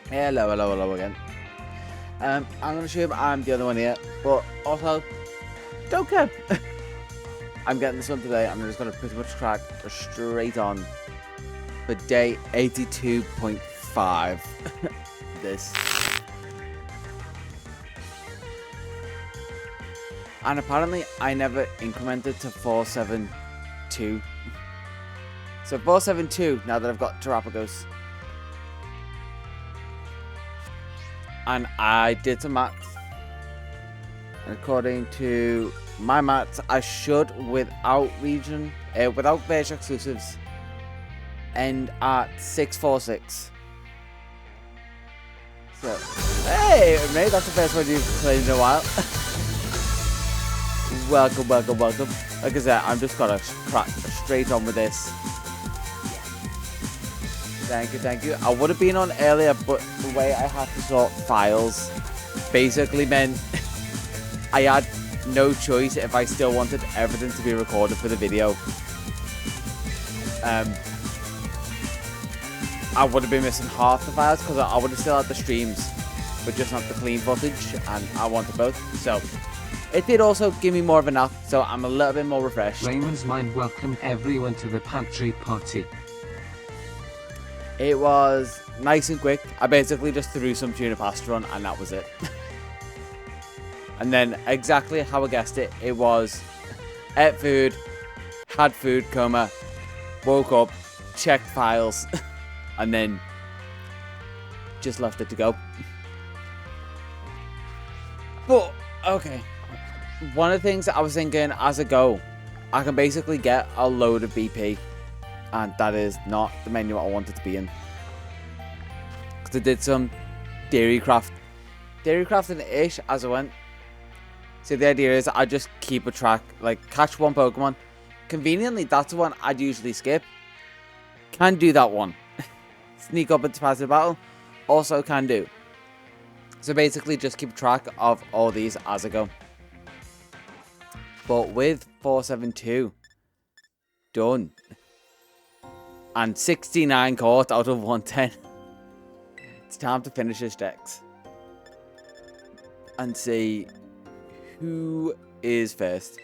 Hello again. I'm gonna assume I'm the only one here, but also don't care. I'm getting this one today, and I'm just gonna pretty much crack straight on for day 82.5. This. And apparently I never incremented to 472. So 472 now that I've got Terrapagos. And I did some maths. And according to my maths, I should, without version exclusives, end at 646. So, hey, mate, that's the first one you've played in a while. Welcome. Like I said, I'm just gonna crack straight on with this. Thank you. I would have been on earlier, but the way I had to sort files basically meant I had no choice if I still wanted everything to be recorded for the video. I would have been missing half the files because I would have still had the streams, but just not the clean footage, and I wanted both. So it did also give me more of a nap, so I'm a little bit more refreshed. Raymond's Mind welcomed everyone to the pantry party. It was nice and quick. I basically just threw some tuna pasta on, and that was it. And then exactly how I guessed it, it was ate food, had food coma, woke up, checked files, and then just left it to go. But, okay. One of the things that I was thinking as I go, I can basically get a load of BP. And that is not the menu I wanted to be in. Because I did some dairy crafting-ish as I went. So the idea is I just keep a track, like catch one Pokemon. Conveniently, that's the one I'd usually skip. Can do that one. Sneak up into passive battle. Also can do. So basically just keep track of all these as I go. But with 472 done. And 69 caught out of 110. It's time to finish this dex. And see who is first.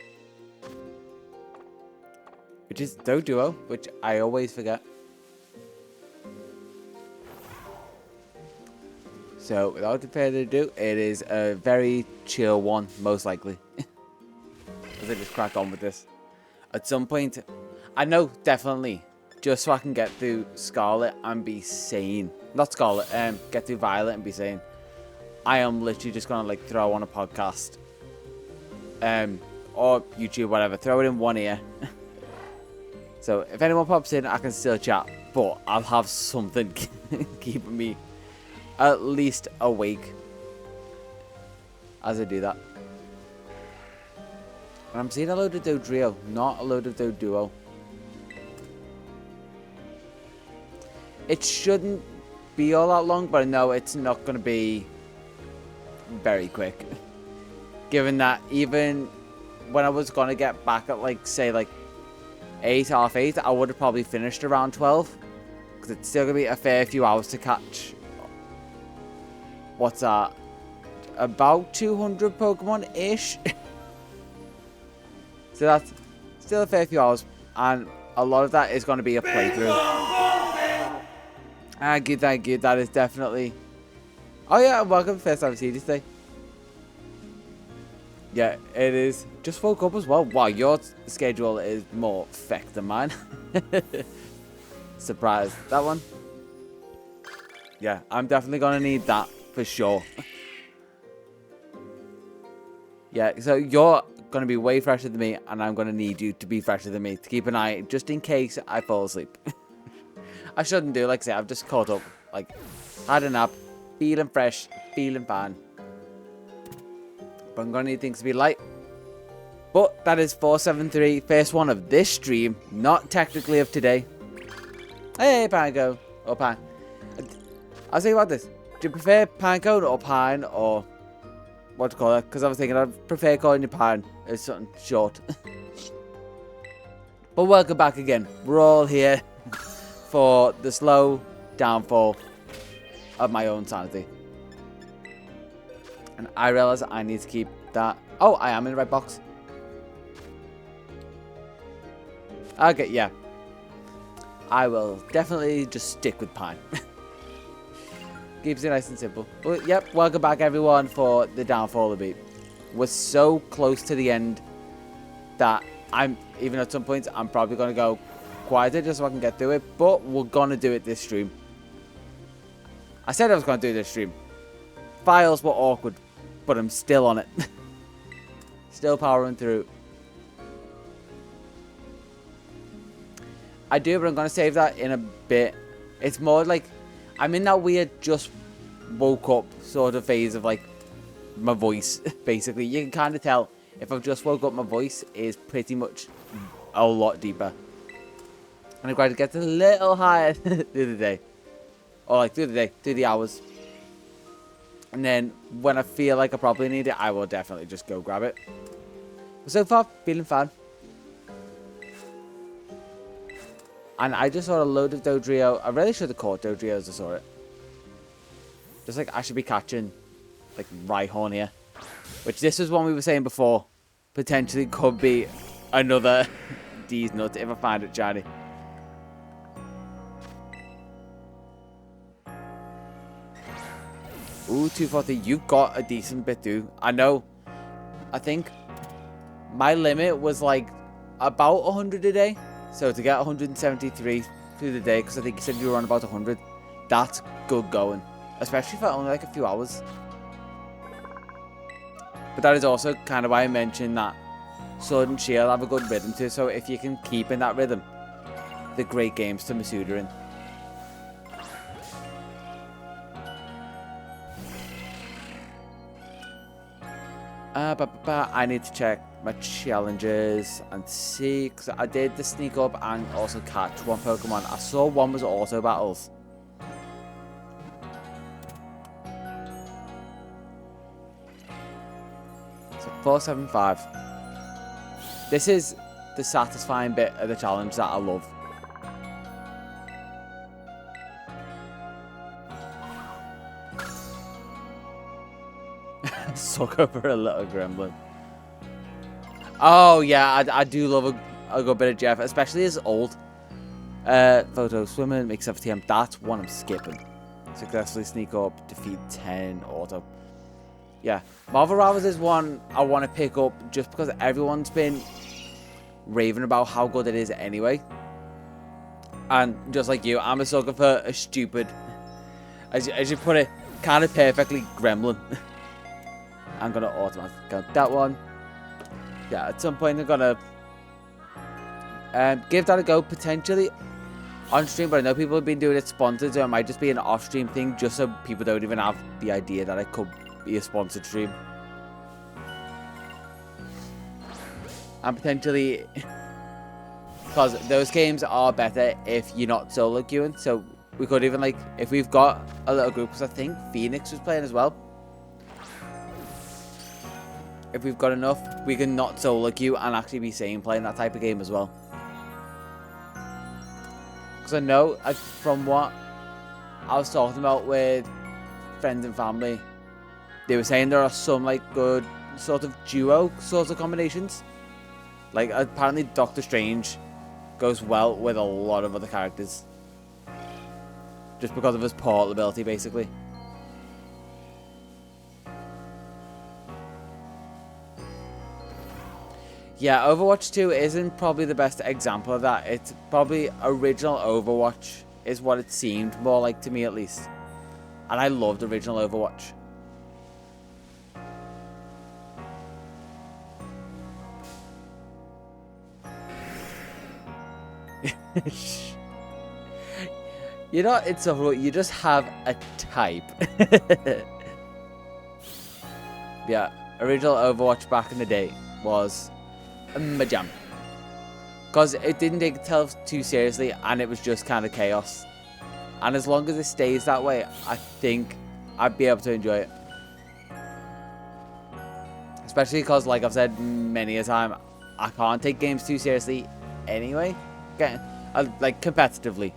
Which is Doduo, which I always forget. So without further ado, it is a very chill one, most likely. As I just crack on with this. At some point, I know definitely. Just so I can get through Scarlet and be sane. Not Scarlet, get through Violet and be sane. I am literally just gonna like throw on a podcast. Or YouTube, whatever. Throw it in one ear. So if anyone pops in, I can still chat. But I'll have something keeping me at least awake as I do that. And I'm seeing a load of Dodrio, not a load of Doduo. It shouldn't be all that long, but I know it's not going to be very quick. Given that even when I was going to get back at like, say like 8, half 8, I would have probably finished around 12. Because it's still going to be a fair few hours to catch. What's that? About 200 Pokemon-ish. So that's still a fair few hours. And a lot of that is going to be a playthrough. Thank you. That is definitely. Oh yeah, welcome. First time to see this day. Yeah, it is. Just woke up as well. Wow, your schedule is more feck than mine. Surprise. That one. Yeah, I'm definitely gonna need that for sure. Yeah, so you're gonna be way fresher than me, and I'm gonna need you to be fresher than me to keep an eye, just in case I fall asleep. I shouldn't do, like I say, I've just caught up, like, had a nap, feeling fresh, feeling fine. But I'm going to need things to be light. But that is 473, first one of this stream, not technically of today. Hey, Panko, or Pan. I'll say about this. Do you prefer Panko or Pine, or what to call it? Because I was thinking I'd prefer calling you Pine. It's something short. But welcome back again. We're all here for the slow downfall of my own sanity. And I realize I need to keep that. Oh, I am in the right box. Okay, yeah. I will definitely just stick with Pine. Keeps it nice and simple. But yep, welcome back everyone for the downfall of the beat. We're so close to the end that even at some points, I'm probably going to go quieter just so I can get through it. But we're going to do it this stream. I said I was going to do this stream. Files were awkward, but I'm still on it. Still powering through. I do, but I'm going to save that in a bit. It's more like I'm in that weird just woke up sort of phase of like my voice, basically. You can kind of tell if I've just woke up, my voice is pretty much a lot deeper. And I'm going to get a little higher through the day. Or like through the day, through the hours. And then when I feel like I probably need it, I will definitely just go grab it. But so far, feeling fine. And I just saw a load of Dodrio. I really should have caught Dodrio as I saw it. Just like I should be catching like Rhyhorn here. Which this was one we were saying before. Potentially could be another D's nut if I find it shiny. Ooh, 240. You've got a decent bit too. I know. I think my limit was like about 100 a day. So to get 173 through the day, because I think you said you were on about 100, that's good going. Especially for only like a few hours. But that is also kind of why I mentioned that Sword and Shield have a good rhythm too. So if you can keep in that rhythm, they're great games to Masuda in. I need to check my challenges and see, because I did the sneak up and also catch one Pokemon. I saw one was auto battles. So 475. This is the satisfying bit of the challenge that I love. Sucker for a little gremlin. Oh yeah, I do love a good bit of Jeff, especially his old photo swimming makes 7 TM. That's one I'm skipping. Successfully sneak up, defeat 10 auto. Yeah, Marvel Rivals is one I want to pick up just because everyone's been raving about how good it is anyway. And just like you, I'm a sucker for a stupid, as you put it, kind of perfectly gremlin. I'm going to automatically count that one. Yeah, at some point I'm going to give that a go, potentially on stream, but I know people have been doing it sponsored, so it might just be an off-stream thing, just so people don't even have the idea that it could be a sponsored stream. And potentially, because those games are better if you're not solo queuing, so we could even, like, if we've got a little group, because I think Phoenix was playing as well. If we've got enough, we can not solo queue and actually be sane playing that type of game as well. Because I know, from what I was talking about with friends and family, they were saying there are some like good sort of duo sorts of combinations. Like apparently Doctor Strange goes well with a lot of other characters. Just because of his portability basically. Yeah, Overwatch 2 isn't probably the best example of that. It's probably original Overwatch is what it seemed more like to me at least. And I loved original Overwatch. You know, it's so you just have a type. Yeah, original Overwatch back in the day was my jam, because it didn't take itself too seriously and it was just kind of chaos, and as long as it stays that way, I think I'd be able to enjoy it, especially because, like I've said many a time, I can't take games too seriously anyway, like competitively.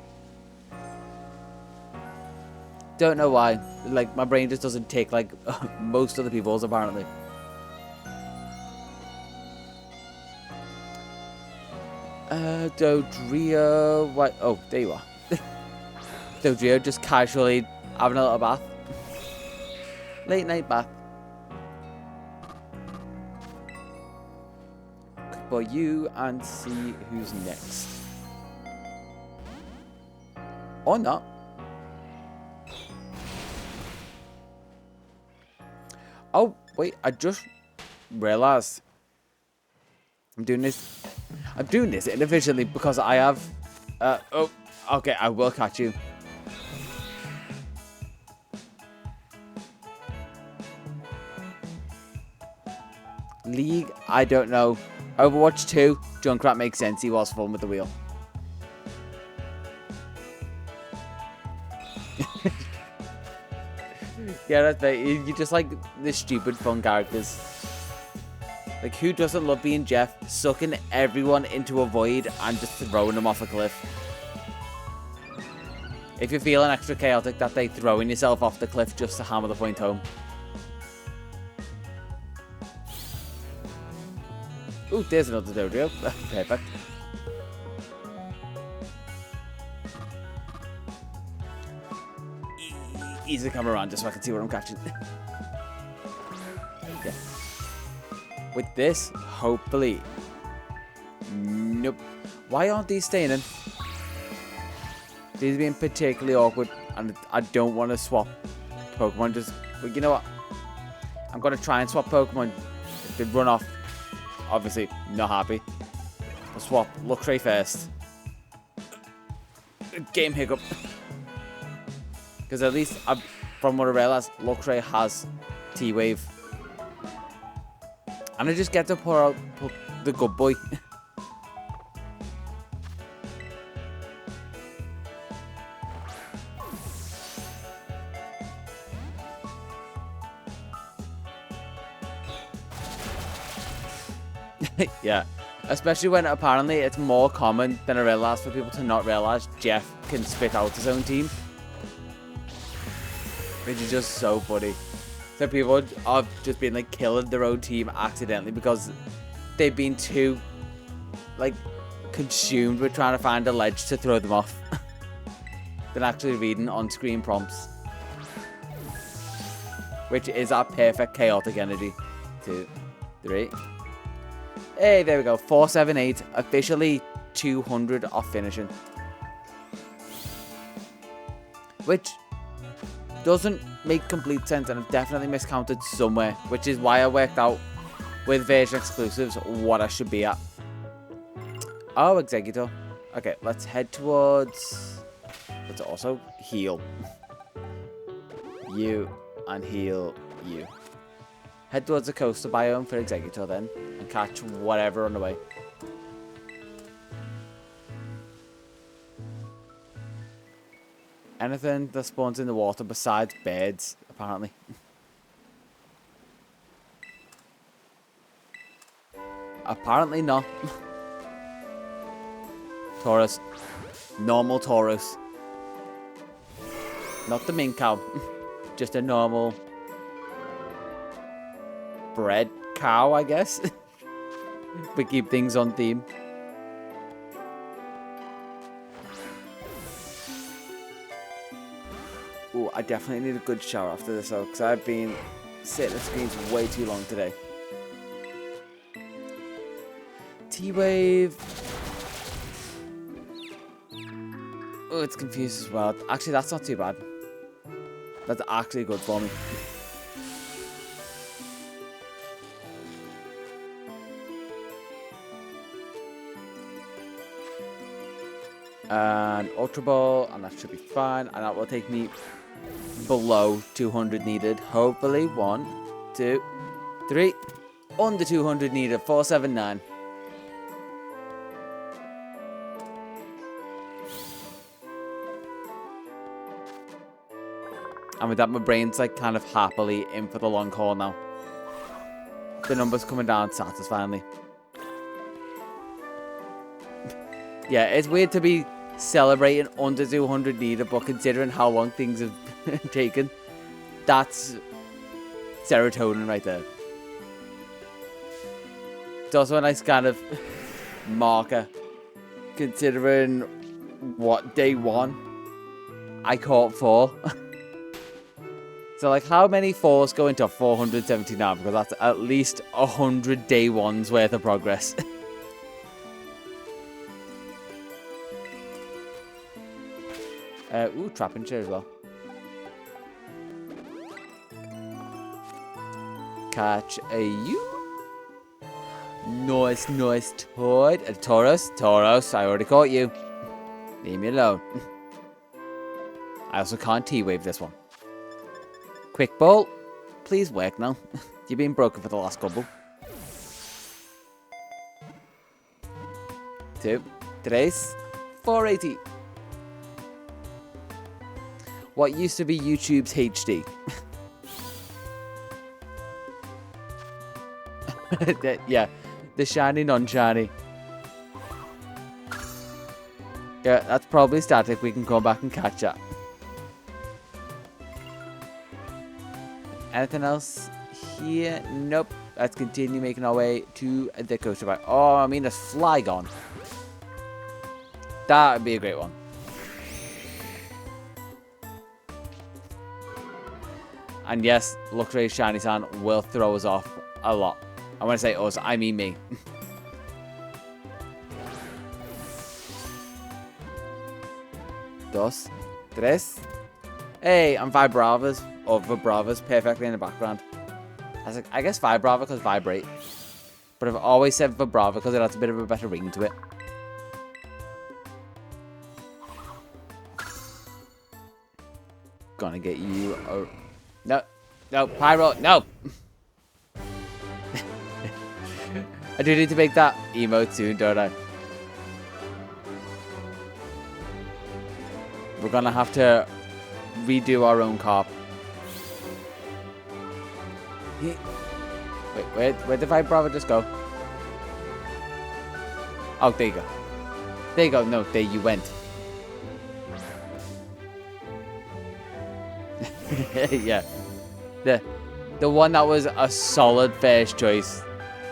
Don't know why. Like, my brain just doesn't tick like most other people's, apparently. Dodrio... What? Oh, there you are. Dodrio just casually having a little bath. Late night bath. For you and see who's next. Or not. Oh, wait, I just realized I'm doing this inefficiently because I have oh, okay, I will catch you. League, I don't know. Overwatch 2, Junkrat makes sense. He was fun with the wheel. Yeah, that's right. You just like the stupid fun characters. Like, who doesn't love being Jeff, sucking everyone into a void and just throwing them off a cliff? If you're feeling extra chaotic that day, throwing yourself off the cliff just to hammer the point home. Ooh, there's another Dodrio. Perfect. Easy to come around just so I can see what I'm catching. Yeah. With this, hopefully. Nope. Why aren't these staying in? These are being particularly awkward, and I don't want to swap Pokemon. But you know what? I'm going to try and swap Pokemon. If they run off, obviously, not happy. I'll swap Luxray first. Game hiccup. Because at least, from what I realized, Luxray has T-Wave. And I just get to put the good boy. Yeah. Especially when apparently it's more common than I realized for people to not realize Jeff can spit out his own team. Which is just so funny. So people have just been like killing their own team accidentally because they've been too like consumed with trying to find a ledge to throw them off than actually reading on-screen prompts. Which is our perfect chaotic energy. 2, 3. Hey, there we go. 478. Officially 200 off finishing. Which doesn't make complete sense, and I've definitely miscounted somewhere, which is why I worked out with version exclusives what I should be at. Oh, Executor. Okay, let's head towards... Let's also heal you and heal you. Head towards the coastal biome for Executor then, and catch whatever on the way. Anything that spawns in the water besides birds, apparently. Apparently not. Taurus. Normal Taurus. Not the mink cow. Just a normal bred cow, I guess. We keep things on theme. Ooh, I definitely need a good shower after this though, because I've been sitting at screens way too long today. T-Wave. Oh, it's confused as well. Actually, that's not too bad. That's actually good for me. And Ultra Ball, and that should be fine. And that will take me below 200 needed. Hopefully. 1, 2, 3. Under 200 needed. 479. And with that, my brain's like kind of happily in for the long haul now. The numbers coming down satisfyingly. Yeah, it's weird to be celebrating under 200 needed, but considering how long things have taken, that's serotonin right there. It's also a nice kind of marker, considering what, day 1 I caught 4. So like, how many 4s go into 479? Because that's at least 100 day 1s worth of progress. Ooh, trapping chair as well. Catch a you. Nice, nice toad. A Tauros, I already caught you. Leave me alone. I also can't T-wave this one. Quick ball. Please work now. You've been broken for the last couple. 2. Today's 480. What used to be YouTube's HD. Yeah, the shiny, non-shiny. Yeah, that's probably static. We can come back and catch that. Anything else here? Nope. Let's continue making our way to the coaster bike. Oh, I mean, there's Flygon. That would be a great one. And yes, Luxray Shiny San will throw us off a lot. And when I say us, I mean me. Dos, tres. Hey, and Vibravas, or Vibravas, perfectly in the background. I guess Vibrava because vibrate. But I've always said Vibrava because it has a bit of a better ring to it. Gonna get you. Oh. No, no, Pyro, no! I do need to make that emote soon, don't I? We're gonna have to redo our own carp. Wait, where'd the Vibrava just go? Oh, there you go. There you go. No, there you went. Yeah. The one that was a solid first choice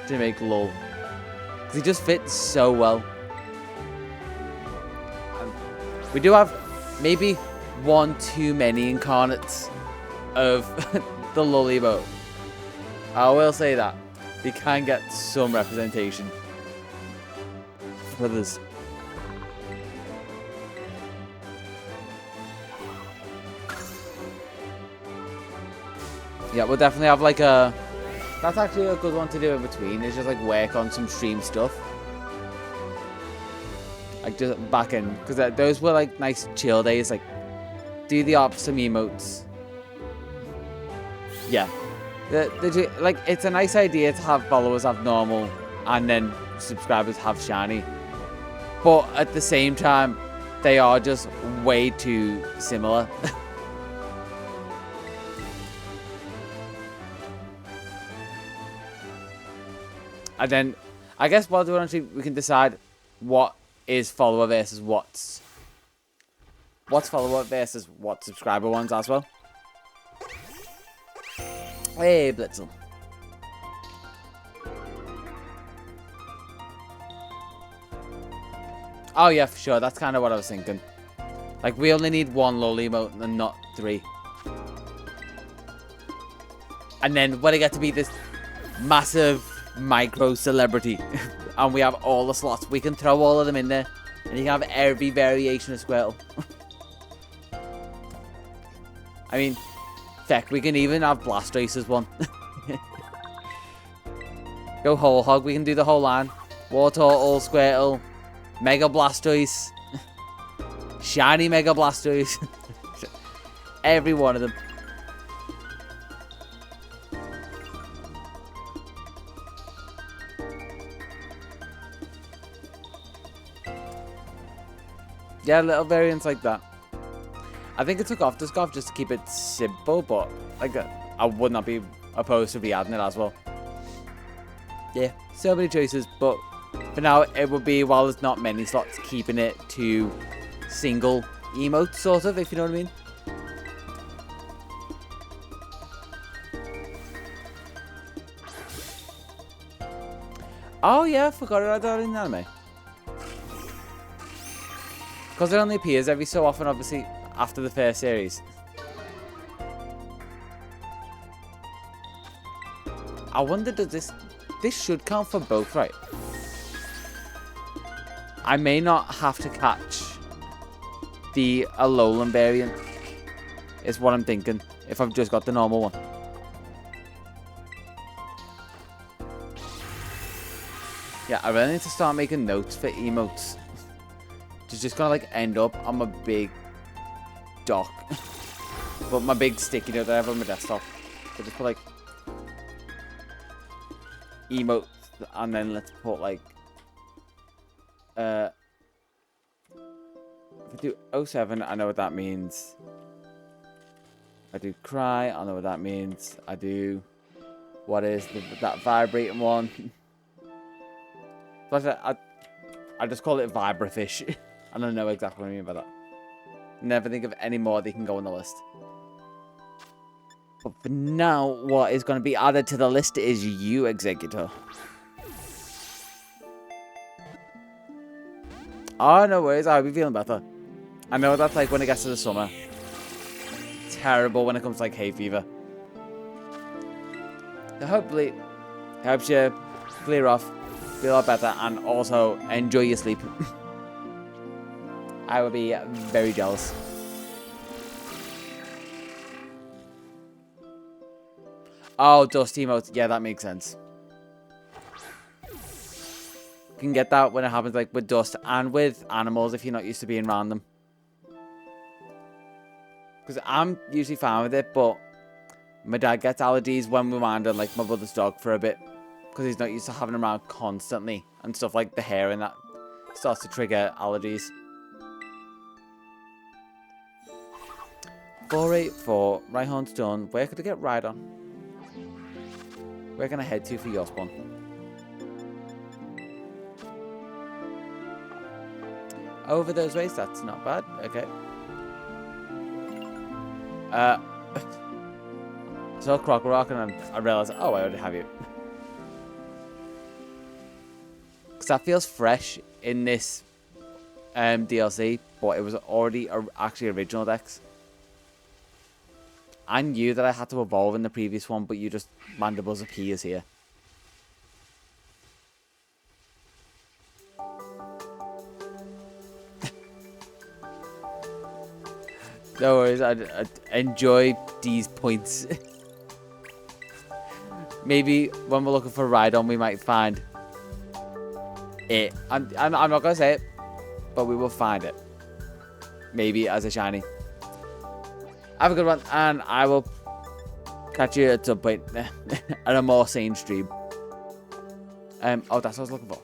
to make LOL. Because he just fits so well. We do have maybe one too many incarnates of the LOL emote. I will say that. We can get some representation for others. Yeah, we'll definitely have like a... That's actually a good one to do in between. Is just like work on some stream stuff. Like just back in. Because those were like nice chill days. Like do the some emotes. Yeah. Like it's a nice idea to have followers have normal and then subscribers have shiny. But at the same time, they are just way too similar. And then, I guess while we're actually, we can decide what is follower versus what's follower versus what subscriber ones as well. Hey, Blitzel. Oh yeah, for sure. That's kind of what I was thinking. Like, we only need one LOL emote and not 3. And then when I get to be this massive micro celebrity and we have all the slots, we can throw all of them in there and you can have every variation of Squirtle. I mean, heck, we can even have Blastoise as one. Go whole hog, we can do the whole line. Wartortle, Squirtle, Mega Blastoise, Shiny Mega Blastoise. Every one of them. Yeah, little variants like that. I think it took off the scarf just to keep it simple, but like I would not be opposed to be adding it as well. Yeah, so many choices, but for now it would be, while there's not many slots, keeping it to single emote, sort of, if you know what I mean. Oh yeah, I forgot about that in anime. Because it only appears every so often, obviously, after the first series. I wonder, does this should count for both, right? I may not have to catch the Alolan variant, is what I'm thinking, if I've just got the normal one. Yeah, I really need to start making notes for emotes. Just gonna like end up on my big dock. But my big sticky note that I have on my desktop. So just put like emotes, and then let's put like if I do 07, I know what that means. I do cry, I know what that means. I do what is that vibrating one. Plus I just call it vibrafish. I don't know exactly what I mean by that. Never think of any more that can go on the list. But for now, what is going to be added to the list is you, Executor. Oh, no worries. I'll be feeling better. I know that's like when it gets to the summer. Terrible when it comes to like hay fever. So hopefully, it helps you clear off, feel a lot better, and also enjoy your sleep. I would be very jealous. Oh, dust emotes. Yeah, that makes sense. You can get that when it happens like with dust and with animals if you're not used to being around them. Because I'm usually fine with it, but my dad gets allergies when we're around like my brother's dog for a bit. Because he's not used to having them around constantly. And stuff like the hair and that starts to trigger allergies. 484, Rhyhorn's done. Where could I get Rhydon? Where can I head to for your spawn? Over those ways, that's not bad. Okay. So Crocorock, and I realized, oh, I already have you. Because that feels fresh in this DLC, but it was already actually original Dex. I knew that I had to evolve in the previous one, but you just Mandibles appears here. No worries, I enjoy these points. Maybe when we're looking for Rhydon, we might find it. I'm not gonna say it, but we will find it. Maybe as a shiny. Have a good one, and I will catch you at some point at a more sane stream. Oh, that's what I was looking for.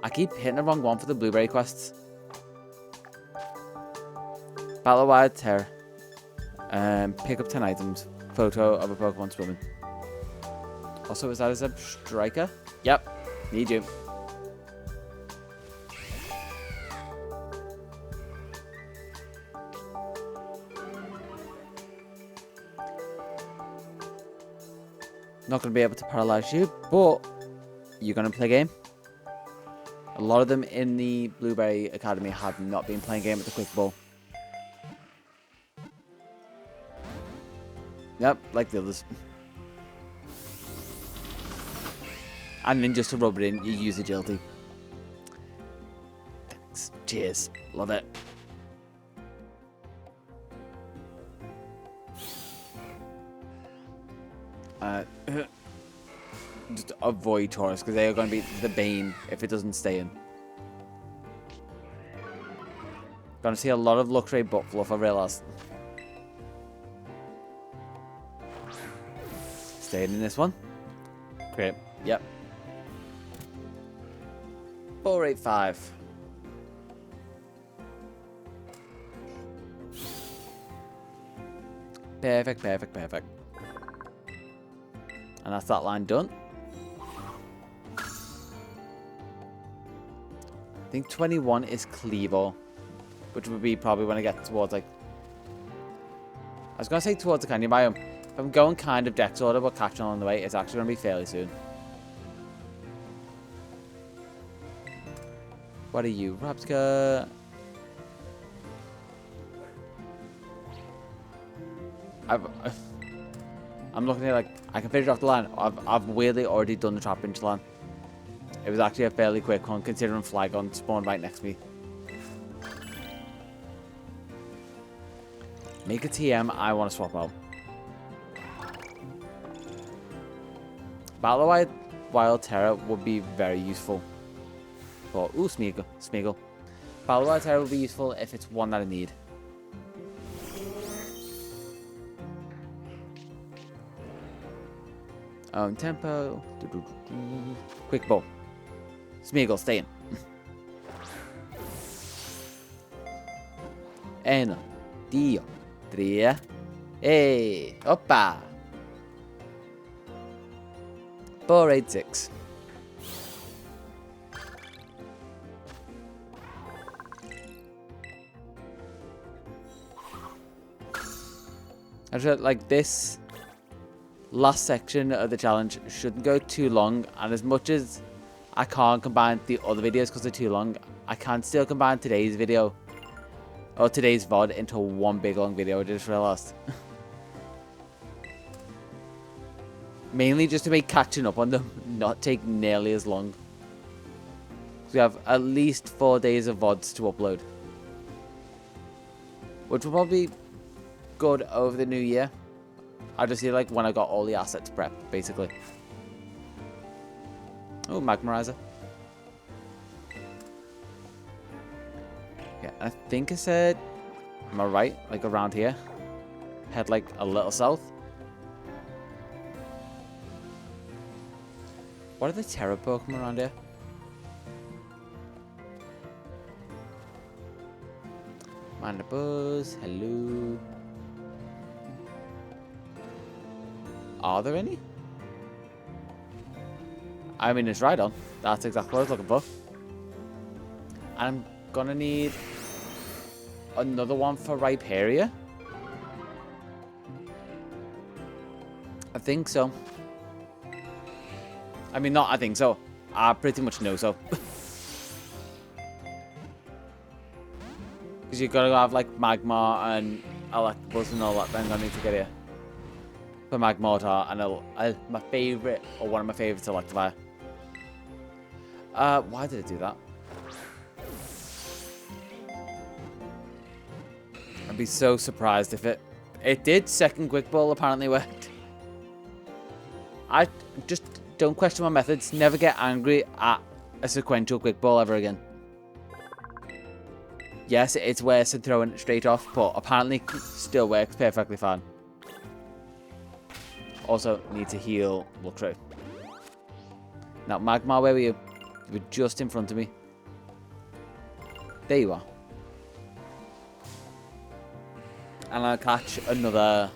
I keep hitting the wrong one for the blueberry quests. Battle Wild Terror. Pick up 10 items. Photo of a Pokemon swimming. Also, is that a Zeb Striker? Yep. Need you. Not going to be able to paralyze you, but you're going to play game. A lot of them in the Blueberry Academy have not been playing game with the Quick Ball. Yep, like the others. And then just to rub it in, you use agility. Thanks. Cheers. Love it. Just avoid Taurus because they are going to be the bane if it doesn't stay in. Going to see a lot of Luxray butt fluff, I realise. Staying in this one. Great. Yep. 485. Perfect, perfect, perfect. And that's that line done. I think 21 is Clevo, which would be probably when I get towards, like... I was going to say towards the canyon biome. If I'm going kind of dex order but catching on the way, it's actually going to be fairly soon. What are you, Rapska? I'm looking at, like, I can finish off the line. I've weirdly already done the trap bench line. It was actually a fairly quick one, considering Flygon spawned right next to me. Make a TM I want to swap out. Battle Wild Terror would be very useful. But, ooh, Smeagol. Battle Wild Terror would be useful if it's one that I need. Tempo. Quick ball. Smeagol, stay in. 1, 2, 3. Hey, hoppa. 4, 8, 6. Actually, like this last section of the challenge shouldn't go too long, and as much as I can't combine the other videos because they're too long, I can still combine today's video or today's VOD into one big long video. I just realized. Mainly just to make catching up on them not take nearly as long. We have at least 4 days of VODs to upload, which will probably be good over the new year. I just feel like when I got all the assets prepped, basically. Oh, Magmarizer. Yeah, I think I said, am I right? Like around here. Head like a little south. What are the Terra Pokemon around here? Mandibuzz, hello. Are there any? I mean, it's Rhydon. That's exactly what I was looking for. I'm gonna need another one for Rhyperior. I think so. I mean, not I think so. I pretty much know so. Because you've got to have, like, Magmar and Electabuzz and all that thing I need to get here. For Magmortar and my favourite, or one of my favourites, Electivire. Why did it do that? I'd be so surprised if it did. Second Quick Ball apparently worked. I just don't question my methods. Never get angry at a sequential Quick Ball ever again. Yes, it's worse than throwing it straight off, but apparently still works perfectly fine. Also, need to heal Luxray. Now, Magmar, where were you? You were just in front of me. There you are. And I'll catch another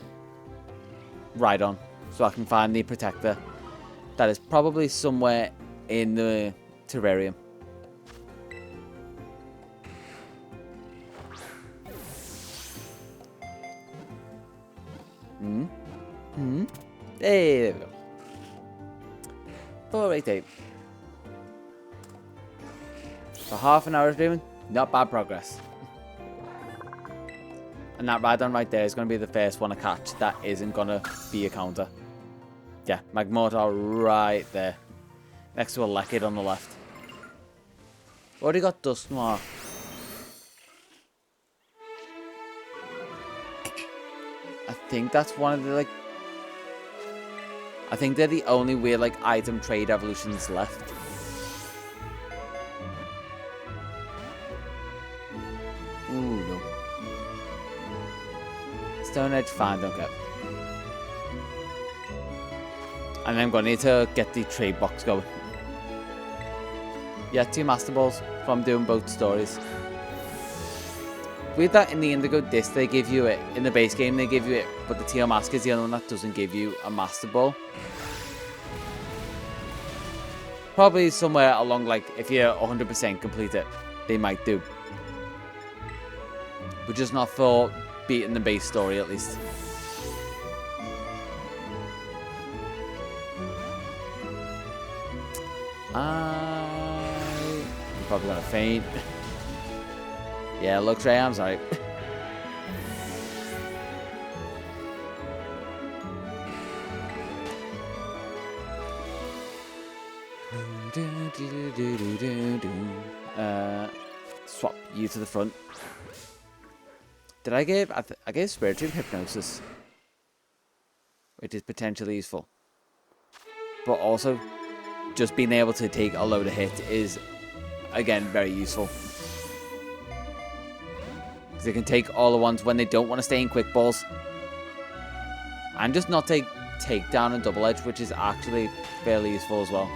Rhydon, so I can find the Protector that is probably somewhere in the terrarium. Hey, there we go. 488. For half an hour of doing, not bad progress. And that Rhydon right there is going to be the first one I catch that isn't going to be a counter. Yeah, Magmortar right there. Next to a Lekid on the left. Already got Dusknoir. I think that's one of the, like... I think they're the only weird, like, item trade evolutions left. Ooh, no. Stone Edge, fine, don't get. And I'm going to need to get the trade box going. Yeah, 2 Master Balls from doing both stories. With that, in the Indigo Disc, they give you it. In the base game, they give you it. But the Teal Mask is the only one that doesn't give you a Master Ball. Probably somewhere along, like, if you 100% complete it, they might do. But just not for beating the base story, at least. I'm probably gonna faint. Yeah, look, Trey, I'm sorry. Swap you to the front. Did I give? I gave Spiritual Hypnosis, which is potentially useful. But also, just being able to take a load of hit is, again, very useful. Because they can take all the ones when they don't want to stay in quick balls. And just not take takedown and double edge, which is actually fairly useful as well.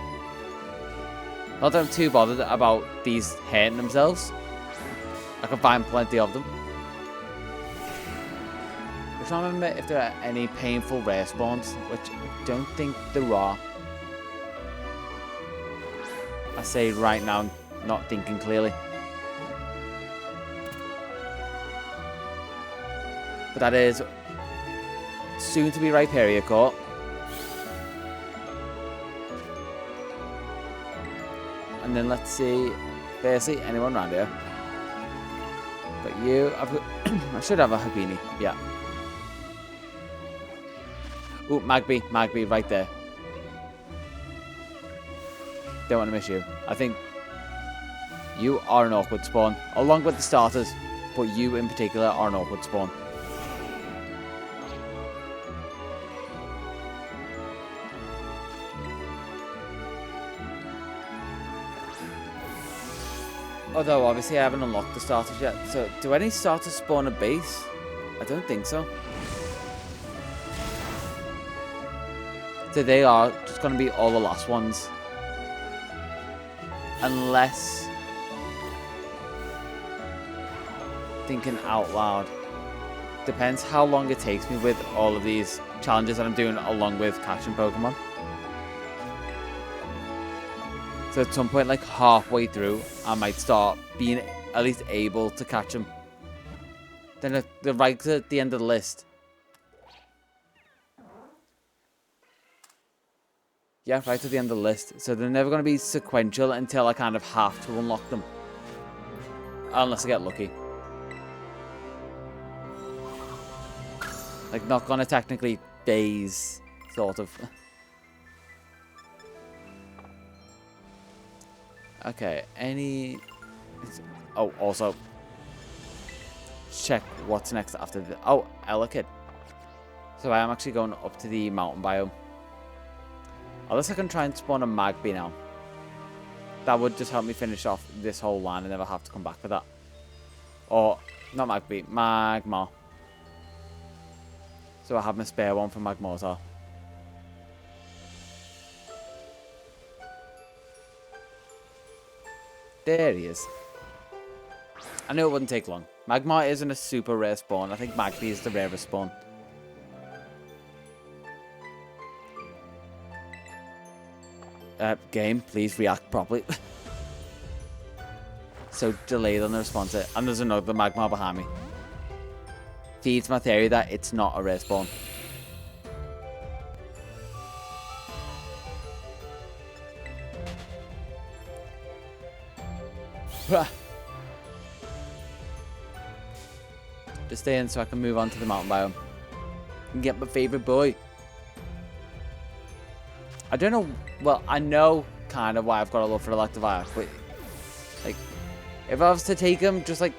Not that I'm too bothered about these hurting themselves. I can find plenty of them. I'm trying to remember if there are any painful rare spawns, which I don't think there are. I say right now, not thinking clearly. But that is soon to be Rhyperior Court. And then let's see, firstly, anyone around here? But you, I should have a Habini, yeah. Ooh, Magby, right there. Don't want to miss you. I think you are an awkward spawn, along with the starters, but you in particular are an awkward spawn. Although, obviously, I haven't unlocked the starters yet. So, do any starters spawn a base? I don't think so. So, they are just going to be all the last ones. Unless... Thinking out loud. Depends how long it takes me with all of these challenges that I'm doing along with catching Pokemon. So at some point, like halfway through, I might start being at least able to catch them. Then they're right at the end of the list. Yeah, right at the end of the list. So they're never going to be sequential until I kind of have to unlock them. Unless I get lucky. Like, not going to technically phase, sort of. Okay, any... Oh, also... Check what's next after the... Oh, Elekid. So I am actually going up to the mountain biome. Unless I can try and spawn a Magby now. That would just help me finish off this whole line and never have to come back for that. Or, not Magby, Magmar. So I have my spare one for Magmortar. There he is. I knew it wouldn't take long. Magmar isn't a super rare spawn. I think Magby is the rarest spawn. Game, please react properly. So delayed on the response. And there's another Magmar behind me. Feeds my theory that it's not a rare spawn. Just stay in so I can move on to the mountain biome and get my favorite boy. I don't know. Well, I know kind of why I've got a love for Electivire, but like, if I was to take him just like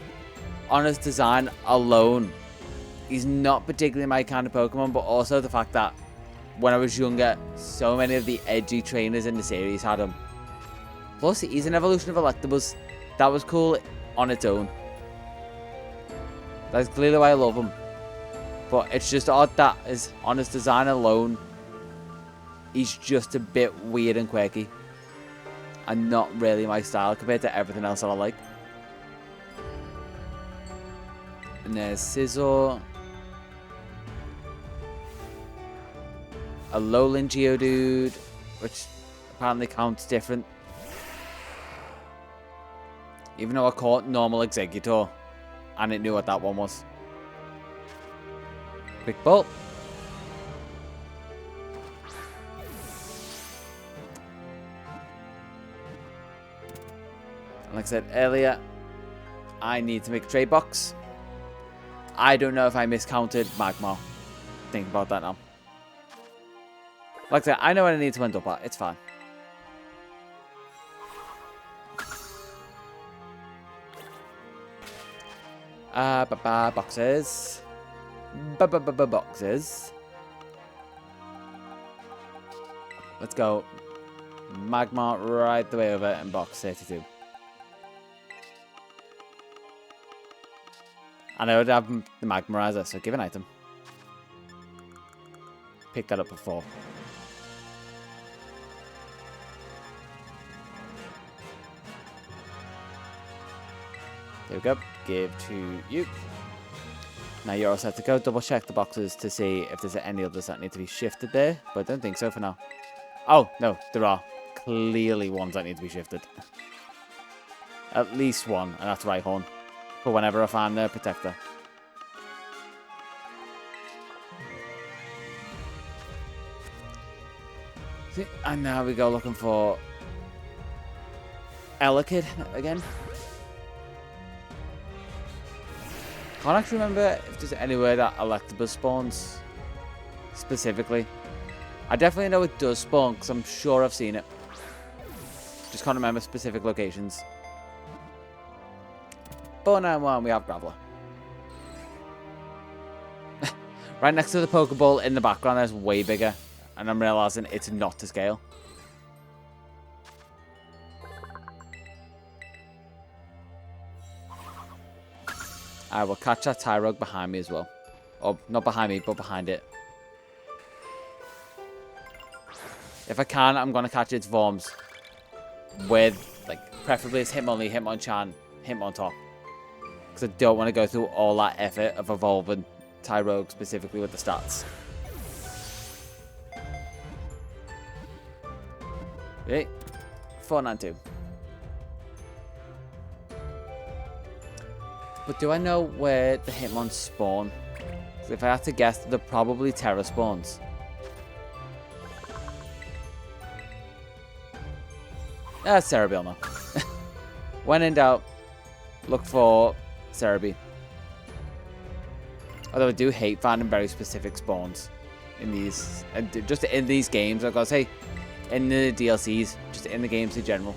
on his design alone, he's not particularly my kind of Pokemon. But also the fact that when I was younger, so many of the edgy trainers in the series had him. Plus, he's an evolution of Electabuzz. That was cool on its own. That's clearly why I love him. But it's just odd that is on his design alone, he's just a bit weird and quirky. And not really my style compared to everything else that I like. And there's Scizor. A Lowland Geodude, which apparently counts different Even though I caught normal Executor, and it knew what that one was. Quick bolt. And like I said earlier, I need to make a trade box. I don't know if I miscounted Magmar. Think about that now. Like I said, I know what I need to end up at. It's fine. Boxes. Boxes. Let's go. Magmar right the way over in box 32. And I would have the Magmarizer, so give an item. Pick that up before. There we go. Give to you. Now you're all set to go. Double check the boxes to see if there's any others that need to be shifted there, but I don't think so for now. Oh, no, there are clearly ones that need to be shifted. At least one, and that's Rhyhorn. For whenever I find the Protector. See, and now we go looking for Elekid again. Can't actually remember if there's anywhere that Electabuzz spawns specifically. I definitely know it does spawn because I'm sure I've seen it. Just can't remember specific locations. But now we have Graveler. Right next to the Pokeball in the background, there's way bigger. And I'm realizing it's not to scale. I will catch that Tyrogue behind me as well. Or, not behind me, but behind it. If I can, I'm going to catch its Vorms. With, like, preferably it's Hitmonlee, Hitmonchan, Hitmontop. Because I don't want to go through all that effort of evolving Tyrogue specifically with the stats. Okay. 492. But do I know where the Hitmons spawn? So if I had to guess, they're probably Terra spawns. That's Cerebi now. When in doubt, look for Cerebi. Although I do hate finding very specific spawns in these, just in these games. I've got to say, in the DLCs, just in the games in general.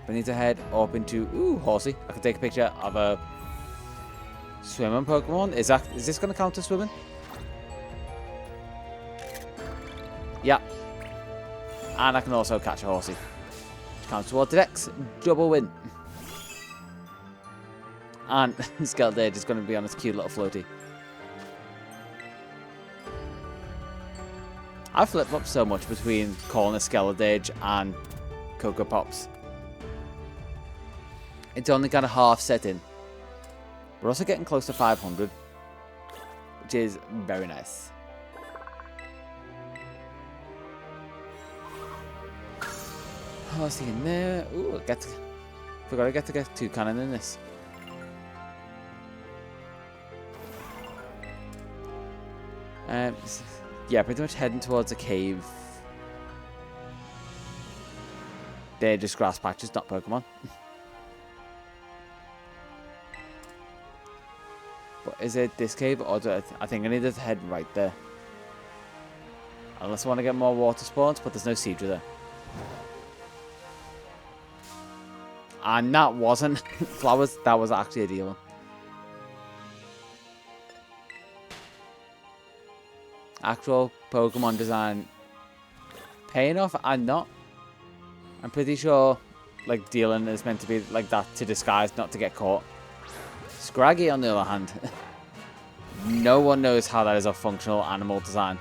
We need to head up into Horsey. I can take a picture of a swimming Pokemon. Is this going to count as swimming? Yeah. And I can also catch a Horsey. Counts towards the Dex. Double win. And Skeldage is going to be on its cute little floaty. I flip-flop so much between calling a Skeldage and Cocoa Pops. It's only kind of half set in. We're also getting close to 500, which is very nice. Horsey in there. Ooh, forgot I get to get 2 cannon in this. Yeah, pretty much heading towards a cave. They're just grass patches, not Pokemon. But is it this cave, or do I think I need to head right there. Unless I want to get more water spawns, but there's no Seedra there. And that wasn't flowers, that was actually a deal one. Actual Pokemon design paying off and not. I'm pretty sure like dealing is meant to be like that to disguise, not to get caught. Scraggy on the other hand, no one knows how that is a functional animal design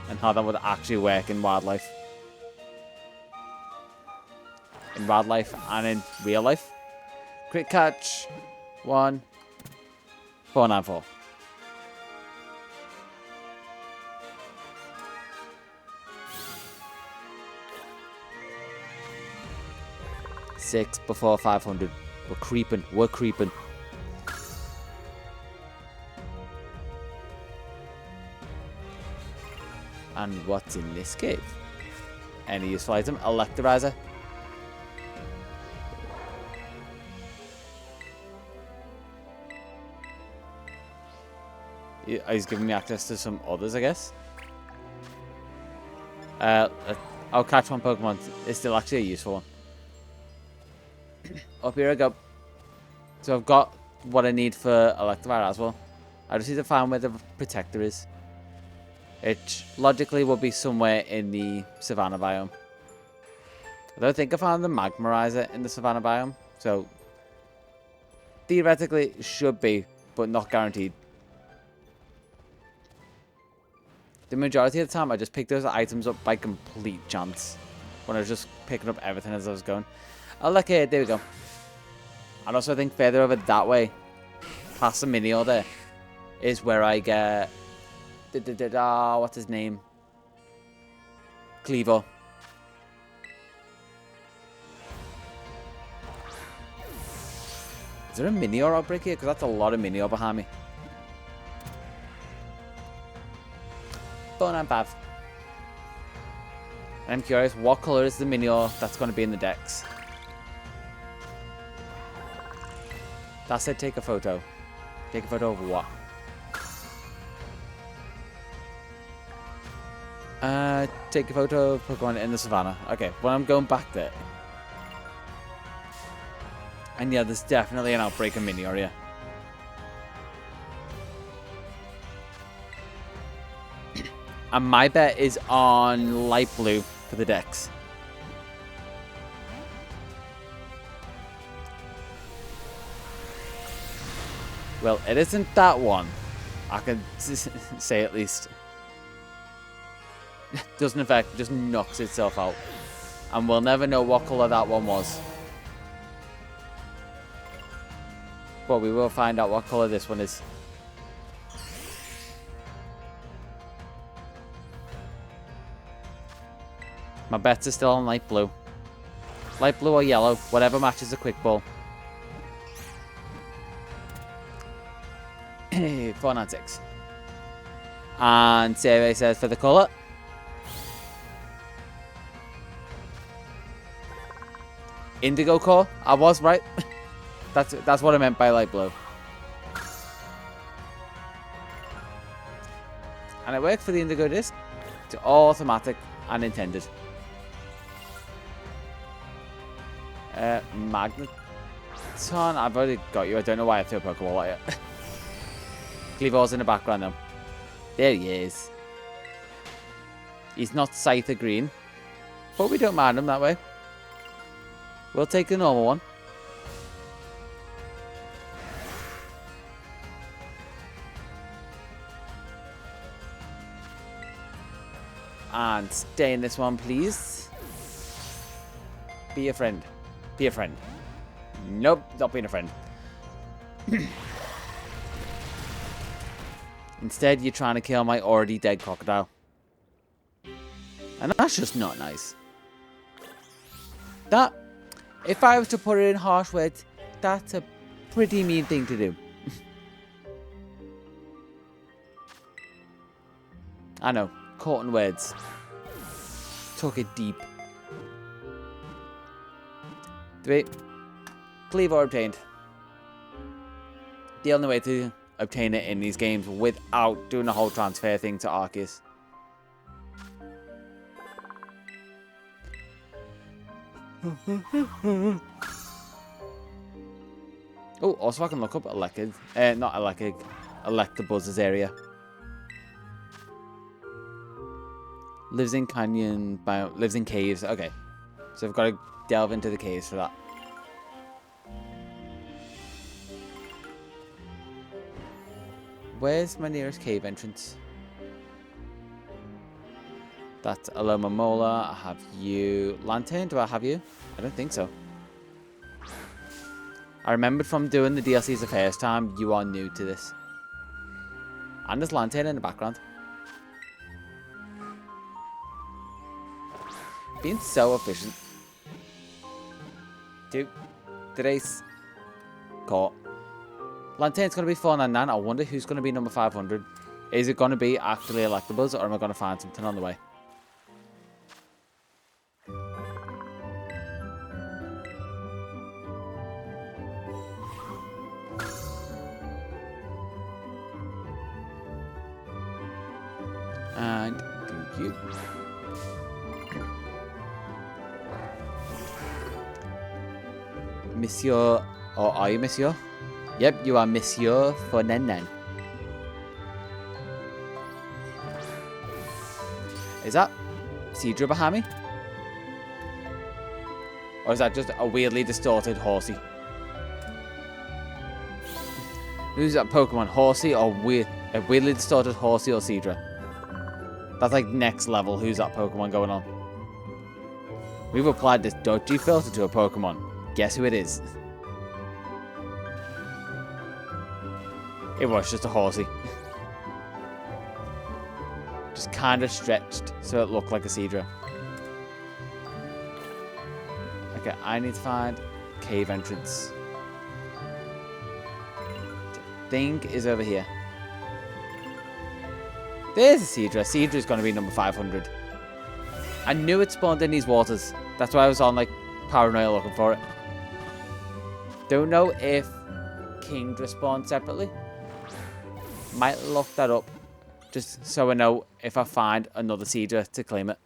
and how that would actually work in wildlife. In wildlife and in real life. Quick catch. 1, 494. 6 before 500. We're creeping. We're creeping. And what's in this cave? Any useful item? Electrolyzer. He's giving me access to some others, I guess. I'll catch one Pokemon. It's still actually a useful one. Up here I go. So I've got what I need for Electivire as well. I just need to find where the protector is. It logically will be somewhere in the Savannah biome. I don't think I found the Magmarizer in the Savannah biome. So theoretically it should be, but not guaranteed. The majority of the time I just pick those items up by complete chance. When I was just picking up everything as I was going. Oh look here, there we go. And also I think further over that way, past the Minior there, is where I get... what's his name? Cleaver. Is there a Minior outbreak here? Because that's a lot of Minior behind me. 495. I'm curious, what colour is the Minior that's going to be in the Dex? That said, take a photo. Take a photo of what? Take a photo of Pokemon in the Savannah. Okay, well I'm going back there. And yeah, there's definitely an outbreak of Minior here. And my bet is on light blue for the Dex. Well, it isn't that one. I can say at least. Doesn't affect, just knocks itself out. And we'll never know what colour that one was. But we will find out what colour this one is. My bets are still on light blue. Light blue or yellow, whatever matches the quick ball. 496. And survey says for the colour. Indigo core. I was right. That's what I meant by light blue. And it worked for the indigo disc. It's all automatic and intended. Magneton. I've already got you. I don't know why I threw a Pokeball at you. Cleavor's in the background though. There he is. He's not Scyther green. But we don't mind him that way. We'll take the normal one. And stay in this one, please. Be a friend. Be a friend. Nope, not being a friend. Instead, you're trying to kill my already dead crocodile. And that's just not nice. That, if I was to put it in harsh words, that's a pretty mean thing to do. I know, caught in words. Took it deep. 3. Cleaver obtained. The only way to obtain it in these games without doing the whole transfer thing to Arceus. Oh, also I can look up not Electabuzz's area. Lives in canyon, lives in caves. Okay, so I've got to delve into the caves for that. Where's my nearest cave entrance? That's Aloma Mola. I have you. Lantern, do I have you? I don't think so. I remembered from doing the DLCs the first time, you are new to this. And there's Lantern in the background. Being so efficient. 2. Today's caught. Lantern's going to be 499. I wonder who's going to be number 500. Is it going to be actually Electables, or am I going to find something on the way? And thank you. Monsieur, or are you Monsieur? Yep, you are Monsieur for Nen. Is that Cedra behind me? Or is that just a weirdly distorted Horsey? Who's that Pokemon? Horsey or a weirdly distorted Horsey or Cedra? That's like next level. Who's that Pokemon going on? We've applied this dodgy filter to a Pokemon. Guess who it is? It was just a Horsey. Just kind of stretched so it looked like a Cedra. Okay, I need to find cave entrance. I think is over here. There's a Cedra. Cedra is going to be number 500. I knew it spawned in these waters. That's why I was on like paranoia looking for it. Don't know if Kingdra spawned separately. Might look that up. Just so I know if I find another Cedra to claim it.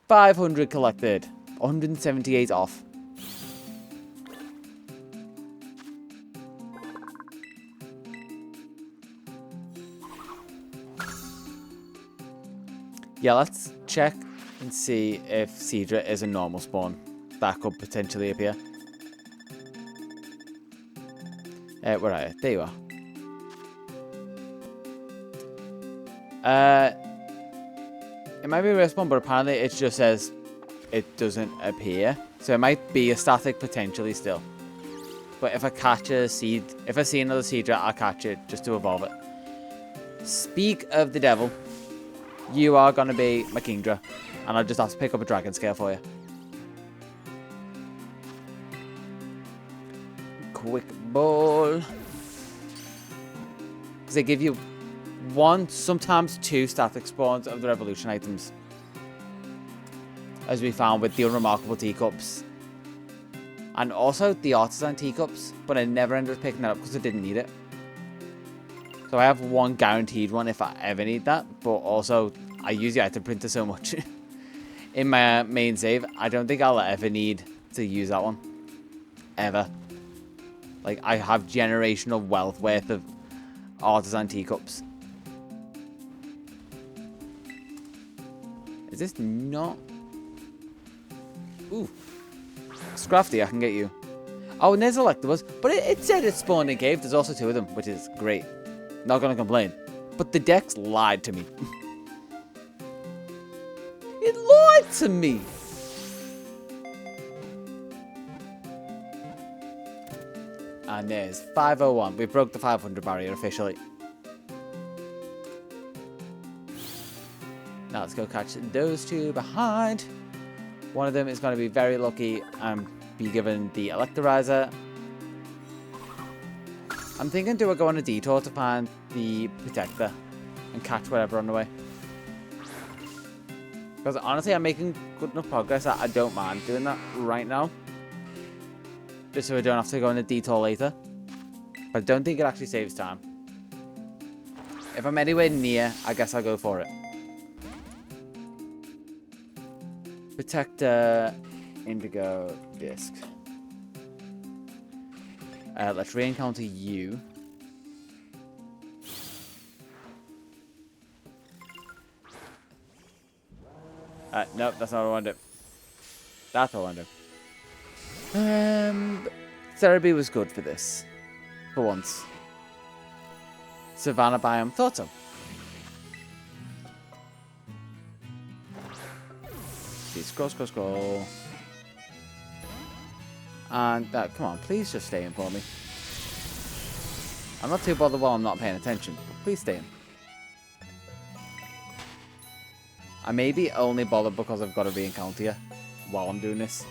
500 collected. 178 off. Yeah, let's check and see if Cedra is a normal spawn. That could potentially appear. Where are you? There you are. It might be a respawn, but apparently it just says it doesn't appear. So it might be a static potentially still. But if I catch a seed, if I see another Cedra, I'll catch it just to evolve it. Speak of the devil, you are going to be my Kingdra, and I'll just have to pick up a dragon scale for you. Quick ball. Because they give you 1, sometimes 2 static spawns of the revolution items. As we found with the unremarkable teacups. And also the artisan teacups, but I never ended up picking that up because I didn't need it. So I have 1 guaranteed one if I ever need that, but also I use the item printer so much in my main save. I don't think I'll ever need to use that one. Ever. Like, I have generational wealth worth of artisan teacups. Is this not... Ooh. Scrafty, I can get you. Oh, and there's Electabuzz. But it said it spawned in cave. There's also 2 of them, which is great. Not going to complain. But the Dex lied to me. It lied to me. And there's 501. We broke the 500 barrier officially. Now let's go catch those 2 behind. One of them is going to be very lucky and be given the Electorizer. I'm thinking, do I go on a detour to find the Protector and catch whatever on the way? Because honestly, I'm making good enough progress that I don't mind doing that right now. Just so I don't have to go on a detour later. But I don't think it actually saves time. If I'm anywhere near, I guess I'll go for it. Protector, Indigo, Disc. Let's re-encounter you. Nope, that's not what I want to do. That's what I want to do. Therapy was good for this. For once. Savannah biome, thought so. See, scroll. And come on, please just stay in for me. I'm not too bothered while I'm not paying attention, but please stay in. I may be only bothered because I've got to re-encounter you while I'm doing this.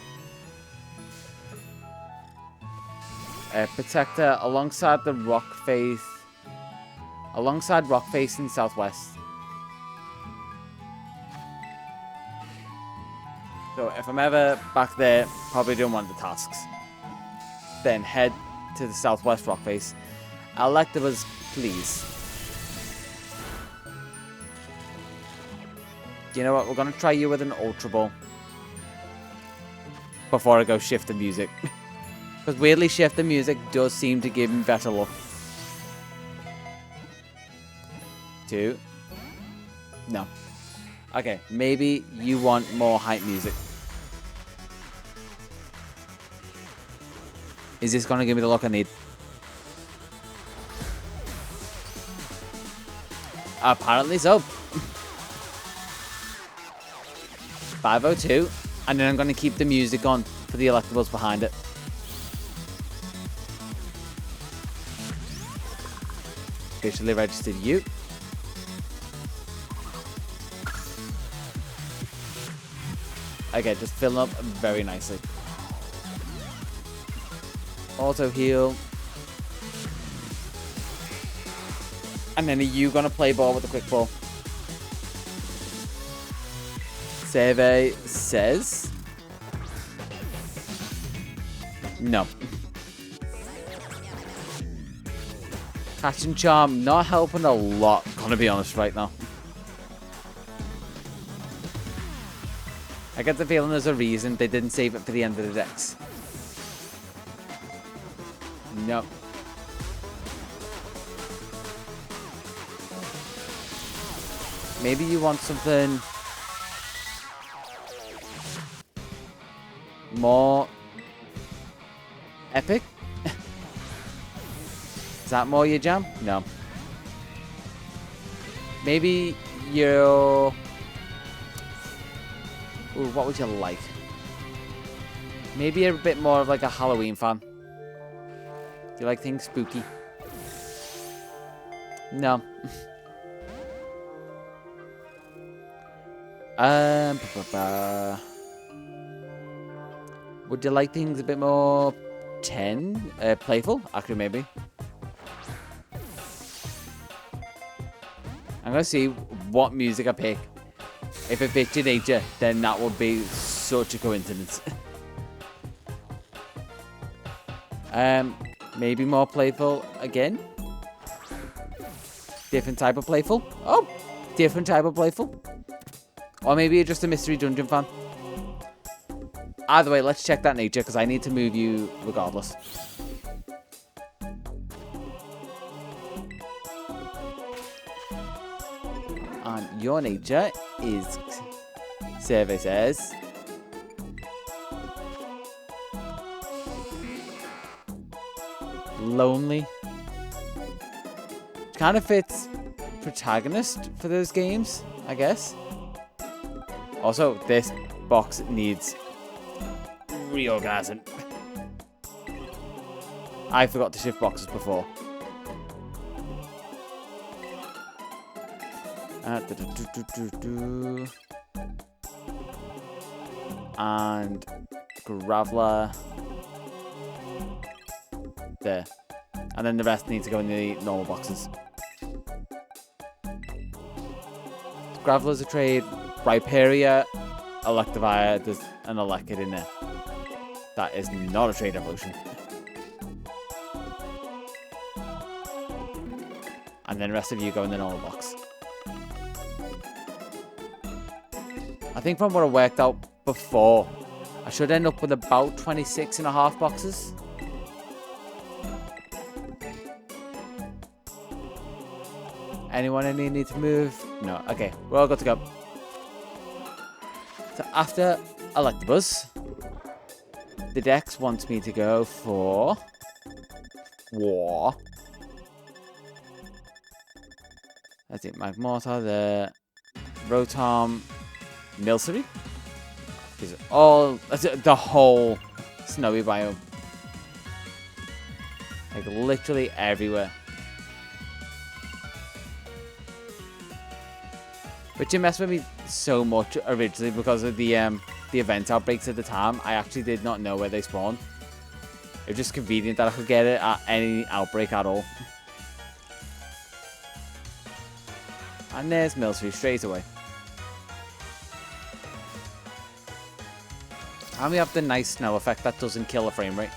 Protector alongside the rock face. Alongside rock face in southwest. So if I'm ever back there, probably doing one of the tasks. Then head to the southwest rock face. Electabuzz, please. You know what? We're gonna try you with an Ultra Ball. Before I go shift the music. Because weirdly, shift the music does seem to give me better luck. 2. No. Okay, maybe you want more hype music. Is this gonna give me the luck I need? Apparently so. 502. And then I'm gonna keep the music on for the Electabuzz behind it. Officially registered you. Okay, just filling up very nicely. Auto heal. And then are you gonna play ball with the quick ball? Survey says no. Catch and Charm not helping a lot, gonna be honest right now. I get the feeling there's a reason they didn't save it for the end of the decks. No. Maybe you want something more epic? Is that more your jam? No. Maybe you're... Ooh, what would you like? Maybe you're a bit more of like a Halloween fan. Do you like things spooky? No. Would you like things a bit more playful? Actually, maybe. I'm gonna see what music I pick. If it fits your nature, then that would be such a coincidence. Maybe more playful again. Different type of playful. Oh, different type of playful. Or maybe you're just a Mystery Dungeon fan. Either way, let's check that nature, because I need to move you regardless. And your nature is... Survey says... Lonely. Kind of fits protagonist for those games, I guess. Also, this box needs reorganizing. I forgot to shift boxes before. And Graveler. There. And then the rest need to go in the normal boxes. Graveler's a trade. Rhyperior, Electivire, there's an Elekid in there. That is not a trade evolution. And then the rest of you go in the normal box. I think from what I worked out before, I should end up with about 26.5 boxes. Anyone need to move? No. Okay, we're all good to go. So after Electabuzz, the Dex wants me to go for War. That's it. Magmortar, the Rotom, Milcery. Is all the whole snowy biome, like literally everywhere. Which it messed with me so much originally because of the event outbreaks at the time. I actually did not know where they spawned. It's just convenient that I could get it at any outbreak at all. And there's Milsby straight away. And we have the nice snow effect that doesn't kill a frame rate.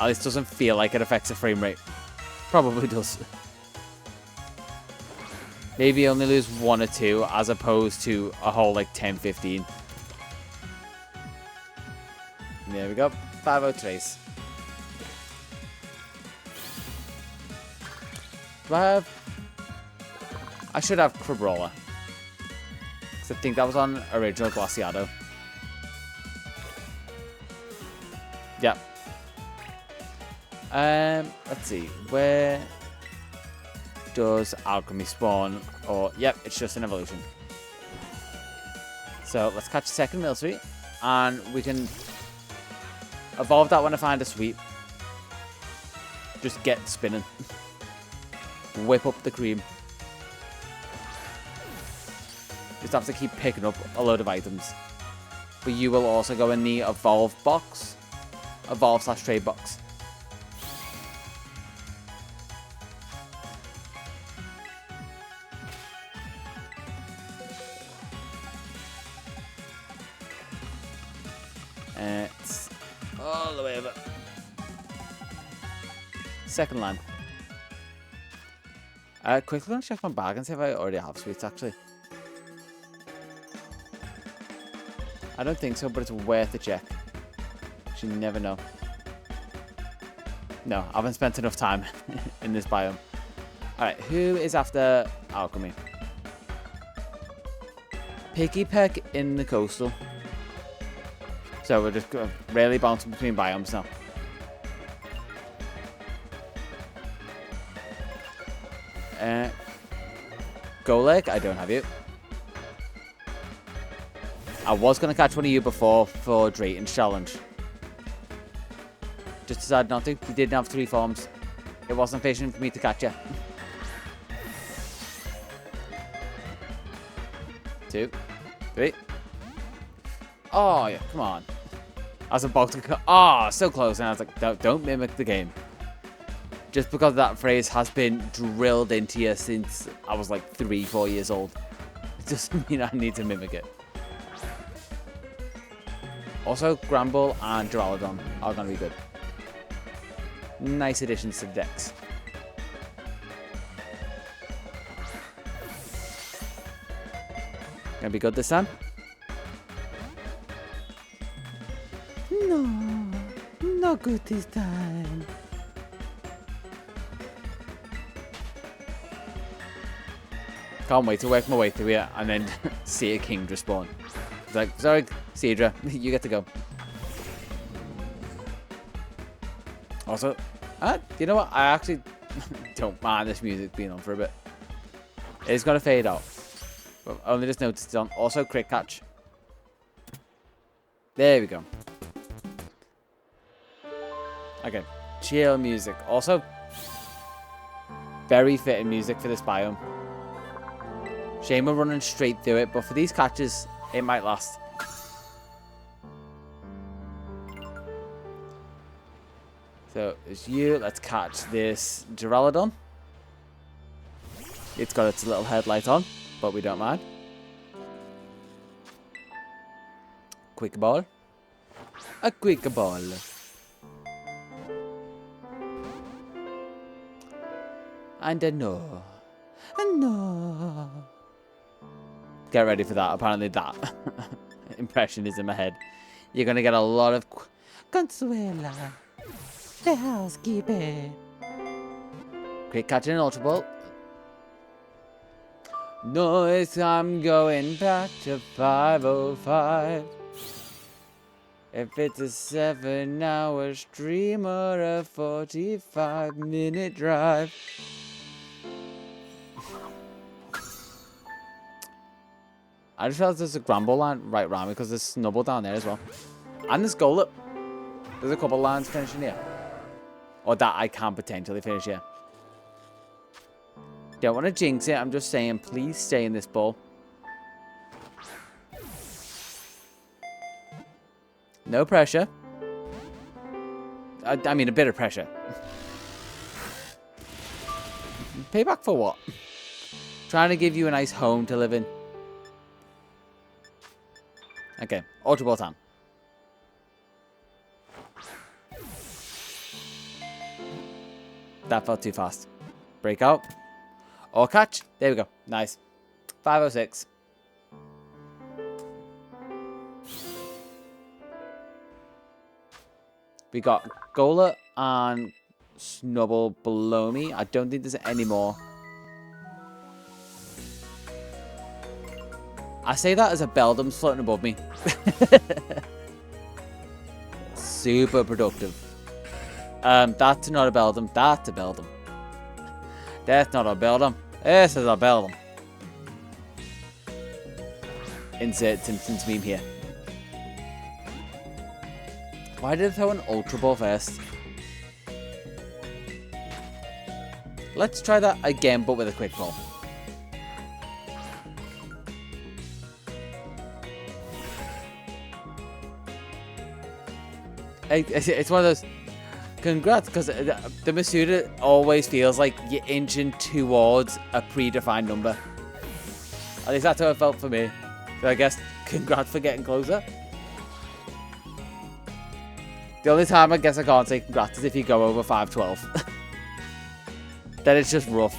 At least doesn't feel like it affects a frame rate. Probably does. Maybe only lose 1 or 2 as opposed to a whole like 10, 15. There we go. 503. Do I have... I should have Crabrawler. Because I think that was on original Glaciado. Yep. Let's see. Where does alchemy spawn? Or, yep, it's just an evolution. So, let's catch a second Milsweet. And we can evolve that when I find a sweep. Just get spinning. Whip up the cream. Just have to keep picking up a load of items. But you will also go in the evolve box. Evolve/trade box. It's all the way over. Second land. Quickly gonna check my bag and see if I already have sweets actually. I don't think so, but it's worth a check. You never know. No, I haven't spent enough time in this biome. Alright, who is after alchemy? Picky Peck in the coastal. So we're just really bouncing between biomes now. Golek, I don't have you. I was going to catch one of you before for Drayton's challenge. Just decided not to. You didn't have 3 forms. It wasn't efficient for me to catch you. 2, 3. Oh, yeah, come on. I was about to... Oh, so close. And I was like, don't mimic the game. Just because that phrase has been drilled into you since I was like 3, 4 years old. It doesn't mean I need to mimic it. Also, Gramble and Duraludon are going to be good. Nice additions to the decks. Gonna be good this time? No, not good this time. Can't wait to work my way through here and then see a king just spawn. It's like, sorry, Cedra, you get to go. Also, you know what? I actually don't mind this music being on for a bit. It's going to fade out. But I only just noticed it's on. Also, crit catch. There we go. Okay, chill music. Also, very fitting music for this biome. Shame we're running straight through it, but for these catches, it might last. So, it's you. Let's catch this Duraludon. It's got its little headlight on, but we don't mind. Quick ball. A quick ball. And a no. A no. Get ready for that. Apparently that impression is in my head. You're going to get a lot of... Consuela. The housekeeper. Quick catch and Ultra Ball. Noise, I'm going back to 5:05. If it's a 7-hour stream or a 45-minute drive. I just realized there's a Gramble line right around me because there's Snubble down there as well. And there's Golep. There's a couple lines finishing here. Or that I can potentially finish here. Don't want to jinx it. I'm just saying, please stay in this ball. No pressure. I mean, a bit of pressure. Payback for what? Trying to give you a nice home to live in. Okay, Ultra Ball time. That felt too fast. Break out. Or catch. There we go. Nice. 506. We got Gola and Snubble below me. I don't think there's any more. I say that as a Beldam's floating above me. Super productive. That's not a Beldam. That's a Beldam. That's not a Beldam. This is a Beldam. Insert Simpsons meme here. Why did I throw an Ultra Ball first? Let's try that again, but with a quick ball. It's one of those. Congrats, because the Masuda always feels like you're inching towards a predefined number. At least that's how it felt for me. So I guess congrats for getting closer. The only time I guess I can't say congrats is if you go over 512. Then it's just rough.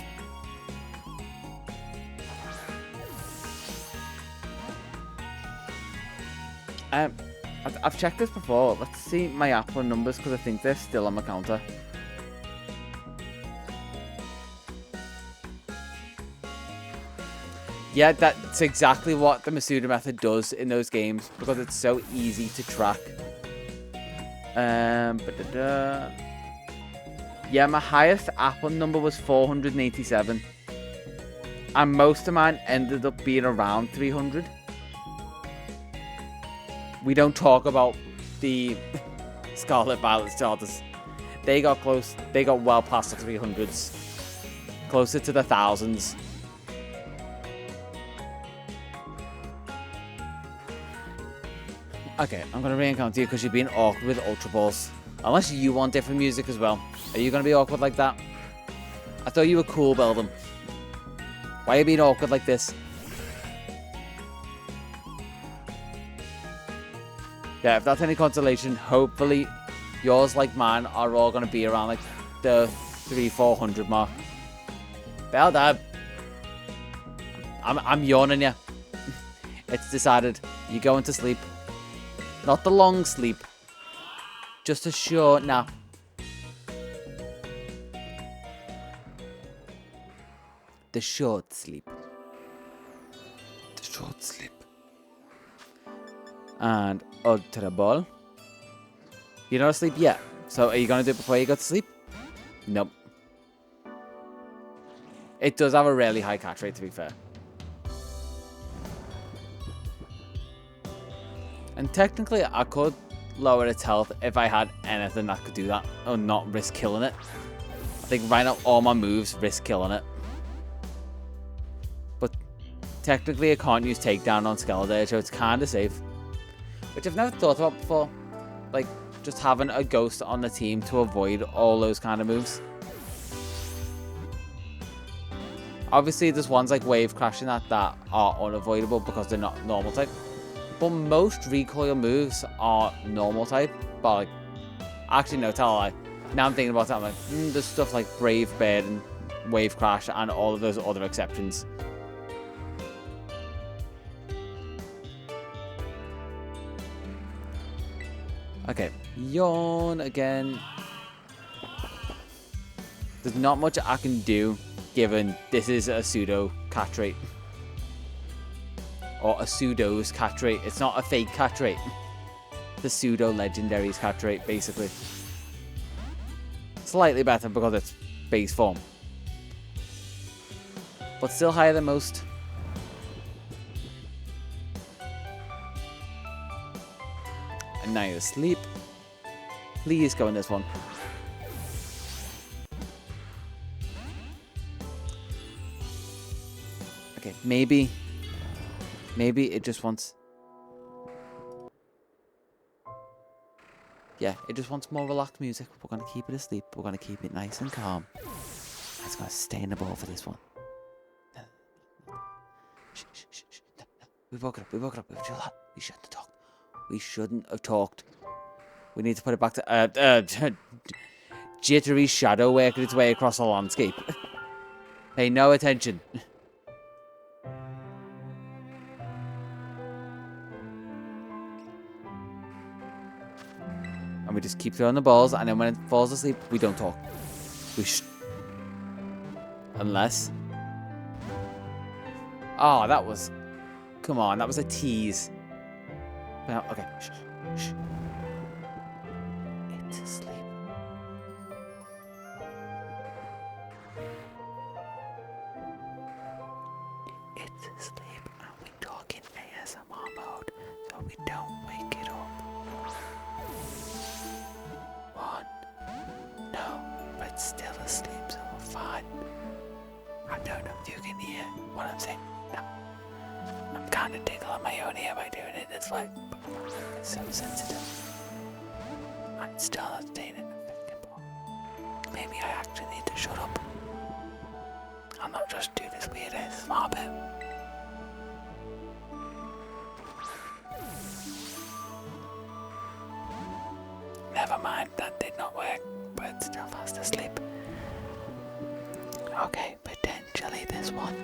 I've checked this before. Let's see my Apple numbers because I think they're still on my counter. Yeah, that's exactly what the Masuda method does in those games because it's so easy to track. Yeah, my highest Apple number was 487. And most of mine ended up being around 300. We don't talk about the Scarlet Violet starters. They got close. They got well past the 300s. Closer to the thousands. Okay, I'm going to re-encounter you because you're being awkward with Ultra Balls. Unless you want different music as well. Are you going to be awkward like that? I thought you were cool, Beldam. Why are you being awkward like this? Yeah, if that's any consolation, hopefully yours, like mine, are all going to be around like the 300-400 mark. Beldam. I'm yawning you. It's decided. You're going to sleep. Not the long sleep. Just a short nap. The short sleep. The short sleep. And Ultra Ball. You're not asleep yet. So are you going to do it before you go to sleep? Nope. It does have a really high catch rate, to be fair. And technically, I could lower its health if I had anything that could do that. Or not risk killing it. I think right now all my moves risk killing it. But technically, I can't use takedown on Skeletor, so it's kind of safe. Which I've never thought about before. Like, just having a ghost on the team to avoid all those kind of moves. Obviously, there's ones like Wave Crashing that are unavoidable because they're not normal type. But most recoil moves are normal type. But, like, actually, no, tell a lie. Now I'm thinking about it, I'm like, there's stuff like Brave Bird and Wave Crash and all of those other exceptions. Okay, yawn again. There's not much I can do given this is a pseudo catch rate. Or a pseudo's catch rate. It's not a fake catch rate. The pseudo legendary's catch rate, basically. Slightly better because it's base form. But still higher than most. And now you're asleep. Please go in this one. Okay, maybe it just wants... Yeah, it just wants more relaxed music. We're going to keep it asleep. We're going to keep it nice and calm. It's going to stay in the ball for this one. Shh, shh, shh, shh. No, no. We woke it up. We woke it up. We shouldn't have talked. We shouldn't have talked. We need to put it back to... jittery shadow working its way across the landscape. Pay no attention. And we just keep throwing the balls, and then when it falls asleep, we don't talk. We Unless... Oh, that was... Come on, that was a tease. Well, okay. Shh, shh. It's asleep. It's asleep, and we talk in ASMR mode, so we don't wake it up. One. No, but it's still asleep, so we're fine. I don't know if you can hear what I'm saying. No. I'm kind of tickling my own ear by doing it this way, but it's so sensitive. I'm still not staying in the freaking ball. Maybe I actually need to shut up. I'll not just do this weird ASMR bit. Never mind, that did not work, but it's still fast asleep. Okay, potentially this one.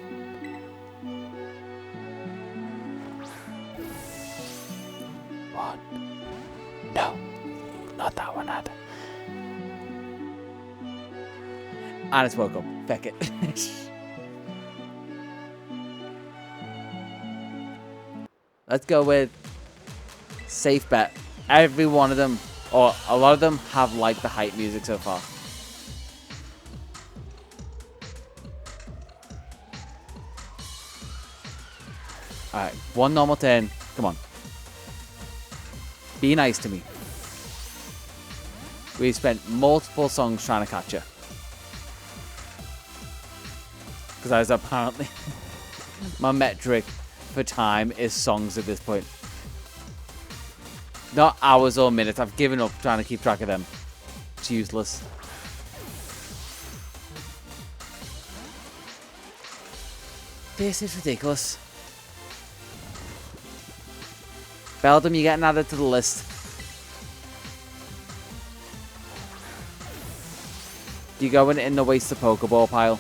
One. No, not that one either. And it's woke up. Feck it. Let's go with safe bet. Every one of them, or a lot of them, have liked the hype music so far. Alright, one normal turn. Come on. Be nice to me. We've spent multiple songs trying to catch her. Because as apparently my metric for time is songs at this point. Not hours or minutes. I've given up trying to keep track of them. It's useless. This is ridiculous. Beldum, you're getting added to the list. You going in the waste of Pokeball pile?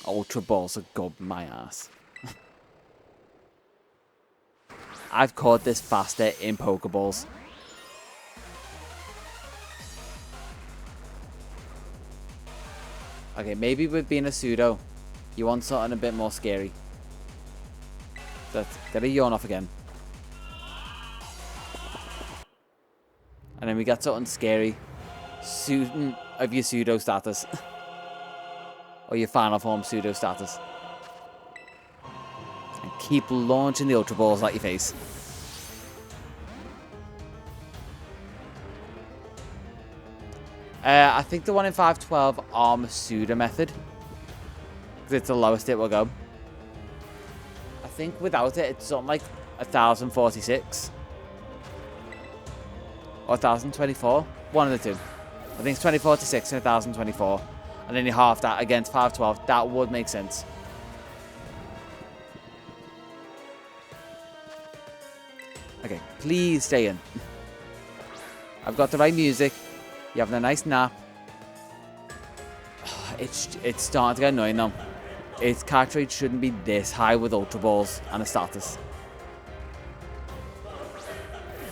Ultra Balls are good, my ass. I've caught this faster in Pokeballs. Okay, maybe with being a pseudo, you want something a bit more scary. Let's get a yawn off again. And then we got something scary. Suiting of your pseudo status. Or your final form pseudo status. And keep launching the Ultra Balls at your face. I think the one in 512 Arm Pseudo method. Because it's the lowest it will go. I think without it, it's something like 1046. Or 1024. One of the two. I think it's 2046 and 1024. And then you half that against 512. That would make sense. Okay, please stay in. I've got the right music. You're having a nice nap. It's starting to get annoying now. Its catch rate shouldn't be this high with Ultra Balls and a status.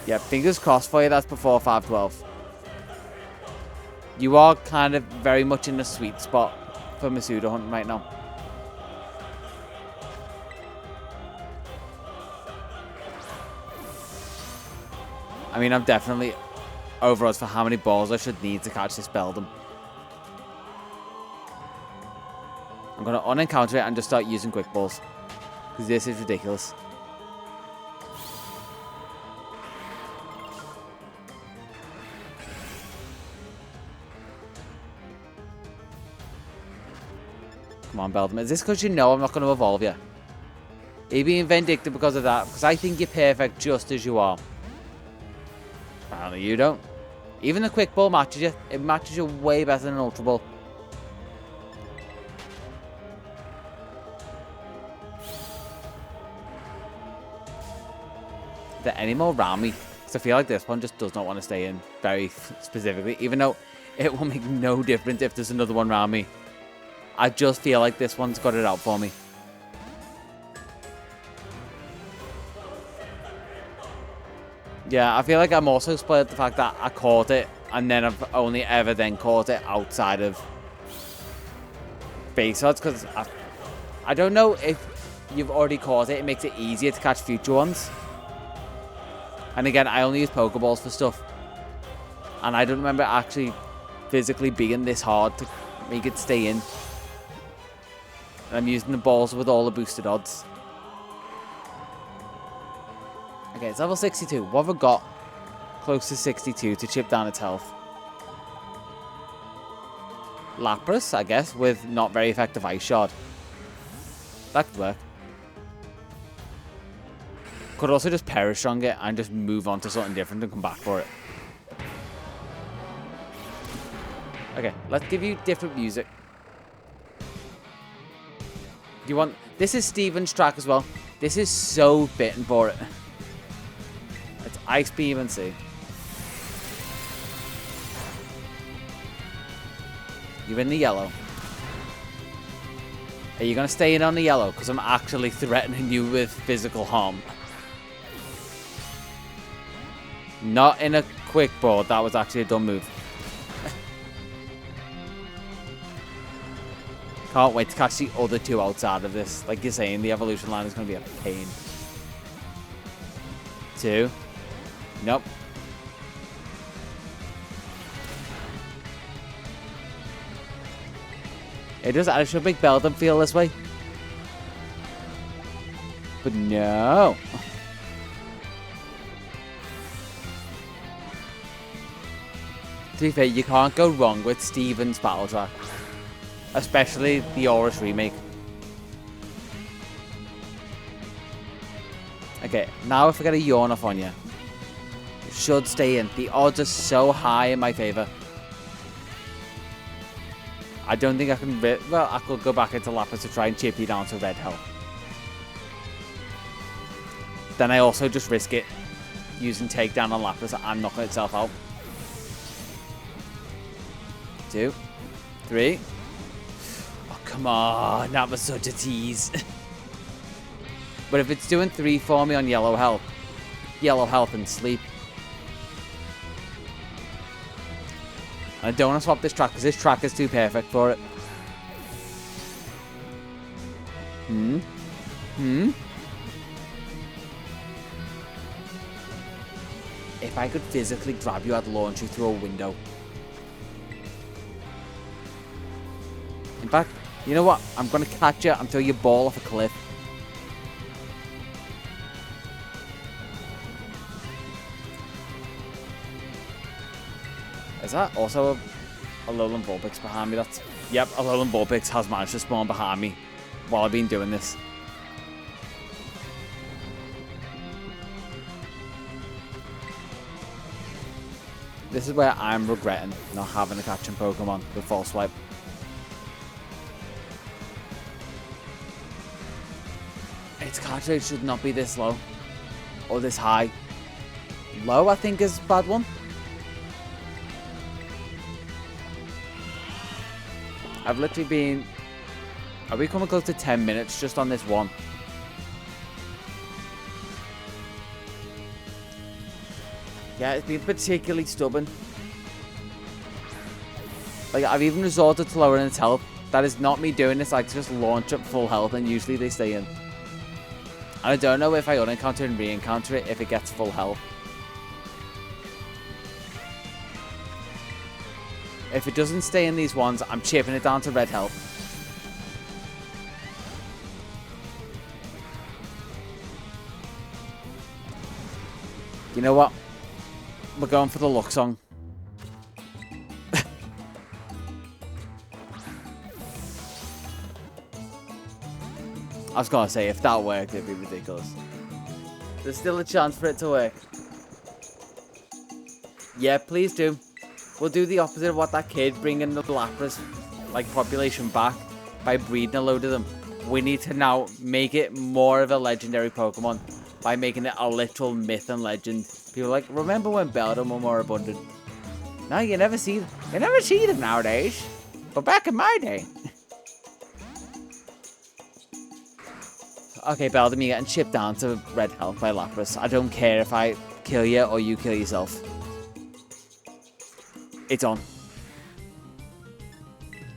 Yeah, fingers crossed for you, that's before 512. You are kind of very much in the sweet spot for Masuda Hunt right now. I mean, I'm definitely over us for how many balls I should need to catch this Beldum. I'm going to unencounter it and just start using quick balls. Because this is ridiculous. Come on, Beldum. Is this because you know I'm not going to evolve you? Are you being vindictive because of that? Because I think you're perfect just as you are. Apparently you don't. Even the quick ball matches you. It matches you way better than Ultra Ball. Is there any more around me? Because I feel like this one just does not want to stay in very specifically. Even though it will make no difference if there's another one around me. I just feel like this one's got it out for me. Yeah, I feel like I'm also spoiled the fact that I caught it, and then I've only ever then caught it outside of base odds, because I don't know if you've already caught it. It makes it easier to catch future ones. And again, I only use Pokeballs for stuff. And I don't remember actually physically being this hard to make it stay in. And I'm using the balls with all the boosted odds. Okay, it's level 62. What have I got close to 62 to chip down its health? Lapras, I guess, with not very effective Ice Shard. That could work. Could also just perish on it and just move on to something different and come back for it. Okay, let's give you different music. Do you want... This is Steven's track as well. This is so bitten for it. It's Ice Beam and C. You're in the yellow. Are you going to stay in on the yellow? Because I'm actually threatening you with physical harm. Not in a quick ball. That was actually a dumb move. Can't wait to catch the other two outside of this. Like you're saying, the evolution line is going to be a pain. 2. Nope. It does actually make Beldum feel this way. But no. To be fair, you can't go wrong with Steven's battle track. Especially the Aurus remake. Okay, now if I get a yawn off on you, it should stay in. The odds are so high in my favour. I don't think I can... Well, I could go back into Lapras to try and chip you down to red health. Then I also just risk it using takedown on Lapras and knocking itself out. 2, 3. Oh, come on. That was such a tease. But if it's doing 3 for me on yellow health and sleep. I don't want to swap this track because this track is too perfect for it. If I could physically grab you, I'd launch you through a window. In fact, you know what? I'm going to catch you and throw your ball off a cliff. Is that also a Alolan Vulpix behind me? That's... Yep, Alolan Vulpix has managed to spawn behind me while I've been doing this. This is where I'm regretting not having a catching Pokemon with False Swipe. Its catch rate should not be this low. Or this high. Low, I think, is a bad one. I've literally been... Are we coming close to 10 minutes just on this one? Yeah, it's been particularly stubborn. Like, I've even resorted to lowering its health. That is not me doing this. I just launch up full health and usually they stay in. And I don't know if I unencounter and re-encounter it if it gets full health. If it doesn't stay in these ones, I'm chipping it down to red health. You know what? We're going for the luck song. I was gonna say, if that worked, it'd be ridiculous. There's still a chance for it to work. Yeah, please do. We'll do the opposite of what that kid, bringing the Lapras, like, population back by breeding a load of them. We need to now make it more of a legendary Pokemon by making it a literal myth and legend. People are like, remember when Beldum were more abundant? No, you never see them nowadays. But back in my day. Okay, Beldum, you're getting chipped down to red health by Lapras. I don't care if I kill you or you kill yourself. It's on.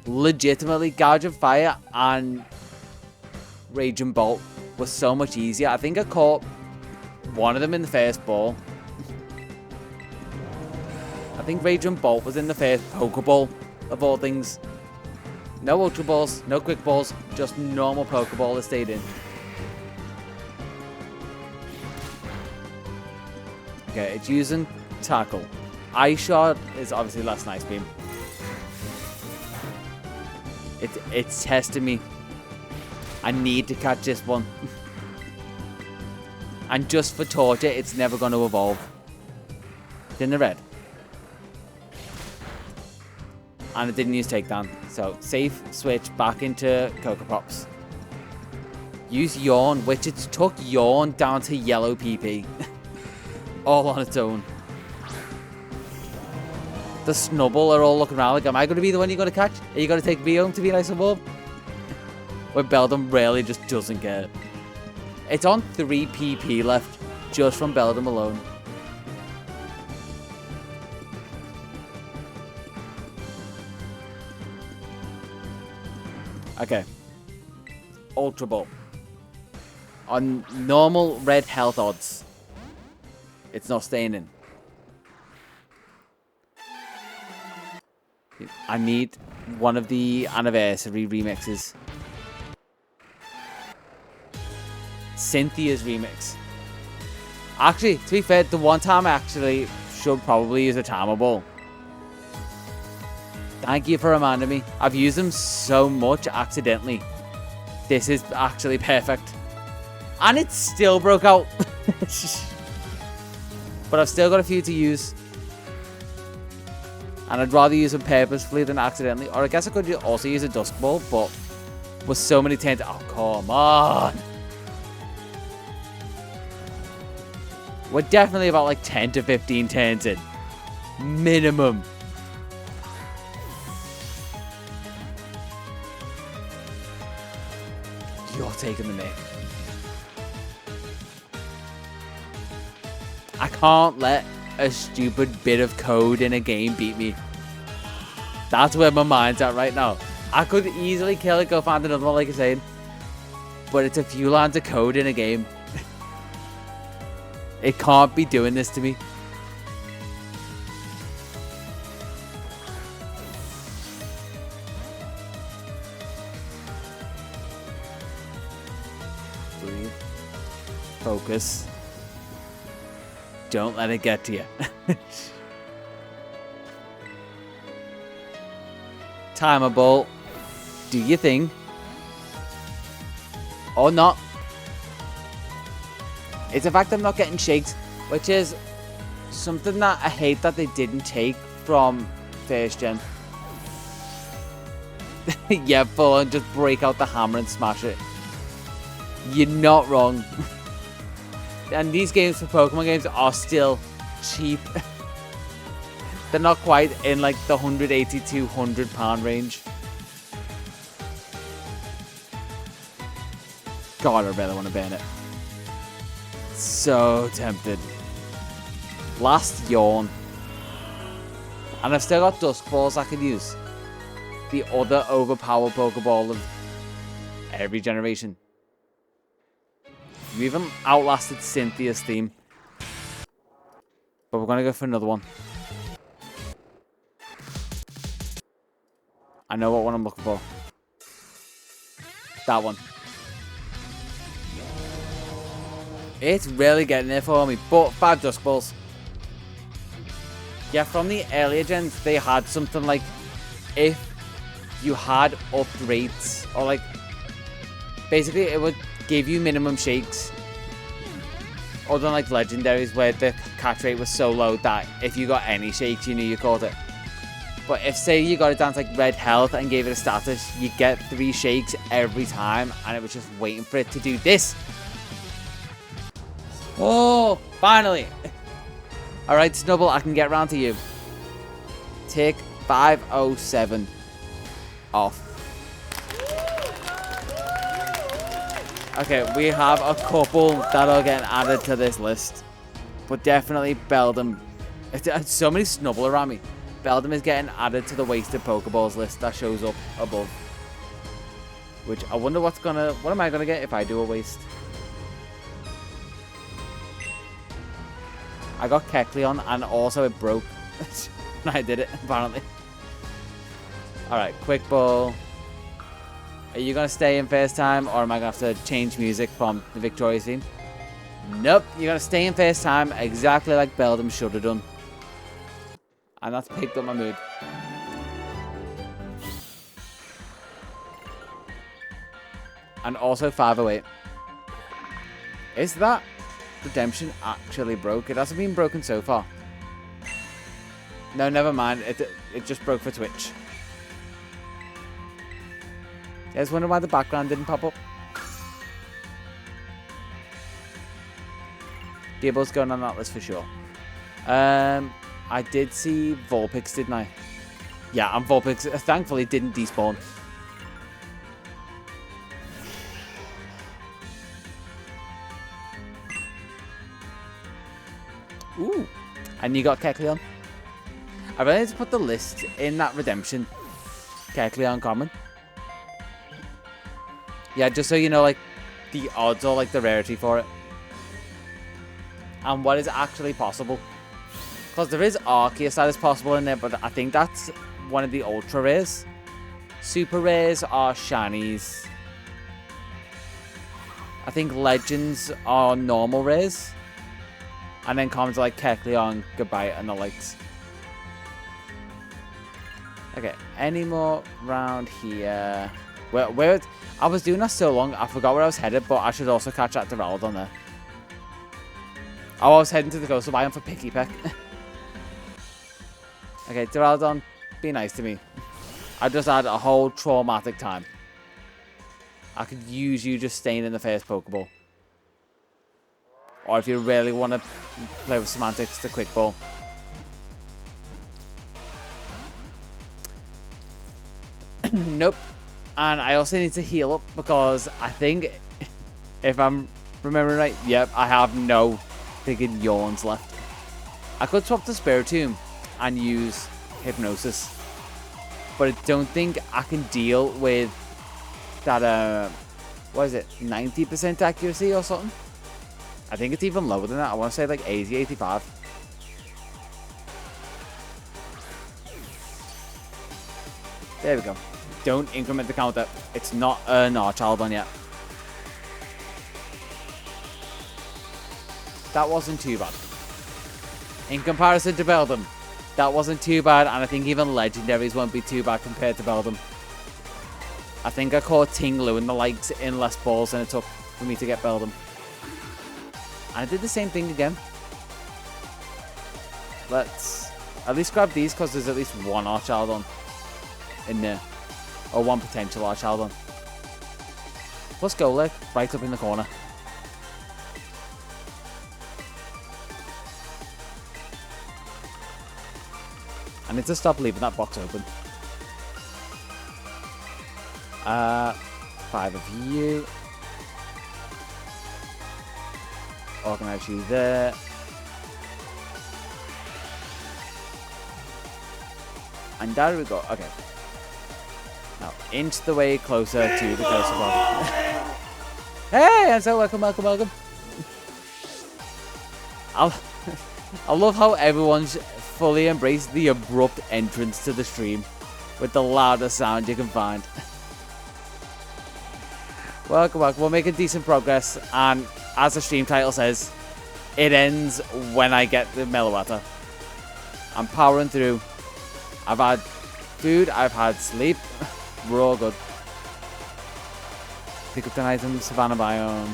Legitimately, Gouge of Fire and Raging Bolt was so much easier. I think I caught one of them in the first ball. I think Raging Bolt was in the first Pokeball, of all things. No Ultra Balls, no Quick Balls, just normal Pokeball that stayed in. Okay, it's using Tackle. Ice Shot is obviously less Ice Beam. It's testing me. I need to catch this one. And just for torture, it's never going to evolve. It's in the red. And it didn't use Takedown. So, safe switch back into Cocoa Pops. Use Yawn, which it took Yawn down to yellow PP. All on its own. The Snubble are all looking around like, am I going to be the one you're going to catch? Are you going to take me home to be nice and warm? Where Beldum really just doesn't get it. It's on 3 PP left, just from Beldum alone. Okay. Ultra Ball. On normal red health odds, it's not staying in. I need one of the anniversary remixes. Cynthia's remix. Actually, to be fair, the one time I actually should probably use a Timer Ball. Thank you for reminding me. I've used them so much accidentally. This is actually perfect. And it still broke out. But I've still got a few to use. And I'd rather use them purposefully than accidentally. Or I guess I could also use a Dusk Ball, but with so many turns... Oh, come on. We're definitely about like 10 to 15 turns in. Minimum. You're taking the mic. I can't let a stupid bit of code in a game beat me. That's where my mind's at right now. I could easily kill it, go find another one like you're saying. But it's a few lines of code in a game. It can't be doing this to me. Breathe. Focus. Don't let it get to you. Timer Ball. Do your thing. Or not. It's the fact I'm not getting shaked, which is something that I hate that they didn't take from first gen. Yeah, full on just break out the hammer and smash it. You're not wrong. And these games for Pokemon games are still cheap. They're not quite in like the £180 to £200 range. God, I really want to ban it. So tempted. Last Yawn. And I've still got Dusk Balls I can use. The other overpowered Pokeball of every generation. You even outlasted Cynthia's theme. But we're going to go for another one. I know what one I'm looking for. That one. It's really getting there for me. But 5 Dusk Balls. Yeah, from the earlier gens, they had something like... If you had upgrades, or like... Basically, it would give you minimum shakes. Other than like legendaries where the catch rate was so low that if you got any shakes, you knew you caught it. But if say you got it down to like red health and gave it a status, you get 3 shakes every time, and it was just waiting for it to do this. Oh, finally. All right, Snubble, I can get around to you. Take 507 off. Okay, we have a couple that are getting added to this list. But definitely Beldum. It's so many Snubble around me. Beldum is getting added to the wasted Pokeballs list that shows up above. Which I wonder what am I gonna get if I do a waste? I got Kecleon and also it broke. I did it, apparently. Alright, quick ball. Are you going to stay in first time, or am I going to have to change music from the Victoria's theme? Nope, you're going to stay in first time, exactly like Beldum should have done. And that's picked up my mood. And also 508. Is that redemption actually broke? It hasn't been broken so far. No, never mind. It just broke for Twitch. I was wondering why the background didn't pop up. Gibbo's going on that list for sure. I did see Vulpix, didn't I? Yeah, and Vulpix thankfully didn't despawn. Ooh, and you got Kecleon. I really need to put the list in that redemption. Kecleon common. Yeah, just so you know, like, the odds or, like, the rarity for it. And what is actually possible. Because there is Arceus that is possible in there, but I think that's one of the ultra rares. Super rares are shinies. I think legends are normal rares. And then commons are like Kecleon, Goodbye, and the likes. Okay, any more round here? Where I was doing that so long, I forgot where I was headed, but I should also catch that Duraludon there. Oh, I was heading to the coastal biome for Picky Peck. Okay, Duraludon, be nice to me. I just had a whole traumatic time. I could use you just staying in the first Pokeball. Or if you really want to play with semantics, the quick ball. Nope. And I also need to heal up because I think, if I'm remembering right, yep, I have no freaking yawns left. I could swap to Spiritomb and use Hypnosis, but I don't think I can deal with that, what is it, 90% accuracy or something? I think it's even lower than that. I want to say like 80, 85. There we go. Don't increment the counter. It's not an Archaldon yet. That wasn't too bad. In comparison to Beldum, that wasn't too bad, and I think even legendaries won't be too bad compared to Beldum. I think I caught Tinglu and the likes in less balls than it took for me to get Beldum. And I did the same thing again. Let's at least grab these because there's at least one Archaldon in there. Or one potential Archaldon. Plus Golek, right up in the corner. I need to stop leaving that box open. 5 of you. Organize you there. And there we go. Okay. Now, inch the way closer to the coastal ball. Hey, and so welcome. I love how everyone's fully embraced the abrupt entrance to the stream with the loudest sound you can find. Welcome back. We're making decent progress, and as the stream title says, it ends when I get the Meloetta. I'm powering through. I've had food, I've had sleep. We're all good. Pick up an item in the savannah biome.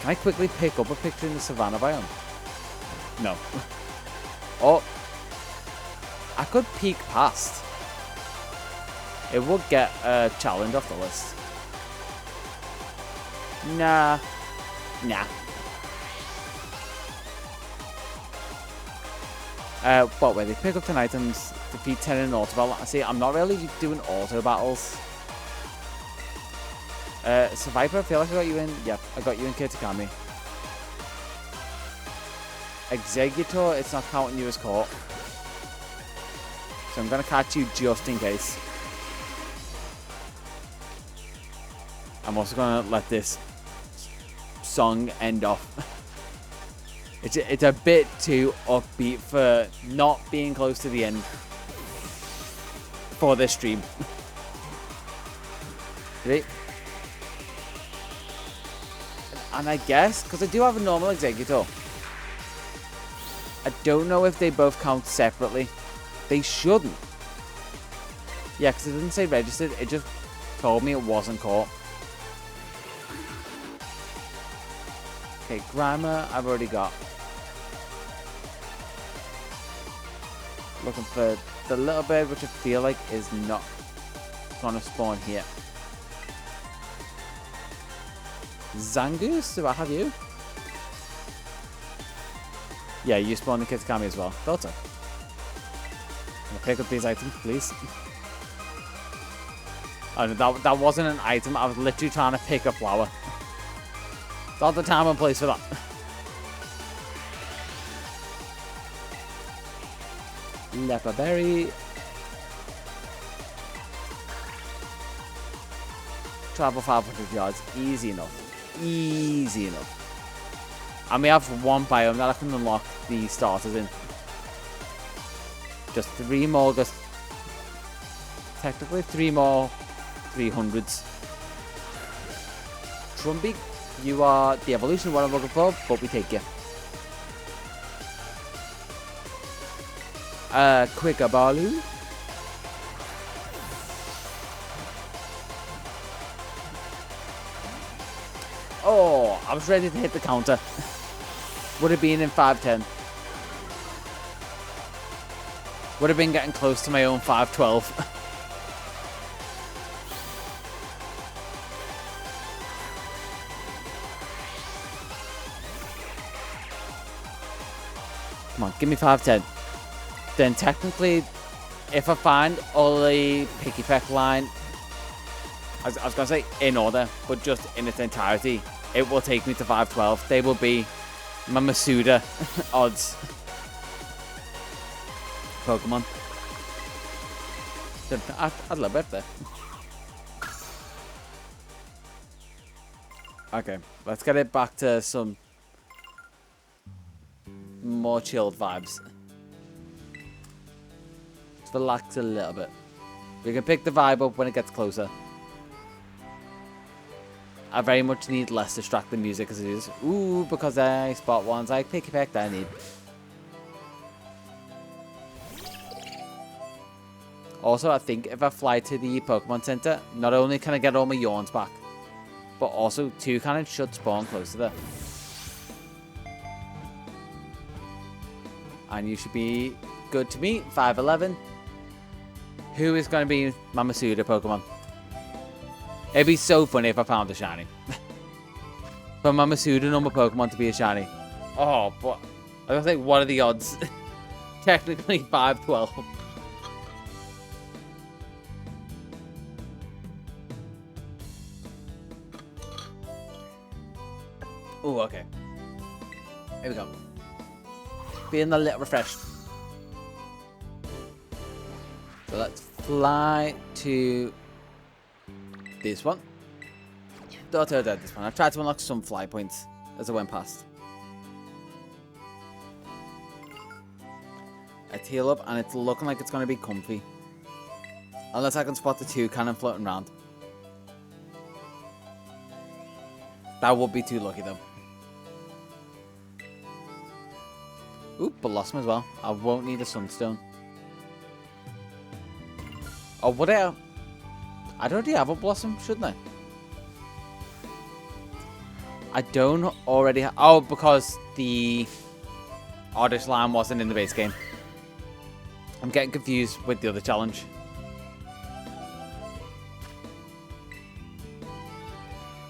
Can I quickly pick up a picture in the savannah biome? No. Oh. I could peek past. It would get a challenge off the list. Nah. What way? They pick up 10 items, defeat 10 in an auto battle. See, I'm not really doing auto battles. Survivor, I feel like I got you in. Yep, I got you in Kitikami. Executor, it's not counting you as caught. So I'm going to catch you just in case. I'm also going to let this song end off. It's a bit too upbeat for not being close to the end for this stream. Ready? And I guess, because I do have a normal Executor, I don't know if they both count separately. They shouldn't. Yeah, because it didn't say registered, it just told me it wasn't caught. Okay, grammar, I've already got. Looking for the little bird, which I feel like is not going to spawn here. Zangoose, do I have you? Yeah, you spawn the Kitikami as well. Thought so. I'll pick up these items, please. Oh no, that wasn't an item. I was literally trying to pick a flower. Not the time and place for that. Leper berry. Travel 500 yards. Easy enough. Easy enough. And we have one biome that I can unlock the starters in. Just 3 more. Just technically 3 more 300s. Trumbeak, you are the evolution of what I'm looking for, but we take you. Quicker Balu. Oh, I was ready to hit the counter. Would have been in 510. Would have been getting close to my own 512. Come on, give me 510. Then technically, if I find all the picky peck line, I was going to say in order, but just in its entirety, it will take me to 512. They will be my Masuda odds. Pokemon. I'd love it there. Okay, let's get it back to some more chilled vibes. Let's relax a little bit. We can pick the vibe up when it gets closer. I very much need less distracting music as it is. Ooh, because I spot ones like picky peck that I need. Also, I think if I fly to the Pokemon Center, not only can I get all my yawns back, but also Toucan should spawn close to there. And you should be good to meet. 5'11". Who is going to be my Masuda Pokemon? It'd be so funny if I found a shiny. For my Masuda number Pokemon to be a shiny. Oh, but I was like, what are the odds? Technically 5'12". Oh, okay. Here we go. Being a little refreshed. So let's fly to this one. This one. I've tried to unlock some fly points as I went past. Let's heal up, and it's looking like it's going to be comfy. Unless I can spot the Toucan floating around. That would be too lucky, though. Ooh, Blossom as well. I won't need a Sunstone. Oh, would I? I'd already have a Blossom, shouldn't I? I don't already have... Oh, because the Oddish Lamb wasn't in the base game. I'm getting confused with the other challenge.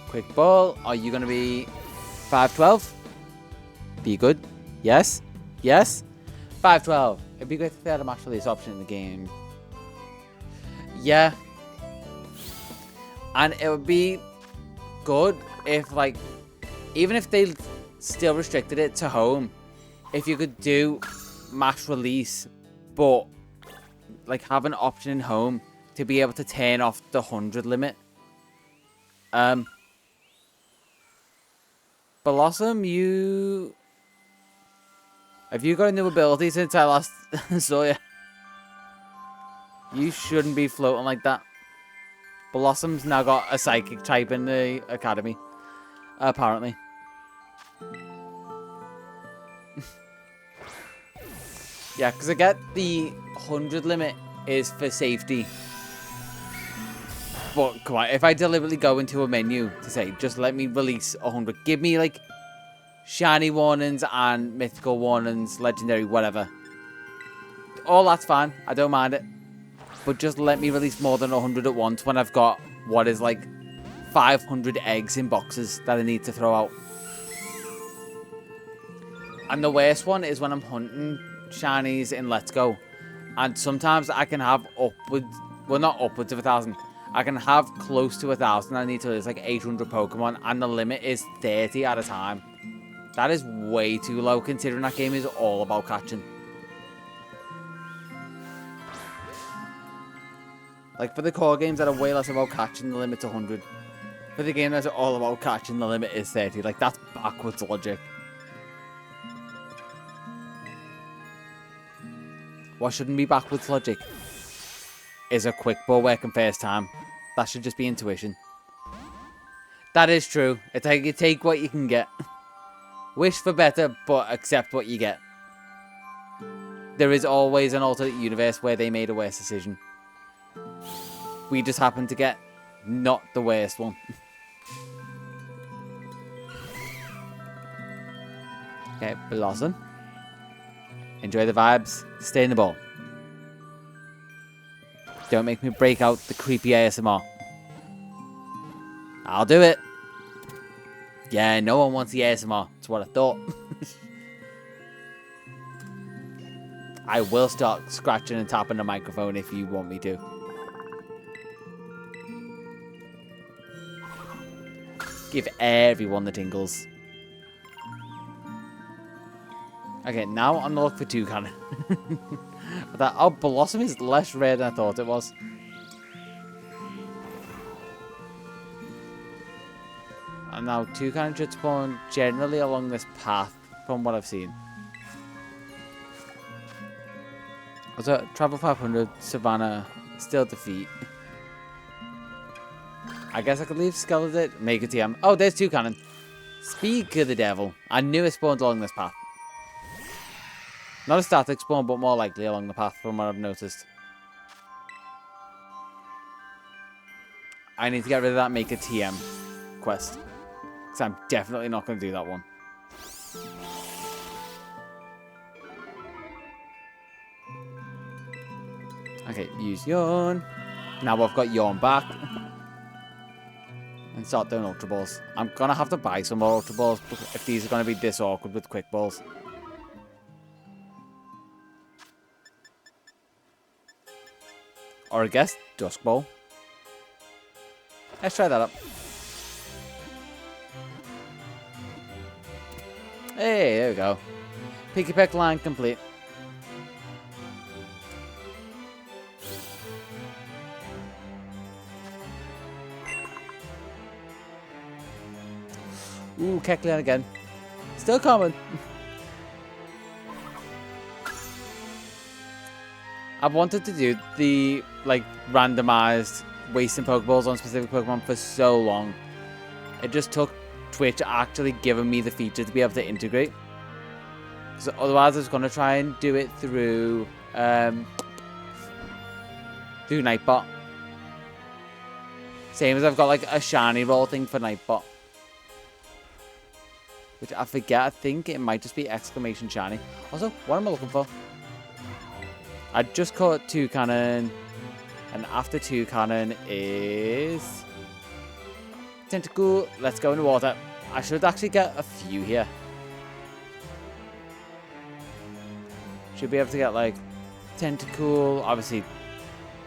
Quick ball. Are you going to be 512? Be good. Yes. Yes. 512. It'd be great if they had a match release option in the game. Yeah. And it would be good if, like, even if they still restricted it to home, if you could do match release, but, like, have an option in home to be able to turn off the 100 limit. Blossom, have you got a new ability since I last saw you? You shouldn't be floating like that. Blossom's now got a psychic type in the academy, apparently. Yeah, because I get the 100 limit is for safety. But come on, if I deliberately go into a menu to say, just let me release 100, give me like shiny warnings and mythical warnings, legendary, whatever. All that's fine. I don't mind it. But just let me release more than 100 at once when I've got what is like 500 eggs in boxes that I need to throw out. And the worst one is when I'm hunting shinies in Let's Go. And sometimes I can have upwards, well, not upwards of 1,000. I can have close to 1,000. I need to release like 800 Pokemon, and the limit is 30 at a time. That is way too low, considering that game is all about catching. Like, for the core games that are way less about catching, the limit's 100. For the game that's all about catching, the limit is 30. Like, that's backwards logic. What shouldn't be backwards logic is a quick ball working first time. That should just be intuition. That is true. It's like you take what you can get. Wish for better, but accept what you get. There is always an alternate universe where they made a worse decision. We just happen to get not the worst one. Okay, Blossom. Enjoy the vibes. Stay in the ball. Don't make me break out the creepy ASMR. I'll do it. Yeah, no one wants the ASMR. That's what I thought. I will start scratching and tapping the microphone if you want me to. Give everyone the tingles. Okay, now on the look for Toucan. Oh, Blossom is less rare than I thought it was. And now Toucan should spawn generally along this path from what I've seen. Also, travel 500, Savannah, still defeat. I guess I could leave Skeleton, make a TM. Oh, there's Toucan. Speak of the devil. I knew it spawned along this path. Not a static spawn, but more likely along the path from what I've noticed. I need to get rid of that make a TM quest. Because I'm definitely not going to do that one. Okay, use Yawn. Now I've got Yawn back. And start doing Ultra Balls. I'm going to have to buy some more Ultra Balls if these are going to be this awkward with Quick Balls. Or I guess Dusk Bowl. Let's try that up. Hey, there we go. Picky Peck line complete. Ooh, Kecleon again. Still coming. I've wanted to do the, like, randomized wasting Pokeballs on specific Pokemon for so long. It just took Twitch actually giving me the feature to be able to integrate. So otherwise I was going to try and do it through Nightbot. Same as I've got like a shiny roll thing for Nightbot. which I forget. I think it might just be exclamation shiny. Also, what am I looking for? I just caught toucanon, and after toucanon is tentacle. Let's go in the water. I should actually get a few here. Should be able to get like tentacle, obviously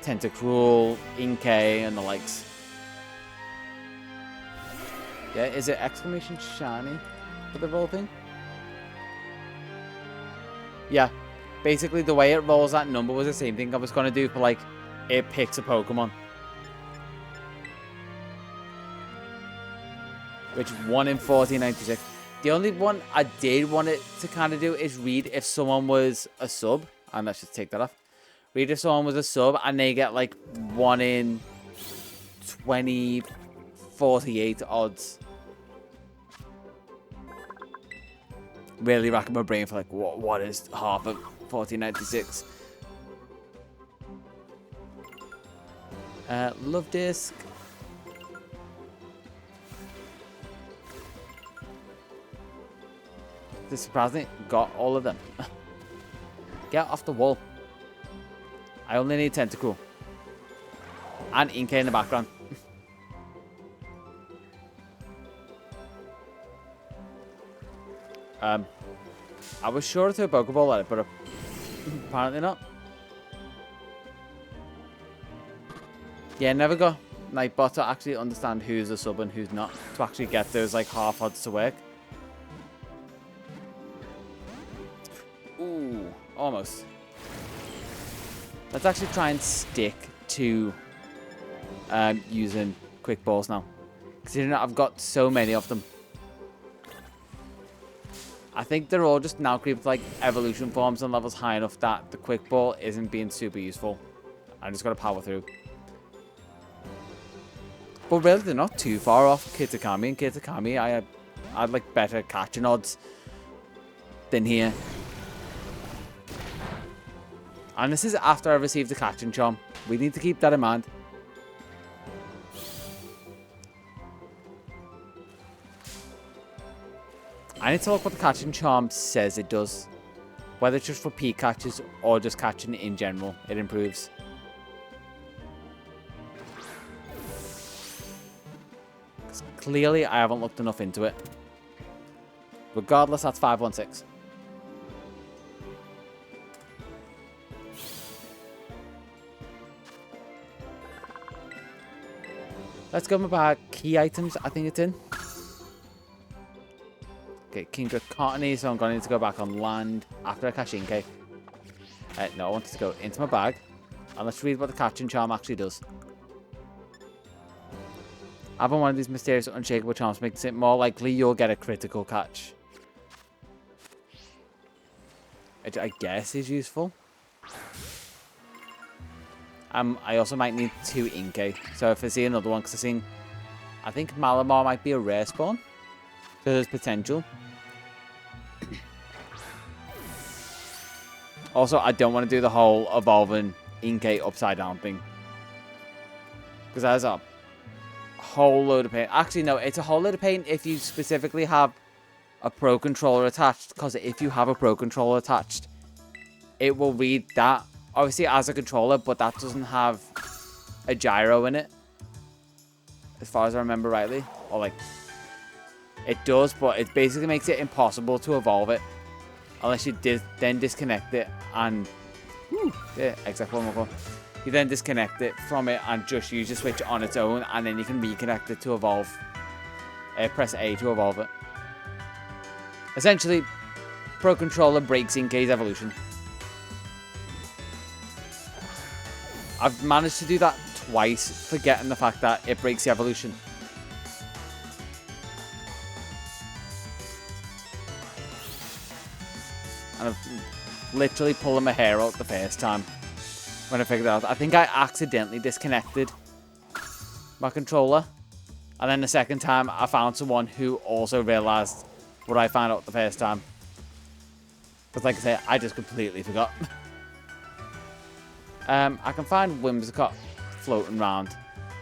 tentacruel, inkay, and the likes. Yeah, is it exclamation shiny for the roll thing? Yeah, basically the way it rolls that number was the same thing I was going to do for like, it picks a Pokemon. Which 1 in 1496. The only one I did want it to kind of do is read if someone was a sub. And let's just take that off. Read if someone was a sub and they get like 1 in 2048 odds. Really racking my brain for like, what is half of 1496? Love disc. This surprisingly got all of them. Get off the wall. I only need tentacle. And Inkay in the background. I was sure to a Pokeball at it, but apparently not. Yeah, never got Nightbot to actually understand who's a sub and who's not. To actually get those like half odds to work. Ooh, almost. Let's actually try and stick to using quick balls now. Considering that I've got so many of them. I think they're all just now creeping like evolution forms and levels high enough that the quick ball isn't being super useful. I'm just going to power through. But really, they're not too far off Kitikami. And Kitikami, I had like better catching odds than here. And this is after I received the catching charm. We need to keep that in mind. I need to look what the catching charm says it does. Whether it's just for peak catches or just catching in general, it improves. Because clearly I haven't looked enough into it. Regardless, that's 516. Let's go about key items. I think it's in. Okay, Kingdra Cottony, so I'm going to need to go back on land after I catch Inkay. No, I wanted to go into my bag. And let's read what the catching charm actually does. Having one of these mysterious unshakable charms makes it more likely you'll get a critical catch. Which I guess is useful. I also might need 2 Inkay. So if I see another one, because I think Malamar might be a rare spawn. So there's potential. Also, I don't want to do the whole evolving Inkay upside down thing. Because that's a whole load of pain. Actually, no, it's a whole load of pain if you specifically have a Pro Controller attached. Because if you have a Pro Controller attached, it will read that, obviously, as a controller, but that doesn't have a gyro in it. As far as I remember rightly. Or, like, it does, but it basically makes it impossible to evolve it. Unless you then disconnect it and... yeah, exactly what I'm looking for. You then disconnect it from it and just use the switch on its own, and then you can reconnect it to evolve. Press A to evolve it. Essentially, Pro Controller breaks Inkay's evolution. I've managed to do that twice, forgetting the fact that it breaks the evolution. And I've literally pulled my hair out the first time when I figured it out. I think I accidentally disconnected my controller. And then the second time, I found someone who also realised what I found out the first time. Because like I say, I just completely forgot. I can find Whimsicott floating around.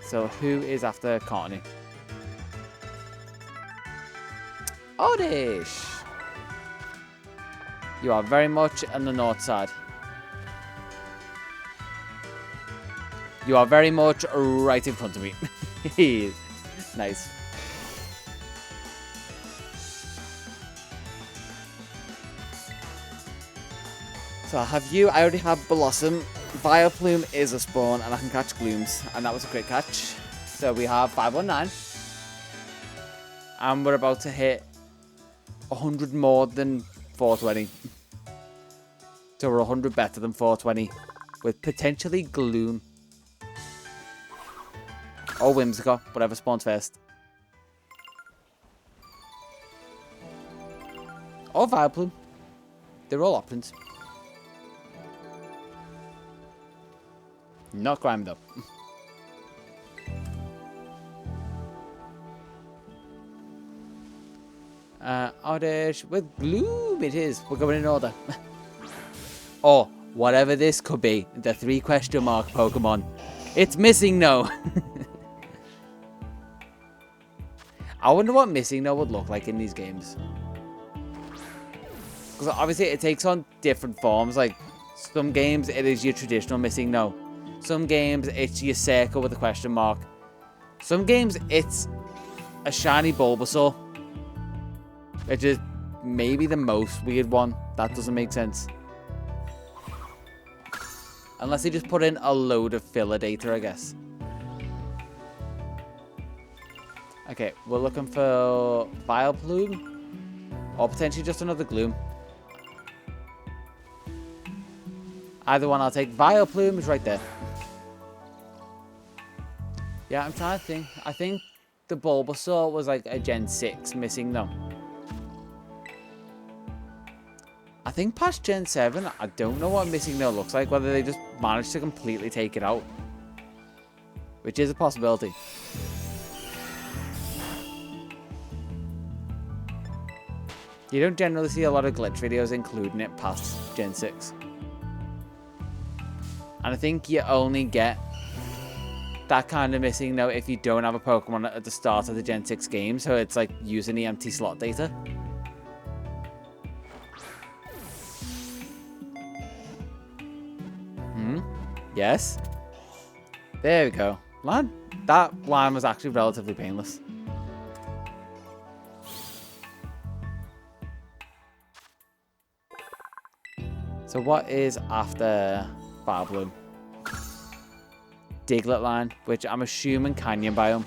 So who is after Cottony? Oddish. You are very much on the north side. You are very much right in front of me. Nice. So I have you. I already have Blossom. Vileplume is a spawn, and I can catch Glooms, and that was a great catch. So we have 519, and we're about to hit 100 more than 420. So we're 100 better than 420, with potentially Gloom. Or Whimsicott, whatever spawns first. Or Vileplume. They're all options. Not Grime though. Oddish with Gloom it is. We're going in order. Or whatever this could be. The 3 question mark Pokemon. It's Missing No. I wonder what Missing No would look like in these games. Because obviously it takes on different forms. Like some games it is your traditional Missing No. Some games it's your circle with a question mark. Some games it's a shiny Bulbasaur. Which is maybe the most weird one. That doesn't make sense. Unless they just put in a load of filler data, I guess. Okay, we're looking for Vileplume. Or potentially just another Gloom. Either one I'll take. Vileplume is right there. Yeah, I'm trying to think. I think the Bulbasaur was like a Gen 6 Missing No. I think past Gen 7, I don't know what Missing No looks like. Whether they just managed to completely take it out. Which is a possibility. You don't generally see a lot of glitch videos including it past Gen 6. And I think you only get that kind of Missing No if you don't have a Pokemon at the start of the Gen 6 game. So it's like using the empty slot data. Yes. There we go. Man, that line was actually relatively painless. So what is after Vileplume? Diglett line, which I'm assuming Canyon biome.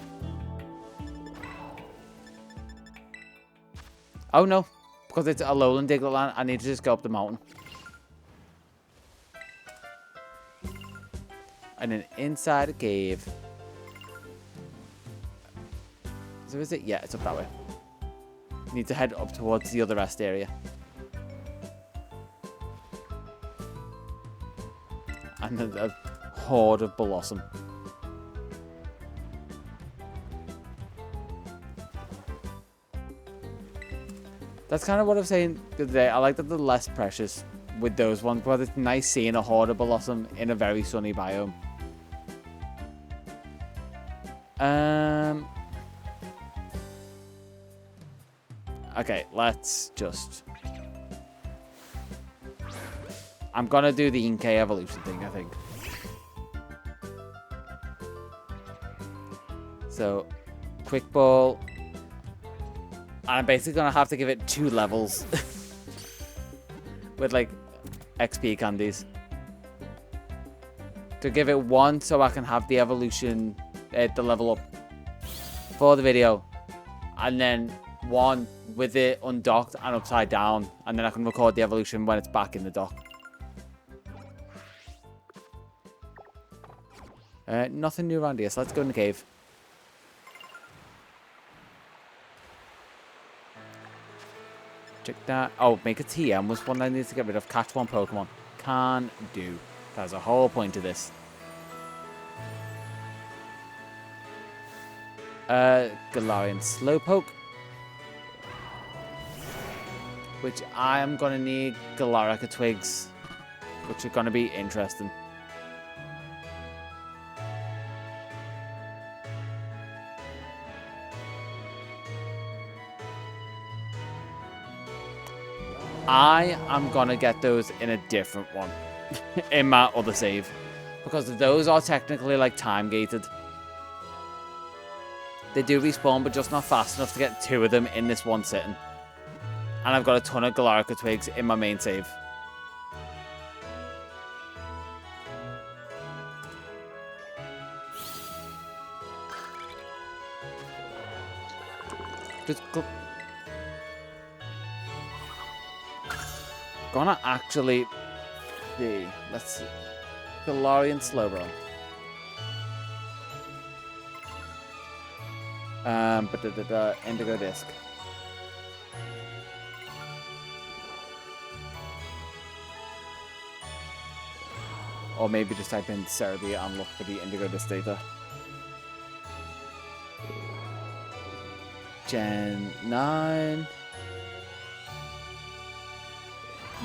Oh no, because it's a lowland Diglett line, I need to just go up the mountain. And then inside a cave. So is it? Yeah, it's up that way. Need to head up towards the other rest area. And a horde of Blossom. That's kind of what I was saying the other day. I like that they're less precious with those ones, but it's nice seeing a horde of Blossom in a very sunny biome. Okay, let's just... I'm gonna do the Inkay evolution thing, I think. So, Quick Ball. And I'm basically gonna have to give it 2 levels. With, like, XP candies. To give it 1 so I can have the evolution, the level up for the video. And then 1 with it undocked and upside down. And then I can record the evolution when it's back in the dock. Nothing new around here, so let's go in the cave. Check that. Oh, make a TM was one I need to get rid of. Catch 1 Pokemon. Can do. That's a whole point to this. Galarian Slowpoke. Which I am going to need Galarica Twigs. Which are going to be interesting. I am going to get those in a different one. In my other save. Because those are technically like time gated. They do respawn, but just not fast enough to get 2 of them in this one sitting. And I've got a ton of Galarica Twigs in my main save. Just gonna actually see. Let's see. Galarian Slowbro. Indigo Disc. Or maybe just type in Cerebi and look for the Indigo Disc data. Gen 9.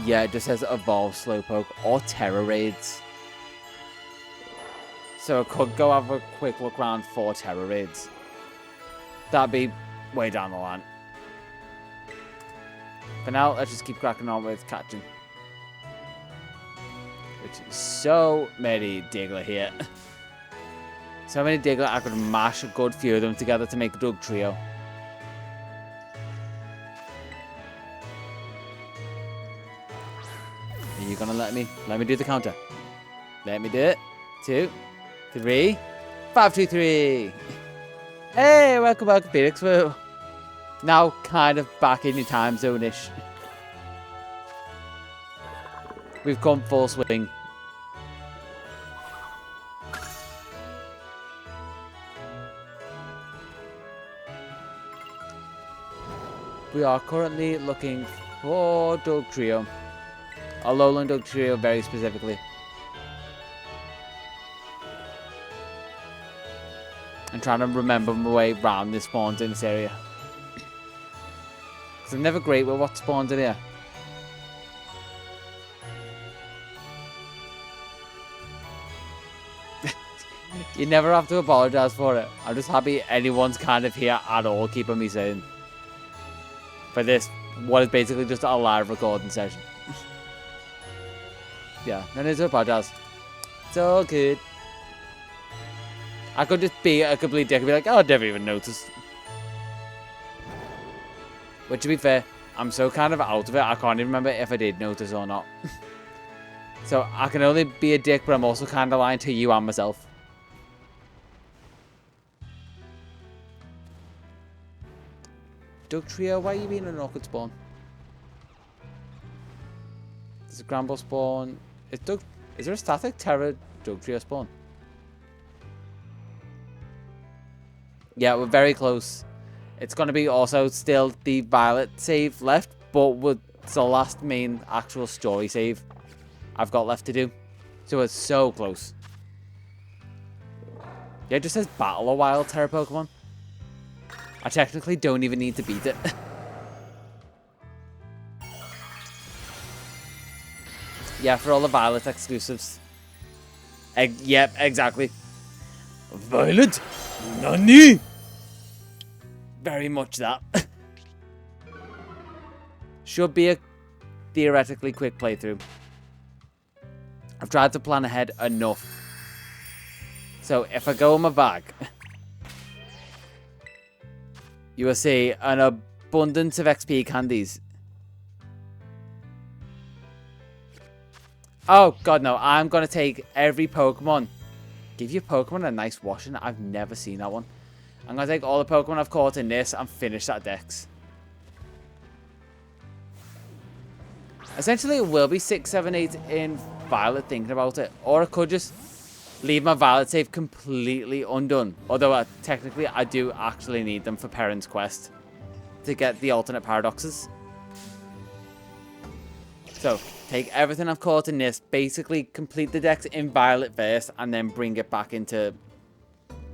Yeah, it just says Evolve Slowpoke or Terra Raids. So I could go have a quick look around for Terra Raids. That'd be way down the line. For now, let's just keep cracking on with catching. Which is so many Diglett here. So many Diglett, I could mash a good few of them together to make a Doug Trio. Are you gonna let me do the counter? Let me do it. 2, 3, 5, 2, 3. Hey, welcome back, PokedEx. Now kind of back in your time zone-ish. We've come full swing. We are currently looking for Doug Trio. A Lowland Doug Trio very specifically. I'm trying to remember my way around the spawns in this area. Because I'm never great with what spawns in here. You never have to apologise for it. I'm just happy anyone's kind of here at all keeping me sane. For this, what is basically just a live recording session. Yeah, no need to apologise. It's all good. I could just be a complete dick and be like, oh, I never even noticed. But to be fair, I'm so kind of out of it, I can't even remember if I did notice or not. So I can only be a dick, but I'm also kind of lying to you and myself. Doug Trio, why are you being an awkward spawn? There's a Gramble spawn. Is there a static Terra Doug Trio spawn? Yeah, we're very close. It's going to be also still the Violet save left, but it's the last main actual story save I've got left to do. So it's so close. Yeah, it just says battle a wild Terra Pokemon. I technically don't even need to beat it. Yeah, for all the Violet exclusives. Yep, exactly. Violet? Nani? Very much that. Should be a theoretically quick playthrough. I've tried to plan ahead enough. So if I go in my bag, you will see an abundance of XP candies. Oh, God, no. I'm going to take every Pokemon. Give your Pokemon a nice washing. I've never seen that one. I'm going to take all the Pokemon I've caught in this and finish that dex. Essentially, it will be 6, 7, 8 in Violet thinking about it. Or I could just leave my Violet save completely undone. Although, technically, I do actually need them for Perrin's quest to get the alternate paradoxes. So, take everything I've caught in this, basically complete the dex in Violet first, and then bring it back into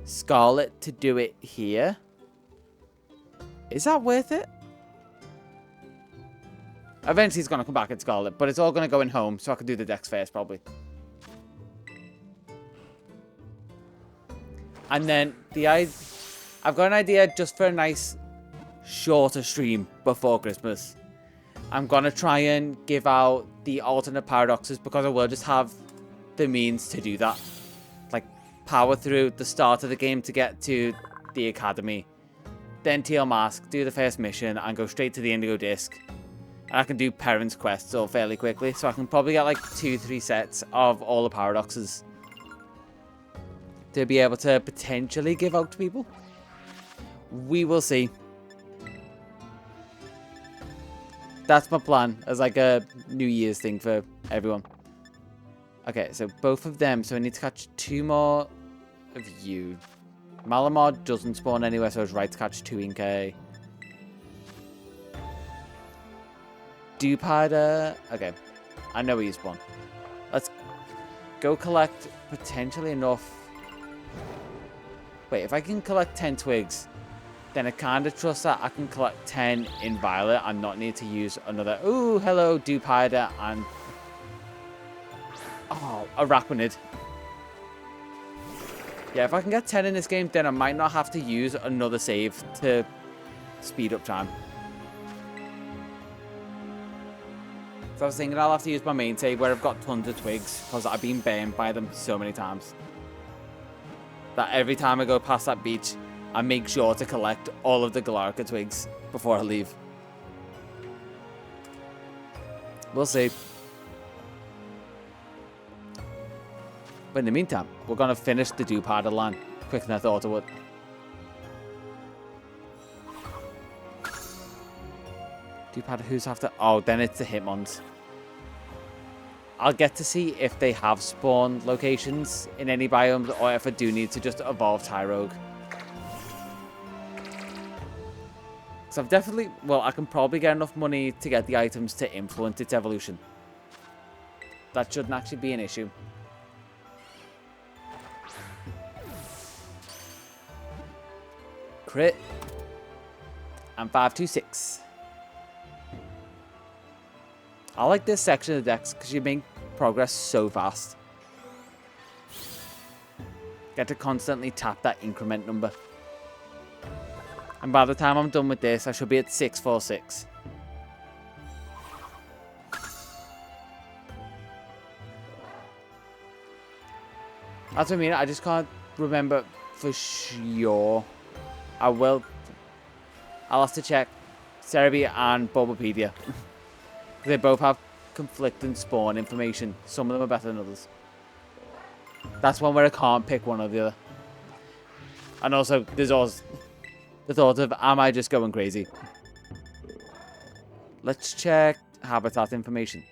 Scarlet to do it here. Is that worth it? Eventually it's going to come back in Scarlet, but it's all going to go in home, so I can do the dex first, probably. And then, I've got an idea just for a nice, shorter stream before Christmas. I'm going to try and give out the alternate paradoxes because I will just have the means to do that. Like, power through the start of the game to get to the academy. Then Teal Mask, do the first mission, and go straight to the Indigo Disc. And I can do Parents' Quests all fairly quickly, so I can probably get like 2-3 sets of all the paradoxes to be able to potentially give out to people. We will see. That's my plan as like a New Year's thing for everyone. Okay, so both of them. So I need to catch 2 more of you. Malamar doesn't spawn anywhere, so I was right to catch 2 Inkay. Dupada. Okay, I know where you spawn. Let's go collect potentially enough. Wait, if I can collect 10 twigs, then I kind of trust that I can collect 10 in Violet and not need to use another. Ooh, hello, Dupada and a Rapanid. Yeah, if I can get 10 in this game, then I might not have to use another save to speed up time. So I was thinking I'll have to use my main save where I've got tons of twigs because I've been burned by them so many times. That every time I go past that beach, I make sure to collect all of the Galarica twigs before I leave. We'll see. But in the meantime, we're going to finish the Dupada line quicker than I thought I would. Dupada, who's after? Oh, then it's the Hitmons. I'll get to see if they have spawned locations in any biomes or if I do need to just evolve Tyrogue. So I've definitely... Well, I can probably get enough money to get the items to influence its evolution. That shouldn't actually be an issue. Crit. And 526. I like this section of the decks because you make progress so fast. Get to constantly tap that increment number. And by the time I'm done with this, I should be at 646. That's what I mean. I just can't remember for sure. I'll have to check Cerebi and Bulbapedia. They both have conflicting spawn information. Some of them are better than others. That's one where I can't pick one or the other. And also, there's also the thought of, am I just going crazy? Let's check habitat information.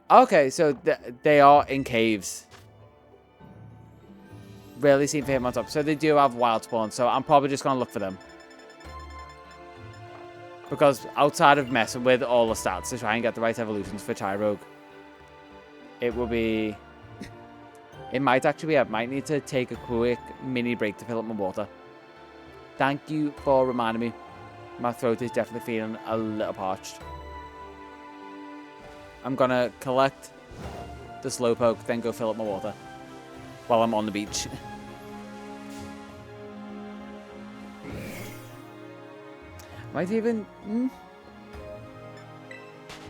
Okay, so they are in caves. Rarely seen for him on top. So they do have wild spawn, so I'm probably just going to look for them. Because outside of messing with all the stats to try and get the right evolutions for Tyrogue, it will be... It might actually be... I might need to take a quick mini break to fill up my water. Thank you for reminding me. My throat is definitely feeling a little parched. I'm going to collect the Slowpoke, then go fill up my water while I'm on the beach. Might even...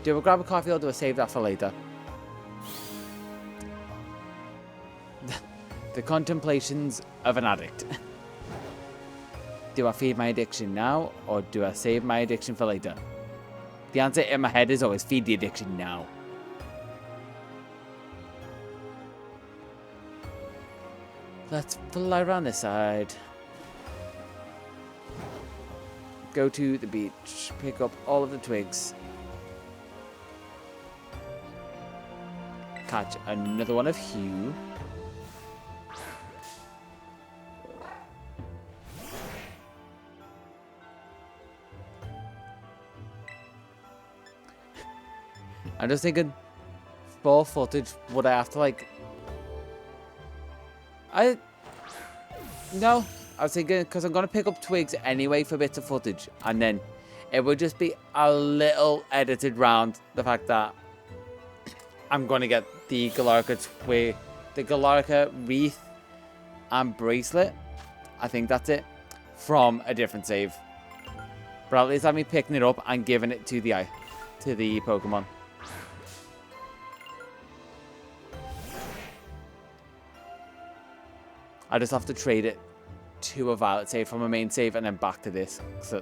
Do I grab a coffee or do I save that for later? The contemplations of an addict. Do I feed my addiction now or do I save my addiction for later? The answer in my head is always feed the addiction now. Let's fly around this side. Go to the beach, pick up all of the twigs. Catch another one of Hugh. I'm just thinking, for footage, would I have to like... No. I was thinking, because I'm going to pick up twigs anyway for bits of footage. And then it would just be a little edited round the fact that I'm going to get the Galarica twig, the Galarica wreath and bracelet. I think that's it. From a different save. But at least have me picking it up and giving it to the Pokemon. I just have to trade it to a Violet save from a main save and then back to this. So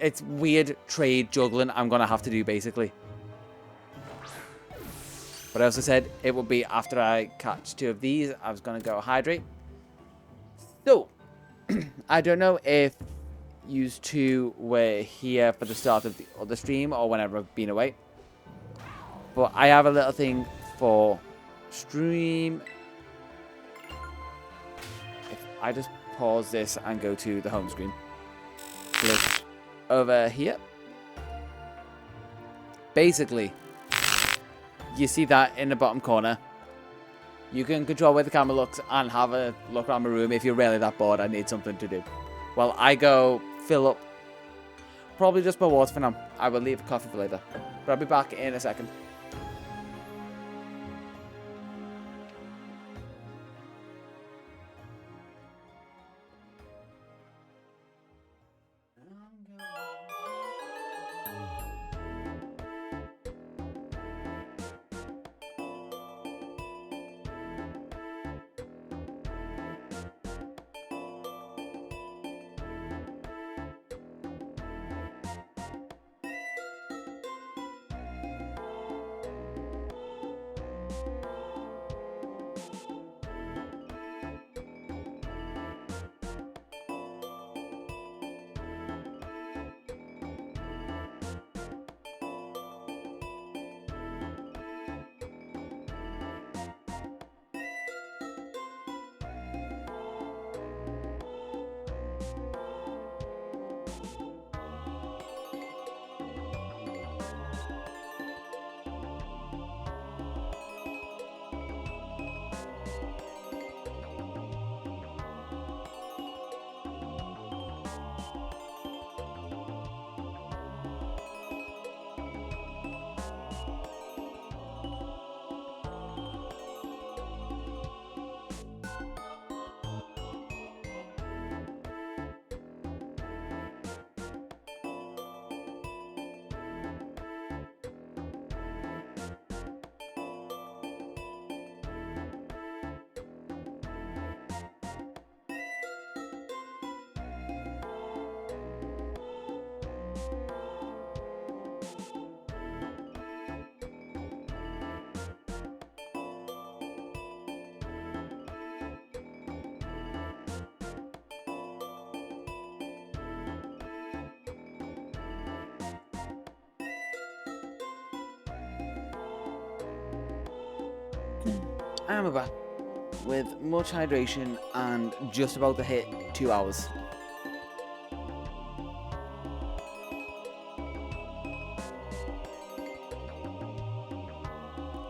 it's weird trade juggling I'm going to have to do basically. But I also said it would be after I catch 2 of these. I was going to go hydrate. So, I don't know if you 2 were here for the start of the other stream or whenever I've been away. But I have a little thing for stream. If I just pause this and go to the home screen. Click over here. Basically, you see that in the bottom corner. You can control where the camera looks and have a look around my room if you're really that bored and need something to do. Well, I go fill up probably just my water for now. I will leave coffee for later. But I'll be back in a second. I'm back with much hydration and just about to hit 2 hours.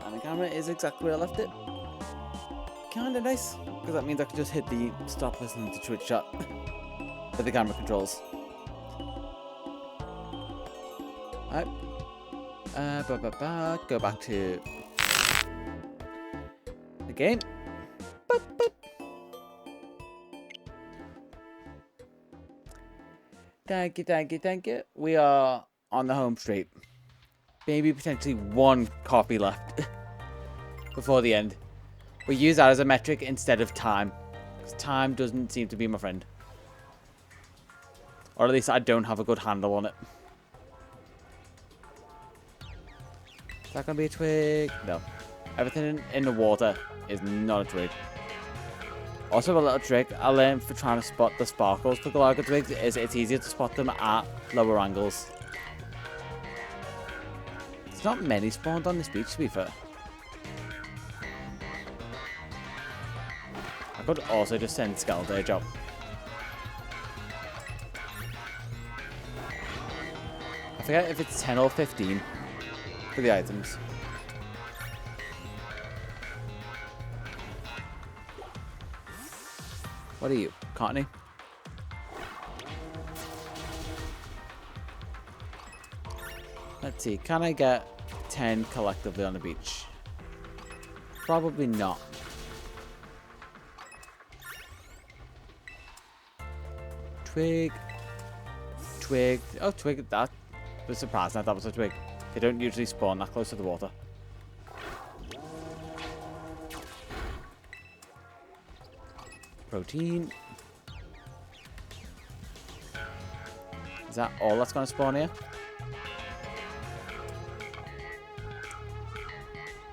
And the camera is exactly where I left it. Kinda nice, because that means I can just hit the stop listening to Twitch chat with the camera controls. Alright. Go back to the game. Thank you. We are on the home straight. Maybe potentially 1 copy left before the end. We use that as a metric instead of time, because time doesn't seem to be my friend. Or at least I don't have a good handle on it. Is that going to be a twig? No. Everything in the water is not a twig. Also, a little trick I learned for trying to spot the sparkles for Galaga twigs is it's easier to spot them at lower angles. There's not many spawned on this beach, to be fair. I could also just send Scarlet up. I forget if it's 10 or 15 for the items. What are you, Courtney? Let's see, can I get 10 collectively on the beach? Probably not. Twig. twig. Oh, twig. That was surprising. That was a twig. They don't usually spawn that close to the water. Protein. Is that all that's going to spawn here?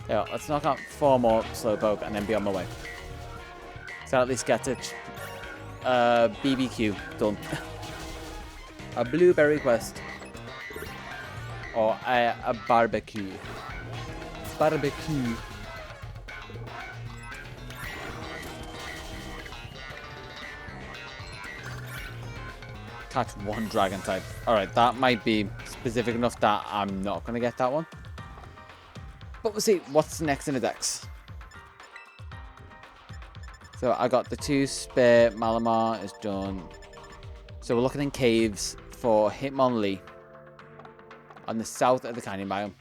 Yeah, let's knock out 4 more slowpoke and then be on my way. So at least get it. BBQ done. A blueberry quest. Or a barbecue. Barbecue. Catch 1 dragon type. Alright, that might be specific enough that I'm not going to get that one. But we'll see what's next in the dex. So I got the 2 spare. Malamar is done. So we're looking in caves for Hitmonlee on the south of the canyon biome.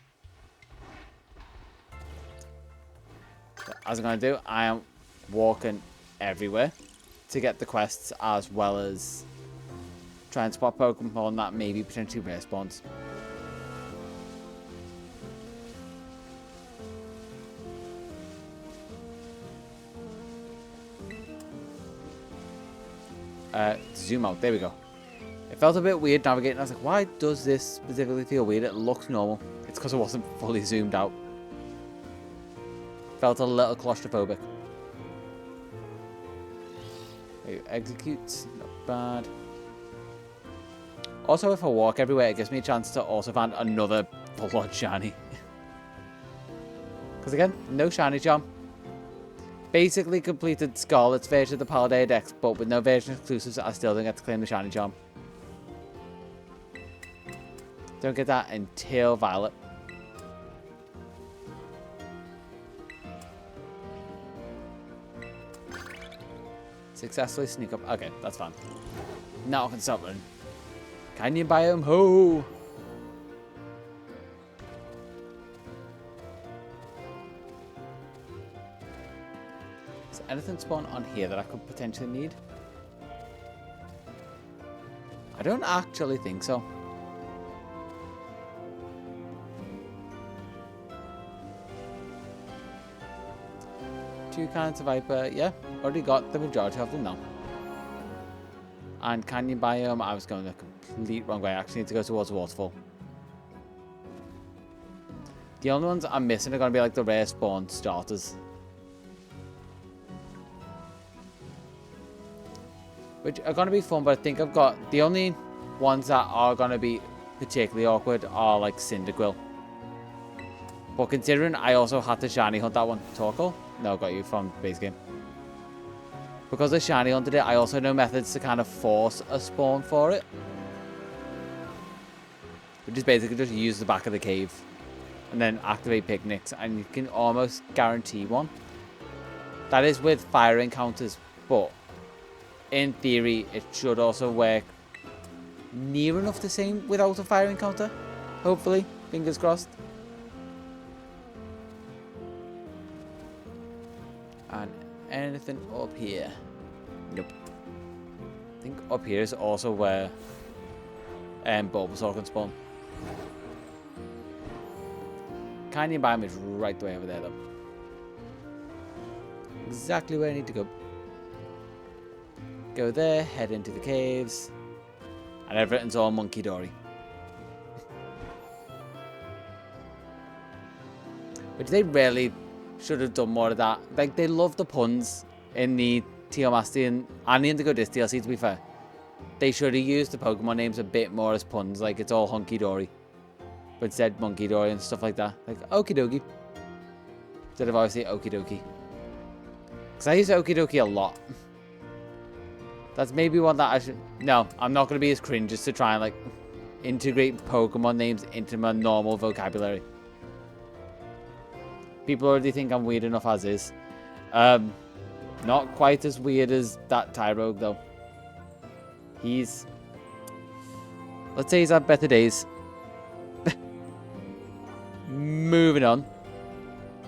So as I'm going to do, I am walking everywhere to get the quests as well as try and spot Pokemon that maybe potentially rare spawns. Zoom out. There we go. It felt a bit weird navigating. I was like, why does this specifically feel weird? It looks normal. It's because it wasn't fully zoomed out. Felt a little claustrophobic. Execute. Not bad. Also, if I walk everywhere, it gives me a chance to also find another full-on shiny. Because again, no shiny charm. Basically completed Scarlet's version of the PaneyeRewind, but with no version exclusives, I still don't get to claim the shiny charm. Don't get that until Violet. Successfully sneak up. Okay, that's fine. Now I can stop running. Canyon biome ho! Is there anything spawn on here that I could potentially need? I don't actually think so. Two kinds of Viper, yeah. Already got the majority of them now. And canyon biome, I was going the complete wrong way. I actually need to go towards the waterfall. The only ones I'm missing are going to be like the rare spawn starters. Which are going to be fun, but I think I've got... The only ones that are going to be particularly awkward are like Cyndaquil. But considering I also had to shiny hunt that one. Torkoal? No, got you from base game. Because I shiny hunted it, I also know methods to kind of force a spawn for it. Which is basically just use the back of the cave. And then activate picnics. And you can almost guarantee one. That is with fire encounters. But in theory, it should also work near enough the same without a fire encounter. Hopefully. Fingers crossed. And anything up here? Nope. I think up here is also where Bulbasaur can spawn. Canyon biome is right the way over there though. Exactly where I need to go. Go there, head into the caves. And everything's all monkey dory. Which they really should have done more of that. Like, they love the puns in the Teomasty and the Indigo Disc DLC, to be fair. They should have used the Pokemon names a bit more as puns. Like, it's all hunky-dory. But instead, monkey dory and stuff like that. Like, okie dokie. Instead of obviously okie dokie. Because I use okie dokie a lot. That's maybe one that I should... No, I'm not going to be as cringe as to try and, like, integrate Pokemon names into my normal vocabulary. People already think I'm weird enough as is. Not quite as weird as that Tyrogue, though. He's... Let's say he's had better days. Moving on.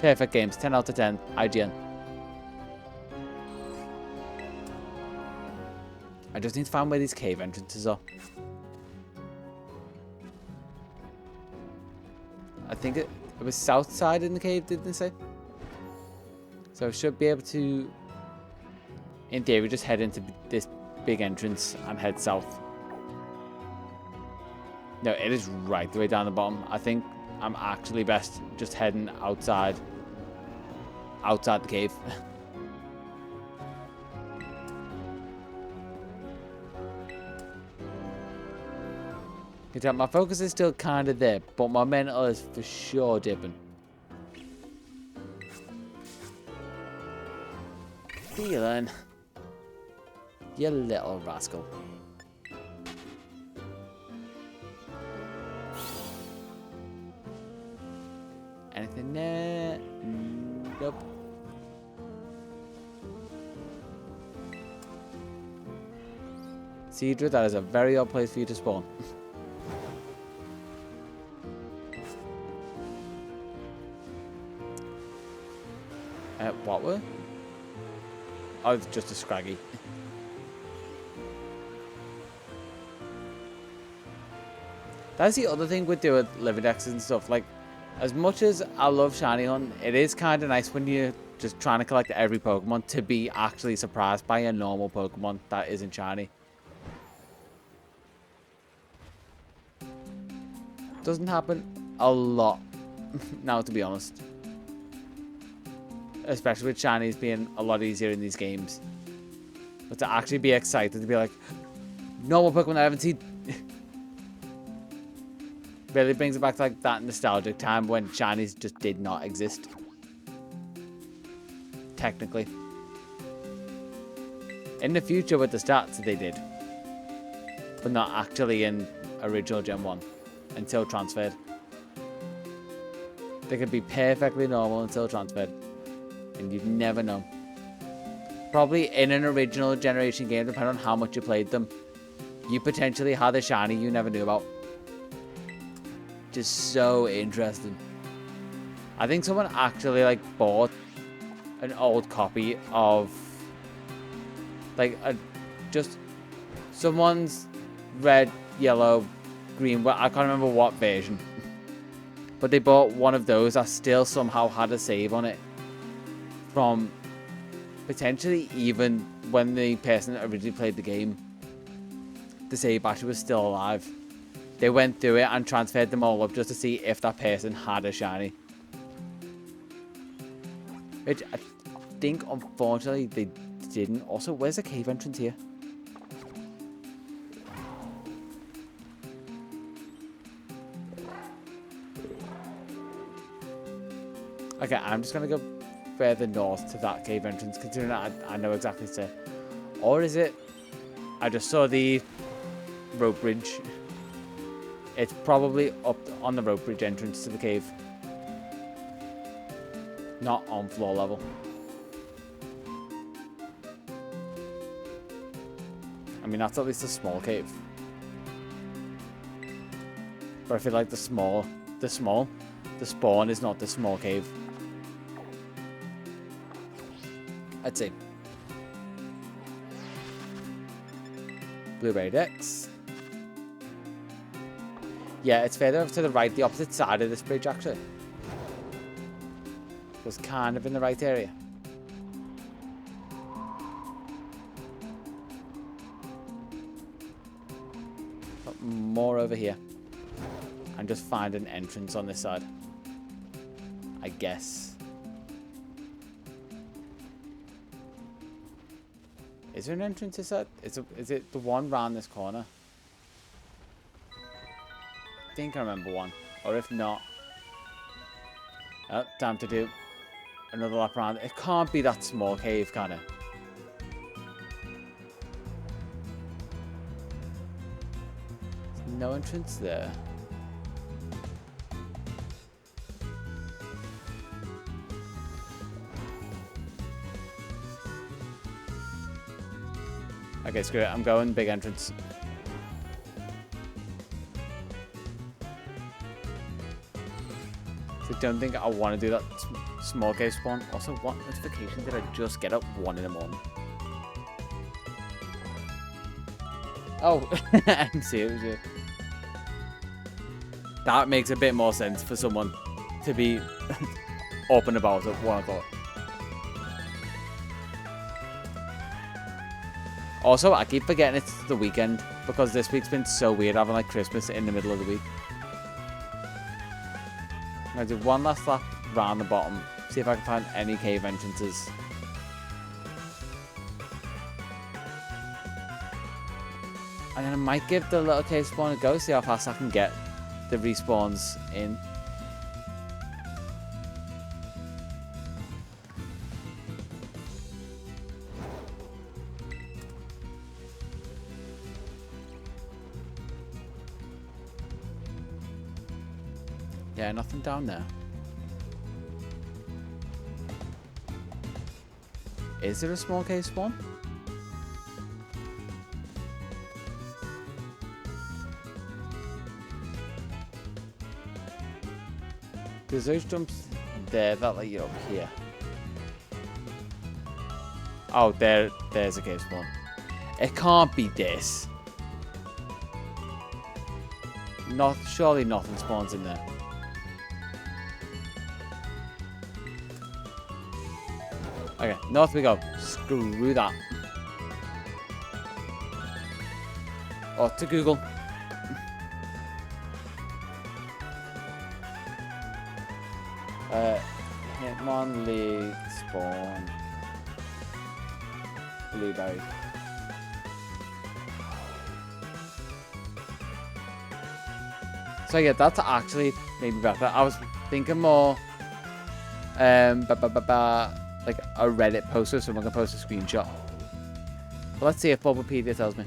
Perfect games. 10 out of 10. IGN. I just need to find where these cave entrances are. think it was south side in the cave, didn't they say? So I should be able to, in theory, just head into this big entrance and head south. No, it is right the way down the bottom. I think I'm actually best just heading outside the cave. You tell my focus is still kind of there, but my mental is for sure dipping. Feeling, you little rascal. Anything there? Nope. Cedra, that is a very odd place for you to spawn. What were? Oh, it's just a scraggy. That's the other thing with doing living dexes and stuff. Like, as much as I love shiny hunt, it is kind of nice when you're just trying to collect every Pokemon to be actually surprised by a normal Pokemon that isn't shiny. Doesn't happen a lot now, to be honest. Especially with shinies being a lot easier in these games. But to actually be excited to be like, normal Pokemon I haven't seen. Really brings it back to like that nostalgic time when shinies just did not exist. Technically. In the future with the stats they did. But not actually in original Gen 1. Until transferred. They could be perfectly normal until transferred. And you'd never know. Probably in an original generation game, depending on how much you played them, you potentially had a shiny you never knew about. Just so interesting. I think someone actually like bought an old copy of like just someone's red, yellow, green. Well, I can't remember what version, but they bought one of those that still somehow had a save on it from potentially even when the person that originally played the game, the save actually was still alive. They went through it and transferred them all up just to see if that person had a shiny. Which I think, unfortunately, they didn't. Also, where's the cave entrance here? Okay, I'm just going to go further north to that cave entrance, considering I know exactly what's there. Or is it? I just saw the rope bridge. It's probably up on the rope bridge entrance to the cave. Not on floor level. I mean, that's at least a small cave. But I feel like the spawn is not the small cave. I'd say. Blueberry Dex. Yeah, it's further to the right, the opposite side of this bridge, actually. So it's kind of in the right area. But more over here. And just find an entrance on this side. I guess. Is there an entrance this side? Is it the one round this corner? I think I remember one. Or if not... Oh, time to do another lap around. It can't be that small cave, can it? There's no entrance there. Okay, screw it. I'm going big entrance. So I don't think I want to do that small cave spawn. Also, what notification did I just get at 1 in the morning? Oh, I see, it was you. That makes a bit more sense for someone to be up and about at 1 o'clock. Also, I keep forgetting it's the weekend because this week's been so weird having like Christmas in the middle of the week. I'm going to do one last lap round the bottom, see if I can find any cave entrances. And then I might give the little cave spawn a go, see how fast I can get the respawns in. Yeah, nothing down there. Is there a small cave spawn? Because those jumps there, that let you up here. Oh, there's a cave spawn. It can't be this. Surely nothing spawns in there. Okay, north we go. Screw that. Oh, to Google. Hitmonlee spawn. Blueberry. So yeah, that's actually maybe better. I was thinking more like a Reddit poster, someone can post a screenshot. But let's see if Bulbapedia tells me.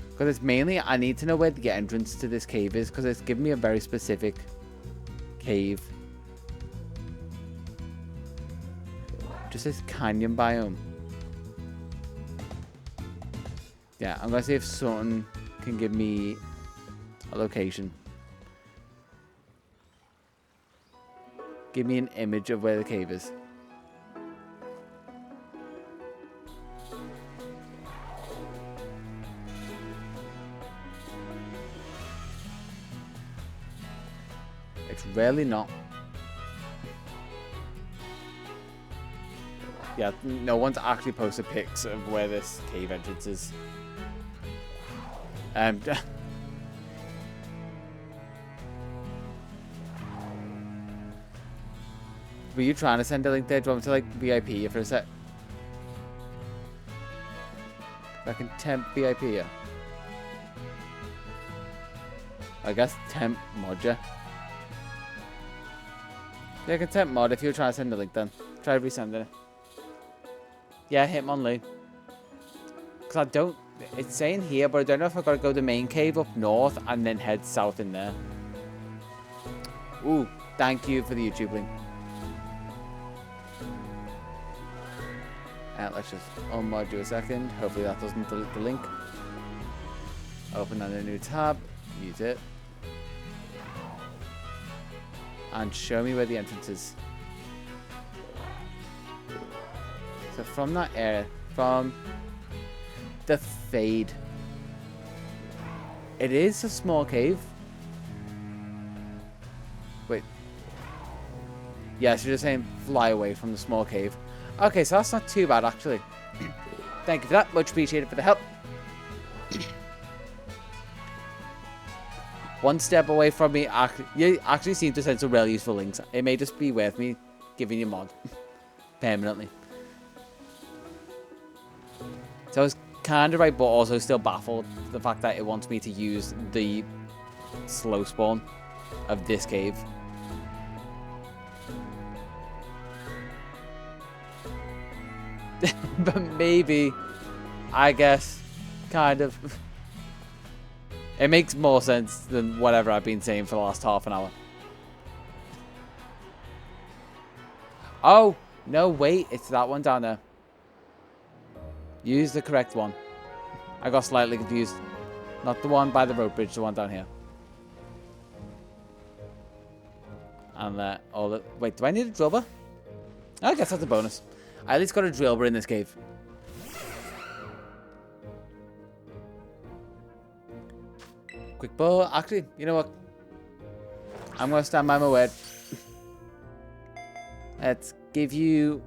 Because it's mainly, I need to know where the entrance to this cave is, because it's giving me a very specific cave. Just this canyon biome. Yeah, I'm going to see if someone can give me a location. Give me an image of where the cave is. It's really not. Yeah, no one's actually posted pics of where this cave entrance is. Were you trying to send a link there? Do you want me to like VIP you for a sec? I can temp VIP you. I guess temp mod you. Yeah, I can temp mod if you're trying to send a link then. Try resending it. Yeah, Hitmonlee. Because I don't... It's saying here, but I don't know if I've got to go to the main cave up north and then head south in there. Ooh, thank you for the YouTube link. Let's just unmod you a second. Hopefully that doesn't delete the link. Open on a new tab. Use it. And show me where the entrance is. So from that area, from the fade, it is a small cave. Wait. Yeah, so you're saying fly away from the small cave. Okay, so that's not too bad, actually. Thank you for that. Much appreciated for the help. One step away from me. You actually seem to send some really useful links. It may just be worth me giving you mod. Permanently. So I was kind of right, but also still baffled the fact that it wants me to use the slow spawn of this cave. But maybe, I guess, kind of. It makes more sense than whatever I've been saying for the last half an hour. Oh, no, wait, it's that one down there. Use the correct one. I got slightly confused. Not the one by the road bridge, the one down here. And all the... Wait, do I need a drill bur? I guess that's a bonus. I at least got a drill bur in this cave. Quick ball. Actually, you know what? I'm going to stand by my word. Let's give you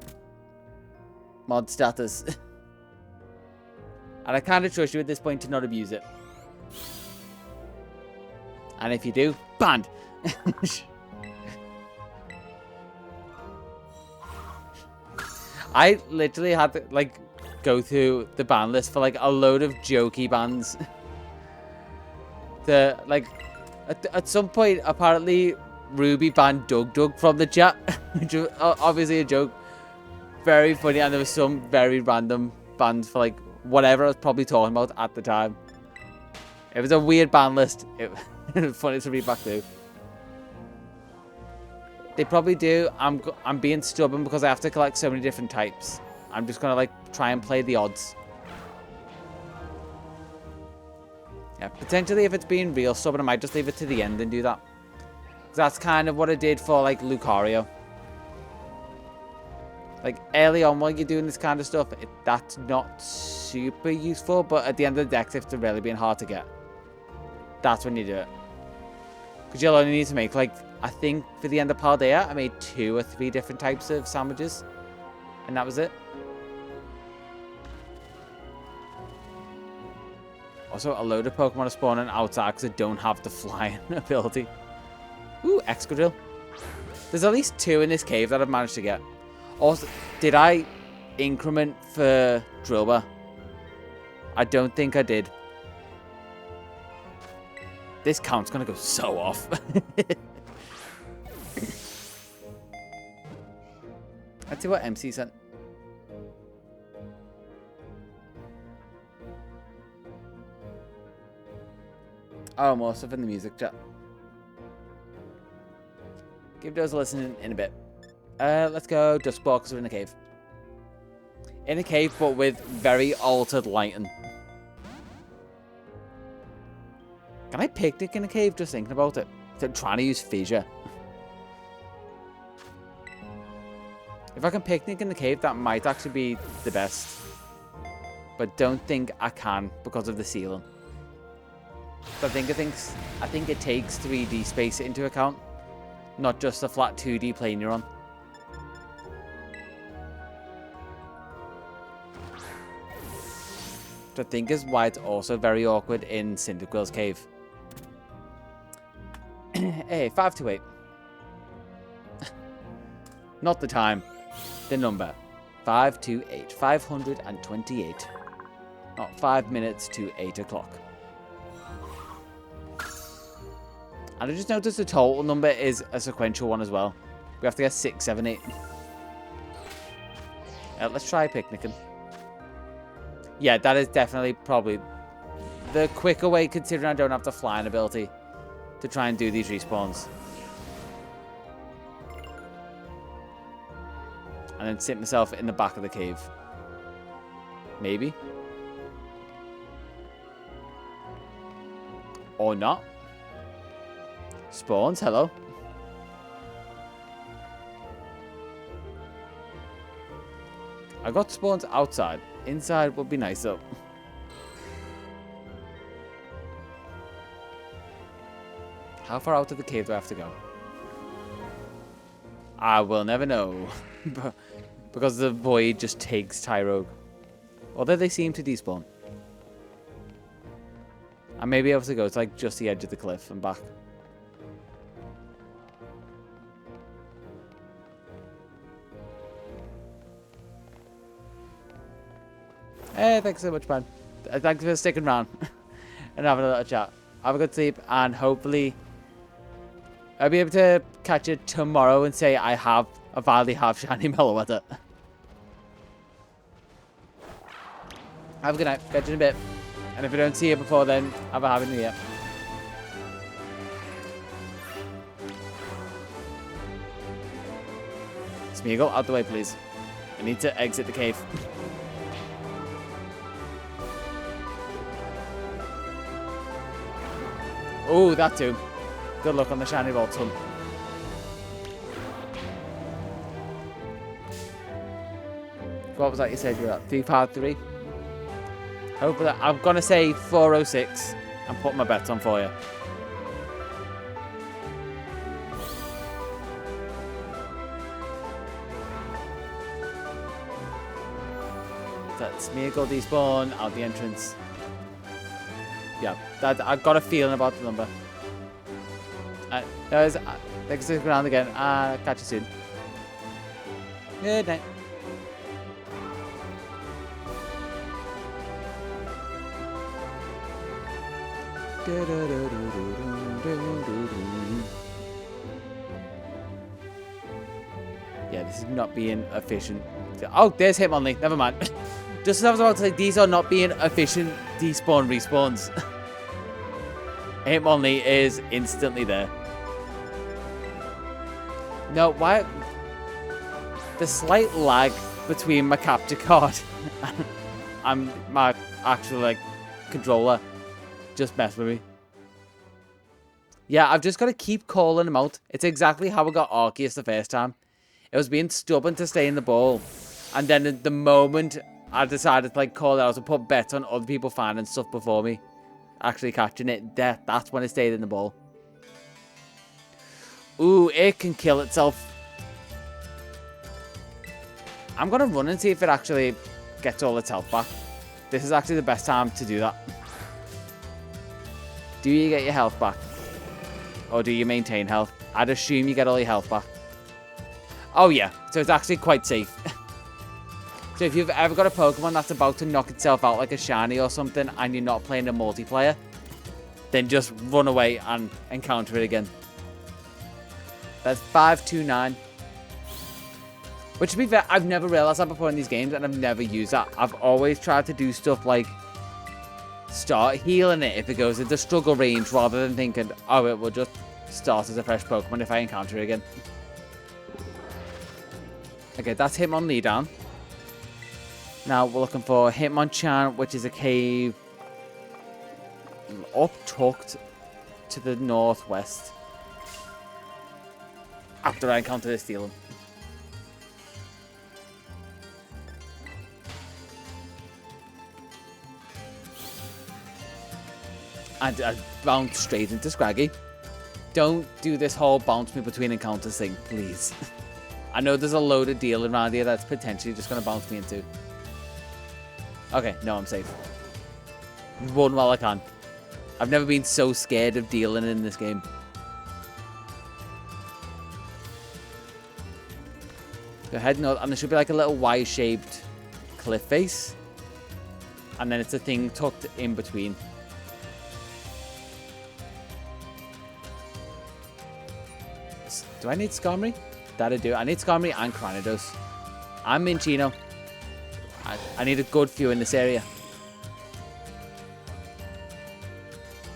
mod status. And I kind of trust you at this point to not abuse it. And if you do, banned. I literally had to, like, go through the ban list for, like, a load of jokey bans. Like, at some point, apparently, Ruby banned Doug from the chat. Which was obviously a joke. Very funny, and there was some very random bans for, like, whatever I was probably talking about at the time. It was a weird ban list. It was funny to read back through. They probably do. I'm being stubborn because I have to collect so many different types. I'm just gonna like try and play the odds. Yeah, potentially if it's being real stubborn, I might just leave it to the end and do that. Because that's kind of what I did for like Lucario. Like early on while you're doing this kind of stuff, that's not super useful. But at the end of the deck, if they're really being hard to get, that's when you do it. Because you'll only need to make like, I think for the end of Paldea, I made 2 or 3 different types of sandwiches. And that was it. Also, a load of Pokemon are spawning outside because I don't have the flying ability. Ooh, Excadrill. There's at least 2 in this cave that I've managed to get. Also, did I increment for Drillbur? I don't think I did. This count's gonna go so off. Let's see what MC sent. Oh, more stuff in the music chat. Give those a listen in a bit. Let's go Duskball because we're in a cave. In a cave, but with very altered lighting. Can I picnic in a cave just thinking about it? I'm trying to use fissure. If I can picnic in the cave, that might actually be the best. But don't think I can because of the ceiling. So I think it takes 3D space into account, not just the flat 2D plane you're on. Which I think is why it's also very awkward in Cyndaquil's cave. Hey, 528. Not the time. The number. 528. 528. Not 5 minutes to 8 o'clock. And I just noticed the total number is a sequential one as well. We have to get 6, 7, 8. Let's try picnicking. Yeah, that is definitely probably the quicker way, considering I don't have the flying ability to try and do these respawns. And then sit myself in the back of the cave. Maybe. Or not. Spawns, hello. I got spawns outside. Inside would be nice though. How far out of the cave do I have to go? I will never know. Because the void just takes Tyrogue. Although they seem to despawn. I may be able to go to like just the edge of the cliff and back. Hey, thanks so much, man. Thanks for sticking around and having a little chat. Have a good sleep, and hopefully I'll be able to catch it tomorrow and say I finally have shiny Meloetta. Have a good night. Catch you in a bit. And if I don't see you before then, have a happy new year. Smeagol, out the way, please. I need to exit the cave. Oh, that too. Good luck on the shiny vault hunt. What was that you said you were at? 353? Hopefully, I'm going to say 406 and put my bets on for you. That's me go despawn out the entrance. Yeah, that I've got a feeling about the number. Guys, thanks for sticking around again. Catch you soon. Good night. Yeah, this is not being efficient. Oh, there's Hitmonlee. Never mind. Just as I was about to say, these are not being efficient despawn respawns. Hitmonlee is instantly there. No, why? The slight lag between my capture card and my actual, like, controller just messed with me. Yeah, I've just got to keep calling him out. It's exactly how I got Arceus the first time. It was being stubborn to stay in the ball. And then at the moment I decided to, like, call it out and put bets on other people finding stuff before me actually catching it, that's when it stayed in the ball. Ooh, it can kill itself. I'm going to run and see if it actually gets all its health back. This is actually the best time to do that. Do you get your health back? Or do you maintain health? I'd assume you get all your health back. Oh yeah, so it's actually quite safe. So if you've ever got a Pokemon that's about to knock itself out like a shiny or something and you're not playing a multiplayer, then just run away and encounter it again. That's 529. Which, to be fair, I've never realized that before in these games and I've never used that. I've always tried to do stuff like start healing it if it goes into struggle range rather than thinking, oh, it will just start as a fresh Pokemon if I encounter it again. Okay, that's Hitmonlee down. Now we're looking for Hitmonchan, which is a cave up tucked to the northwest. After I encounter this Steelum. And I bounced straight into Scraggy. Don't do this whole bounce me between encounters thing, please. I know there's a load of dealing around here that's potentially just going to bounce me into. Okay, no, I'm safe. Run while I can. I've never been so scared of dealing in this game. Go ahead, no, and there should be like a little Y-shaped cliff face. And then it's a thing tucked in between. Do I need Skarmory? That I do. I need Skarmory and Cranidos. I'm Minchino. I need a good few in this area.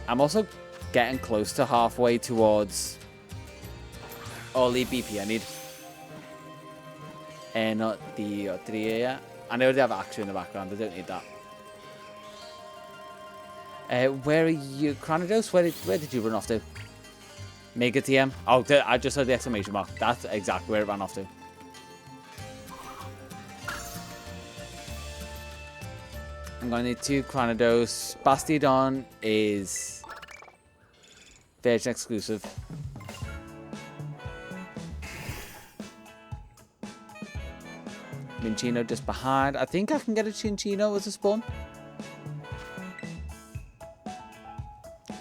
I'm also getting close to halfway towards all the BP I need. And not the 3 area. And I already have Axew in the background. I don't need that. Where are you, Cranidos? Where did you run off to? Mega TM. Oh, I just heard the exclamation mark. That's exactly where it ran off to. I'm going to need 2 Cranidos. Bastiodon is version exclusive. Minchino just behind. I think I can get a Chinchino as a spawn.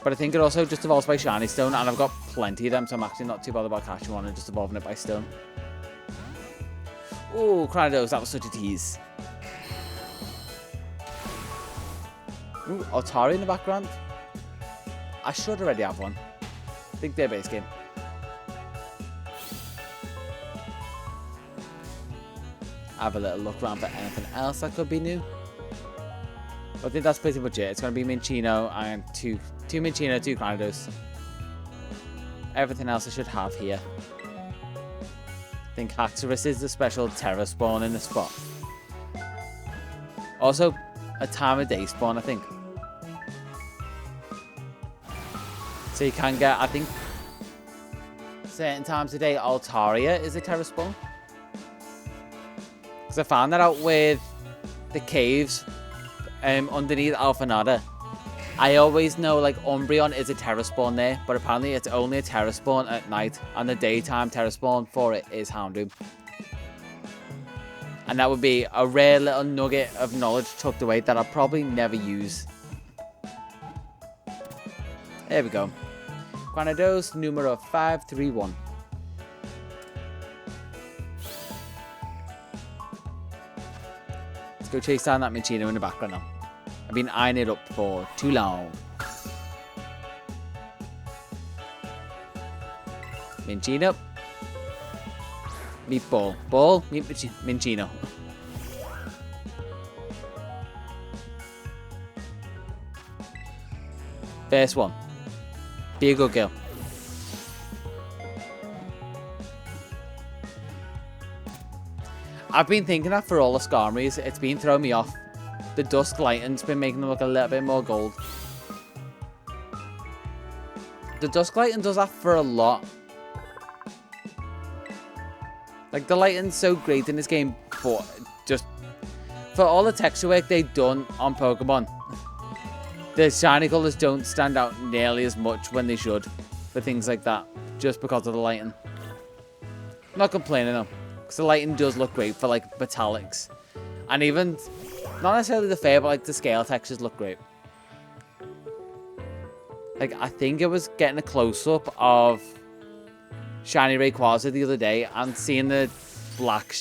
But I think it also just evolves by Shiny Stone, and I've got plenty of them, so I'm actually not too bothered about catching one and just evolving it by Stone. Ooh, Cranidos, that was such a tease. Ooh, Otari in the background. I should already have one. I think they're base game. Have a little look around for anything else that could be new. I think that's pretty much it. It's going to be Minchino and two Minchino, 2 Cranidos. Everything else I should have here. I think Haxorus is the special Terra spawn in the spot. Also, a time of day spawn, I think. So you can get, I think, certain times of day, Altaria is a Terra spawn. Because I found that out with the caves underneath Alphanada. I always know, like, Umbreon is a Terra spawn there, but apparently it's only a Terra spawn at night, and the daytime Terra spawn for it is Houndoom. And that would be a rare little nugget of knowledge tucked away that I'll probably never use. There we go. Granados numero 531. Let's go chase down that Minccino in the background now. I've been eyeing it up for too long. Minccino. Meatball. Ball. Meat Minccino. First one. Be a good girl. I've been thinking that for all the Skarmories, it's been throwing me off. The dusk lighting's been making them look a little bit more gold. The dusk lighting does that for a lot. Like, the lighting's so great in this game, but just for all the texture work they've done on Pokemon, the shiny colours don't stand out nearly as much when they should for things like that, just because of the lighting. I'm not complaining though, because the lighting does look great for like metallics. And even, not necessarily the fair, but like the scale textures look great. Like, I think it was getting a close-up of Shiny Rayquaza the other day and seeing the black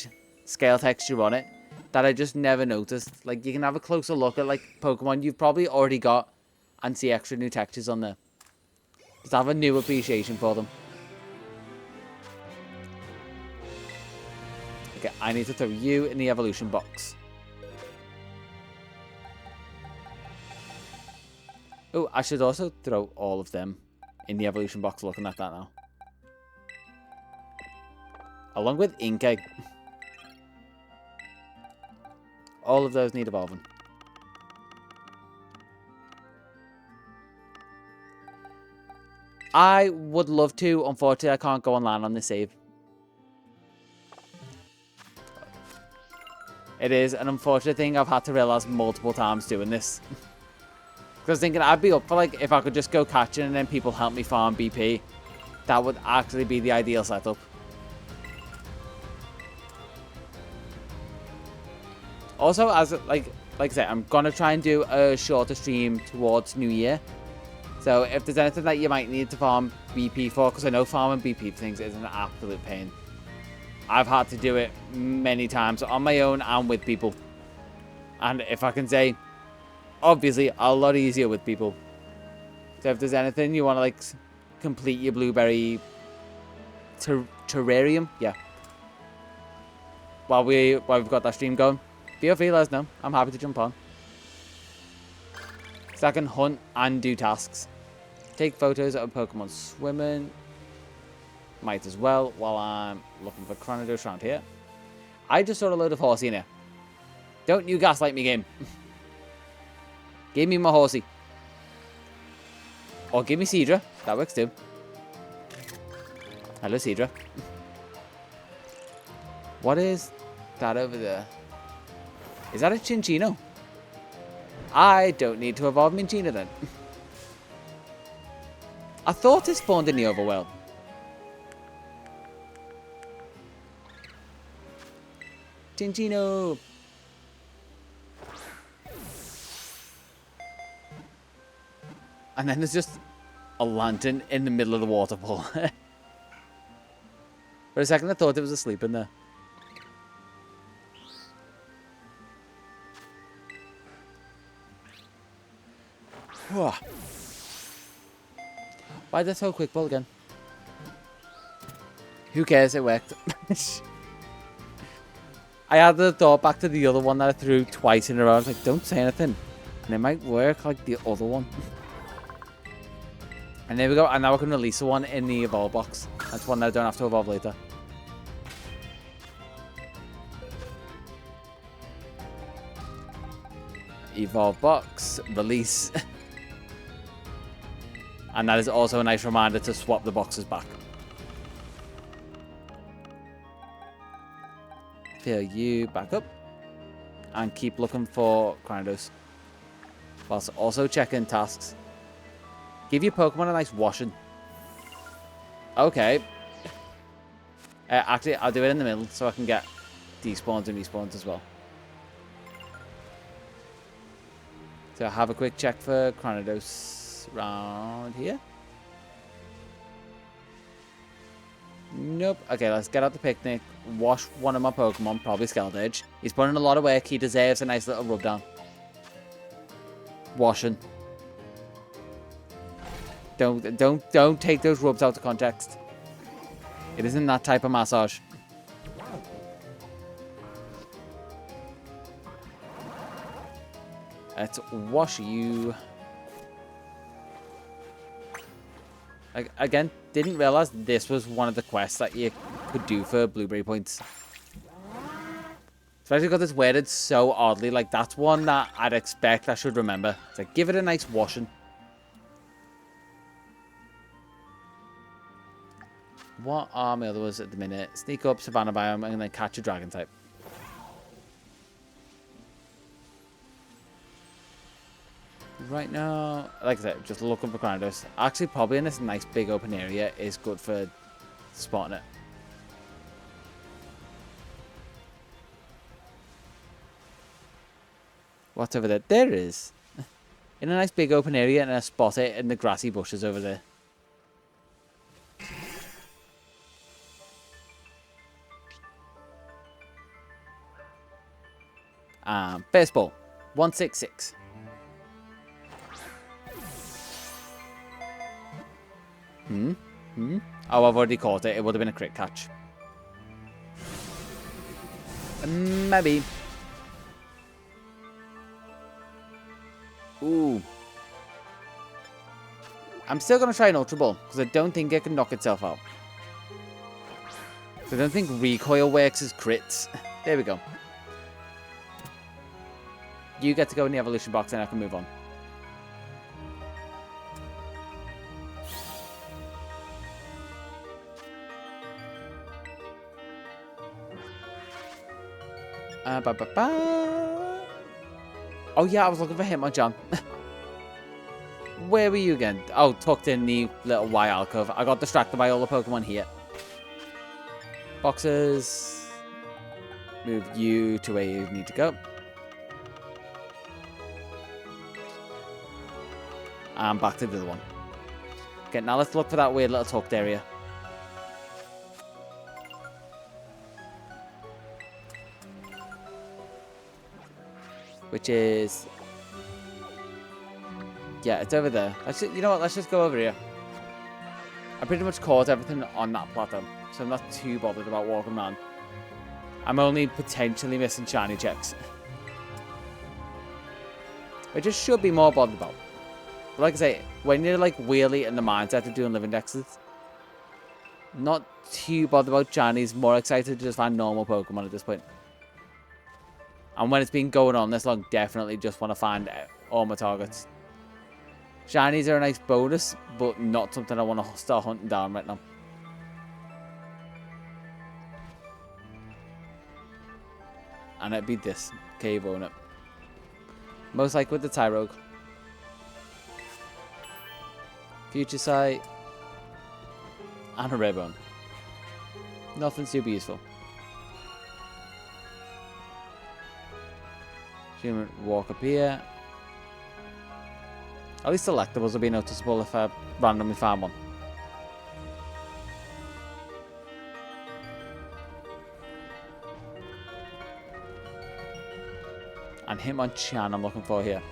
scale texture on it that I just never noticed. Like, you can have a closer look at like Pokemon you've probably already got and see extra new textures on there. Just have a new appreciation for them. Okay, I need to throw you in the evolution box. Oh, I should also throw all of them in the evolution box looking at that now. Along with Inkay. All of those need evolving. I would love to. Unfortunately, I can't go online on this save. It is an unfortunate thing I've had to realize multiple times doing this. Because I was thinking I'd be up for, like, if I could just go catching and then people help me farm BP. That would actually be the ideal setup. Also, as like I said, I'm going to try and do a shorter stream towards New Year. So if there's anything that you might need to farm BP for, because I know farming BP for things is an absolute pain. I've had to do it many times on my own and with people. And if I can say, obviously, a lot easier with people. So if there's anything you want to, like, complete your blueberry terrarium, yeah. While we've got that stream going, feel free, let us know. I'm happy to jump on. So I can hunt and do tasks. Take photos of Pokemon swimming. Might as well while I'm looking for Granados around here. I just saw a load of horsey in here. Don't you gaslight me, game. Give me my horsey. Or give me Seadra. That works too. Hello, Seadra. What is that over there? Is that a Cinccino? I don't need to evolve Minccino then. I thought it spawned in the overworld. Cinccino! And then there's just a lantern in the middle of the waterfall. For a second I thought it was asleep in there. Why did I throw quick ball again? Who cares, it worked. I had the thought back to the other one that I threw twice in a row. I was like, don't say anything. And it might work like the other one. And there we go. And now I can release the one in the evolve box. That's one that I don't have to evolve later. Evolve box. Release. And that is also a nice reminder to swap the boxes back. Fill you back up. And keep looking for Granados. Whilst also checking tasks. Give your Pokemon a nice washing. Okay. Actually, I'll do it in the middle so I can get despawns and respawns as well. So have a quick check for Cranidos around here. Nope. Okay, let's get out the picnic. Wash one of my Pokemon, probably Skeldage. He's putting in a lot of work. He deserves a nice little rub down. Washing. Don't take those rubs out of context. It isn't that type of massage. Let's wash you. Again, didn't realize this was one of the quests that you could do for blueberry points. Especially because it's worded so oddly. Like, that's one that I'd expect I should remember. It's like, give it a nice washing. What are my other ones at the minute? Sneak up, Savannah Biome, and then catch a dragon type. Right now, like I said, just looking for Cranidos. Actually, probably in this nice big open area is good for spotting it. What's over there? There it is. In a nice big open area, and I spot it in the grassy bushes over there. Baseball. 166. Oh, I've already caught it. It would have been a crit catch. Maybe. Ooh. I'm still going to try an Ultra Ball, because I don't think it can knock itself out. So I don't think recoil works as crits. There we go. You get to go in the evolution box and I can move on. Oh yeah, I was looking for Hitmonchan. Where were you again? Oh, tucked in the little Y alcove. I got distracted by all the Pokemon here. Boxes. Move you to where you need to go. And back to the other one. Okay, now let's look for that weird little tucked area. Which is... yeah, it's over there. You know what? Let's just go over here. I pretty much caught everything on that plateau, so I'm not too bothered about walking around. I'm only potentially missing shiny checks. I just should be more bothered about. But like I say, when you're like really in the mindset of doing living dexes, not too bothered about shinies, more excited to just find normal Pokemon at this point. And when it's been going on this long, definitely just want to find all my targets. Shinies are a nice bonus, but not something I want to start hunting down right now. And it'd be this cave, won't it? Most likely with the Tyrogue. Future Sight. And a Rarebone. Nothing super useful. Human walk up here. At least selectables will be noticeable if I randomly find one. And Hitmonchan I'm looking for here.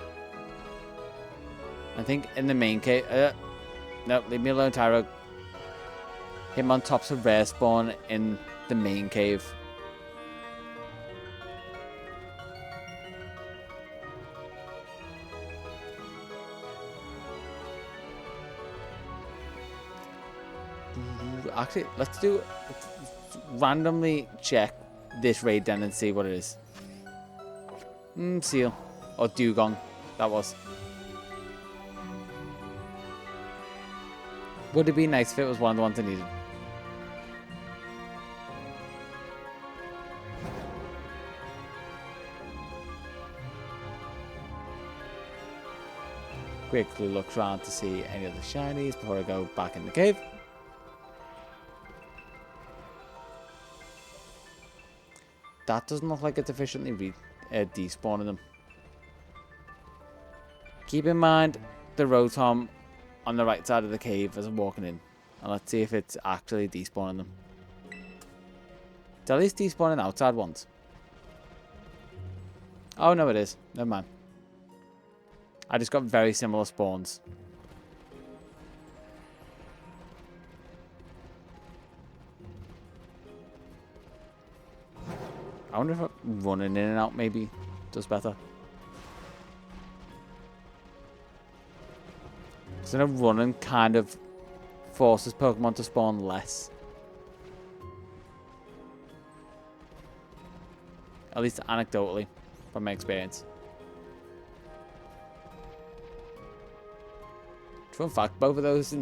I think in the main cave... no, leave me alone, Tyrogue. Hitmontop's a rare spawn in the main cave. Actually, let's randomly check this raid den and see what it is. Seal. Or Dugong. That was. Would it be nice if it was one of the ones I needed? Quickly look around to see any other shinies before I go back in the cave. that doesn't look like it's efficiently despawning them. Keep in mind the rotom on the right side of the cave as I'm walking in. And let's see if it's actually despawning them. It's at least despawning outside ones. Oh, no, it is. Never mind. I just got very similar spawns. I wonder if running in and out maybe does better. So I know running kind of forces Pokemon to spawn less. At least anecdotally, from my experience. Fun fact, both of those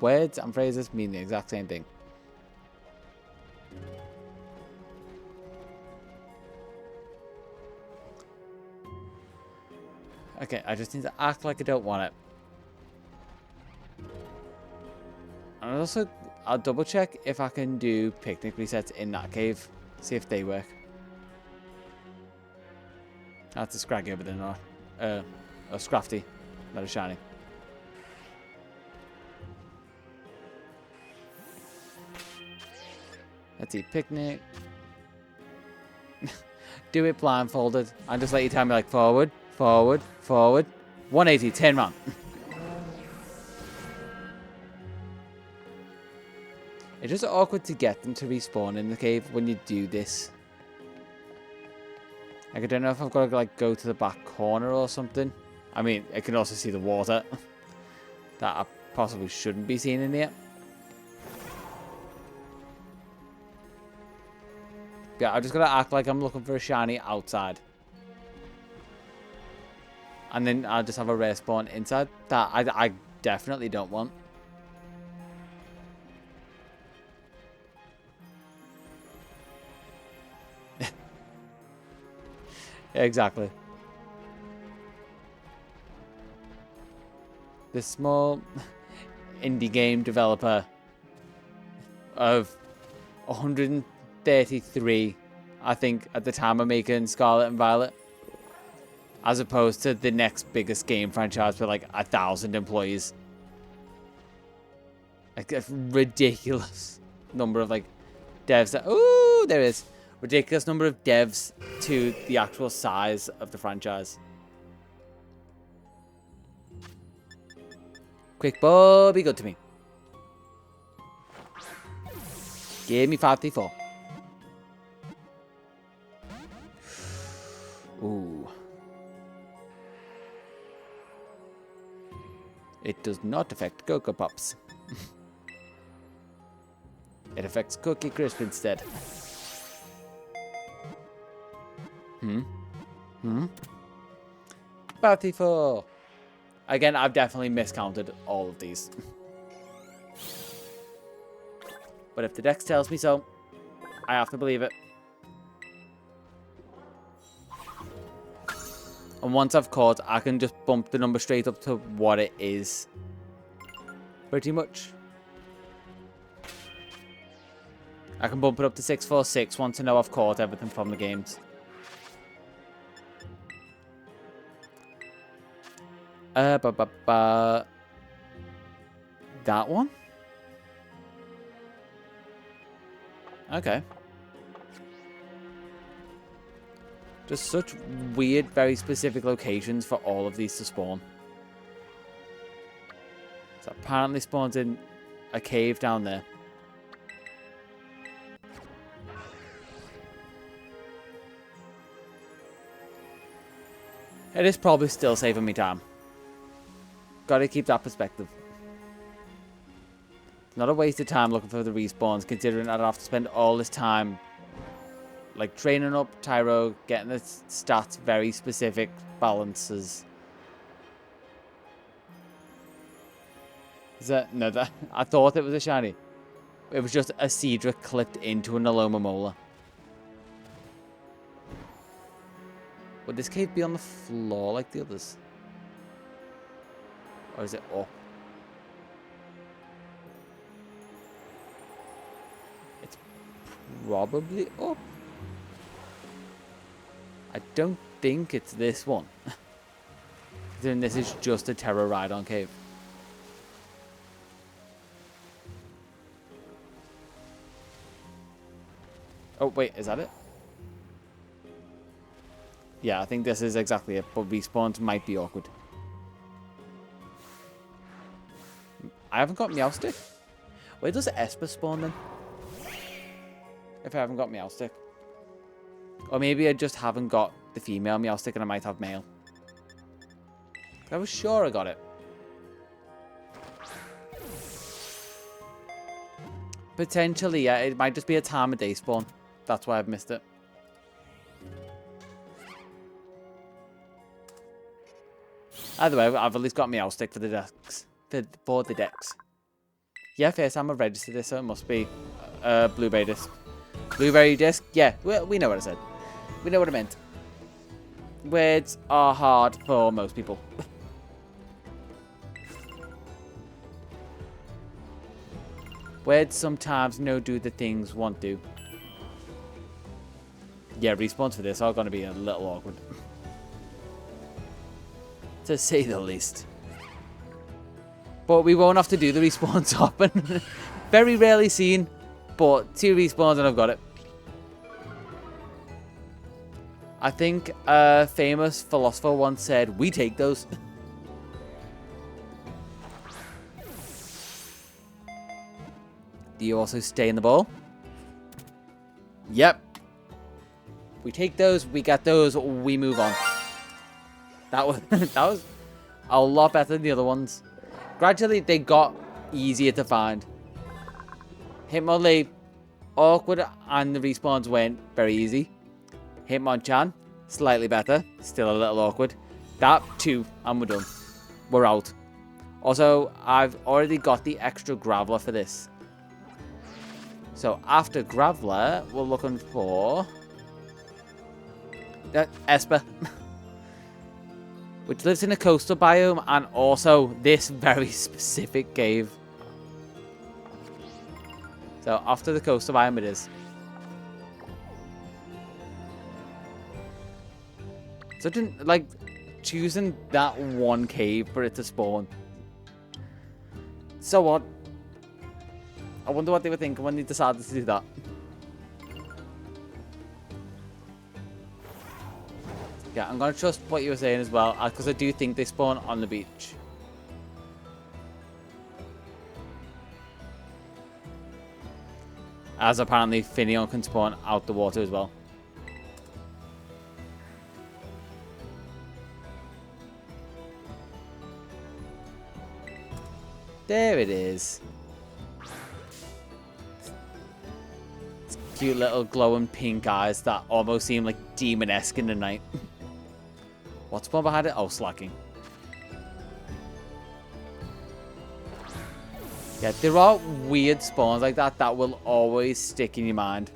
words and phrases mean the exact same thing. Okay, I just need to act like I don't want it. And also, I'll double check if I can do picnic resets in that cave. See if they work. That's a Scraggy over there now. A Scrafty, not a shiny. Let's see, picnic. Do it blindfolded. I'll just let you tell me like forward, forward, forward. 180, 10 round. It's just awkward to get them to respawn in the cave when you do this. Like, I don't know if I've got to like go to the back corner or something. I mean, I can also see the water that I possibly shouldn't be seeing in here. Yeah, I just gotta act like I'm looking for a shiny outside. And then I'll just have a rare spawn inside. That I definitely don't want. Exactly. The small indie game developer of 133, I think, at the time of making Scarlet and Violet, as opposed to the next biggest game franchise with like 1,000 employees. Like a ridiculous number of like devs that, ooh, there is ridiculous number of devs to the actual size of the franchise. Quick ball, be good to me. Give me 54. Ooh. It does not affect Cocoa Pops. It affects Cookie Crisp instead. 54. Again, I've definitely miscounted all of these. But if the dex tells me so, I have to believe it. And once I've caught, I can just bump the number straight up to what it is. Pretty much. I can bump it up to 646 once I know I've caught everything from the games. That one? Okay. Just such weird, very specific locations for all of these to spawn. So apparently spawns in a cave down there. It is probably still saving me time. Gotta keep that perspective. It's not a waste of time looking for the respawns, considering I'd have to spend all this time like training up Tyro, getting the stats very specific balances. Is that no? That I thought it was a shiny. It was just a Cedra clipped into an Aloma Molar. Would this cave be on the floor like the others? Or is it up? It's probably up. I don't think it's this one. Then this is just a Terror Rhydon cave. Oh, wait, is that it? Yeah, I think this is exactly it, but respawns might be awkward. I haven't got Meowstick. Where does Esper spawn then? If I haven't got Meowstick. Or maybe I just haven't got the female Meowstick and I might have male. I was sure I got it. Potentially, yeah, it might just be a time of day spawn. That's why I've missed it. Either way, I've at least got Meowstick for the decks. For the decks. Yeah, first time I've registered this, so it must be Blueberry Disc. Blueberry Disc? Yeah, we know what I said. We know what I meant. Words are hard for most people. Words sometimes no do the things one do. Yeah, respawns for this are going to be a little awkward. To say the least. But we won't have to do the respawns often. Very rarely seen, but 2 respawns and I've got it. I think a famous philosopher once said, we take those. Do you also stay in the bowl? Yep. We take those, we get those, we move on. That was a lot better than the other ones. Gradually, they got easier to find. Hitmonlee, awkward, and the respawns went very easy. Hitmonchan, slightly better, still a little awkward. That, 2, and we're done. We're out. Also, I've already got the extra Graveler for this. So, after Graveler, we're looking for... Esper. Which lives in a coastal biome and also this very specific cave. So after the coastal biome it is. Such an, like, choosing that one cave for it to spawn. So what? I wonder what they were thinking when they decided to do that. Yeah, I'm going to trust what you were saying as well, because I do think they spawn on the beach. As apparently Finneon can spawn out the water as well. There it is. It's cute little glowing pink eyes that almost seem like demon-esque in the night. What's one behind it? Oh, slacking. Yeah, there are weird spawns like that that will always stick in your mind.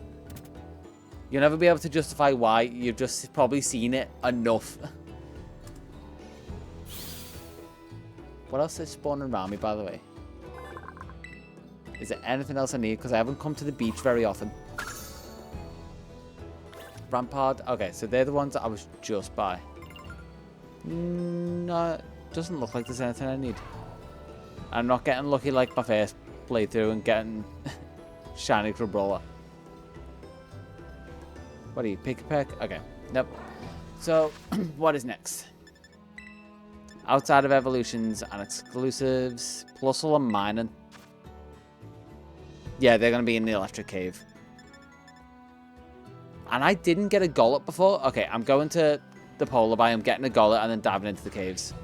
You'll never be able to justify why. You've just probably seen it enough. What else is spawning around me, by the way? Is there anything else I need? Because I haven't come to the beach very often. Rampart. Okay, so they're the ones that I was just by. No, doesn't look like there's anything I need. I'm not getting lucky like my first playthrough and getting shiny for a brawler. What are you, pick a peck? Okay, nope. So, what is next? Outside of evolutions and exclusives, Plusle and mining. Yeah, they're going to be in the electric cave. And I didn't get a Gollet before. Okay, I'm going to the polar biome, getting a Gollet, and then diving into the caves.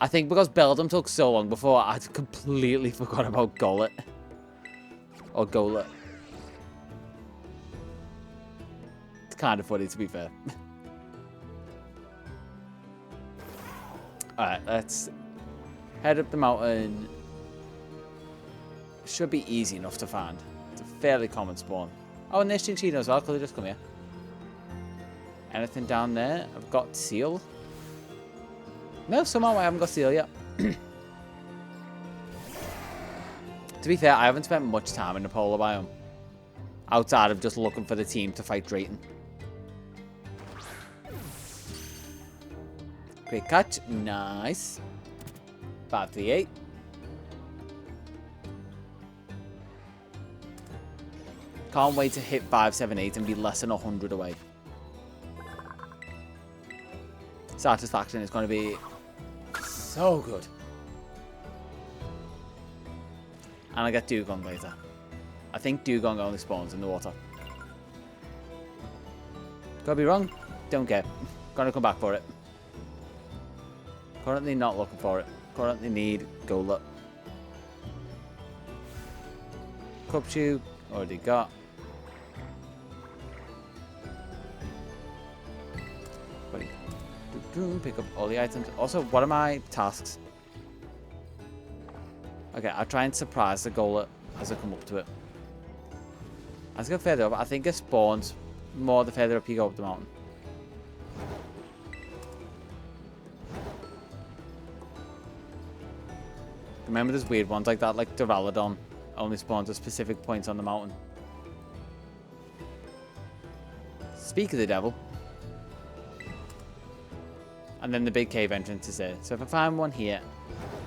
I think because Beldum took so long before, I completely forgot about Gollet. Or Golett. It's kind of funny, to be fair. Alright, let's head up the mountain. Should be easy enough to find. It's a fairly common spawn. Oh, and there's Chinchino as well. Could they just come here? Anything down there? I've got Seal. No, somehow I haven't got Seal yet. To be fair, I haven't spent much time in the polar biome. Outside of just looking for the team to fight Drayton. Quick catch. Nice. 538. Can't wait to hit 578 and be less than 100 away. Satisfaction is going to be so good. And I get Dugong later. I think Dugong only spawns in the water. Could be wrong. Don't care. Gonna come back for it. Currently not looking for it. Currently need Golem. Cup Chew. Already got. Pick up all the items. Also, what are my tasks? Okay, I'll try and surprise the Golem as I come up to it. As I go further up, I think it spawns more the further up you go up the mountain. Remember there's weird ones like that, like Duraludon only spawns at specific points on the mountain. Speak of the devil. And then the big cave entrance is there. So if I find one here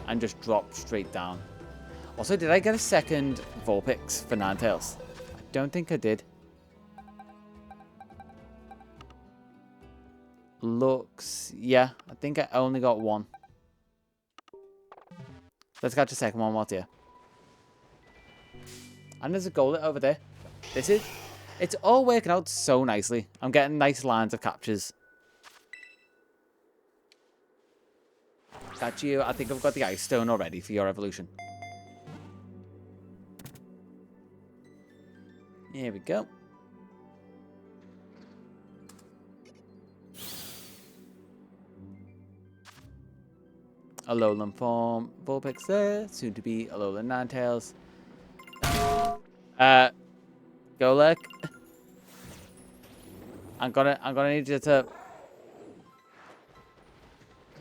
and just drop straight down. Also, did I get a second Vulpix for Ninetales? I don't think I did. Looks... yeah, I think I only got one. Let's catch a second one while here. And there's a Golem over there. This is... it's all working out so nicely. I'm getting nice lines of captures. Got you. I think I've got the Ice Stone already for your evolution. Here we go. A lowland form Vulpix there, soon to be a lowland Ninetales. Golek. I'm gonna need you to.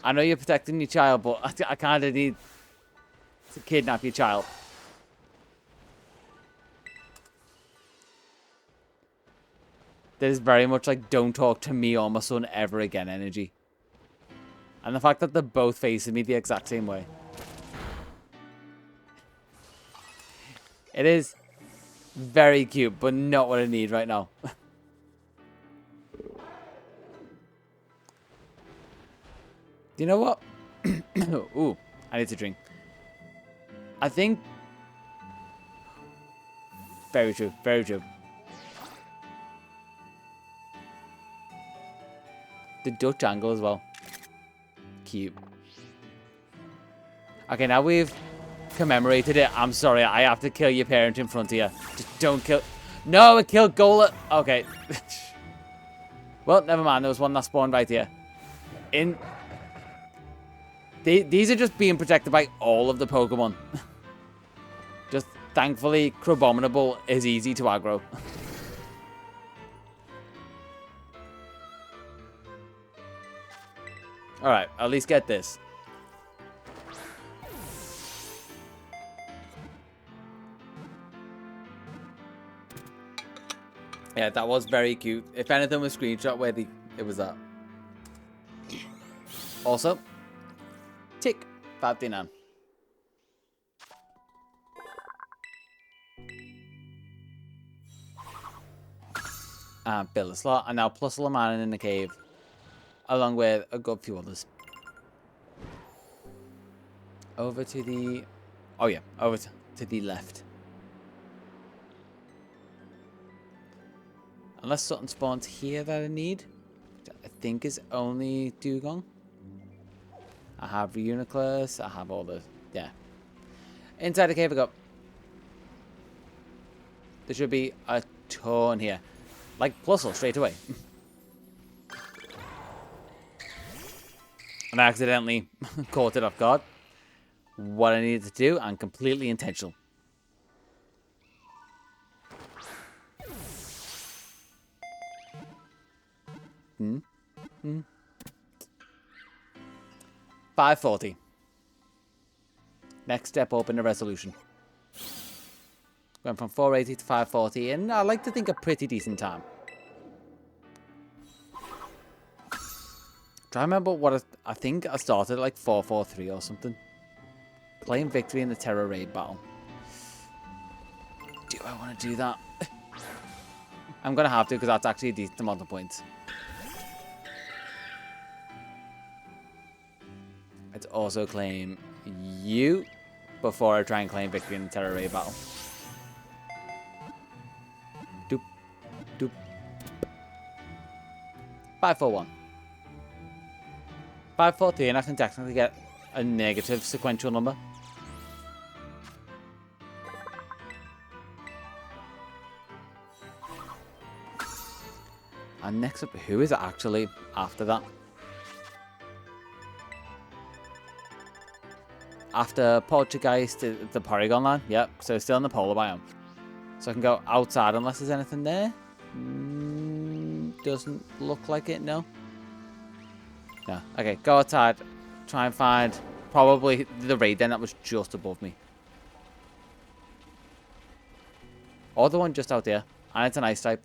I know you're protecting your child, but I kinda need to kidnap your child. That is very much like don't talk to me or my son ever again energy. And the fact that they're both facing me the exact same way. It is very cute, but not what I need right now. Do you know what? Ooh, I need to drink. I think... very true, very true. The Dutch angle as well. Cute. Okay, now we've commemorated it. I'm sorry, I have to kill your parent in front of you. Just don't kill... no, it killed Golem. Okay. Well, never mind. There was one that spawned right here. These are just being protected by all of the Pokemon. Just thankfully, Crabominable is easy to aggro. Alright, at least get this. Yeah, that was very cute. If anything was screenshot where it was at. Also, tick 59. And build a slot, and now plus a man in the cave. Along with a good few others. Over to the... oh yeah, over to the left. Unless something spawns here that I need. Which I think is only Dugong. I have Reuniclus, I have all the... yeah. Inside the cave I go. There should be a ton here. Like Plusle straight away. And I accidentally caught it off guard. What I needed to do, and completely intentional. Hmm. 540. Next step up in the resolution. Went from 480 to 540, and I like to think a pretty decent time. trying to remember what I think I started at like 443 or something. Claim victory in the Terror Raid battle. Do I want to do that? I'm going to have to because that's actually a decent amount of points. Let's also claim you before I try and claim victory in the Terror Raid battle. Doop. Doop. 541. 543 and I can technically get a negative sequential number. And next up, who is it actually after that? After Portuguese to the Porygon line. Yep, so still in the polar biome. So I can go outside unless there's anything there. Doesn't look like it, no. No, okay, go outside. Try and find probably the raid then that was just above me. Or the one just out there. And it's an ice type.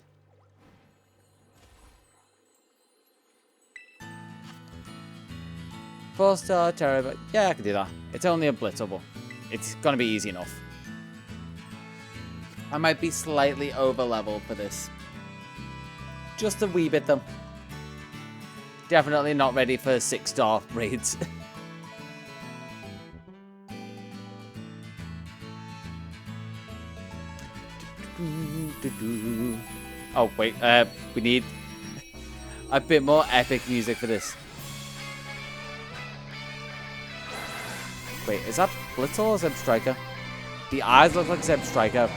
Four-star Terror, but yeah, I can do that. It's only a blitzable. It's going to be easy enough. I might be slightly over level for this. Just a wee bit though. Definitely not ready for 6-star raids. Oh wait, we need a bit more epic music for this. Wait, is that Blitzel or Zeb Striker? The eyes look like Zeb Striker,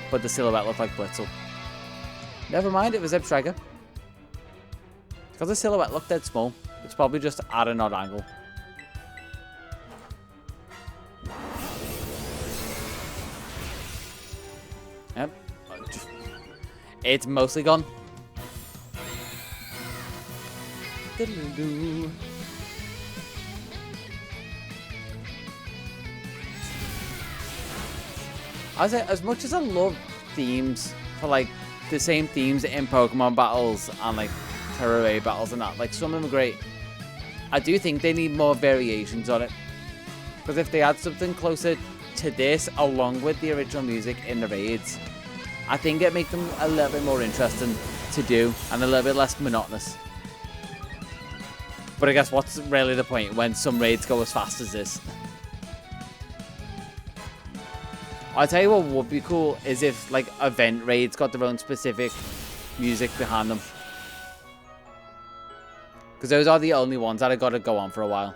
but the silhouette looked like Blitzel. Never mind, it was Zeb Striker. Because the silhouette looked dead small. It's probably just at an odd angle. Yep. It's mostly gone. As much as I love themes for like the same themes in Pokemon battles and like Terror Raid battles and that, like some of them are great, I do think they need more variations on it. Because if they add something closer to this along with the original music in the raids, I think it'd make them a little bit more interesting to do and a little bit less monotonous. But I guess what's really the point when some raids go as fast as this? I'll tell you what would be cool is if like event raids got their own specific music behind them. Because those are the only ones that I got to go on for a while.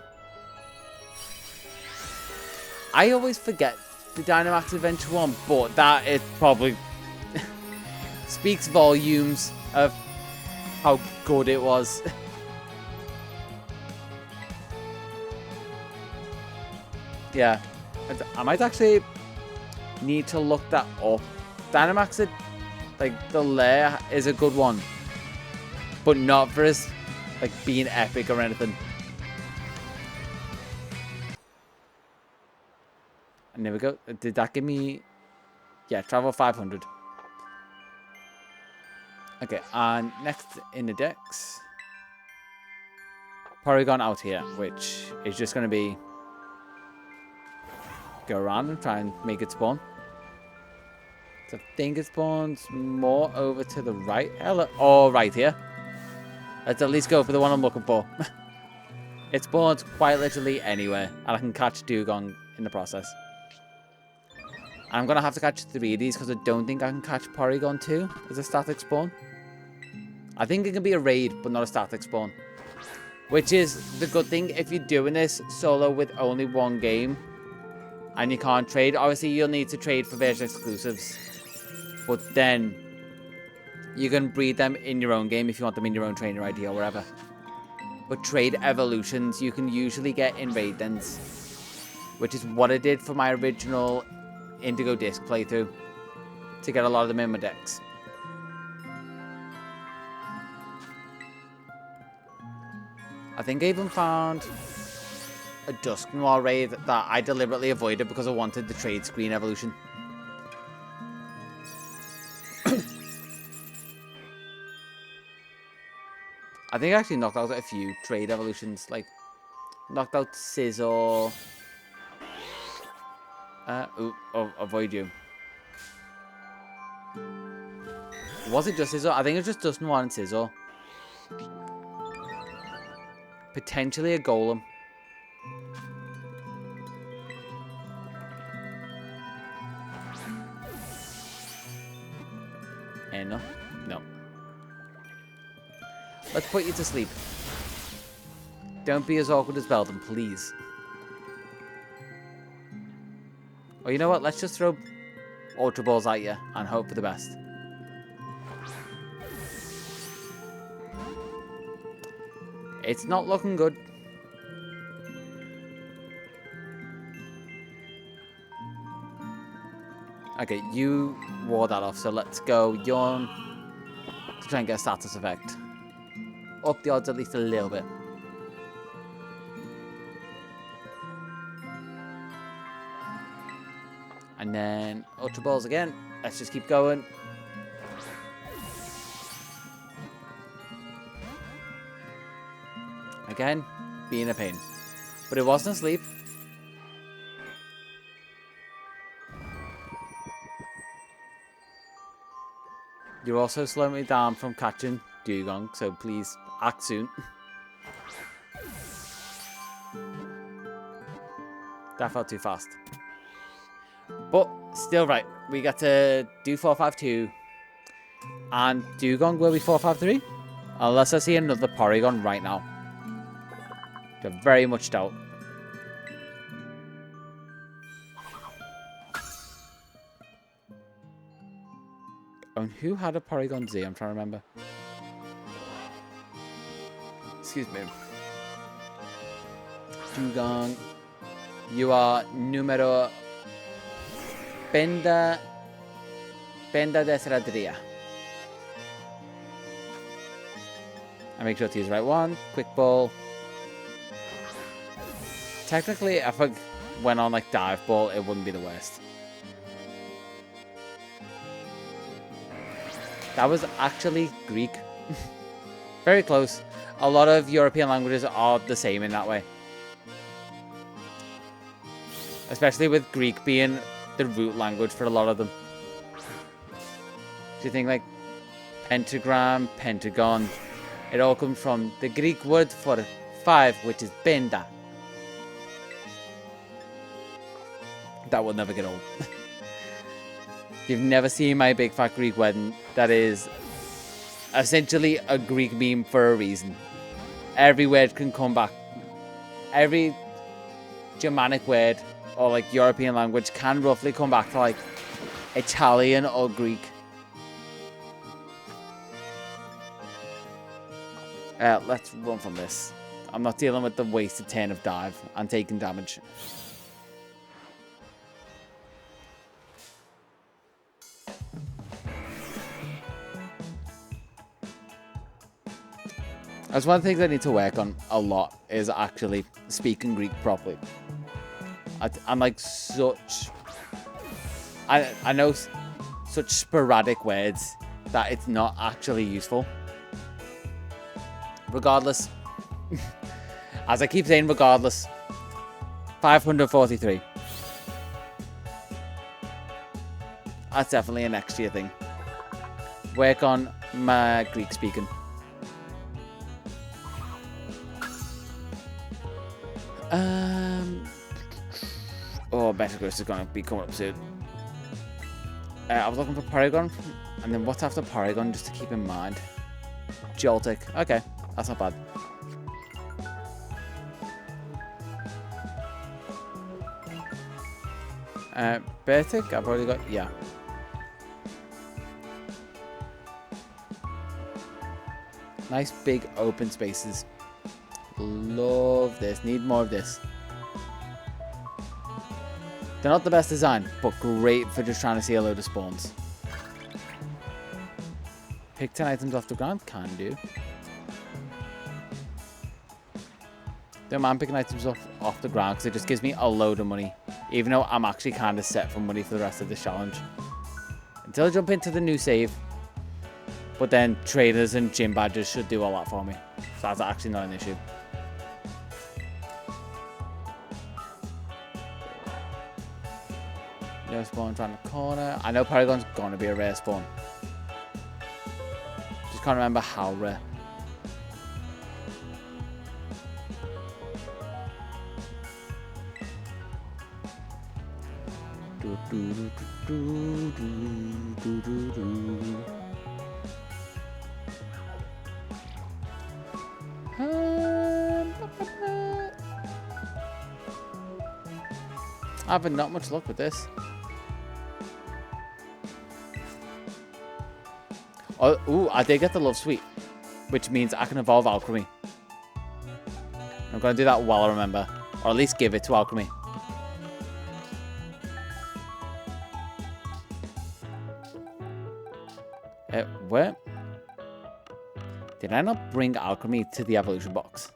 I always forget the Dynamax Adventure one, but that it probably speaks volumes of how good it was. Yeah, I might actually need to look that up. Dynamax, like the lair is a good one, but not for us like being epic or anything. And there we go. Did that give me? Yeah, travel 500. Okay, and next in the decks, Porygon out here, which is just going to be go around and try and make it spawn. So I think it spawns more over to the right. Or right here. Let's at least go for the one I'm looking for. It spawns quite literally anywhere, and I can catch Dugong in the process. I'm going to have to catch 3 of these because I don't think I can catch Porygon 2 as a static spawn. I think it can be a raid, but not a static spawn. Which is the good thing if you're doing this solo with only one game and you can't trade. Obviously, you'll need to trade for version exclusives. But then you can breed them in your own game if you want them in your own trainer ID or wherever. But trade evolutions you can usually get in raid dens, which is what I did for my original Indigo Disc playthrough to get a lot of them in my decks. I think I even found a Dusknoir raid that I deliberately avoided because I wanted the trade screen evolution. I think I actually knocked out a few trade evolutions, like knocked out Scizor. Avoid you. Was it just Scizor? I think it was just Dustin One and Scizor. Potentially a Golem. And no. No. Let's put you to sleep. Don't be as awkward as Belden, please. Or you know what? Let's just throw Ultra Balls at you and hope for the best. It's not looking good. Okay, you wore that off, so let's go Yawn to try and get a status effect. Up the odds at least a little bit. And then Ultra Balls again. Let's just keep going. Again, being a pain. But it wasn't asleep. You're also slowing me down from catching Dugong, so please act soon. That felt too fast. But still right. We got to do 452. And Dugong will be 453. Unless I see another Porygon right now. I very much doubt. And who had a Porygon Z? I'm trying to remember. Excuse me. Dugong. You are numero Benda Desradria. I make sure to use the right one. Quick ball. Technically, if I went on like dive ball, it wouldn't be the worst. That was actually Greek. Very close. A lot of European languages are the same in that way. Especially with Greek being the root language for a lot of them. Do you think like pentagram, pentagon, it all comes from the Greek word for 5, which is benda. That will never get old. If you've never seen my big fat Greek wedding, that is essentially a Greek meme for a reason. Every word can come back. Every Germanic word or like European language can roughly come back to like Italian or Greek. Let's run from this. I'm not dealing with the wasted turn of dive and taking damage. That's one of the things I need to work on a lot, is actually speaking Greek properly. I'm like such... I know such sporadic words that it's not actually useful. Regardless. As I keep saying, regardless. 543. That's definitely a next year thing. Work on my Greek speaking. Oh, Metagross is going to be coming up soon. I was looking for Porygon, and then what's after Porygon, just to keep in mind? Joltik. Okay, that's not bad. Bertic, I've already got, yeah. Nice big open spaces. Love this. Need more of this. They're not the best design, but great for just trying to see a load of spawns. Pick 10 items off the ground? Can do. Don't mind picking items off the ground because it just gives me a load of money. Even though I'm actually kind of set for money for the rest of this challenge. Until I jump into the new save. But then trainers and gym badges should do all that for me. So that's actually not an issue. No spawns around the corner. I know Paragon's gonna be a rare spawn. Just can't remember how rare. I've had not much luck with this. Oh, ooh, I did get the Love Sweet, which means I can evolve Alchemy. I'm going to do that while I remember, or at least give it to Alchemy. Where? Did I not bring Alchemy to the evolution box?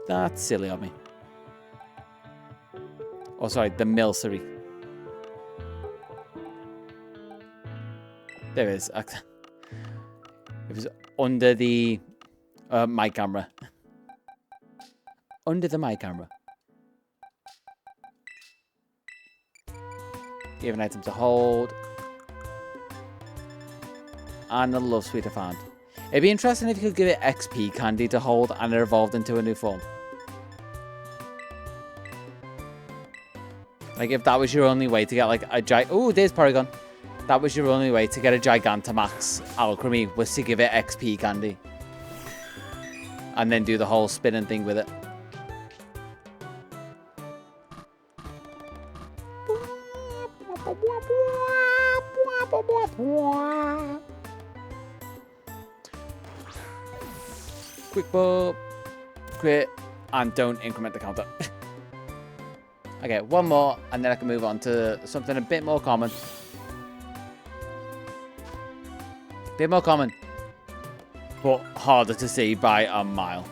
That's silly of me. Oh, sorry, the Milcery. There it is. It was under the my camera. Under the my camera. Give an item to hold. And a Love Sweet I found. It'd be interesting if you could give it XP candy to hold and it evolved into a new form. Like if that was your only way to get like a oh, there's Paragon. That was your only way to get a Gigantamax Alchemy was to give it XP candy. And then do the whole spinning thing with it. Quick ball, crit, and don't increment the counter. Okay, one more, and then I can move on to something a bit more common. Bit more common, but harder to see by a mile.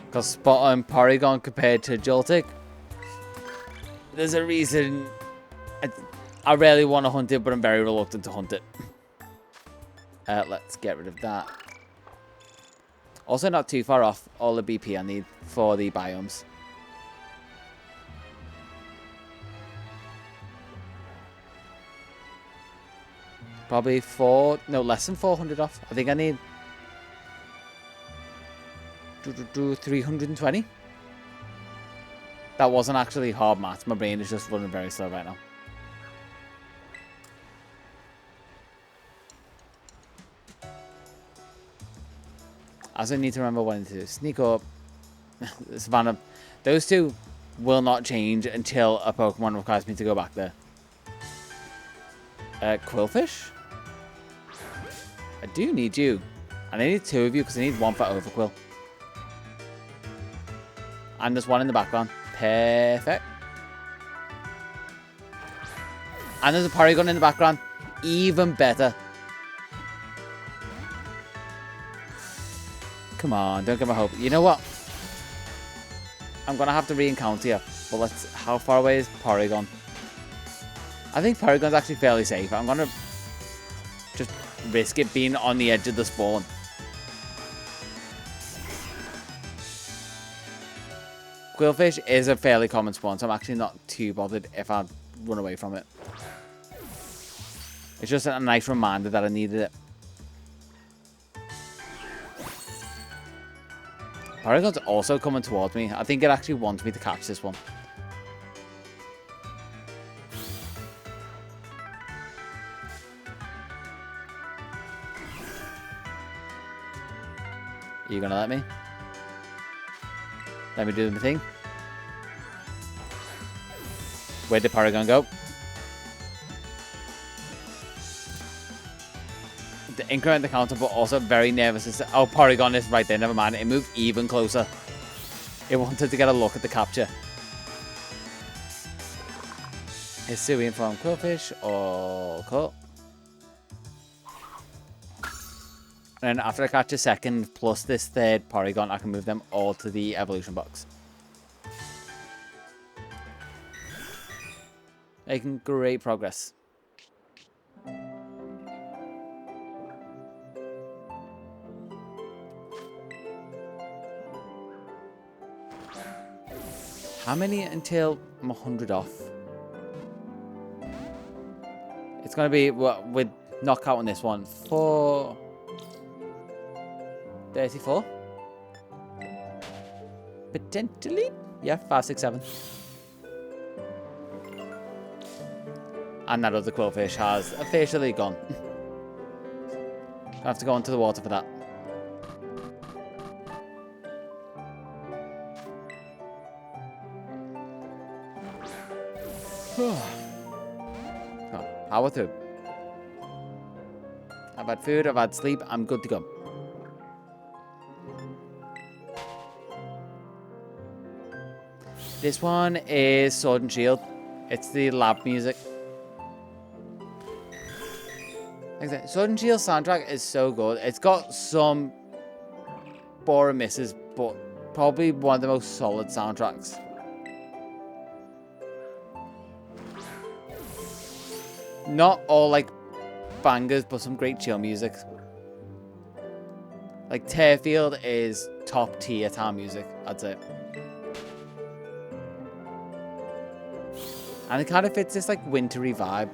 Because Spot on Porygon compared to Joltik, there's a reason I rarely want to hunt it, but I'm very reluctant to hunt it. Let's get rid of that. Also not too far off all the BP I need for the biomes. Probably less than 400 off. I think I need 320. That wasn't actually hard maths. My brain is just running very slow right now. As I need to remember what I need to do. Sneak up. Savannah. Those two will not change until a Pokemon requires me to go back there. Quillfish? I do need you. And I need two of you because I need one for Overquill. And there's one in the background. Perfect. And there's a Porygon in the background. Even better. Come on, don't give me hope. You know what? I'm going to have to re-encounter you. But how far away is Porygon? I think Porygon's actually fairly safe. I'm going to just risk it being on the edge of the spawn. Quillfish is a fairly common spawn, so I'm actually not too bothered if I run away from it. It's just a nice reminder that I needed it. Porygon's also coming towards me. I think it actually wants me to catch this one. Are you gonna let me? Let me do the thing. Where did Porygon go? The increment the counter, but also very nervous. Oh, Porygon is right there. Never mind. It moved even closer. It wanted to get a look at the capture. Is Hisuian from Quillfish or cut? And then after I catch a second plus this third Porygon, I can move them all to the evolution box. Making great progress. How many until I'm 100 off? It's going to be, what, with knockout on this one, 434? Potentially? Yeah, 5, 6, 7. And that other quillfish has officially gone. I have to go into the water for that. Oh, power through. I've had food, I've had sleep, I'm good to go. This one is Sword and Shield. It's the lab music. Like I said, Sword and Shield soundtrack is so good. It's got some boring misses, but probably one of the most solid soundtracks. Not all like bangers, but some great chill music. Like Tearfield is top tier town music, I'd say. And it kind of fits this like wintry vibe.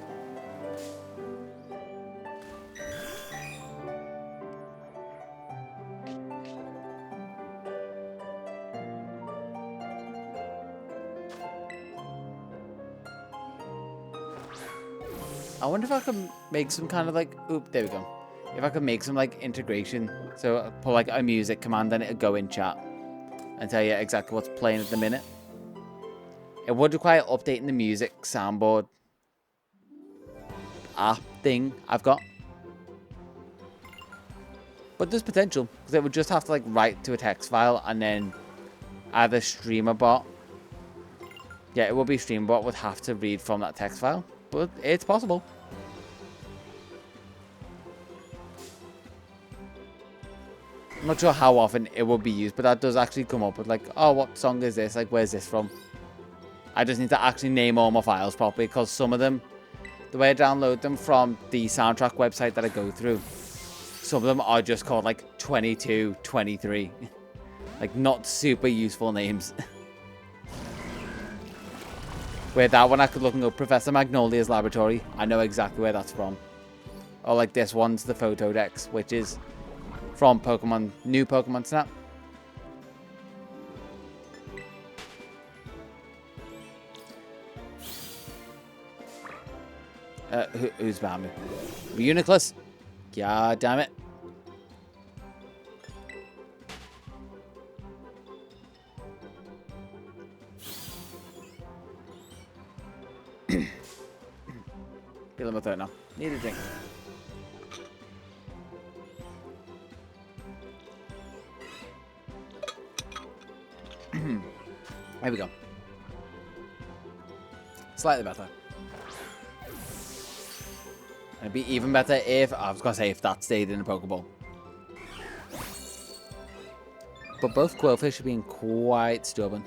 I wonder if I could make some kind of like, oop, there we go. If I could make some like integration. So I'll put like a music command and it'll go in chat and tell you exactly what's playing at the minute. It would require updating the music soundboard app thing I've got. But there's potential, because it would just have to like write to a text file and then either StreamerBot. Yeah, it would be StreamerBot would have to read from that text file, but it's possible. I'm not sure how often it will be used, but that does actually come up with like, oh, what song is this? Like, where's this from? I just need to actually name all my files properly, because some of them, the way I download them from the soundtrack website that I go through, some of them are just called like 22, 23. Like not super useful names. Where that one I could look and go, Professor Magnolia's Laboratory. I know exactly where that's from. Or like this one's the PhotoDex, which is from Pokemon, new Pokemon Snap. Who's behind me? Uniclus? God damn it. Feeling my throat now. Need a drink. There we go. Slightly better. And it'd be even better if, I was going to say, if that stayed in the Pokeball. But both Quillfish are being quite stubborn.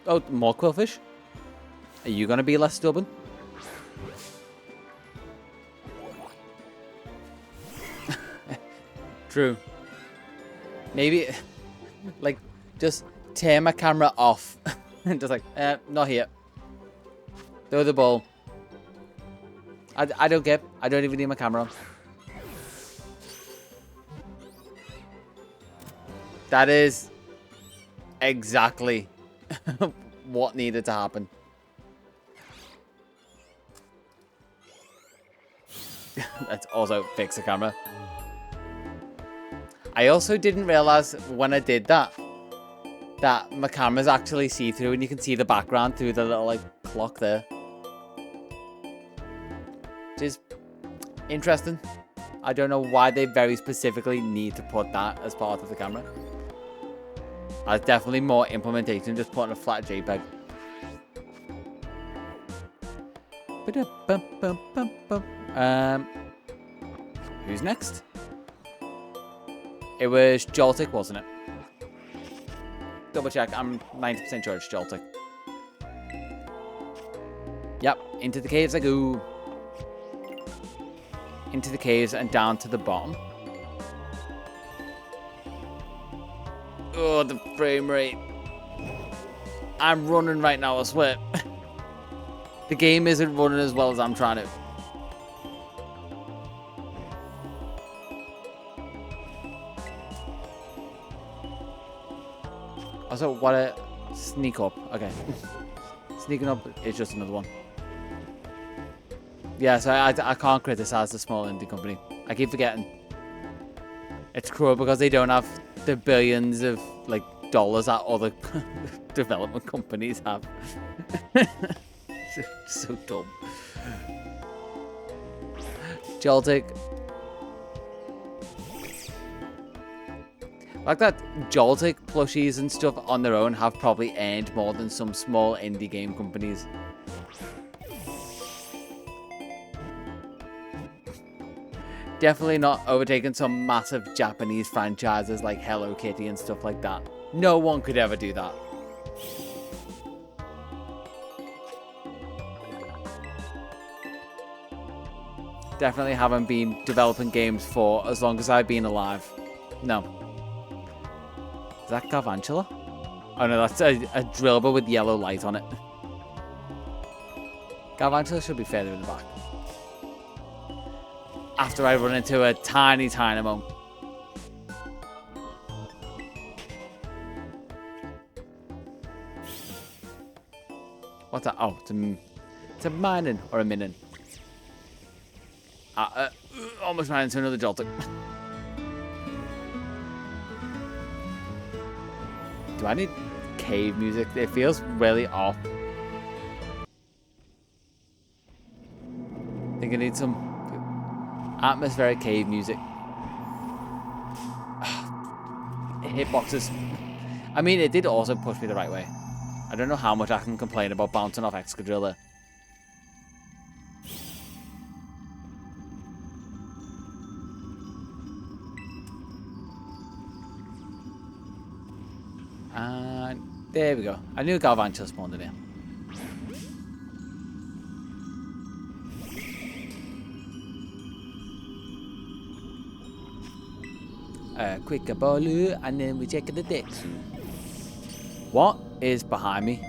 Oh, more Quillfish? Are you going to be less stubborn? True. Maybe, like, just tear my camera off. And just like, not here. Throw the ball. I don't care. I don't even need my camera on. That is exactly what needed to happen. Let's also fix the camera. I also didn't realize when I did that my camera's actually see-through and you can see the background through the little like clock there. Which is interesting. I don't know why they very specifically need to put that as part of the camera. There's definitely more implementation than just putting a flat JPEG. Who's next? It was Joltik, wasn't it? Double check. I'm 90% sure it's Joltik. Yep, into the caves I go. into the caves and down to the bottom. Oh, the frame rate. I'm running right now, I swear. The game isn't running as well as I'm trying to. Also, what a sneak up. Okay. Sneaking up is just another one. Yeah, so I can't criticize the small indie company. I keep forgetting. It's cruel because they don't have the billions of like dollars that other development companies have. So dumb. Joltik. Like that Joltik plushies and stuff on their own have probably earned more than some small indie game companies. Definitely not overtaking some massive Japanese franchises like Hello Kitty and stuff like that. No one could ever do that. Definitely haven't been developing games for as long as I've been alive. No. Is that Garvantula? Oh no, that's a drillbur with yellow light on it. Garvantula should be further in the back. After I run into a tiny Dynamo. What's that? Oh, it's a Minin or a Minin. Almost ran into another Joltik. Do I need cave music? It feels really off. I think I need some atmospheric cave music. Hitboxes. I mean, it did also push me the right way. I don't know how much I can complain about bouncing off Excadrill there. And there we go. I knew Galvantula spawned in here. Quick Bolu, and then we check the decks. What is behind me?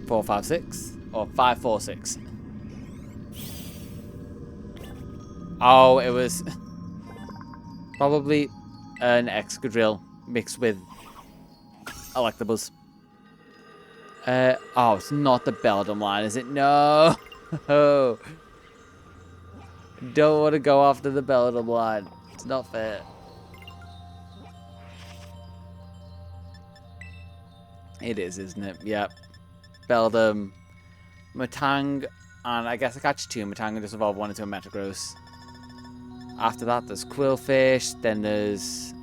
Four, 5, 6, or 5, 4, 6. Oh, it was probably an Excadrill mixed with Electabuzz. Oh, it's not the Beldum line, is it? No. Don't want to go after the Beldum line. It's not fair. It is, isn't it? Yep. Beldum, Matang, and I guess I catch 2 Matang and just evolve 1 into a Metagross. After that, there's Quillfish, then there's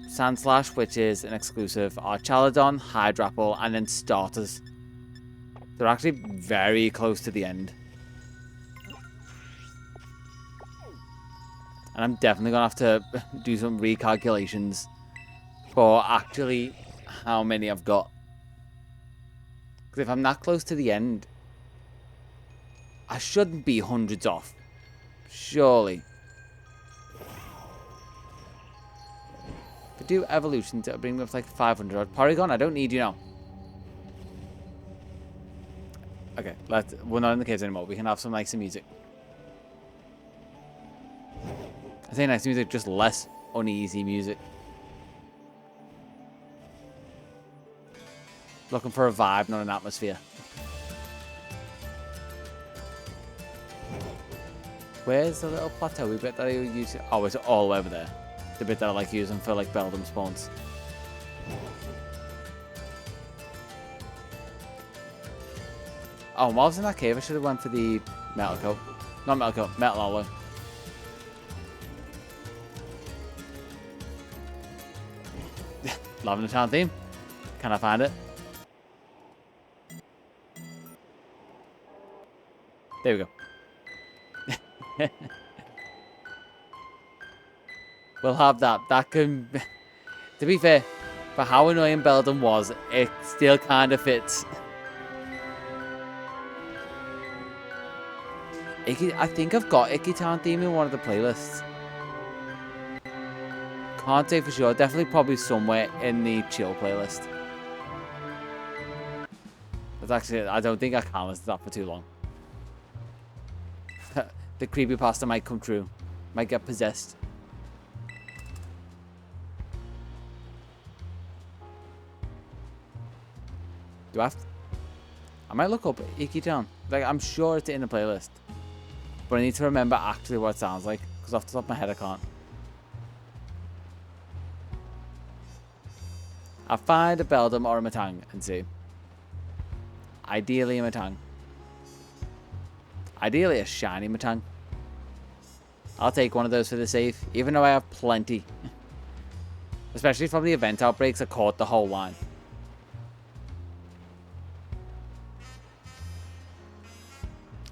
Sandslash, which is an exclusive, Archaladon, Hydrapple, and then starters. They're actually very close to the end. And I'm definitely going to have to do some recalculations for actually how many I've got. Because if I'm that close to the end, I shouldn't be hundreds off. Surely. If I do evolutions, it'll bring me up to like 500. Porygon, I don't need you now. Okay, we're not in the caves anymore. We can have some nice music. I say nice music, just less uneasy music. Looking for a vibe, not an atmosphere. Where's the little plateau bit that I use? Oh, it's all the way over there. The bit that I like using for like Beldum spawns. Oh, while I was in that cave, I should have went for the metal coat. Not metal coat, metal alloy. Loving the town theme. Can I find it? There we go. We'll have that. That can... To be fair, for how annoying Beldum was, it still kind of fits. I think I've got Icky-tan theme in one of the playlists. Can't say for sure. Definitely probably somewhere in the chill playlist. That's actually, I don't think I can listen to that for too long. The creepypasta might come true. Might get possessed. Do I have to? I might look up Icky-tan. Like, I'm sure it's in the playlist. But I need to remember actually what it sounds like. Because off the top of my head, I can't. I'll find a Beldum or a Matang and see. Ideally a Matang. Ideally a shiny Matang. I'll take one of those for the safe, even though I have plenty. Especially from the event outbreaks, I caught the whole line.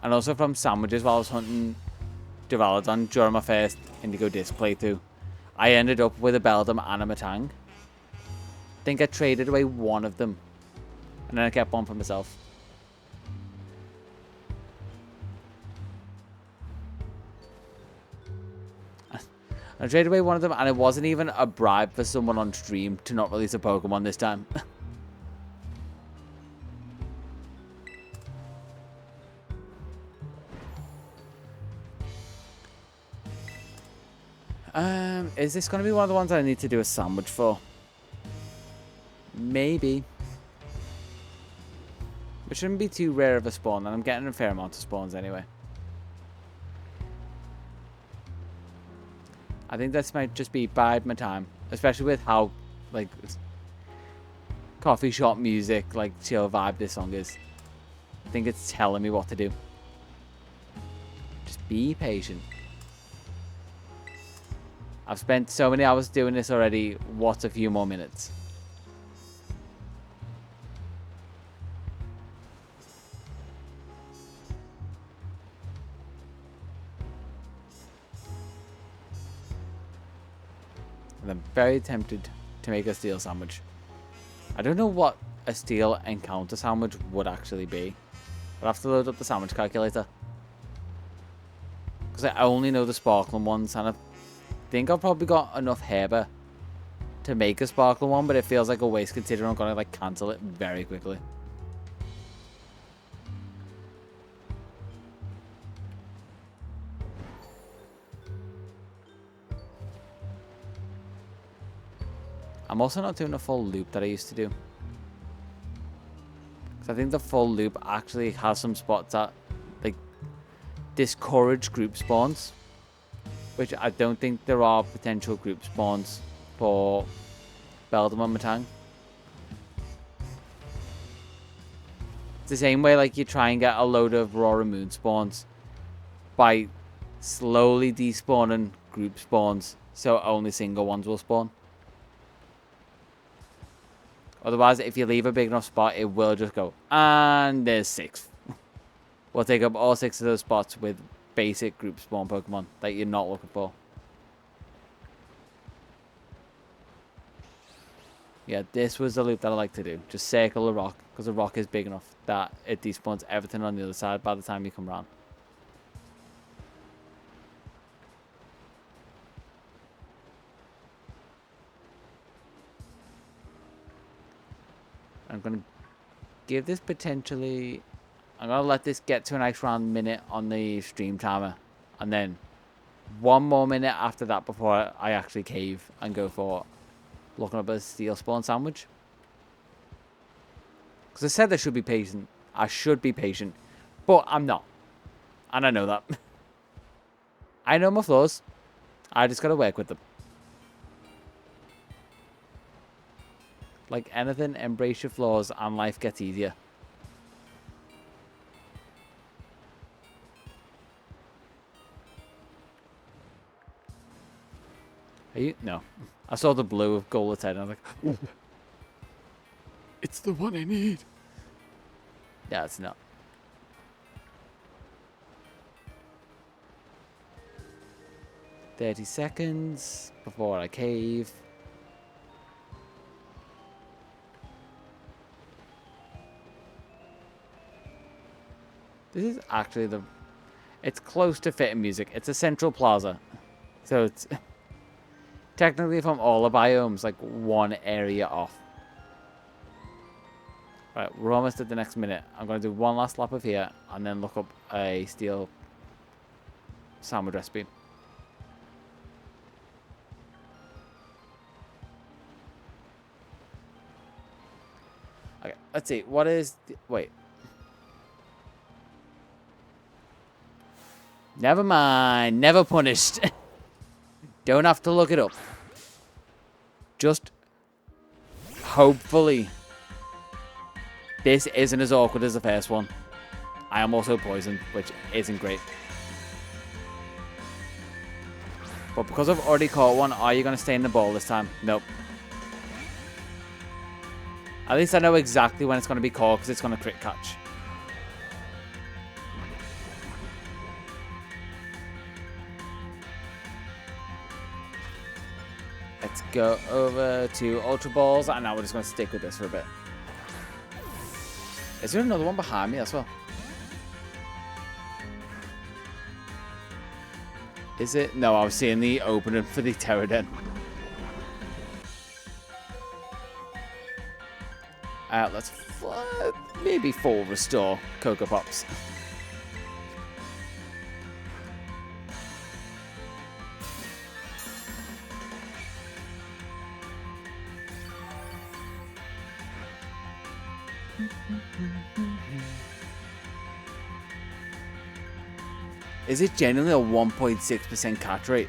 And also from sandwiches while I was hunting Duraludon during my first Indigo Disc playthrough. I ended up with a Beldum and a Matang. I think I traded away one of them. And then I kept one for myself. I traded away one of them, and it wasn't even a bribe for someone on stream to not release a Pokemon this time. Is this going to be one of the ones I need to do a sandwich for? Maybe. It shouldn't be too rare of a spawn, and I'm getting a fair amount of spawns anyway. I think this might just be bide my time, especially with how, like, coffee shop music, like, chill vibe this song is. I think it's telling me what to do. Just be patient. I've spent so many hours doing this already. What's a few more minutes? And I'm very tempted to make a steel sandwich. I don't know what a steel encounter sandwich would actually be. But I have to load up the sandwich calculator. Because I only know the sparkling ones, and I think I've probably got enough Herber to make a sparkling one, but it feels like a waste considering I'm going to like cancel it very quickly. I'm also not doing a full loop that I used to do. Because I think the full loop actually has some spots that like discourage group spawns. Which I don't think there are potential group spawns for Beldum and Matang. It's the same way like you try and get a load of Aurora Moon spawns by slowly despawning group spawns so only single ones will spawn. Otherwise, if you leave a big enough spot, it will just go, and there's 6. We'll take up all 6 of those spots with basic group spawn Pokemon that you're not looking for. Yeah, this was the loop that I like to do. Just circle a rock, because the rock is big enough that it despawns everything on the other side by the time you come around. I'm going to give this potentially... I'm going to let this get to a nice round minute on the stream timer. And then 1 more minute after that before I actually cave and go for looking up a steel spawn sandwich. Because I said I should be patient. I should be patient. But I'm not. And I know that. I know my flaws. I just got to work with them. Like anything, embrace your flaws and life gets easier. Are you? No. I saw the blue of Golden's head and I was like, ooh. It's the one I need. Yeah, it's not. $30 before I cave. This is actually the... It's close to fitting music. It's a central plaza. So it's technically from all the biomes, like one area off. Right, we're almost at the next minute. I'm going to do one last lap of here and then look up a steel sandwich recipe. Okay, let's see. What is... Wait. Never mind. Never punished. Don't have to look it up. Just hopefully this isn't as awkward as the first one. I am also poisoned, which isn't great. But because I've already caught one, are you going to stay in the ball this time? Nope. At least I know exactly when it's going to be caught because it's going to crit catch. Let's go over to Ultra Balls, and now we're just going to stick with this for a bit. Is there another one behind me as well? Is it? No, I was seeing the opening for the Pterodon. Let's maybe 4 restore Cocoa Pops. Is it genuinely a 1.6% catch rate?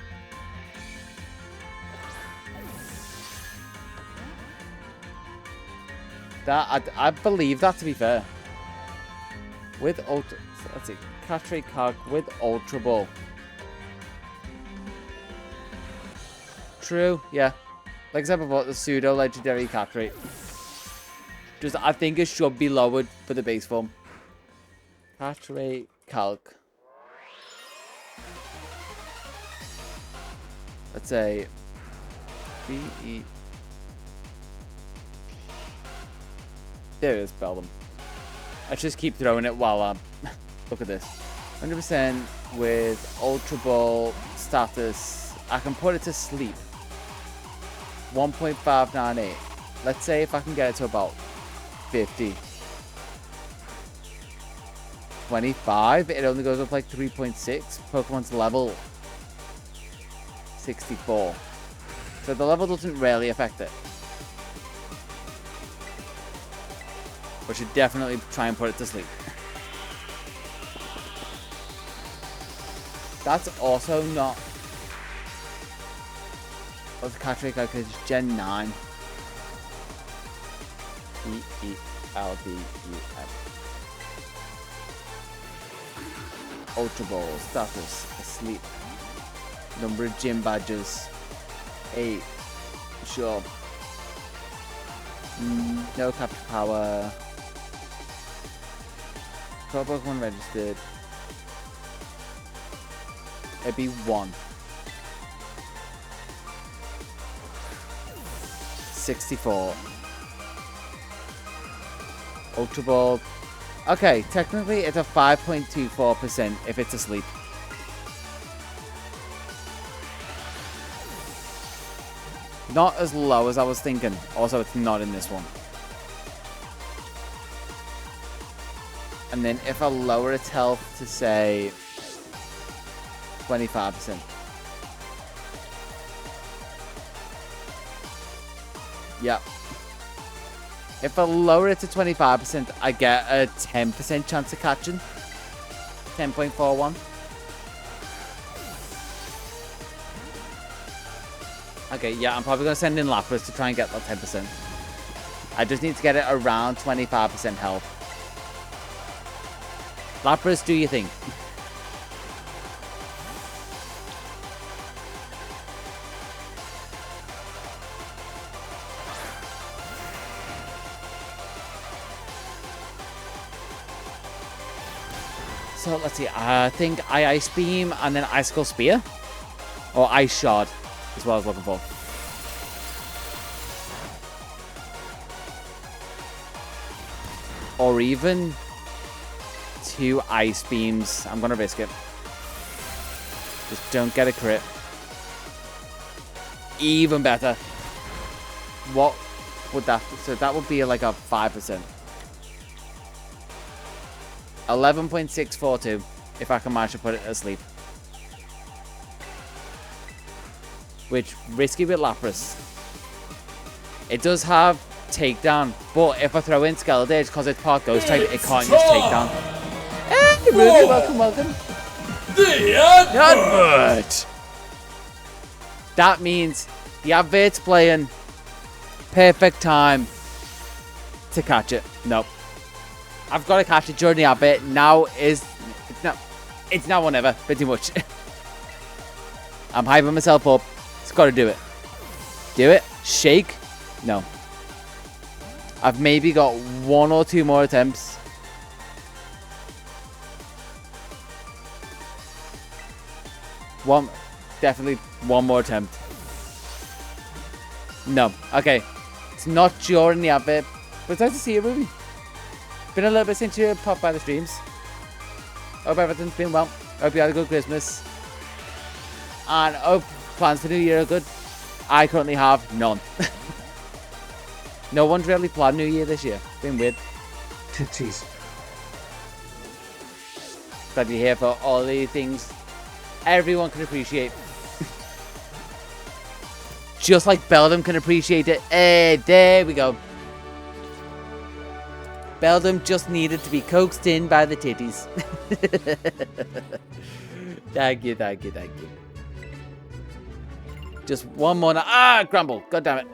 That I believe that, to be fair. With Ultra... Let's see. Catch rate calc with Ultra Ball. True, yeah. Like I said before, the pseudo legendary catch rate. Just, I think it should be lowered for the base form. Catch rate calc. Let's say BE. There it is, Beldum. Let's just keep throwing it while I'm... Look at this. 100% with Ultra Ball status. I can put it to sleep. 1.598. Let's say if I can get it to about 50. 25. It only goes up like 3.6. Pokemon's level 64. So the level doesn't really affect it. We should definitely try and put it to sleep. That's also not... What's the catch rate guy? Because it's Gen 9. E-E-L-D-U-M. Ultra Ball. Status. Asleep. Number of gym badges. 8. Sure. No capture power. Got Pokemon registered. It'd be 1. 64. Ultra Ball. Okay, technically it's a 5.24% if it's asleep. Not as low as I was thinking. Also, it's not in this one. And then if I lower its health to, say, 25%. Yep. If I lower it to 25%, I get a 10% chance of catching. 10.41. Okay, yeah, I'm probably going to send in Lapras to try and get that 10%. I just need to get it around 25% health. Lapras, do your thing. So, let's see. I think I Ice Beam and then Icicle Spear. Or Ice Shard is what I was looking for. Or even 2 Ice Beams. I'm going to risk it. Just don't get a crit. Even better. What would that... So that would be like a 5%. 11.642 if I can manage to put it asleep. Which, risky with Lapras. It does have takedown, but if I throw in Skeledage, because it's part ghost type, it can't use takedown. Hey, Ruby, welcome. The advert! That means the advert's playing. Perfect time to catch it. Nope. I've got to catch it during the advert. Now is... It's now or never, pretty much. I'm hyping myself up. It's got to do it. Do it. Shake. No. I've maybe got 1 or 2 more attempts. Definitely 1 more attempt. No. Okay. It's not during the advert. But it's nice to see you, Ruby. Been a little bit since you popped by the streams. Hope everything's been well. Hope you had a good Christmas. And hope plans for New Year are good. I currently have none. No one's really planned New Year this year. Been weird. Titties. Glad you're here for all the things everyone can appreciate. Just like Beldum can appreciate it. Hey, there we go. Beldum just needed to be coaxed in by the titties. Thank you. Just one more. Grumble. God damn it.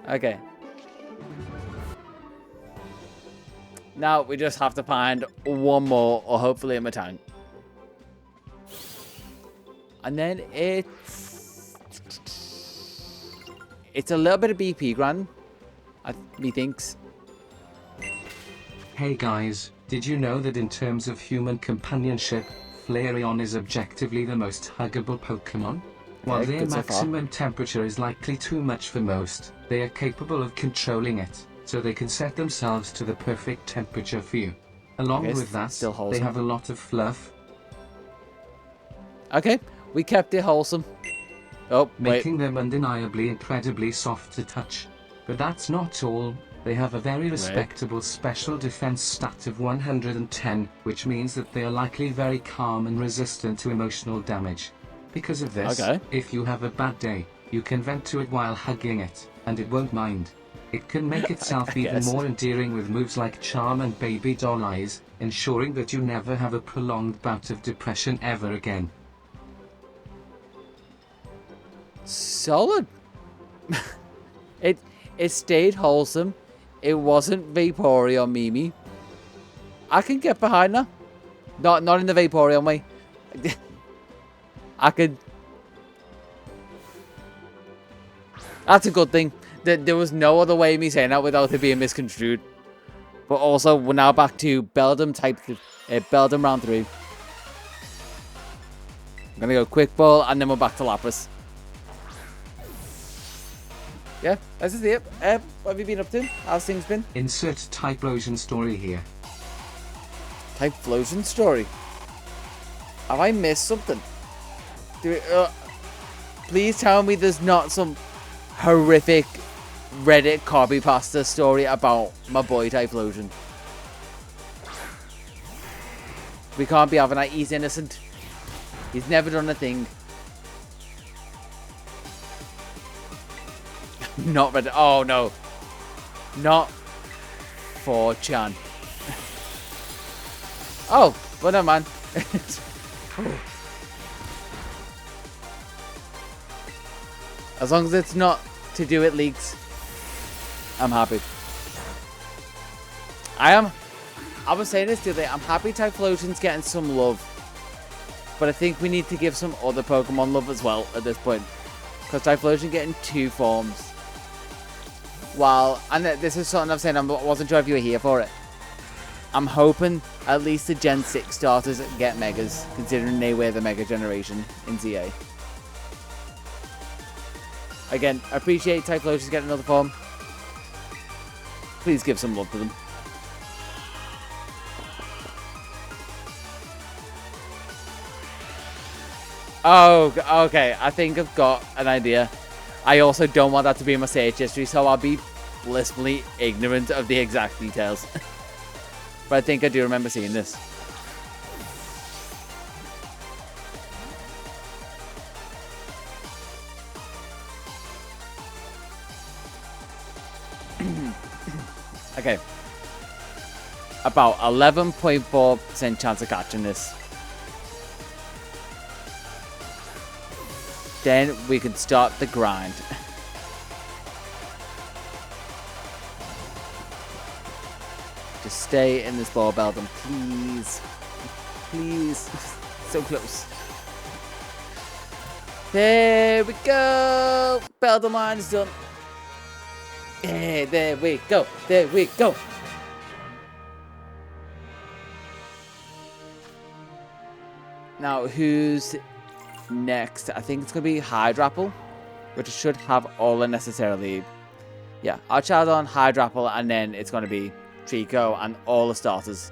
Okay. Now we just have to find 1 more, or hopefully a Matang. And then it's a little bit of BP grind, methinks. Hey guys, did you know that in terms of human companionship, Flareon is objectively the most huggable Pokemon? While Okay, their good so far. maximum temperature is likely too much for most, they are capable of controlling it, so they can set themselves to the perfect temperature for you. Along Okay, with that, still they wholesome. have a lot of fluff, Okay, we kept it wholesome. Oh, wait. making them undeniably incredibly soft to touch. But that's not all. They have a very respectable special defense stat of 110, which means that they are likely very calm and resistant to emotional damage. Because of this, Okay. if you have a bad day, you can vent to it while hugging it, and it won't mind. It can make itself even guess. more endearing with moves like Charm and Baby Doll Eyes, ensuring that you never have a prolonged bout of depression ever again. Solid. It stayed wholesome. It wasn't Vaporeon Mimi. I can get behind that. Not in the Vaporeon way. I could. That's a good thing. There was no other way of me saying that without it being misconstrued. But also, we're now back to Beldum type, Beldum round 3. I'm gonna go quick ball and then we're back to Lapras. Yeah, this is it. What have you been up to? How's things been? Insert Typhlosion story here. Typhlosion story. Have I missed something? Please tell me there's not some horrific Reddit copy pasta story about my boy Typhlosion. We can't be having that. He's innocent. He's never done a thing. Not Reddit. Oh no. Not 4chan. Oh, well no man. As long as it's not to do with leaks, I'm happy. I was saying this the other day, I'm happy Typhlosion's getting some love. But I think we need to give some other Pokemon love as well at this point. Because Typhlosion getting 2 forms. While, and this is something I'm saying, I wasn't sure if you were here for it. I'm hoping at least the Gen 6 starters get Megas, considering they were the Mega generation in ZA. Again, I appreciate Typhlosion's getting another form. Please give some love to them. Oh, okay. I think I've got an idea. I also don't want that to be in my search history, so I'll be blissfully ignorant of the exact details. But I think I do remember seeing this. Okay. About 11.4% chance of catching this. Then we can start the grind. Just stay in this ball, Beldam, please. Please. So close. There we go. Beldam line is done. Yeah, there we go. There we go. Now, who's next? I think it's going to be Hydrapple, which should have all the necessarily... Yeah, Archadon, Hydrapple, and then it's going to be Trico and all the starters.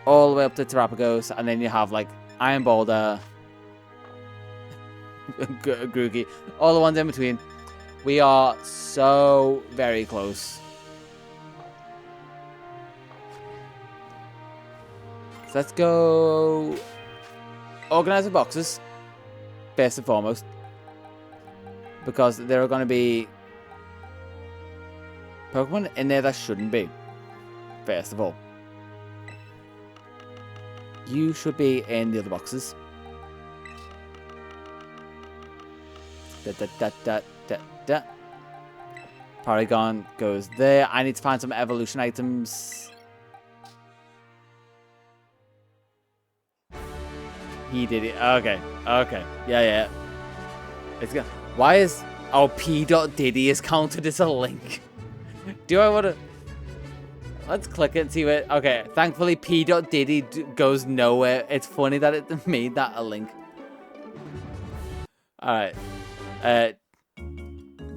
All the way up to Terrapagos, and then you have, like, Iron Boulder, Grookey, all the ones in between. We are so very close. So let's go organize the boxes, first and foremost, because there are going to be Pokemon in there that shouldn't be, first of all. You should be in the other boxes. Paragon goes there. I need to find some evolution items. He did it. Okay. Okay. Yeah. It's good. Why is... Oh, P.Diddy is counted as a link. Do I want to... Let's click it and see where... Okay. Thankfully, P.Diddy goes nowhere. It's funny that it made that a link. Alright.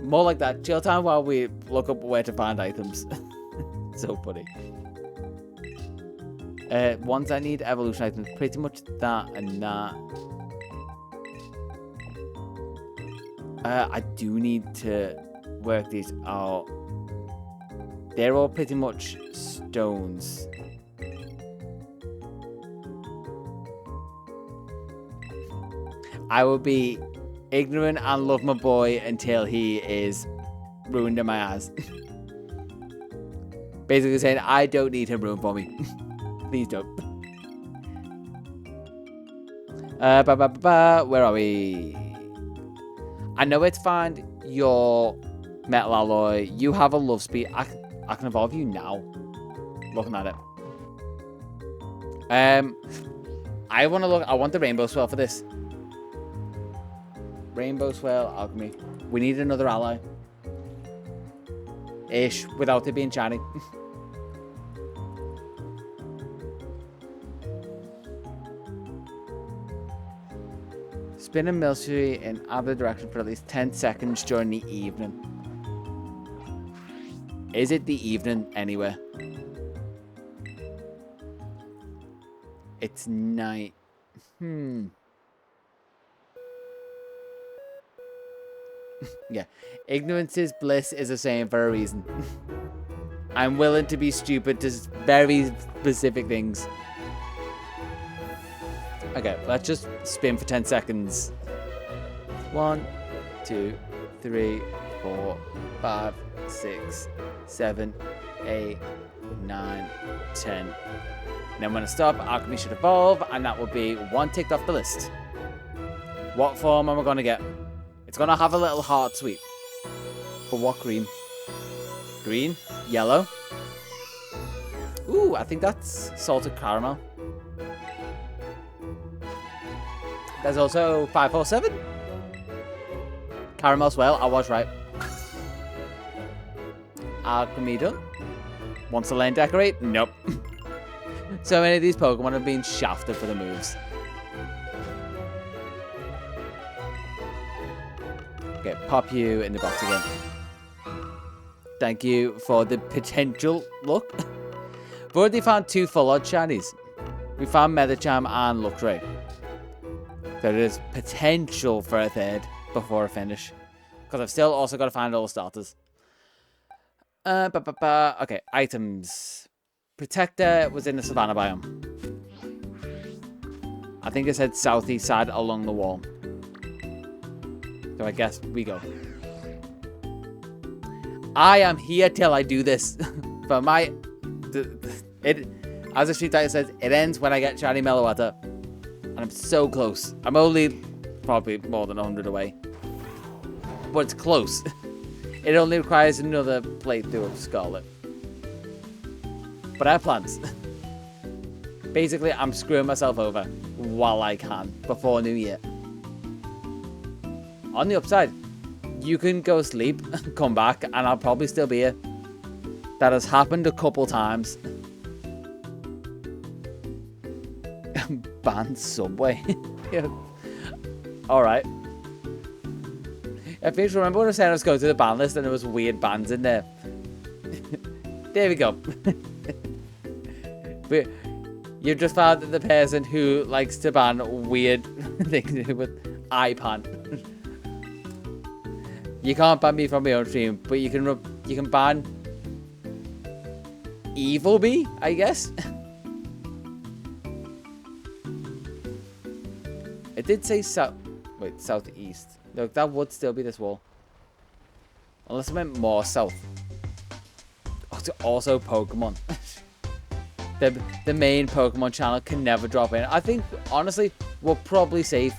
More like that. Chill time while we look up where to find items. So funny. Ones I need evolution items. Pretty much that and that. I do need to work these out. They're all pretty much stones. I will be ignorant and love my boy until he is ruined in my eyes. Basically saying, I don't need him ruined for me. Please don't. Where are we? I know where to find your metal alloy. You have a love speed. I can evolve you now. Looking at it. I want the rainbow swell for this. Rainbow swell alchemy. We need another ally. Ish, without it being shiny. Spin a military in either direction for at least 10 seconds during the evening. Is it the evening anywhere? It's night. Yeah. Ignorance is bliss is a saying for a reason. I'm willing to be stupid to very specific things. Okay, let's just spin for 10 seconds. 1, 2, 3, 4, 5, 6, 7, 8, 9, 10. And then when I stop, alchemy should evolve, and that will be one ticked off the list. What form am I going to get? It's going to have a little heart sweep. But what green? Green? Yellow? Ooh, I think that's salted caramel. There's also 547. Caramel swell, I was right. Alchemy done. Wants to lane decorate? Nope. So many of these Pokemon have been shafted for the moves. Okay, pop you in the box again. Thank you for the potential luck. We've already found 2 full odd shinies. We found Medicham and Luxray. There is potential for a third before I finish. Because I've still also got to find all the starters. Okay, items. Protector was in the savannah biome. I think it said southeast side along the wall. So I guess we go. I am here till I do this. But as the street title says, it ends when I get shiny Meloetta. And I'm so close. I'm only probably more than 100 away. But it's close. It only requires another playthrough of Scarlet. But I have plans. Basically, I'm screwing myself over while I can before New Year. On the upside, you can go sleep, come back, and I'll probably still be here. That has happened a couple times. Banned Subway. Yeah. Alright. I think remember when I said I was going to the ban list and there was weird bands in there? There we go. But you've just found the person who likes to ban weird things with iPan. You can't ban me from my own stream, but you can ban Evil Bee, I guess. It did say southeast. Look, that would still be this wall. Unless I meant more south. Oh, it's also Pokemon. The main Pokemon channel can never drop in. I think, honestly, we're probably safe.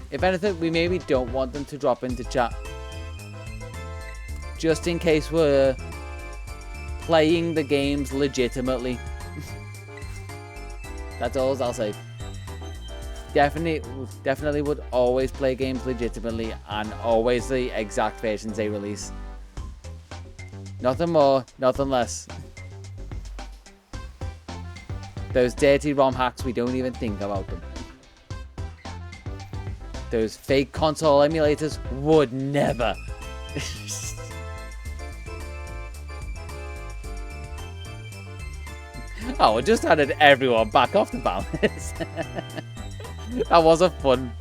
If anything, we maybe don't want them to drop into chat. Just in case we're playing the games legitimately. That's all I'll say. Definitely would always play games legitimately and always the exact versions they release. Nothing more, nothing less. Those dirty ROM hacks, we don't even think about them. Those fake console emulators would never. Oh, I just added everyone back off the balance. That was a fun,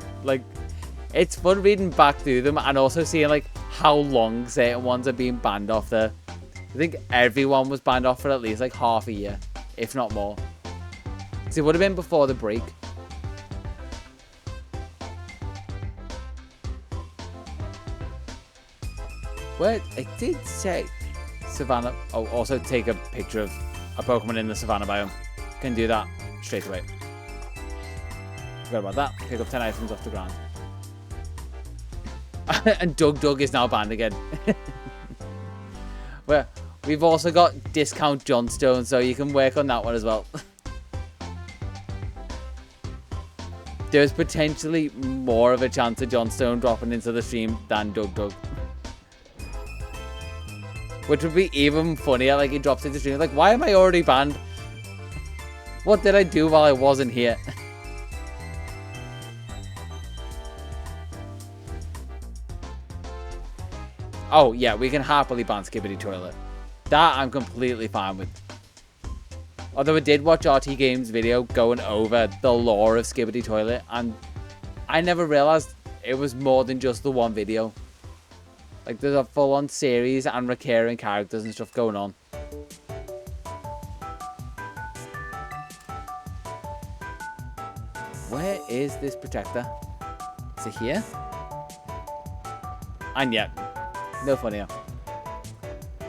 it's fun reading back through them and also seeing, how long certain ones are being banned off there. I think everyone was banned off for at least, half a year, if not more. So it would have been before the break. Well, it did say Savannah. Oh, also take a picture of a Pokemon in the Savannah biome. Can do that straight away. Forgot about that. Pick up 10 items off the ground. And Doug is now banned again. Well, we've also got discount Johnstone, so you can work on that one as well. There's potentially more of a chance of Johnstone dropping into the stream than Doug. Which would be even funnier, he drops into the stream. Why am I already banned? What did I do while I wasn't here? Oh, yeah, we can happily ban Skibidi Toilet. That I'm completely fine with. Although I did watch RT Games' video going over the lore of Skibidi Toilet, and I never realized it was more than just the one video. There's a full-on series and recurring characters and stuff going on. Where is this protector? Is it here? And yeah, no fun here.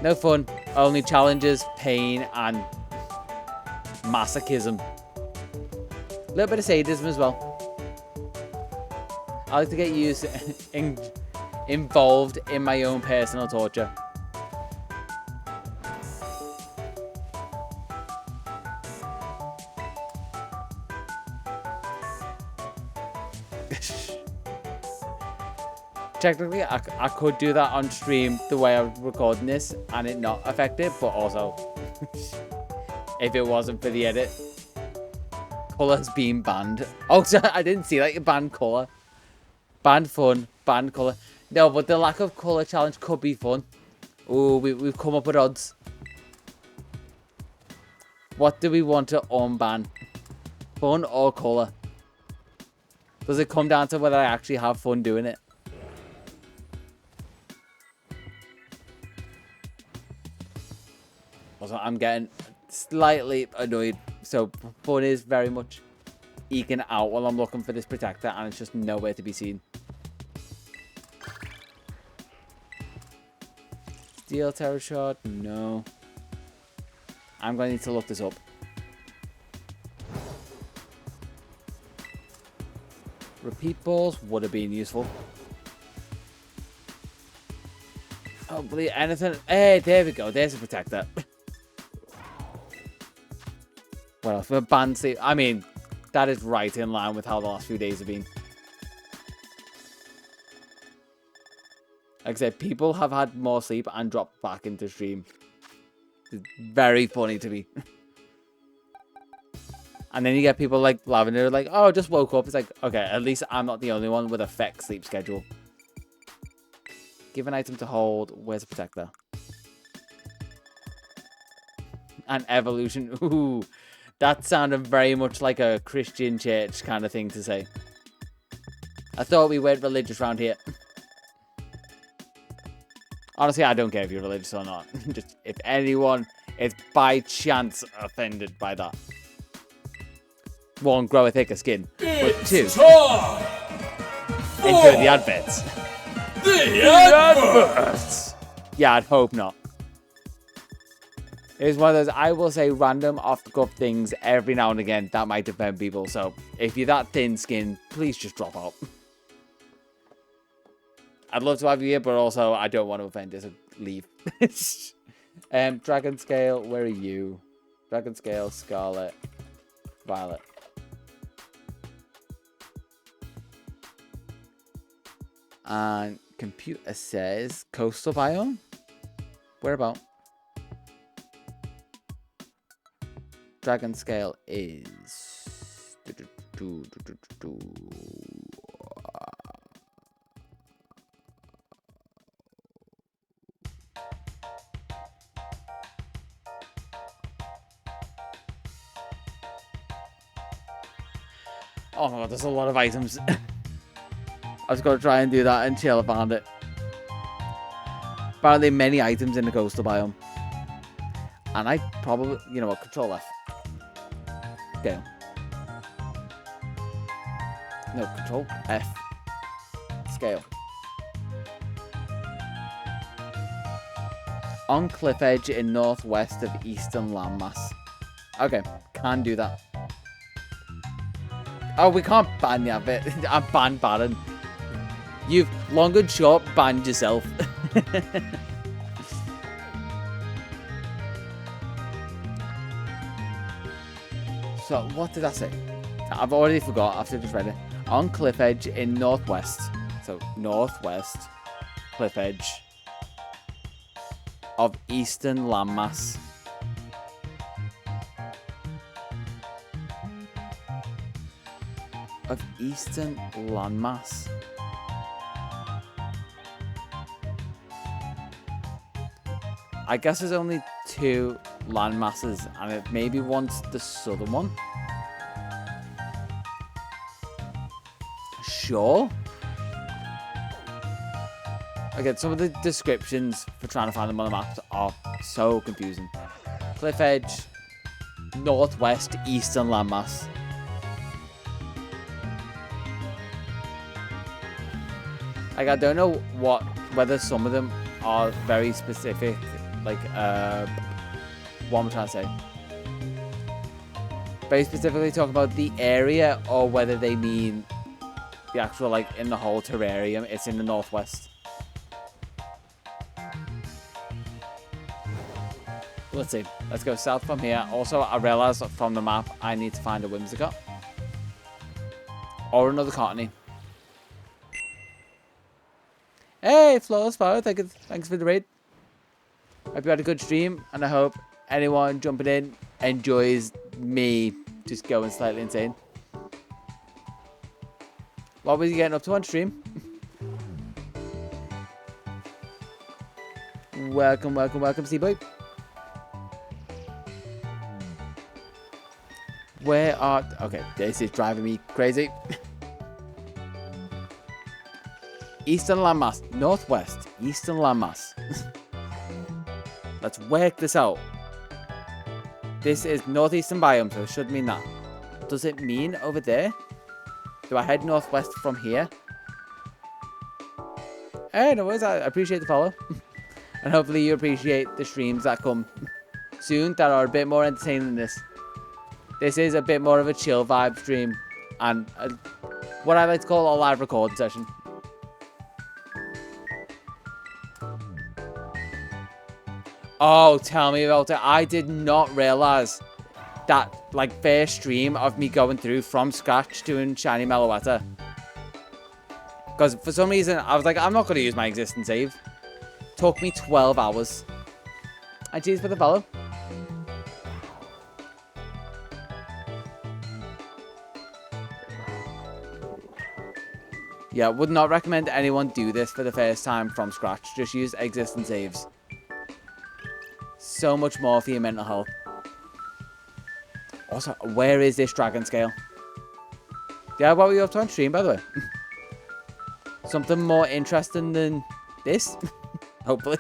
No fun, only challenges, pain, and masochism. A little bit of sadism as well. I like to get used involved in my own personal torture. Technically, I could do that on stream the way I'm recording this and it not affect it, but also if it wasn't for the edit, color's being banned. Oh, so I didn't see banned color, banned fun, banned color. No, but the lack of color challenge could be fun. Oh, we've come up with odds. What do we want to unban? Fun or color? Does it come down to whether I actually have fun doing it? Also, I'm getting slightly annoyed. So, fun is very much eking out while I'm looking for this protector, and it's just nowhere to be seen. Steel terror shot? No. I'm going to need to look this up. Repeat balls would have been useful. Oh, believe anything. Hey, there we go. There's a protector. What else? For band sleep. I mean, that is right in line with how the last few days have been. Like I said, people have had more sleep and dropped back into stream. It's very funny to me. And then you get people like Lavender, like, oh, just woke up. It's like, okay, at least I'm not the only one with a feck sleep schedule. Give an item to hold. Where's the protector? An evolution. Ooh, that sounded very much like a Christian church kind of thing to say. I thought we weren't religious around here. Honestly, I don't care if you're religious or not. Just if anyone is by chance offended by that. One, grow a thicker skin. But two, enjoy the adverts. The adverts! Yeah, I'd hope not. It's one of those, I will say, random off-the-cuff things every now and again that might offend people. So if you're that thin-skinned, please just drop out. I'd love to have you here, but also I don't want to offend you, so leave. Dragon Scale, where are you? Dragon Scale, Scarlet, Violet. And computer says coastal biome. Where about? Dragon Scale is. Oh my god, there's a lot of items. I was going to try and do that until I found it. Apparently many items in the coastal biome. And I probably, you know what, Control F. Scale. No, Control F. Scale. On cliff edge in northwest of eastern landmass. Okay, can do that. Oh, we can't ban the advert. I banned Baron. You've long and short banned yourself. So, what did I say? I've already forgot after I just read it. On cliff edge in northwest. So, northwest cliff edge of eastern landmass. Of eastern landmass. I guess there's only two land masses, and it maybe wants the southern one. Sure. Again, some of the descriptions for trying to find them on the maps are so confusing. Cliff edge, northwest, eastern landmass. Like, I don't know whether some of them are very specific. Like, what am I trying to say? Very specifically talking about the area, or whether they mean the actual, like, in the whole terrarium. It's in the northwest. Let's see. Let's go south from here. Also, I realized from the map I need to find a Whimsicott. Or another Cottony. Hey, Flawless Fire, thanks for the raid. Hope you had a good stream, and I hope anyone jumping in enjoys me just going slightly insane. What was you getting up to on stream? Welcome, welcome, welcome, C-Boy. Where are... Okay, this is driving me crazy. Eastern landmass. Northwest. Eastern landmass. Let's work this out. This is northeastern biome, so it should mean that. Does it mean over there? Do I head northwest from here? Anyways, I appreciate the follow. And hopefully you appreciate the streams that come soon that are a bit more entertaining than this. This is a bit more of a chill vibe stream. And what I like to call a live recording session. Oh, tell me about it. I did not realize that, like, first stream of me going through from scratch doing Shiny Meloetta. Because for some reason, I was like, I'm not going to use my existing save. Took me 12 hours. And cheers for the follow. Yeah, would not recommend anyone do this for the first time from scratch. Just use existing saves. So much more for your mental health. Also, where is this dragon scale? Yeah, what were you up to on stream, by the way? Something more interesting than this? Hopefully.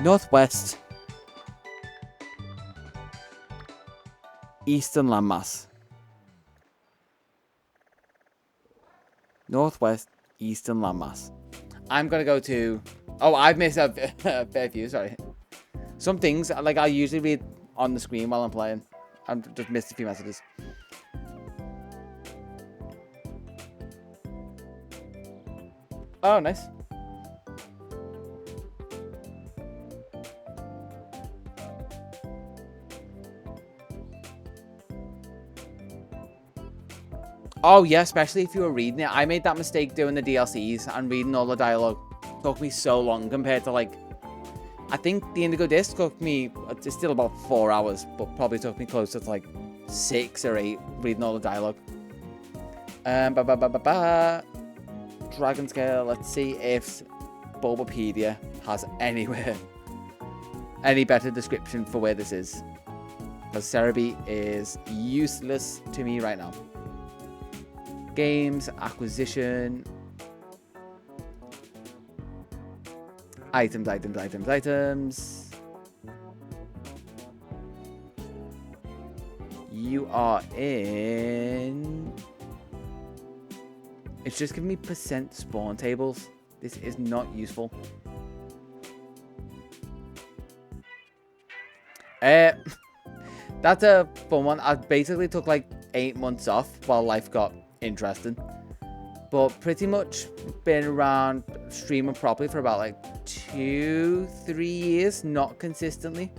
Northwest. Eastern landmass. Northwest, Eastern landmass. I'm going to go to... Oh, I've missed a fair few, sorry. Some things, like, I usually read on the screen while I'm playing. I've just missed a few messages. Oh, nice. Oh, yeah, especially if you were reading it. I made that mistake doing the DLCs and reading all the dialogue. It took me so long compared to, like... I think the Indigo Disc took me... It's still about 4 hours, but probably took me closer to, like, 6 or 8 reading all the dialogue. Dragon Scale. Let's see if Bulbapedia has anywhere... any better description for where this is. Because Cerebi is useless to me right now. Games, acquisition, items. You are in... It's just giving me percent spawn tables. This is not useful. That's a fun one. I basically took like 8 months off while life got interesting, but pretty much been around streaming properly for about like 2-3 years, not consistently.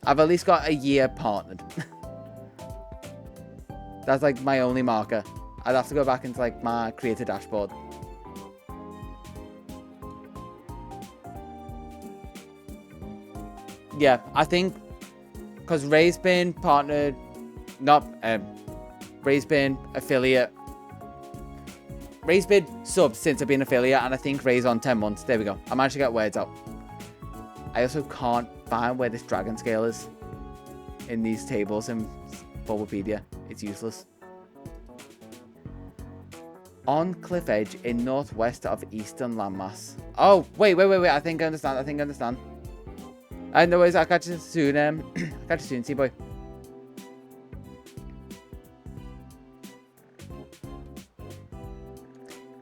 I've at least got a year partnered. That's like my only marker. I'd have to go back into like my creator dashboard. Yeah, I think because Ray's been partnered, not Ray's been affiliate. Ray's been sub since I've been affiliate, and I think Ray's on 10 months. There we go. I managed to get words out. I also can't find where this dragon scale is in these tables in Bulbapedia. It's useless. On cliff edge in northwest of eastern landmass. Oh, wait. I think I understand. Anyways, I'll catch you soon. Catch you soon, see-boy.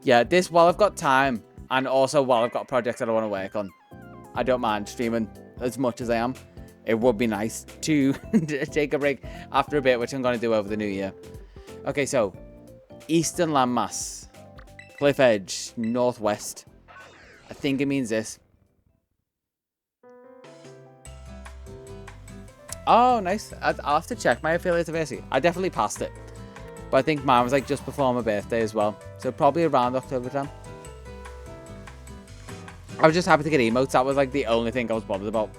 Yeah, this while I've got time, and also while I've got projects that I want to work on, I don't mind streaming as much as I am. It would be nice to take a break after a bit, which I'm going to do over the new year. Okay, so eastern landmass, cliff edge, northwest. I think it means this. Oh, nice. I'll have to check my affiliate diversity. I definitely passed it. But I think mine was like just before my birthday as well. So probably around October time. I was just happy to get emotes. That was like the only thing I was bothered about.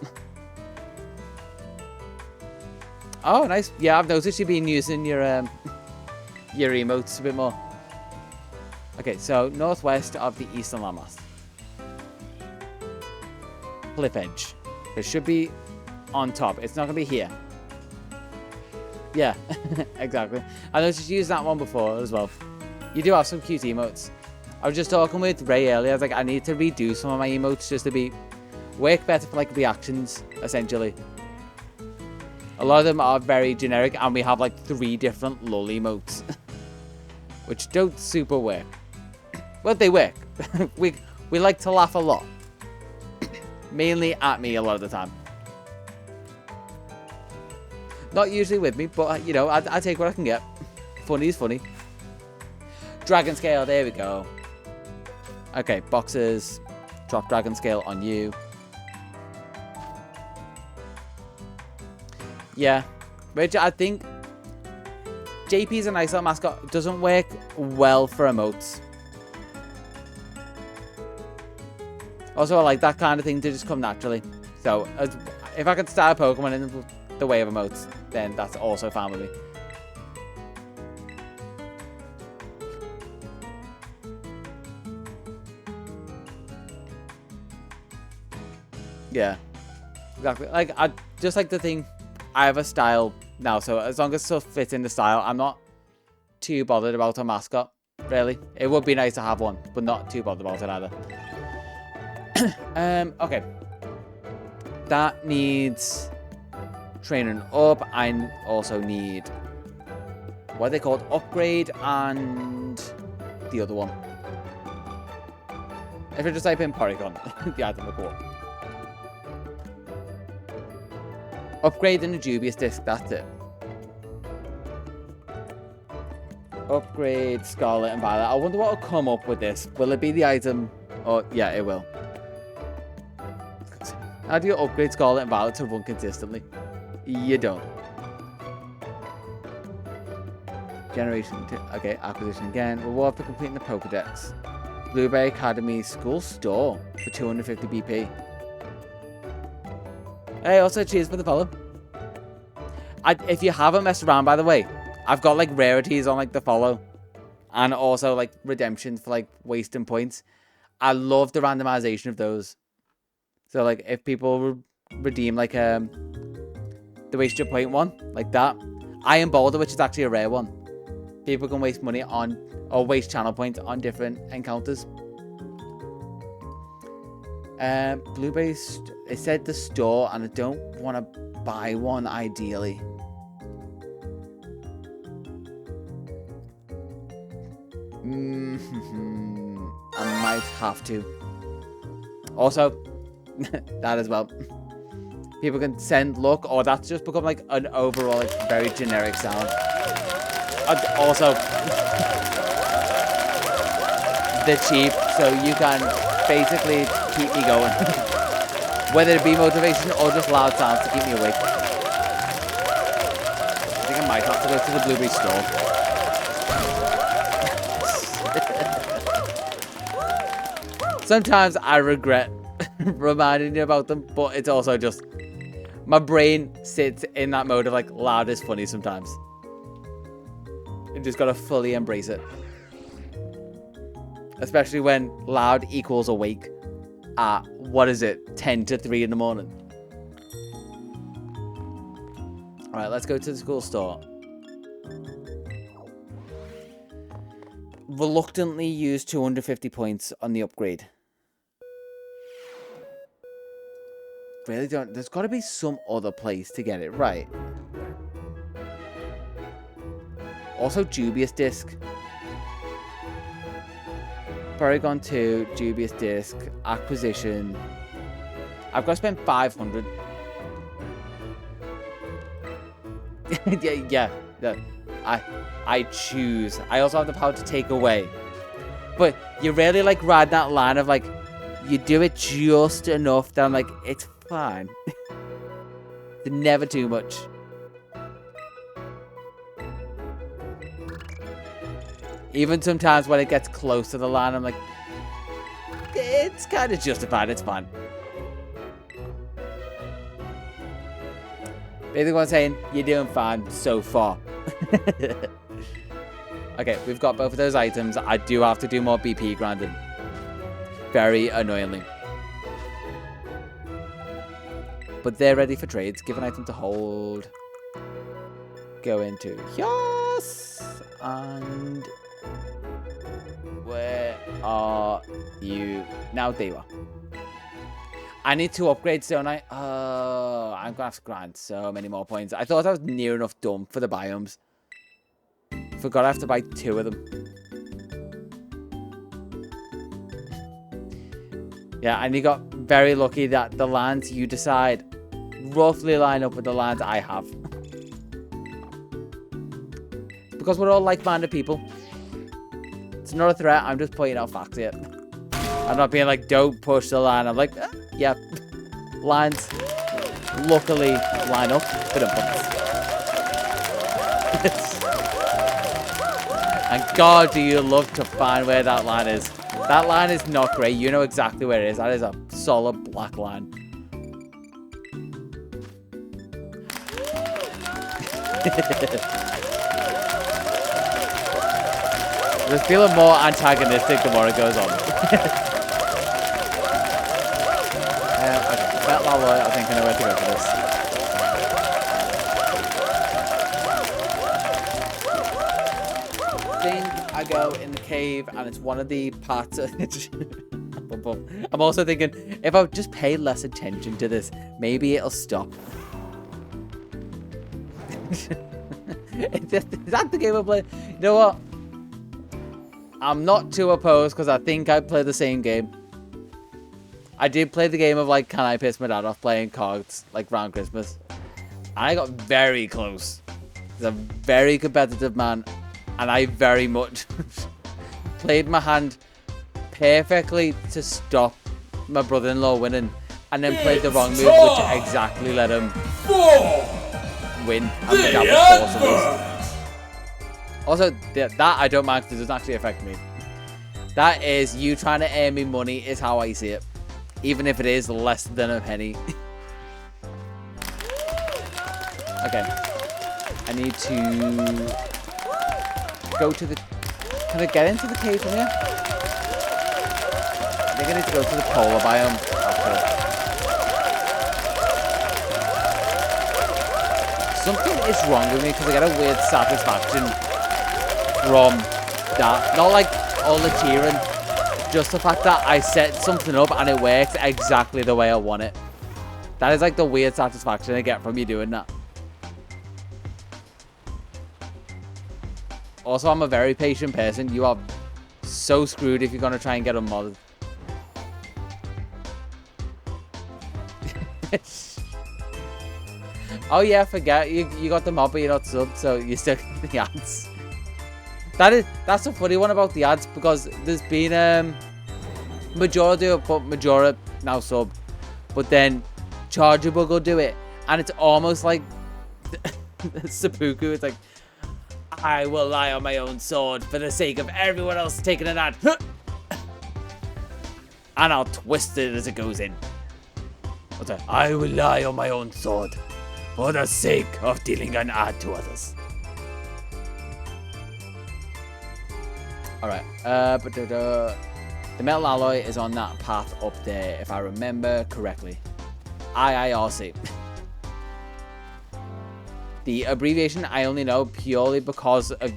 Oh, nice. Yeah, I've noticed you've been using your emotes a bit more. Okay, so northwest of the eastern landmass. Cliff edge. It should be on top. It's not going to be here. Yeah, exactly. I know she's used that one before as well. You do have some cute emotes. I was just talking with Ray earlier. I was like, I need to redo some of my emotes just to work better for like reactions, essentially. A lot of them are very generic, and we have like 3 different lull emotes, which don't super work. Well, they work. we like to laugh a lot, mainly at me a lot of the time. Not usually with me, but you know, I take what I can get. Funny is funny. Dragon scale, there we go. Okay, boxes. Drop dragon scale on you. Yeah, which I think JP's a nice little mascot. It doesn't work well for emotes. Also, I like that kind of thing to just come naturally. So, if I could style Pokemon in the way of emotes, then that's also fine with me. Yeah, exactly. Like, I just like the thing. I have a style now, so as long as it still fits in the style, I'm not too bothered about a mascot, really. It would be nice to have one, but not too bothered about it either. Okay. That needs training up. I also need, what are they called? Upgrade and the other one. If I just type in Porygon, the item will go up. Upgrade and a dubious disc, that's it. Upgrade Scarlet and Violet. I wonder what will come up with this. Will it be the item? Oh, yeah, it will. How do you upgrade Scarlet and Violet to run consistently? You don't. Generation 2. Okay, acquisition again. Reward for completing the Pokedex. Blueberry Academy School Store for 250 BP. Hey, also cheers for the follow. If you haven't messed around, by the way, I've got like rarities on like the follow, and also like redemptions for like wasting points. I love the randomization of those. So like if people redeem like the waste your point one, like that, Iron Boulder, which is actually a rare one. People can waste money on, or waste channel points on different encounters. Blueberries, it said the store, and I don't want to buy one ideally. I might have to. Also, that as well. People can send luck, or that's just become like an overall like, very generic sound. And also, they're cheap, so you can basically keep me going. Whether it be motivation or just loud sounds to keep me awake. I think I might have to go to the Blueberry store. Sometimes I regret reminding you about them, but it's also just my brain sits in that mode of like loud is funny sometimes. You just gotta fully embrace it. Especially when loud equals awake at, what is it, 10 to 3 in the morning. Alright, let's go to the school store. Reluctantly use 250 points on the upgrade. Really don't. There's got to be some other place to get it right. Also, dubious disc. Porygon 2, dubious disc, acquisition. I've got to spend 500. yeah. I choose. I also have the power to take away. But you really like ride that line of like, you do it just enough that I'm like, it's fine. Never too much. Even sometimes when it gets close to the line, I'm like, it's kind of justified, it's fine. Basically what I'm saying, you're doing fine so far. Okay, we've got both of those items. I do have to do more BP grinding. Very annoyingly. But they're ready for trades. Give an item to hold. go into yes. And where are you now? There you are. I need 2 upgrades, don't I? Oh, I'm gonna have to grind so many more points. I thought I was near enough done for the biomes. Forgot I have to buy 2 of them. Yeah, and you got very lucky that the lands you decide roughly line up with the lands I have. Because we're all like-minded people. It's not a threat, I'm just pointing out facts here. I'm not being like, don't push the line. I'm like, yeah, lines luckily line up. And God, do you love to find where that line is. That line is not great. You know exactly where it is. That is a solid black line. Just feeling more antagonistic the more it goes on. Okay, that alloy, I think I know where to go for this. I think I go in the cave and it's one of the parts of I'm also thinking, if I just pay less attention to this, maybe it'll stop. Is that the game I play? You know what? I'm not too opposed because I think I play the same game. I did play the game of like, can I piss my dad off playing cards like around Christmas? I got very close. He's a very competitive man, and I very much played my hand perfectly to stop my brother-in-law winning, and then played the wrong move, which exactly let him win. And my dad was forced to lose. Also, that I don't mind because it doesn't actually affect me. That is you trying to earn me money is how I see it. Even if it is less than a penny. Okay. I need to go to the... Can I get into the cave from here? I think I need to go to the polar biome after. Something is wrong with me because I get a weird satisfaction from that. Not like all the cheering. Just the fact that I set something up and it works exactly the way I want it. That is like the weird satisfaction I get from you doing that. Also, I'm a very patient person. You are so screwed if you're going to try and get unmodded. Oh yeah, I forget. You got the mod but you're not subbed, so you're still getting the ads. That's the funny one about the ads, because there's been Majora do it, but Majora now sub, but then Chargeable will do it, and it's almost like Seppuku. It's like, I will lie on my own sword for the sake of everyone else taking an ad, and I'll twist it as it goes in. What's that? I will lie on my own sword for the sake of dealing an ad to others. Alright, but the metal alloy is on that path up there, if I remember correctly. IIRC. The abbreviation I only know purely because of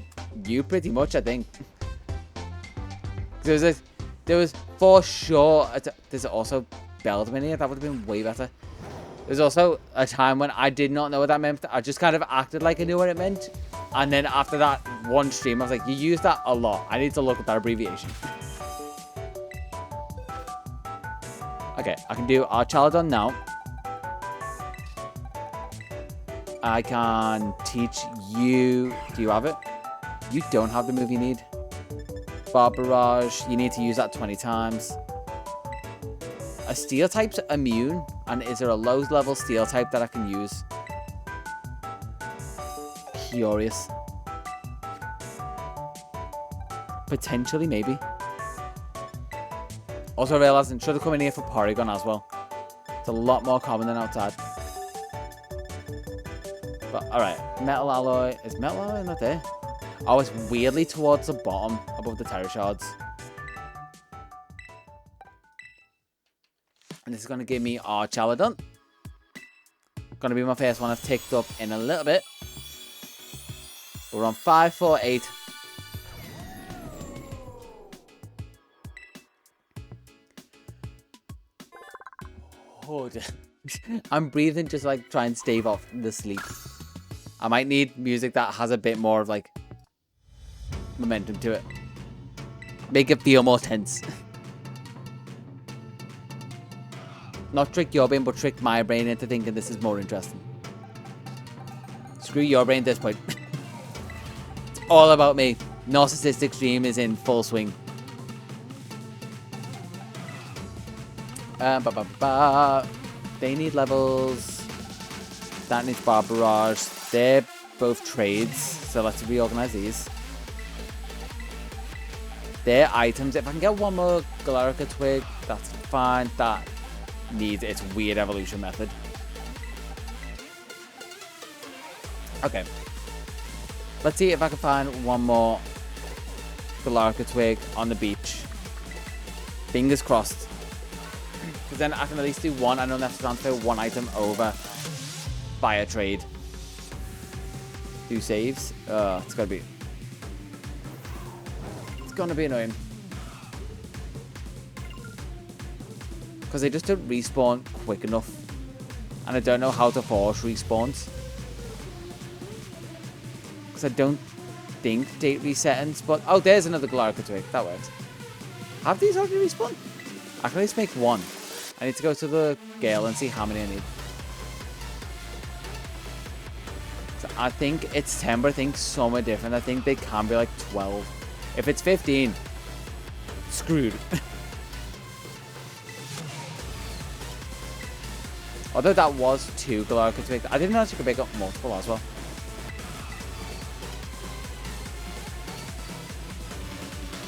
you, pretty much, I think. There was for sure, there's also Belderman here, that would have been way better. There's also a time when I did not know what that meant. I just kind of acted like I knew what it meant. And then after that one stream, I was like, you use that a lot. I need to look at that abbreviation. Okay, I can do Archaladon now. I can teach you... Do you have it? You don't have the move you need. Bar Barrage, you need to use that 20 times. A steel type's immune, and is there a low level steel type that I can use? Curious. Potentially, maybe. Also realized I should have come in here for Porygon as well. It's a lot more common than outside. But alright, metal alloy. Is metal alloy not there? Oh, it's weirdly towards the bottom above the Terra Shards. And this is going to give me Archaladon. Going to be my first one I've ticked up in a little bit. We're on 548. Oh, I'm breathing just like try and stave off the sleep. I might need music that has a bit more of like momentum to it. Make it feel more tense. Not trick your brain, but trick my brain into thinking this is more interesting. Screw your brain at this point. It's all about me. Narcissistic dream is in full swing. They need levels. That needs bar barrage. They're both trades, so let's reorganize these. They're items. If I can get one more Galarica twig, that's fine. That needs its weird evolution method. Okay. Let's see if I can find one more Galarica twig on the beach. Fingers crossed. Because then I can at least do one. I don't have to transfer one item over by a trade. Do saves. It's gonna be annoying. Because they just don't respawn quick enough. And I don't know how to force respawns. Because I don't think date resettings, but oh, there's another Galarica twig. That works. Have these already respawned? I can at least make one. I need to go to the Gale and see how many I need. So I think it's 10, but I think somewhere different. I think they can be like 12. If it's 15, screwed. Although that was 2 Galarica twigs. I didn't know you could pick up multiple as well.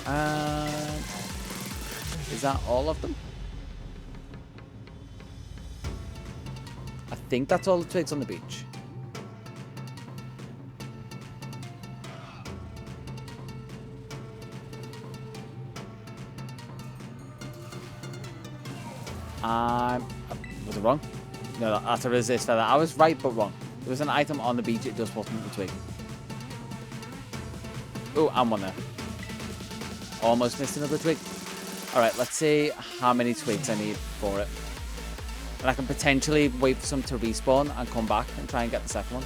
And is that all of them? I think that's all the twigs on the beach. Was it wrong? No, that's a resist feather. I was right, but wrong. There was an item on the beach. It just wasn't the twig. Oh, and one there. Almost missed another twig. Alright, let's see how many twigs I need for it. And I can potentially wait for some to respawn and come back and try and get the second one.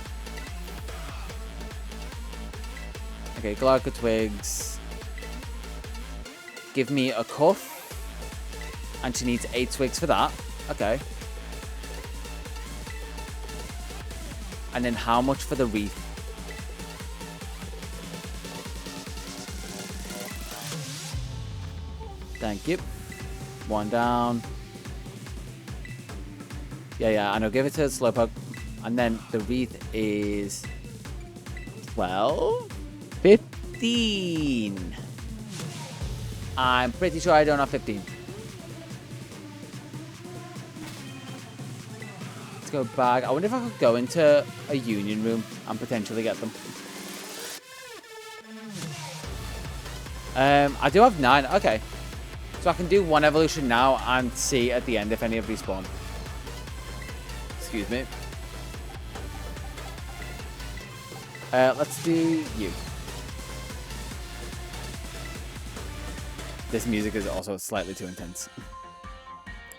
Okay, Galarica twigs. Give me a cuff. And she needs 8 twigs for that. Okay. And then how much for the wreath? Thank you. One down. Yeah, I know. Give it to Slowpoke. And then the wreath is 12? 15. I'm pretty sure I don't have 15. Let's go back. I wonder if I could go into a union room and potentially get them. I do have 9. Okay. So I can do one evolution now and see at the end if any have respawned. Excuse me. Let's do you. This music is also slightly too intense.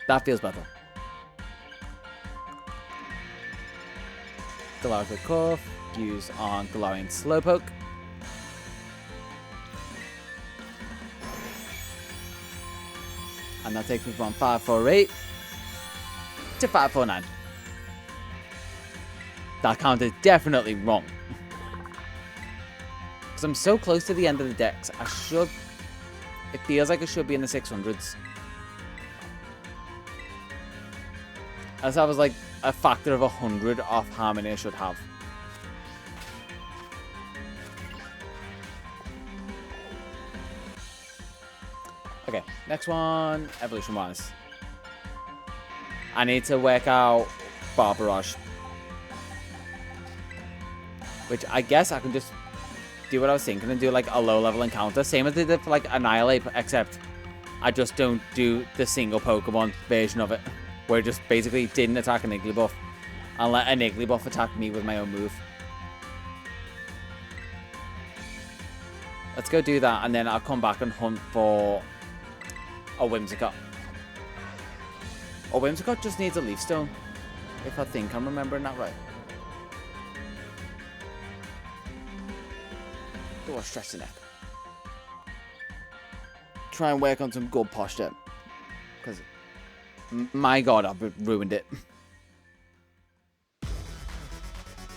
That feels better. Galarica Cuff. Use on Galarian Slowpoke. And that takes me from 548 to 549. That count is definitely wrong. Because I'm so close to the end of the decks, I should... It feels like I should be in the 600s. As I was like a factor of 100 off how many I should have. Okay, next one, evolution-wise. I need to work out Bar Barrage. Which I guess I can just do what I was thinking and do like a low-level encounter. Same as they did for like Annihilate, except I just don't do the single Pokemon version of it. Where it just basically didn't attack an Igglybuff and let an Igglybuff attack me with my own move. Let's go do that, and then I'll come back and hunt for a Whimsicott. A Whimsicott just needs a leaf stone, if I think I'm remembering that right. Do I stretch the neck? Try and work on some good posture, because my god, I've ruined it.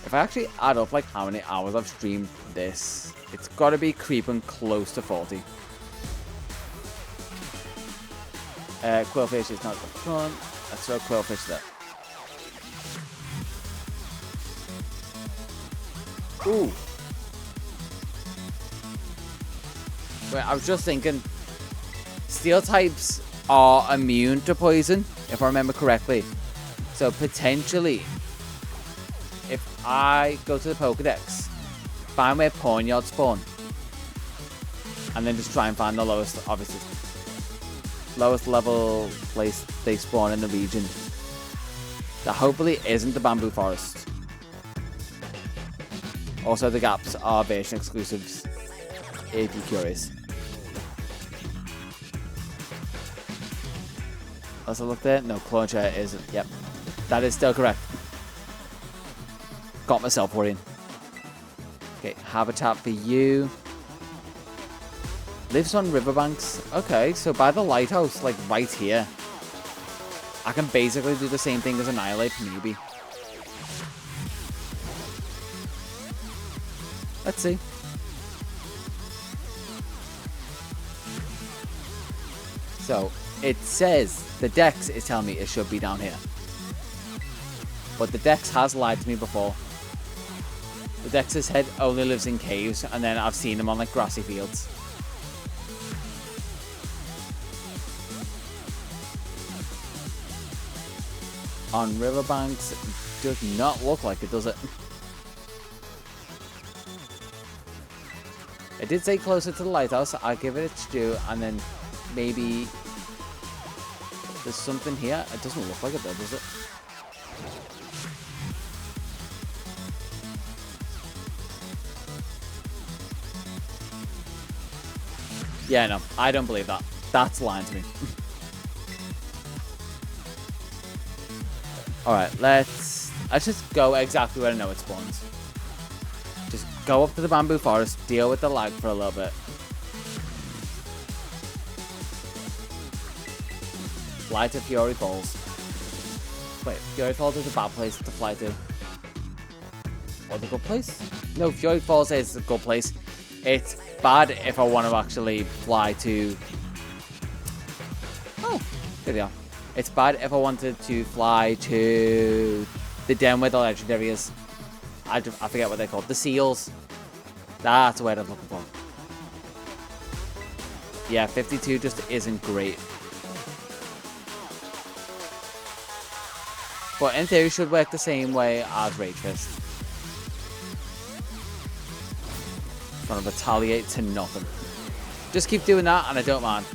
If I actually add up like how many hours I've streamed this, it's got to be creeping close to 40. Quillfish is not at the front. Let's throw Quillfish there. Ooh. Wait, I was just thinking, steel types are immune to poison, if I remember correctly. So potentially, if I go to the Pokedex, find where Pawnyard spawn, and then just try and find the lowest, obviously, lowest level place they spawn in the region, that hopefully isn't the Bamboo Forest. Also, the gaps are version exclusives, if you're curious. Let's look there. No, Clauncher isn't. Yep, that is still correct. Got myself worrying. Okay, habitat for you. Lives on riverbanks. Okay, so by the lighthouse, like right here, I can basically do the same thing as Annihilate, maybe. Let's see. So, it says the Dex is telling me it should be down here. But the Dex has lied to me before. The Dex's head only lives in caves, and then I've seen him on like grassy fields. On riverbanks, it does not look like it, does it? It did say closer to the lighthouse. I'll give it its due, and then maybe there's something here. It doesn't look like it though, does it? Yeah, no, I don't believe that. That's lying to me. Alright, let's just go exactly where I know it spawns. Just go up to the Bamboo Forest, deal with the lag for a little bit. Fly to Fury Falls. Wait, Fury Falls is a bad place to fly to. Or the good place? No, Fury Falls is a good place. It's bad if I want to actually fly to... Oh, there we are. It's bad if I wanted to fly to the den where the legendary is. I forget what they're called. The seals. That's the word I'm looking for. Yeah, 52 just isn't great. But in theory, should work the same way as Rage Fist. Trying to retaliate to nothing. Just keep doing that and I don't mind.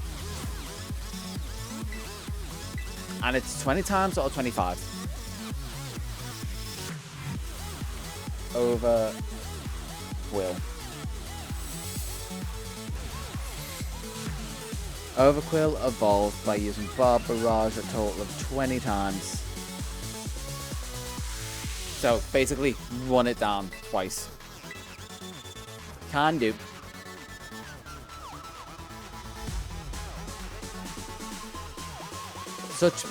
And it's 20 times or 25? Over Quill. Overquill evolved by using Barb Barrage a total of 20 times. So basically run it down twice. Can do. Such...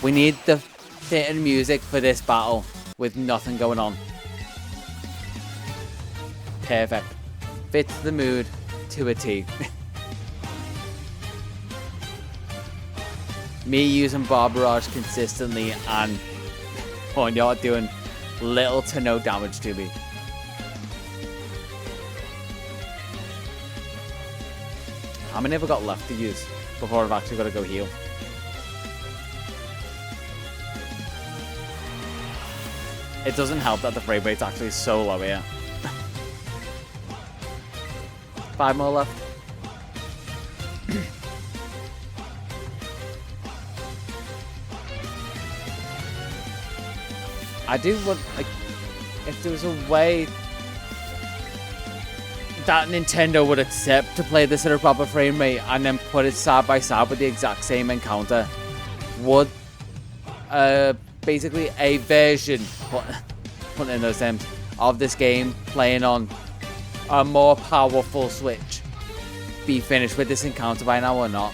We need the fitting music for this battle with nothing going on. Perfect. Fits the mood to a T. Me using Barb Barrage consistently and Pawnyard doing little to no damage to me. How many have I got left to use before I've actually got to go heal? It doesn't help that the frame rate's actually so low here. 5 more left. I do want, like, if there was a way that Nintendo would accept to play this at a proper frame rate and then put it side by side with the exact same encounter would basically a version, put in those terms, of this game playing on a more powerful Switch be finished with this encounter by now or not?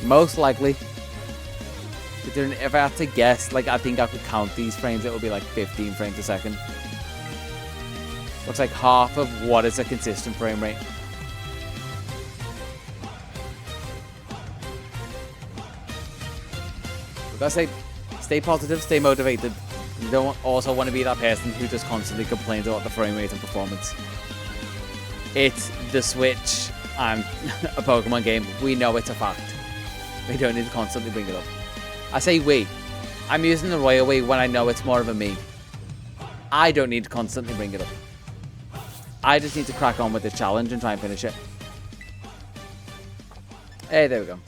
Most likely. If I had to guess, like, I think I could count these frames, it would be like 15 frames a second. Looks like half of what is a consistent frame rate. I gotta say, stay positive, stay motivated. You don't also want to be that person who just constantly complains about the frame rate and performance. It's the Switch and a Pokemon game. We know it's a fact. We don't need to constantly bring it up. I say we. I'm using the royal we when I know it's more of a me. I don't need to constantly bring it up. I just need to crack on with the challenge and try and finish it. Hey, there we go.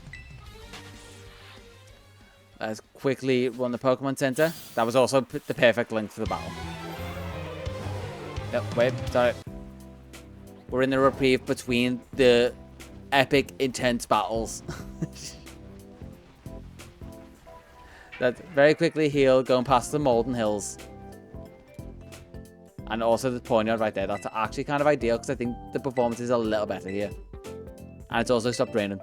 Let's quickly run the Pokemon Center. That was also the perfect length for the battle. Yep, wait, sorry. We're in the reprieve between the epic, intense battles. Let's very quickly heal, going past the Molten Hills. And also the Ponyard right there. That's actually kind of ideal because I think the performance is a little better here. And it's also stopped raining.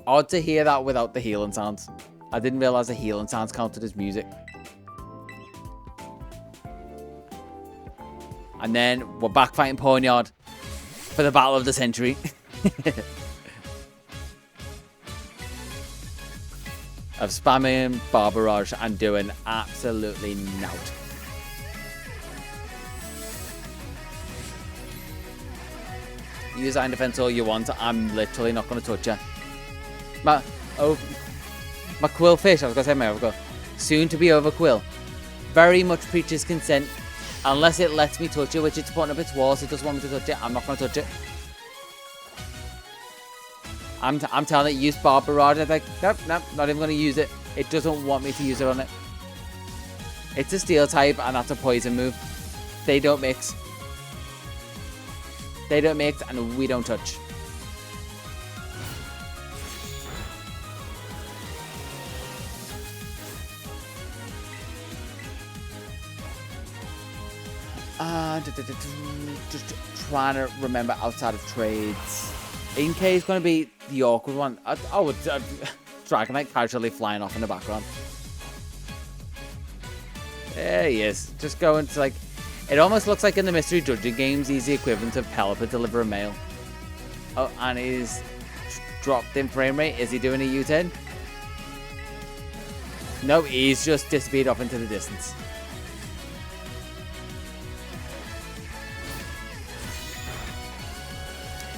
Odd to hear that without the healing sounds. I didn't realize the healing sounds counted as music. And then we're back fighting Ponyard for the battle of the century. Of spamming Barbarage and doing absolutely nout. Use Iron Defense all you want. I'm literally not going to touch you. My Quillfish, I was going to say my Overquill. Soon to be Overquill. Very much preaches consent. Unless it lets me touch it, which it's putting up its walls. It doesn't want me to touch it. I'm not going to touch it. I'm telling it, use Barbarage. It's like, nope, not even going to use it. It doesn't want me to use it on it. It's a Steel type, and that's a Poison move. They don't mix. They don't mix, and we don't touch. Just trying to remember outside of trades. Inkay is going to be the awkward one. Dragonite casually flying off in the background. There he is. Just going to, like... It almost looks like in the Mystery Dungeon games, he's the equivalent of Pelipper deliver a mail. Oh, and he's dropped in frame rate. Is he doing a U-turn? No, he's just disappeared off into the distance.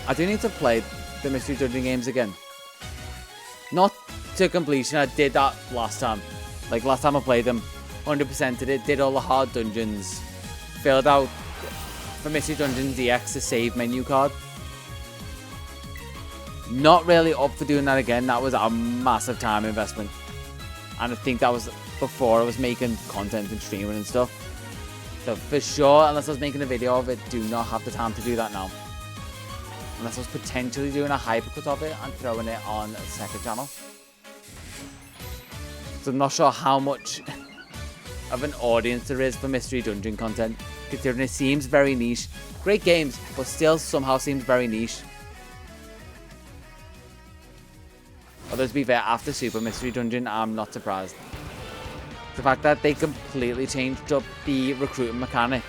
I do need to play the Mystery Dungeon games again. Not to completion, I did that last time. Like, last time I played them, 100%ed it, did all the hard dungeons, filled out for Mystery Dungeon DX the save menu card. Not really up for doing that again. That was a massive time investment. And I think that was before I was making content and streaming and stuff. So for sure, unless I was making a video of it, do not have the time to do that now. Unless I was potentially doing a hypercut of it and throwing it on a second channel. So I'm not sure how much of an audience there is for Mystery Dungeon content, considering it seems very niche. Great games, but still somehow seems very niche. Although to be fair, after Super Mystery Dungeon, I'm not surprised. The fact that they completely changed up the recruiting mechanic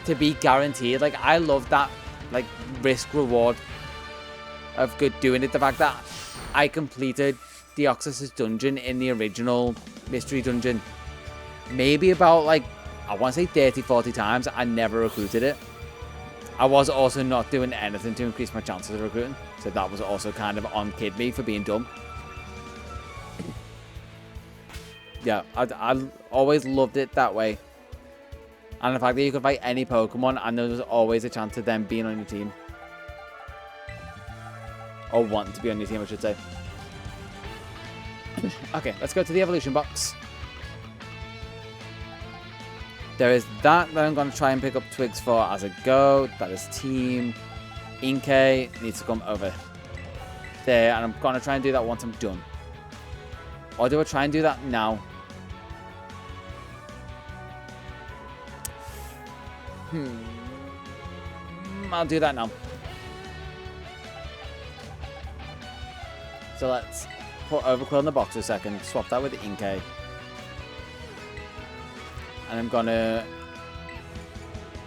to be guaranteed. Like, I love that, like, risk reward of good doing it. The fact that I completed Deoxys' dungeon in the original Mystery Dungeon maybe about, like, I want to say 30-40 times. I never recruited it. I was also not doing anything to increase my chances of recruiting, so that was also kind of on kid me for being dumb. Yeah, I always loved it that way. And the fact that you could fight any Pokemon and there was always a chance of them being on your team. Or wanting to be on your team, I should say. Okay, let's go to the evolution box. There is that I'm going to try and pick up twigs for as I go. That is team. Inkay needs to come over there, and I'm going to try and do that once I'm done. Or do I try and do that now? I'll do that now. So let's put Overquill in the box for a second. Swap that with Inkay. And I'm going to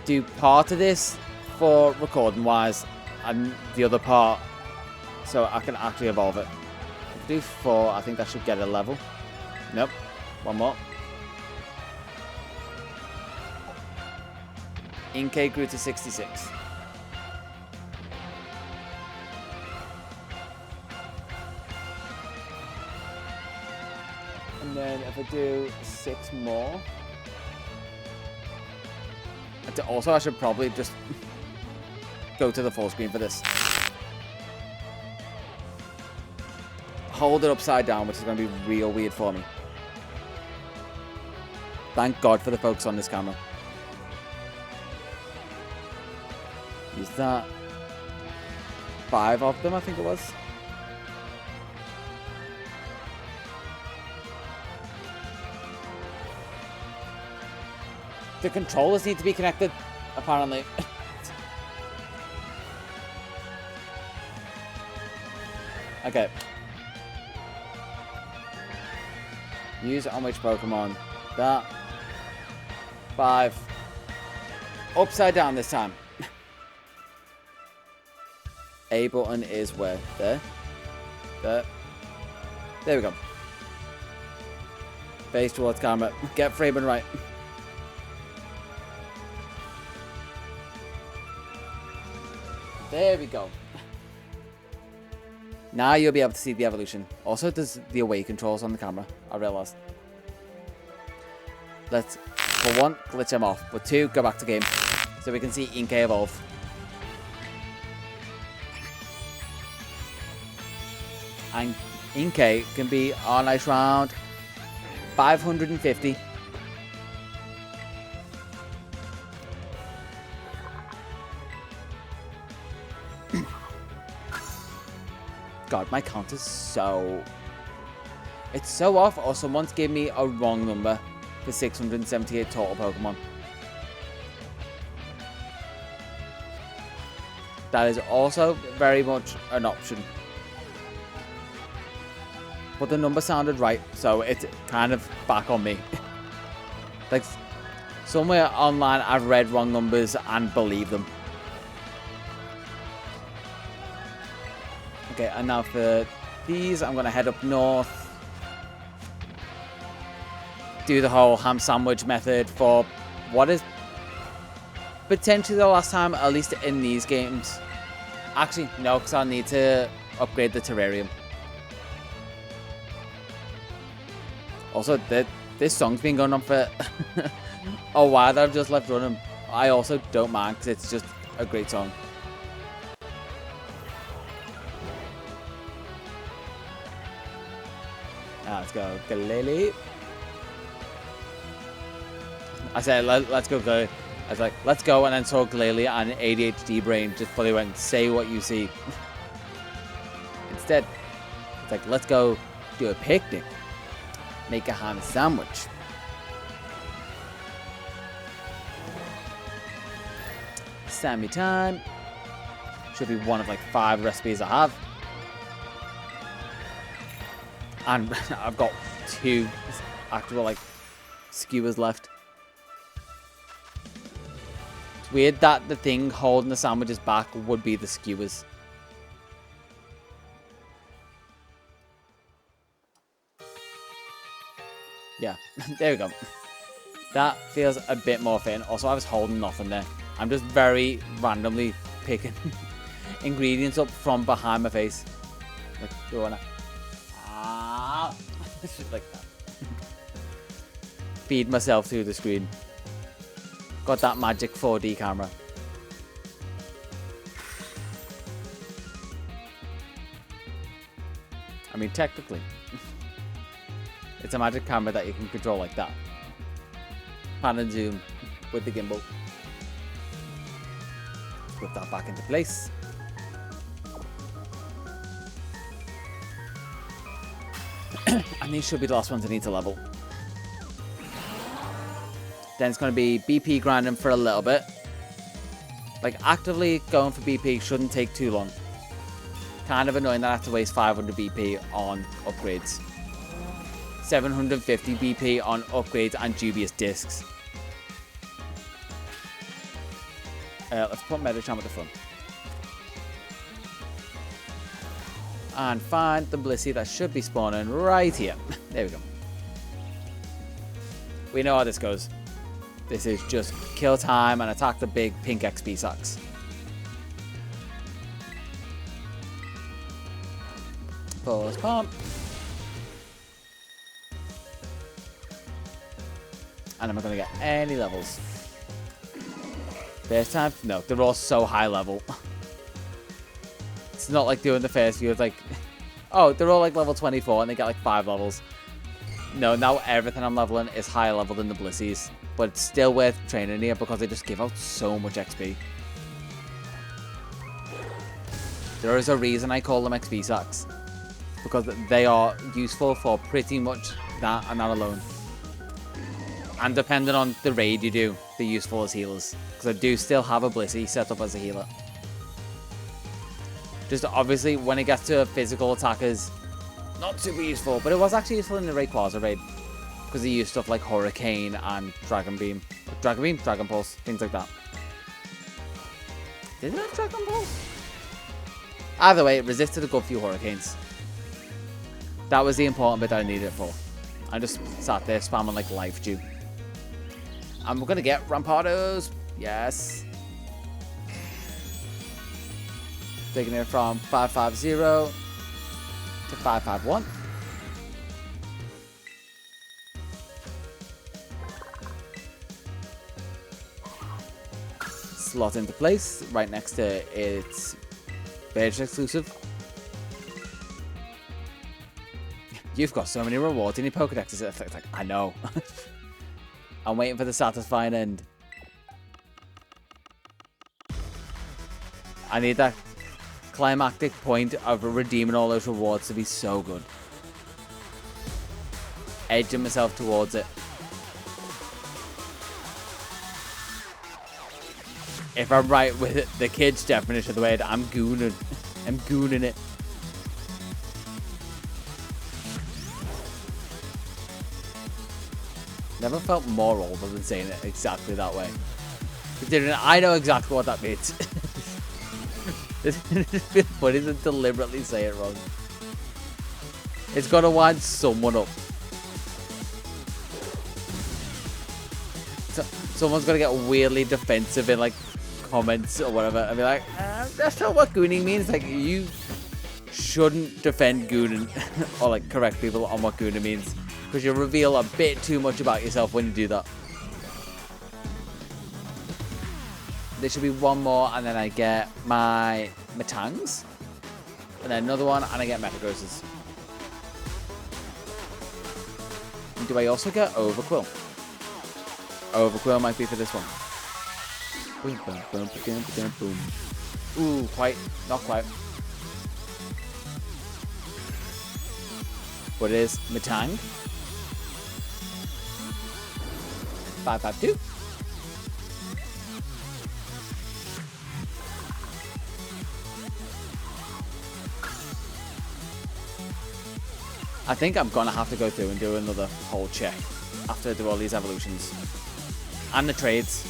do part of this for recording wise, and the other part so I can actually evolve it. If I do 4, I think that should get a level. Nope. One more. Inkay grew to 66. And then if I do 6 more. Also, I should probably just go to the full screen for this. Hold it upside down, which is going to be real weird for me. Thank God for the focus on this camera. Use that. 5 of them, I think it was. The controllers need to be connected, apparently. Okay. Use on which Pokemon? That. 5. Upside down this time. A button is where? There. There. There we go. Face towards camera. Get Freeman right. There we go. Now you'll be able to see the evolution. Also, there's the away controls on the camera, I realized. Let's, for 1, glitch them off. For 2, go back to game. So we can see Inkay evolve. And Inkay can be our nice round 550. God, my count is so... It's so off, or someone's gave me a wrong number for 678 total Pokemon. That is also very much an option. But the number sounded right, so it's kind of back on me. Like, somewhere online I've read wrong numbers and believe them. Okay, and now for these, I'm going to head up north. Do the whole ham sandwich method for what is potentially the last time, at least in these games. Actually, no, because I'll need to upgrade the terrarium. Also, this song's been going on for a while that I've just left running. I also don't mind, because it's just a great song. Let's go, Galili. I said, let's go, Galili. I was like, let's go, and then saw Galili and ADHD brain just fully went, say what you see. Instead, it's like, let's go do a picnic. Make a ham sandwich. Sammy time. Should be one of like 5 recipes I have. And I've got 2 actual like skewers left. It's weird that the thing holding the sandwiches back would be the skewers. Yeah, there we go. That feels a bit more fitting. Also, I was holding nothing there. I'm just very randomly picking ingredients up from behind my face. Like, do I wanna... Just like that. Feed myself through the screen. Got that magic 4D camera. I mean, technically. It's a magic camera that you can control like that. Pan and zoom with the gimbal. Put that back into place. And these should be the last ones I need to level. Then it's going to be BP grinding for a little bit. Like, actively going for BP shouldn't take too long. Kind of annoying that I have to waste 500 BP on upgrades. 750 BP on upgrades and dubious discs. Let's put Meloetta at the front. And find the Blissey that should be spawning right here. There we go. We know how this goes. This is just kill time and attack the big pink XP sacks. Pause pump. And am I going to get any levels? First time? No, they're all so high level. It's not like doing the first few. It's like, oh, they're all like level 24 and they get like 5 levels. No, now everything I'm leveling is higher level than the Blissies. But it's still worth training here because they just give out so much XP. There is a reason I call them XP sacks. Because they are useful for pretty much that and that alone. And depending on the raid you do, they're useful as healers. Because I do still have a Blissey set up as a healer. Just obviously, when it gets to physical attackers, not super useful. But it was actually useful in the Rayquaza raid. Because he used stuff like Hurricane and Dragon Beam. Dragon Beam? Dragon Pulse. Things like that. Did it have Dragon Pulse? Either way, it resisted a good few Hurricanes. That was the important bit I needed it for. I just sat there spamming like Life Dew. And we're going to get Rampardos. Yes. Taking it from 550 to 551. Slot into place right next to its Beige exclusive. You've got so many rewards in your Pokedexes. It's like, I know. I'm waiting for the satisfying end. I need that climactic point of redeeming all those rewards to be so good. Edging myself towards it. If I'm right with it, the kid's definition of the word, I'm gooning. I'm gooning it. Never felt more older than saying it exactly that way. Considering I know exactly what that means. It's funny to deliberately say it wrong. It's got to wind someone up. So, someone's going to get weirdly defensive in like comments or whatever and be like, that's not what gooning means. Like, you shouldn't defend gooning or like correct people on what gooning means. Because you reveal a bit too much about yourself when you do that. There should be one more, and then I get my Metangs. And then another one, and I get Metagrosses. And do I also get Overquill? Overquill might be for this one. Boom, boom, boom, boom, boom, boom. Ooh, quite. Not quite. What is Metang? 552. I think I'm gonna have to go through and do another whole check after I do all these evolutions and the trades.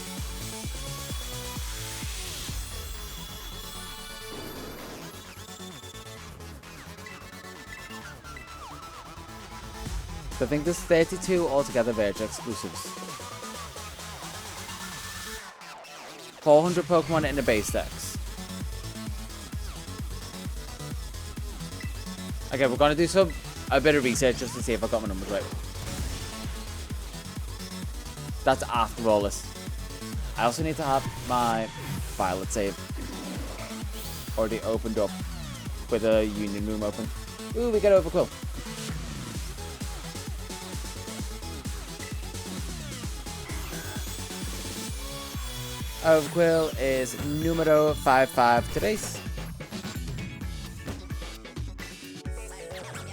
So I think there's 32 altogether Verge exclusives. 400 Pokemon in the base decks. Okay, we're gonna do a bit of research just to see if I got my numbers right. That's after all this. I also need to have my Violet save already opened up with a Union Room open. Ooh, we get Overquill. Overquill is numero 55 today's.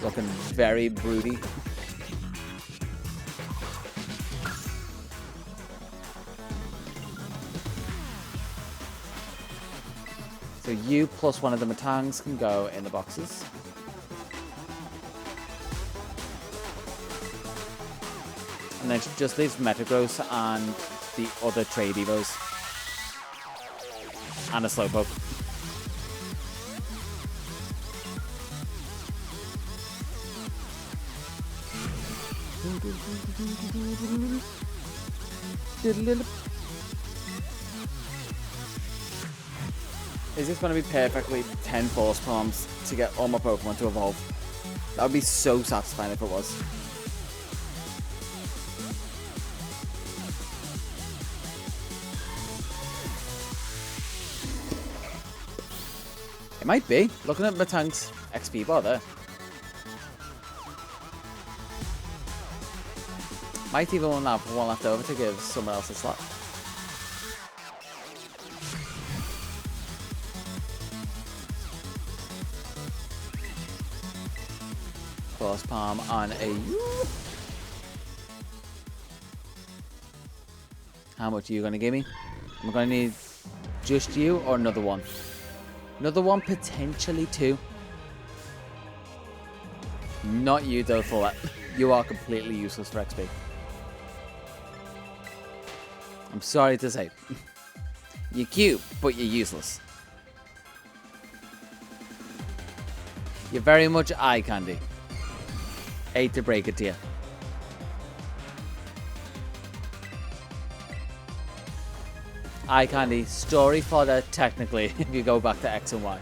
Looking very broody. So you plus one of the Matangs can go in the boxes. And then just leaves Metagross and the other trade Evos. And a Slowpoke. Is this going to be perfectly 10 Force Palms to get all my Pokemon to evolve? That would be so satisfying if it was. It might be. Looking at my tank's XP bar there. Might even have one left over to give someone else a slot. Force Palm on a... How much are you going to give me? I'm going to need just you or another one. Another one, potentially two. Not you though, Fuller. You are completely useless for XP. I'm sorry to say. You're cute, but you're useless. You're very much eye candy. Hate to break it to you. Eye candy, story fodder, technically, if you go back to X and Y.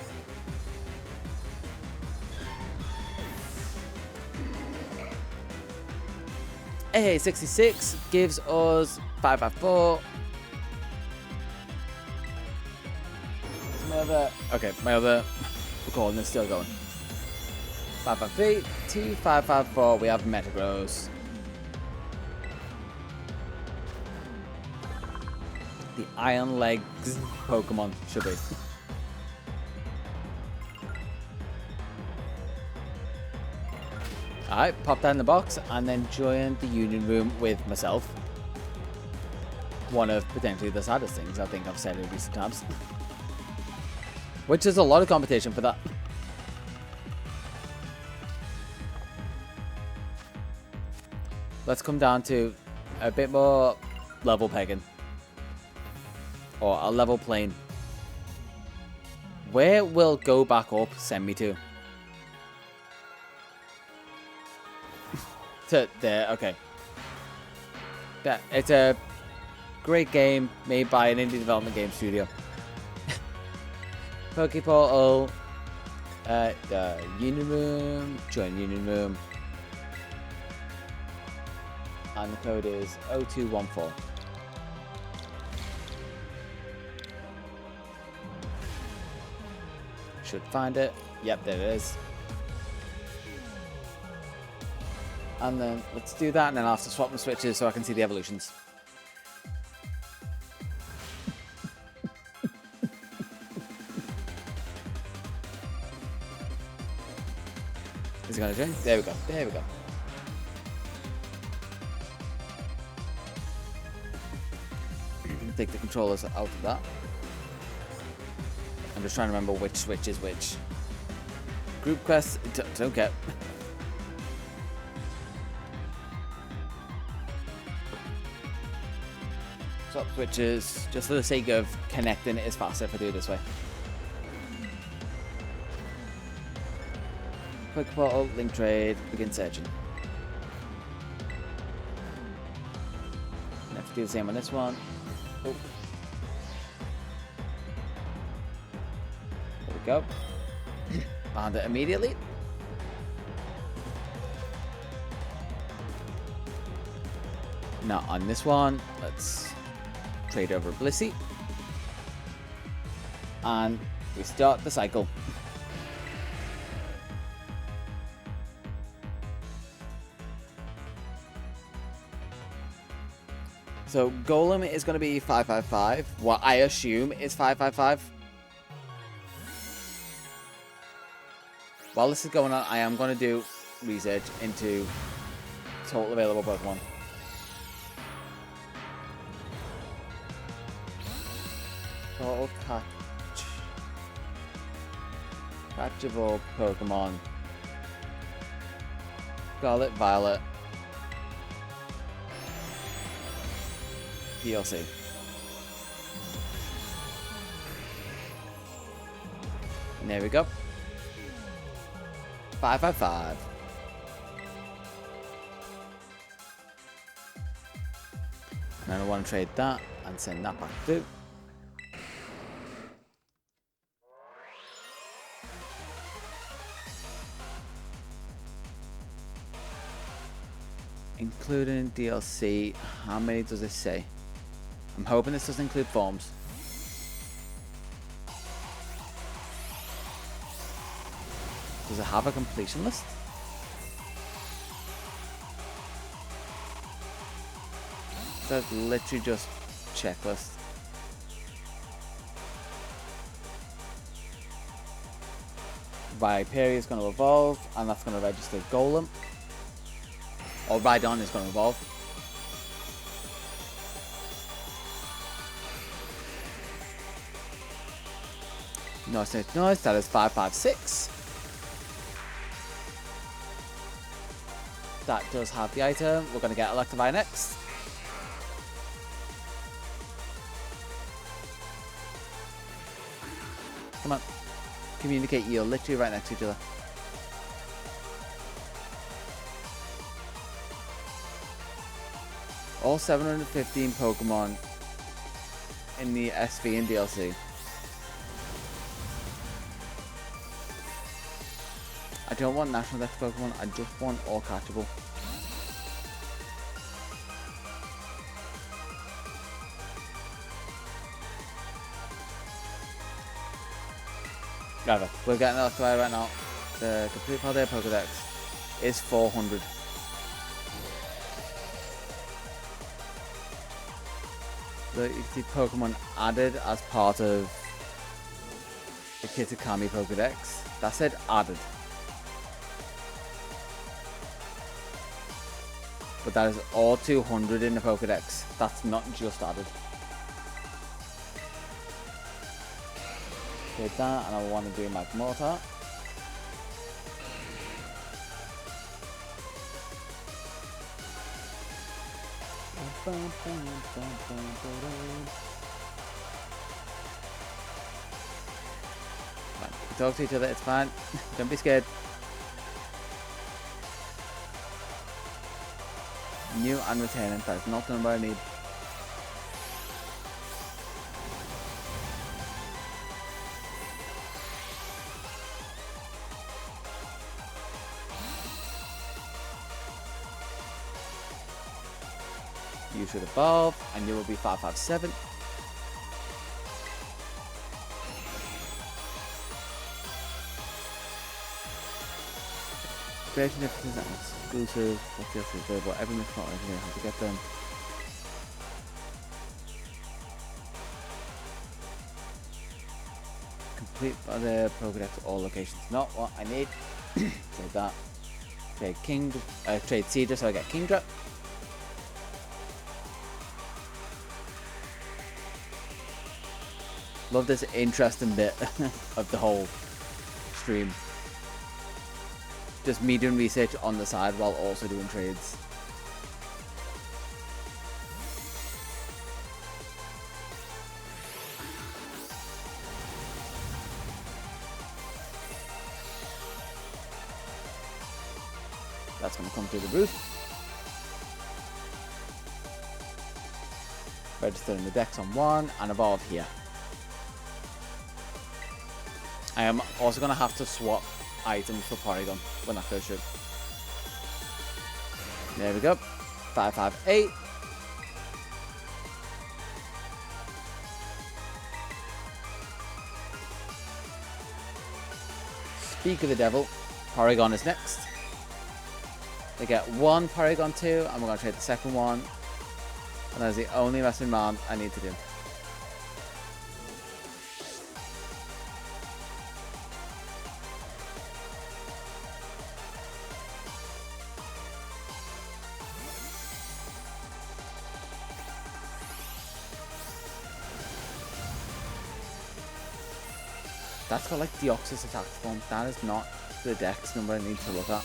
Hey, 66 gives us 554. My other recording is still going. 553, 2554, we have Metagross. The Iron Legs Pokemon should be. Alright, pop that in the box and then join the Union Room with myself. One of potentially the saddest things I think I've said in recent times. Which is a lot of competition for that. Let's come down to a bit more level pegging. Or a level plane. Where will go back up send me to? To there, okay. Yeah, it's a great game made by an indie development game studio. Pokeportal, the Union Room, join Union Room. And the code is 0214. Should find it. Yep, there it is. And then let's do that, and then I'll have to swap my switches so I can see the evolutions. Is it going to join? There we go. There we go. Take the controllers out of that. I'm just trying to remember which switch is which. Group quests, don't get. Swap switches, just for the sake of connecting it is faster if I do it this way. Quick portal, link trade, begin searching. And have to do the same on this one. Oh. There we go. Found it immediately. Now on this one, let's trade over Blissey. And we start the cycle. So Golem is going to be 555. What I assume is 555. While this is going on, I am going to do research into total available Pokemon. Total catchable Pokemon. Scarlet, Violet. DLC. And there we go. 555. And I want to trade that and send that back through. Including DLC, how many does it say? I'm hoping this doesn't include forms. Does it have a completion list? That's literally just checklist. Viperia is going to evolve, and that's going to register Golem. Or Rhydon is going to evolve. Nice, nice, nice. That is 556. That does have the item. We're going to get Electivire next. Come on. Communicate. You're literally right next to each other. All 715 Pokemon in the SV and DLC. I don't want National Dex Pokemon, I just want all catchable. Rather, we're getting that right now. The complete Paldea Pokedex is 400. So you can see Pokemon added as part of the Kitikami Pokedex. That said added. But that is all 200 in the Pokedex. That's not just added. Did that, and I want to do Magmortar. We talk to each other, it's fine. Don't be scared. New and retaining, that's not the number I need. You should evolve, and you will be 557. Creation differences and exclusive. What's the other available? Every mix not engineer how to get them. Complete the Pokedex all locations. Not what I need. Trade that. Trade trade Cedar so I get Kingdra. Love this interesting bit of the whole stream. Just me doing research on the side while also doing trades. That's going to come through the roof. Registering the dex on one and evolve here. I am also going to have to swap items for Porygon when that goes through. There we go. 558. Speak of the devil. Porygon is next. They get one Porygon 2, and we're going to trade the second one. And that's the only messing around I need to do. That's got like Deoxys attack form. That is not the dex number I need to look at.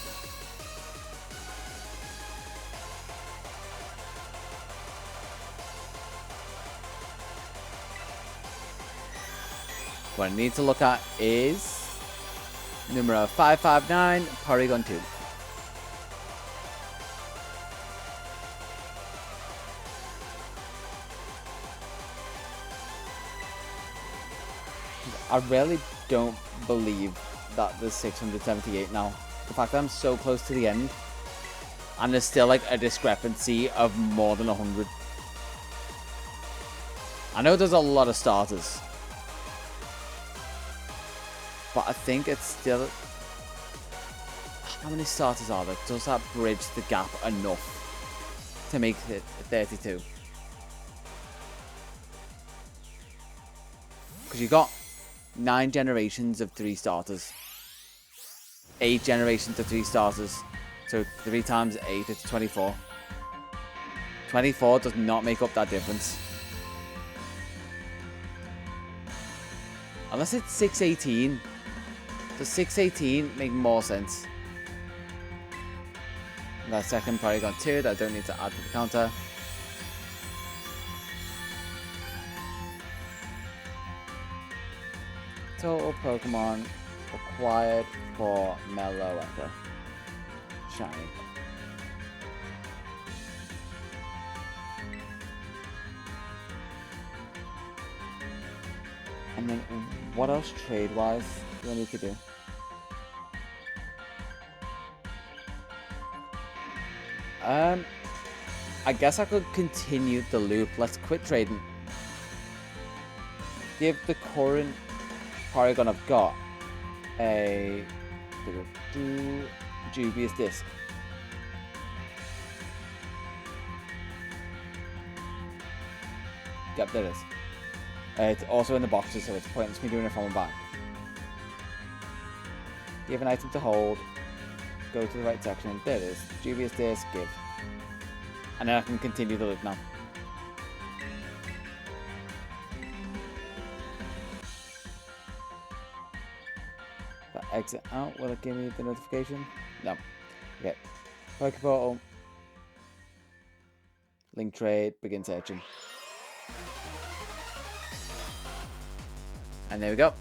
What I need to look at is numero 559, Porygon 2. I really don't believe that there's 678 now. The fact that I'm so close to the end and there's still like a discrepancy of more than 100. I know there's a lot of starters, but I think it's still... How many starters are there? Does that bridge the gap enough to make it 32? Because you got 9 generations of 3 starters. 8 generations of 3 starters. So 3 times 8, it's 24. 24 does not make up that difference. Unless it's 618. Does 618 make more sense? That second Porygon 2 that I don't need to add to the counter. Total Pokemon acquired for Meloetta. Shiny. And then what else trade-wise do I need to do? I guess I could continue the loop. Let's quit trading. Give the current Porygon I've got a dubious disc. Yep, there it is. It's also in the boxes, so it's pointless me doing it from the back. Give an item to hold. Go to the right section. There it is. Dubious disc, give. And then I can continue the loop now. But exit out. Will it give me the notification? No. Okay. Pokeportal. Link trade. Begin searching. And there we go.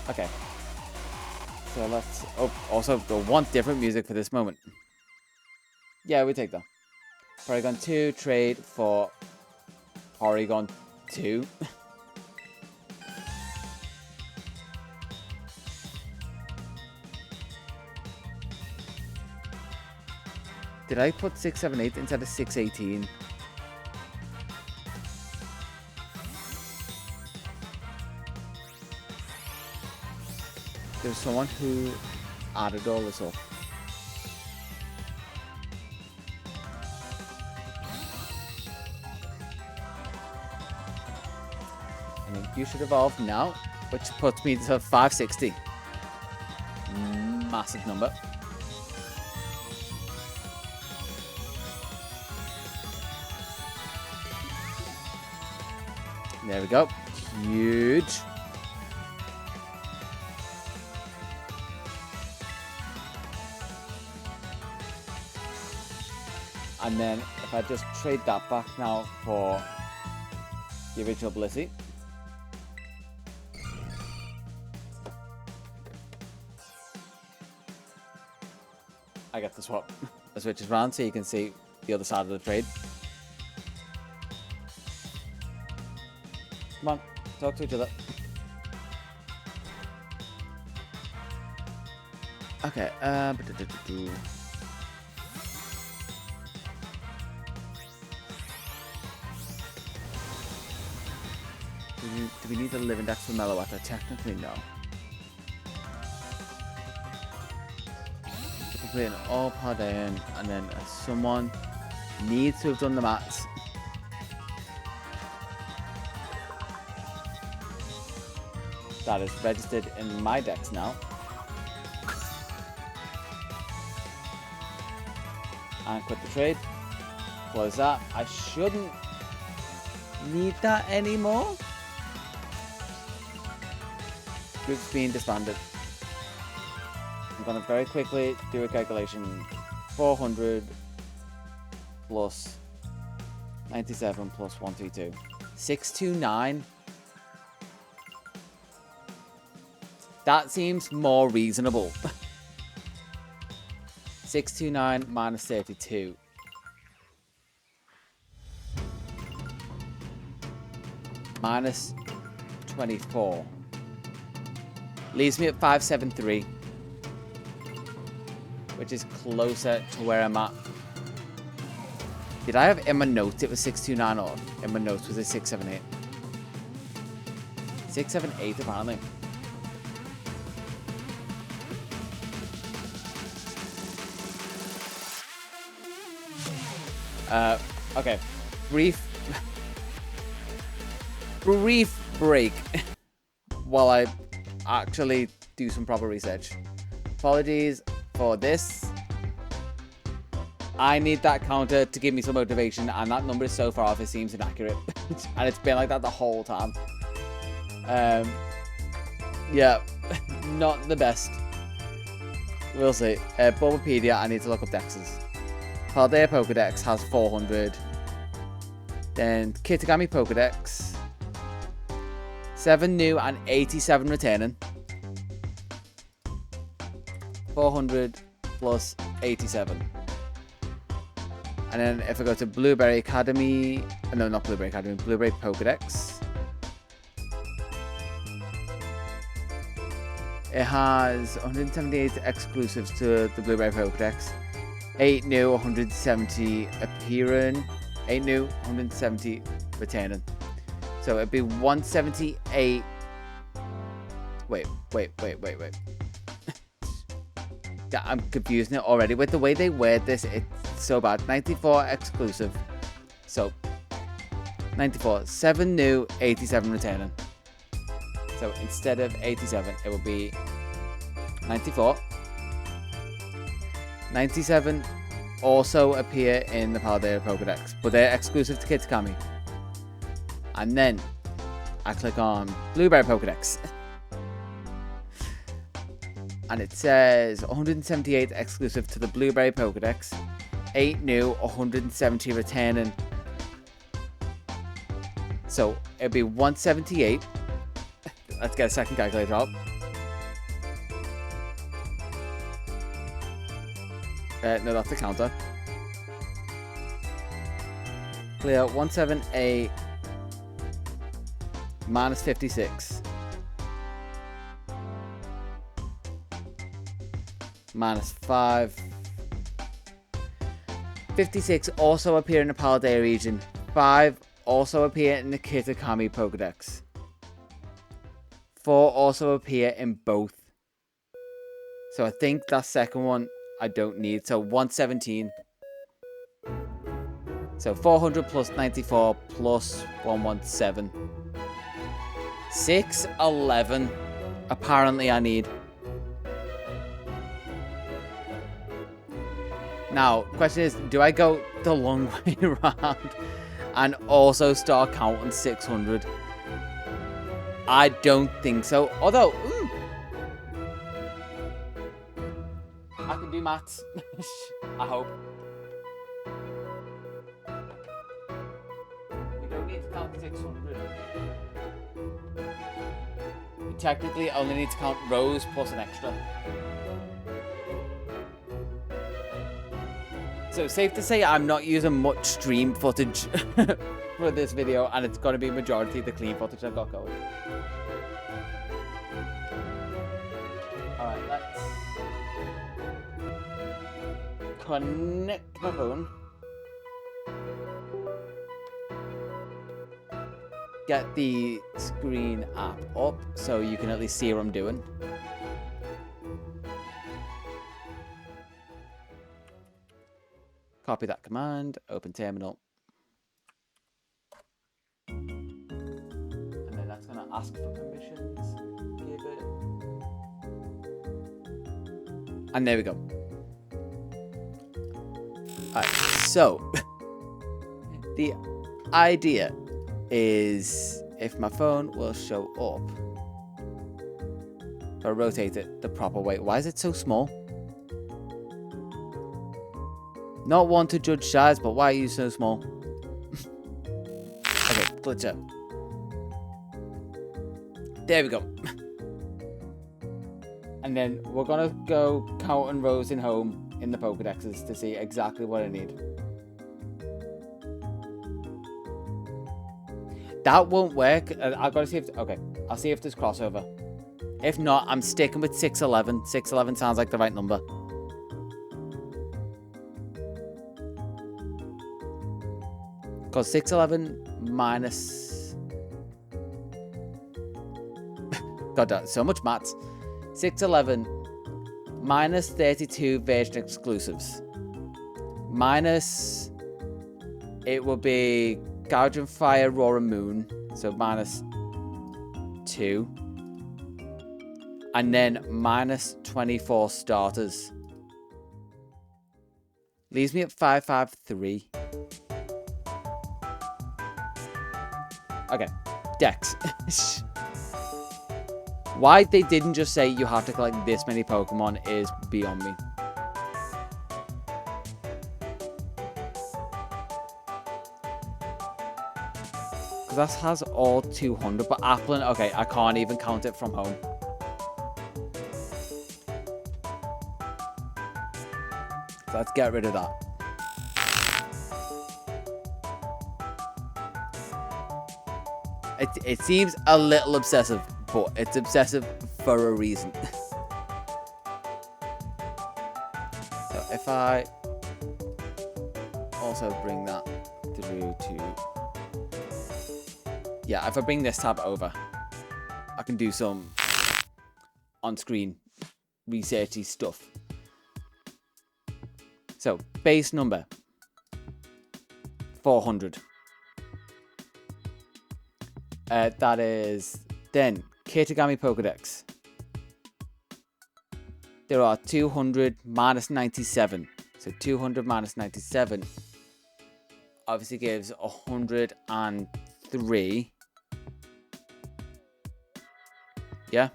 Okay. So let's... Oh, also, we'll want different music for this moment. Yeah, we take that. Porygon 2, trade for Porygon 2. Did I put 678 instead of 618? There's someone who added all this up. And then you should evolve now, which puts me to 560. Massive number. There we go. Huge. And then if I just trade that back now for the original Blissey. I get the swap. I switch it around so you can see the other side of the trade. Come on, talk to each other. Okay, Do we need a living dex for Meloetta? Technically, no. So completing all PaneyeRewind, and then someone needs to have done the maths. That is registered in my dex now. And quit the trade. Close that. I shouldn't need that anymore. Group's being disbanded. I'm going to very quickly do a calculation. 400 plus 97 plus 132. 629. That seems more reasonable. 629 minus 32. Minus 24. Leaves me at 573. Which is closer to where I'm at. Did I have in my notes it was 629 or in my notes was it 678? 678 apparently. Okay. Brief break while I actually do some proper research. Apologies for this. I need that counter to give me some motivation, and that number is so far off it seems inaccurate. And it's been like that the whole time. Yeah, not the best. We'll see. Bulbapedia, I need to look up dexes. Paldea Pokedex has 400. Then Kitikami Pokedex. 7 new and 87 returning. 400 plus 87. And then if I go to Blueberry Academy, no, not Blueberry Academy, Blueberry Pokedex. It has 178 exclusives to the Blueberry Pokedex. 8 new, 170 appearing. 8 new, 170 returning. So it'd be 178. Wait. Yeah, I'm confusing it already. With the way they word this, it's so bad. 94 exclusive. So 94. 7 new, 87 returning. So instead of 87, it will be 94. 97 also appear in the Paldea Pokedex, but they're exclusive to Kitikami. And then I click on Blueberry Pokedex. And it says 178 exclusive to the Blueberry Pokedex. 8 new, 170 returning. So it'll be 178. Let's get a second calculator up. No, that's the counter. Clear 178 minus 56 minus 5. 56 also appear in the Paldea region. 5 also appear in the Kitikami Pokedex. 4 also appear in both. So I think that second one I don't need. So 117. So 400 plus 94 plus 117. 611. Apparently I need. Now, question is, do I go the long way around and also start counting 600? I don't think so. Although, I can do maths. I hope. We don't need to count 600. We technically only need to count rows plus an extra. So safe to say I'm not using much stream footage for this video, and it's going to be majority the clean footage I've got going. Alright, let's connect my phone. get the screen app up so you can at least see what I'm doing. Copy that command, open terminal. And then that's going to ask for permissions. Give it. And there we go. Alright, so the idea is if my phone will show up, if I rotate it the proper way. Why is it so small? Not one to judge size, but why are you so small? Okay, glitch out. There we go. And then we're gonna go counting rows in home in the Pokedexes to see exactly what I need. That won't work. I've got to see if... Okay, I'll see if there's crossover. If not, I'm sticking with 611. 611 sounds like the right number. Because 611 minus... God, that's so much maths. 611 minus 32 version exclusives. Minus... It will be Gouge and Fire, Roar and Moon. So minus 2. And then minus 24 starters. Leaves me at 553. Okay, Dex. Why they didn't just say you have to collect this many Pokemon is beyond me. Because that has all 200, but Applin, okay, I can't even count it from home. So let's get rid of that. It seems a little obsessive, but it's obsessive for a reason. So if I also bring that through to... Yeah, if I bring this tab over, I can do some on-screen researchy stuff. So, base number, 400. That is then Kitikami Pokedex. There are 200 minus 97. So 200 minus 97 obviously gives 103. Yeah.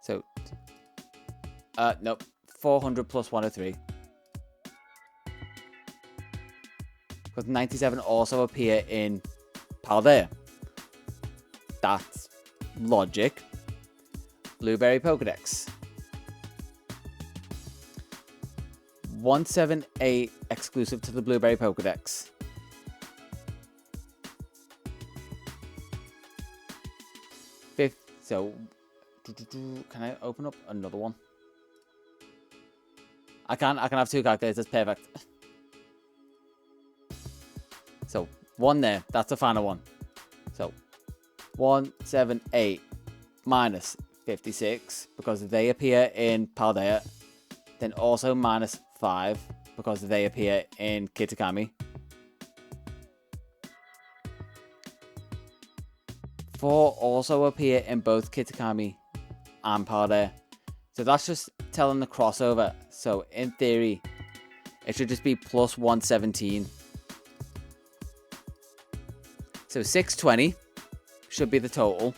So nope. 400 plus 103. Because 97 also appear in Paldea. That's logic. Blueberry Pokedex. 178 exclusive to the Blueberry Pokedex. So, can I open up another one? I can have two calculators, that's perfect. So, one there, that's the final one. So, 178 minus 56, because they appear in Paldea. Then also minus 5, because they appear in Kitikami. 4 also appear in both Kitikami and Paldea. So that's just telling the crossover. So in theory, it should just be plus 117. So 620 should be the total.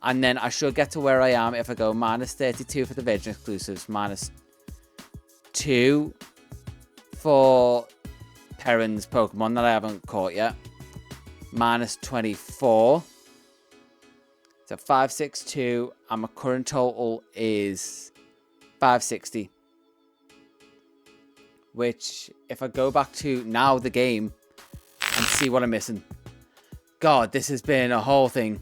And then I should get to where I am if I go minus 32 for the Virgin exclusives, minus 2 for Perrin's Pokemon that I haven't caught yet, minus 24. So 562, and my current total is 560. Which, if I go back to now the game and see what I'm missing. God, this has been a whole thing.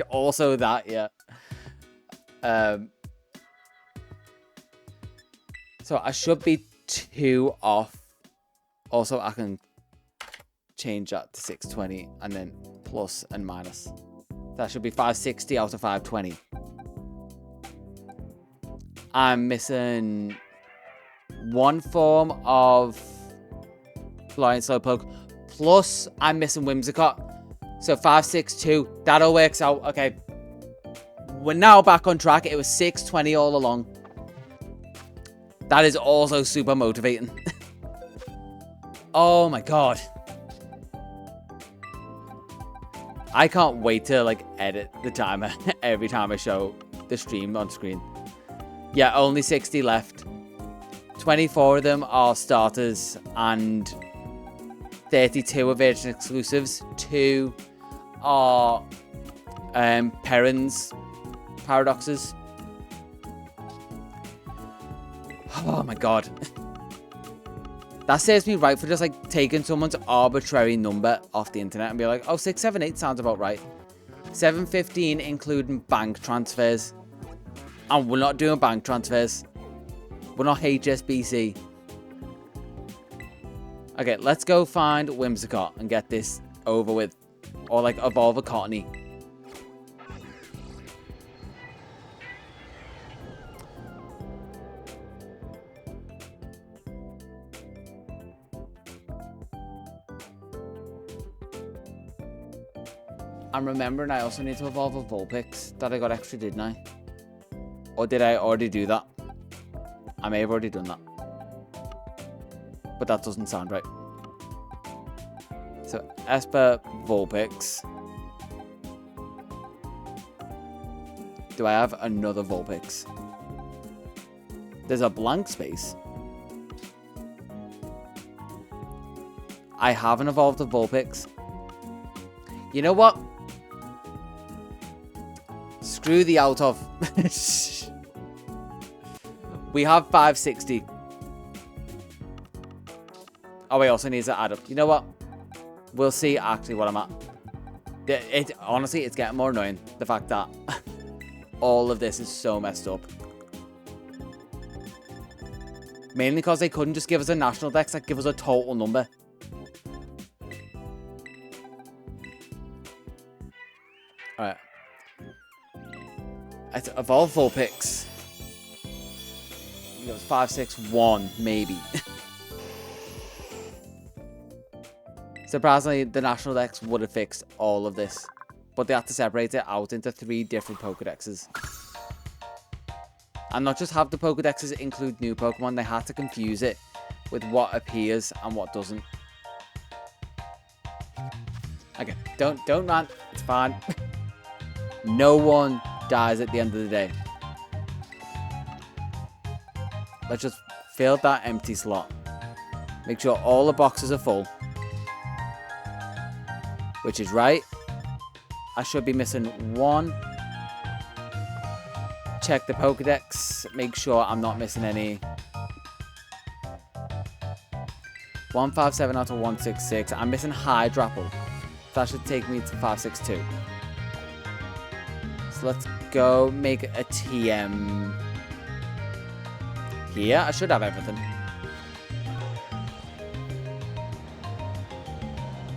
Also that, yeah. So I should be 2 off. Also, I can change that to 620 and then plus and minus. That should be 560 out of 520. I'm missing 1 form of Flying Slowpoke, plus I'm missing Whimsicott. So 562, that all works out. Okay, we're now back on track. It was 620 all along. That is also super motivating. Oh my god. I can't wait to like edit the timer every time I show the stream on screen. Yeah, only 60 left. 24 of them are starters and 32 are version exclusives. 2 are Perrin's paradoxes. Oh my god. That serves me right for just like taking someone's arbitrary number off the internet and be like, oh, 678 sounds about right. 715 including bank transfers. And we're not doing bank transfers. We're not HSBC. Okay, let's go find Whimsicott and get this over with. Or like evolve a Cottony. I'm remembering I also need to evolve a Vulpix that I got extra, didn't I? Or did I already do that? I may have already done that. But that doesn't sound right. So, Esper Vulpix. Do I have another Vulpix? There's a blank space. I haven't evolved a Vulpix. You know what? Screw the out of. We have 560. Oh, we also need to add up. You know what? We'll see actually what I'm at. Honestly, it's getting more annoying. The fact that all of this is so messed up. Mainly because they couldn't just give us a national dex, like give us a total number. Alright. Let's evolve Vulpix. It was 561, maybe. Surprisingly, the national dex would have fixed all of this. But they had to separate it out into 3 different Pokedexes. And not just have the Pokedexes include new Pokemon, they had to confuse it with what appears and what doesn't. Okay, don't rant, it's fine. No one dies at the end of the day. Let's just fill that empty slot. Make sure all the boxes are full. Which is right. I should be missing 1. Check the Pokedex. Make sure I'm not missing any. 157 out of 166. I'm missing Hydrapple. That should take me to 562. So let's go make a TM. Here, I should have everything.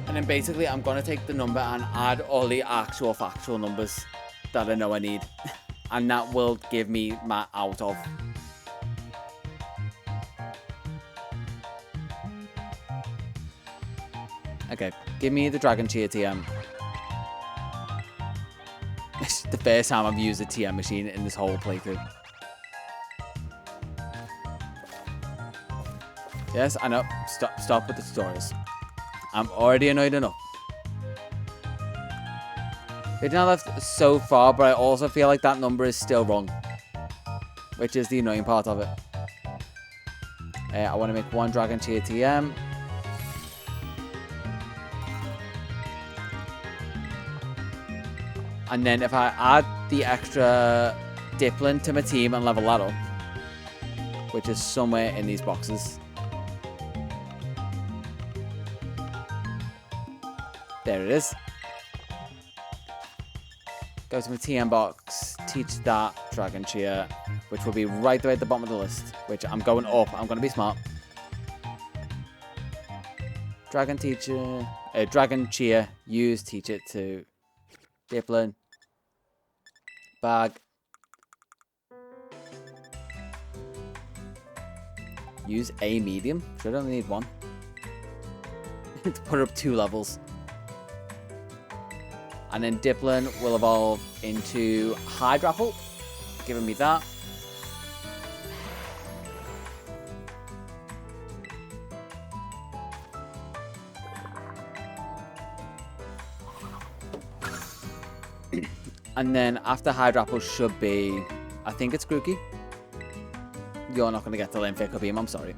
And then basically, I'm going to take the number and add all the actual factual numbers that I know I need. And that will give me my out of. Okay, give me the Dragon Cheer TM. It's the first time I've used a TM machine in this whole playthrough. Yes, I know. Stop with the tutorials. I'm already annoyed enough. They didn't left so far, but I also feel like that number is still wrong. Which is the annoying part of it. I want to make 1 Dragon Cheer TM. And then if I add the extra Dipplin to my team and level that up, which is somewhere in these boxes. There it is. Go to my TM box, teach that Dragon Cheer, which will be right there at the bottom of the list, which I'm going up. I'm going to be smart. Dragon Cheer, use, teach it to Diplin. Bag. Use a medium. Should only need one. To put up 2 levels. And then Diplin will evolve into Hydrapple, giving me that. And then after Hydrapple should be, I think it's Grookey. You're not going to get to learn Fickle Beam, I'm sorry.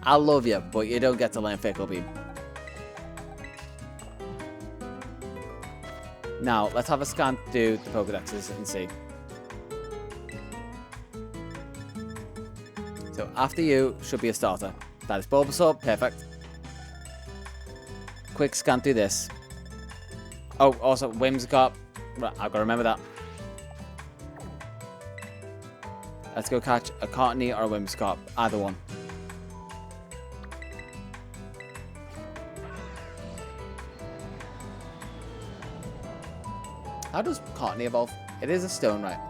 I love you, but you don't get to learn Fickle Beam. Now, let's have a scan through the Pokedexes and see. So, after you should be a starter. That is Bulbasaur, perfect. Quick scan through this. Oh, also, Whimsicott. Right, I've got to remember that. Let's go catch a Cottony or a Whimsicott. Either one. How does Cottony evolve? It is a stone, right?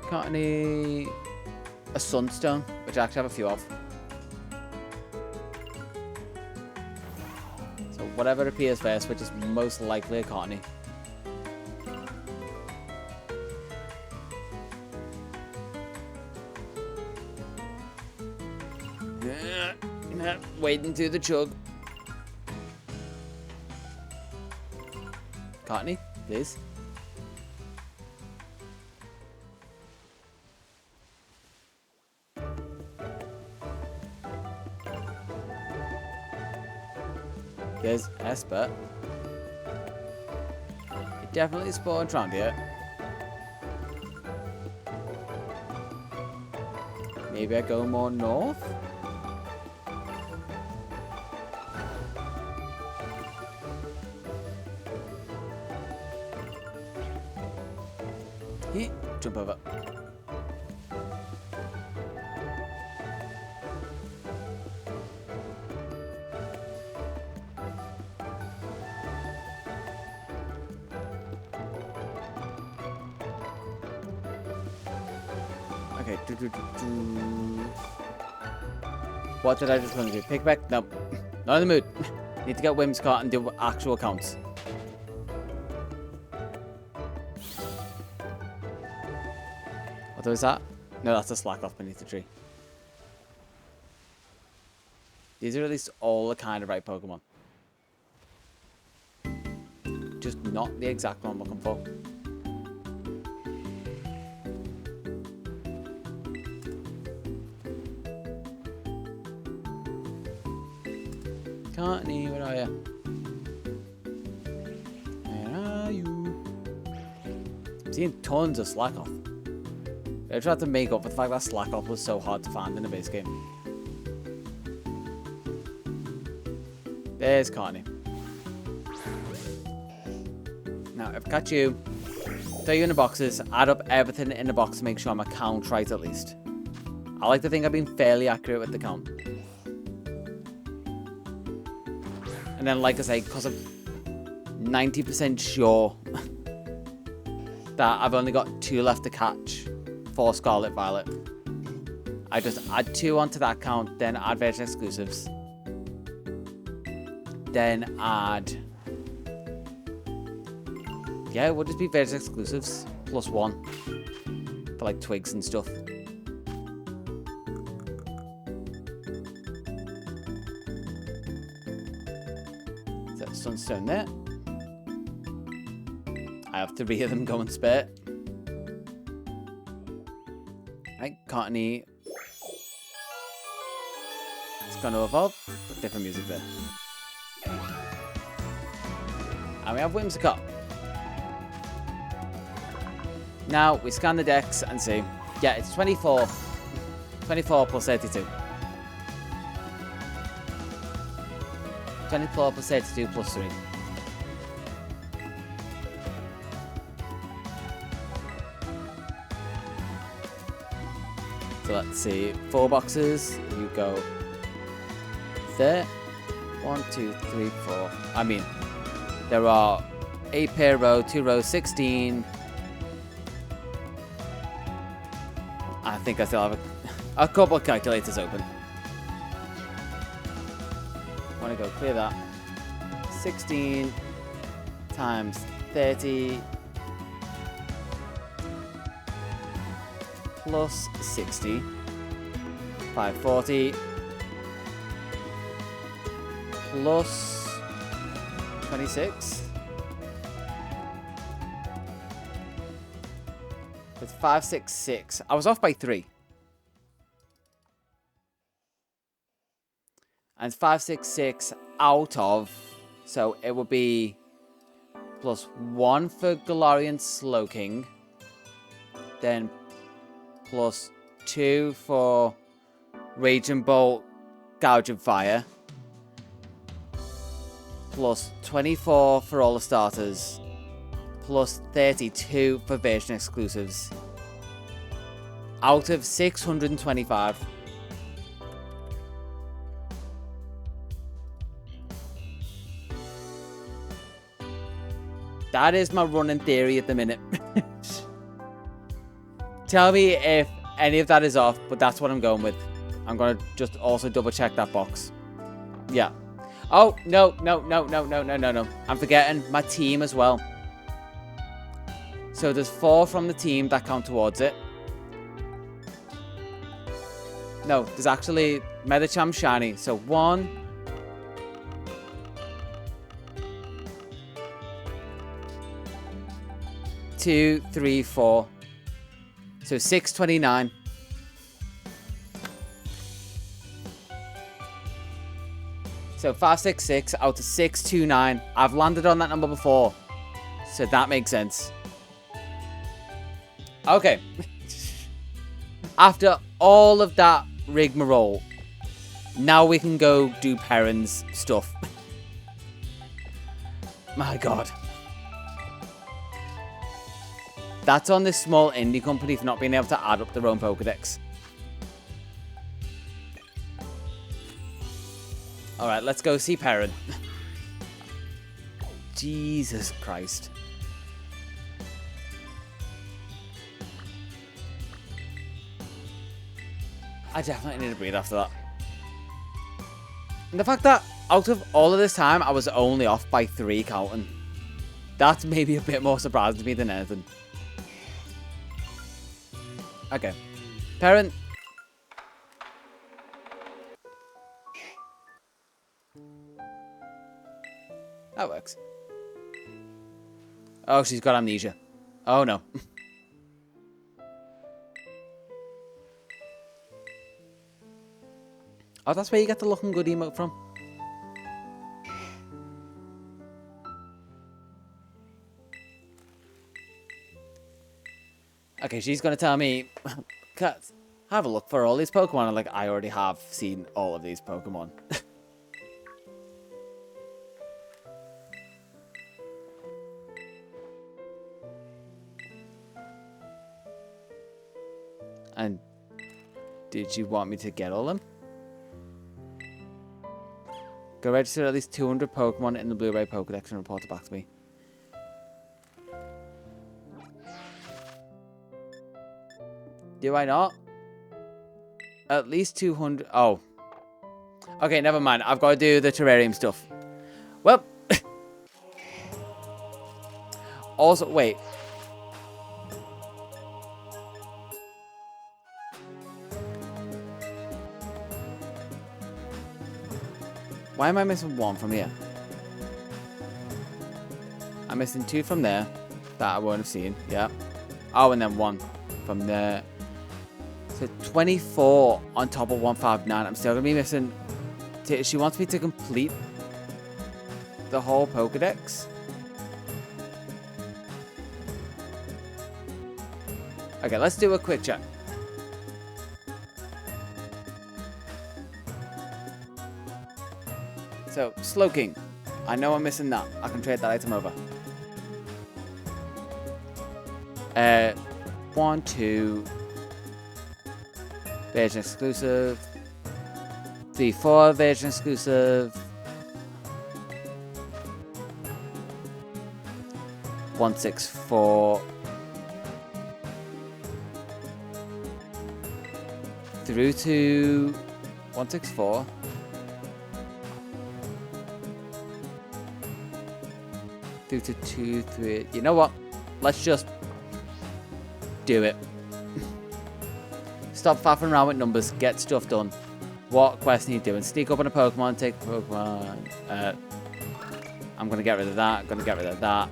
Cottony... a Sunstone, which I actually have a few of. So whatever appears first, which is most likely a Cottony. Waiting to the chug. Cottony, please. There's Esper. It definitely spawned around here. Maybe I go more north? Jump over. Okay. What did I just want to do? Pickback? No. Not in the mood. Need to get Whimsicott and do actual counts. What was that? No, that's a slack off beneath the tree. These are at least all the kind of right Pokemon. Just not the exact one I'm looking for. Cottony, where are you? Where are you? I'm seeing tons of slack off. I tried to make up for the fact that slack off was so hard to find in the base game. There's Cottony. Now, if I catch you, throw you in the boxes, add up everything in the box to make sure I'm a count right at least. I like to think I've been fairly accurate with the count. And then, like I say, because I'm 90% sure that I've only got 2 left to catch for Scarlet Violet, I just add 2 onto that count, then add Vertex exclusives. Then add... yeah, it would just be Vertex exclusives plus 1 for like twigs and stuff. Sunstone there. I have 3 of them going spare. Right, Cottony. It's going to evolve. Different music there. And we have Whimsicott. Now we scan the decks and see. Yeah, it's 24. 24 plus 32. 24 plus 32 plus 3. So let's see. 4 boxes. You go there. 1, 2, 3, 4. I mean, there are 8 per row, 2 rows, 16. I think I still have a couple of calculators open. I want to go clear that. 16 times 30 plus 60. 540 plus 26. It's 566. I was off by 3. And 566 out of, so it would be plus 1 for Galarian Slowking, then plus 2 for Raging Bolt, Gouging Fire, plus 24 for all the starters, plus 32 for version exclusives, out of 625. That is my running theory at the minute. Tell me if any of that is off, but that's what I'm going with. I'm going to just also double check that box. Yeah. Oh, no. I'm forgetting my team as well. So there's 4 from the team that count towards it. No, there's actually Medicham Shiny. So 1, 2, 3, 4. So 629. So 566 out of 629. I've landed on that number before, so that makes sense. Okay. After all of that rigmarole, now we can go do Perrin's stuff. My God. That's on this small indie company for not being able to add up their own Pokedex. Alright, let's go see Perrin. Jesus Christ. I definitely need to breathe after that. And the fact that out of all of this time, I was only off by 3 counting. That's maybe a bit more surprising to me than anything. Okay. Perrin. That works. Oh, she's got amnesia. Oh, no. Oh, that's where you get the looking good emote from. Okay, she's going to tell me, have a look for all these Pokemon. I'm like, I already have seen all of these Pokemon. And did you want me to get all of them? Go register at least 200 Pokemon in the Blu-ray Pokedex and report it back to me. Do I not? At least 200. Oh. Okay, never mind. I've got to do the terrarium stuff. Well. Also, wait. Why am I missing 1 from here? I'm missing 2 from there that I won't have seen. Yeah. Oh, and then 1 from there. So 24 on top of 159. I'm still going to be missing. She wants me to complete the whole Pokedex. Okay, let's do a quick check. So, Slowking. I know I'm missing that. I can trade that item over. 1, 2. Version exclusive. 3, 4. Version exclusive. 164. Through to 164. Through to 2, 3. You know what? Let's just do it. Stop faffing around with numbers. Get stuff done. What quest are you doing? Sneak up on a Pokemon. Take a Pokemon. I'm going to get rid of that. Going to get rid of that.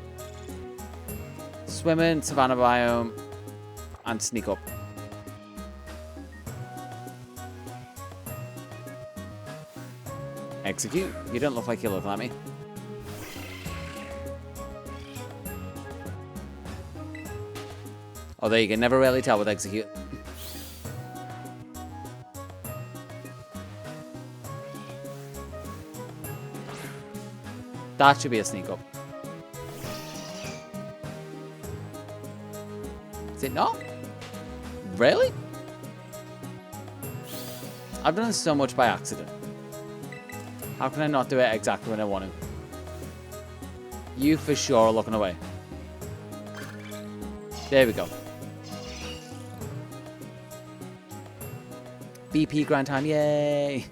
Swim in Savannah Biome. And sneak up. Execute. You don't look like you're looking at me. Although you can never really tell with execute. That should be a sneak up. Is it not? Really? I've done so much by accident. How can I not do it exactly when I want to? You for sure are looking away. There we go. BP grind time, yay!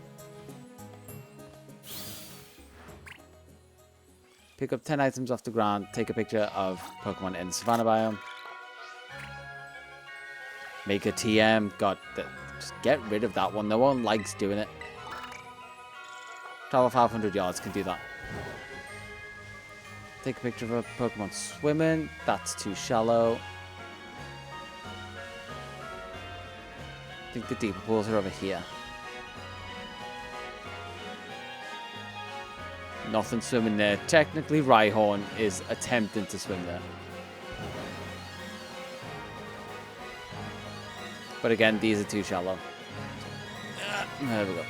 Pick up 10 items off the ground, take a picture of Pokemon in the Savannah biome. Make a TM, just get rid of that one, no one likes doing it. Travel 500 yards, can do that. Take a picture of a Pokemon swimming, that's too shallow. I think the deeper pools are over here. Nothing swimming there. Technically, Rhyhorn is attempting to swim there. But again, these are too shallow. There we go.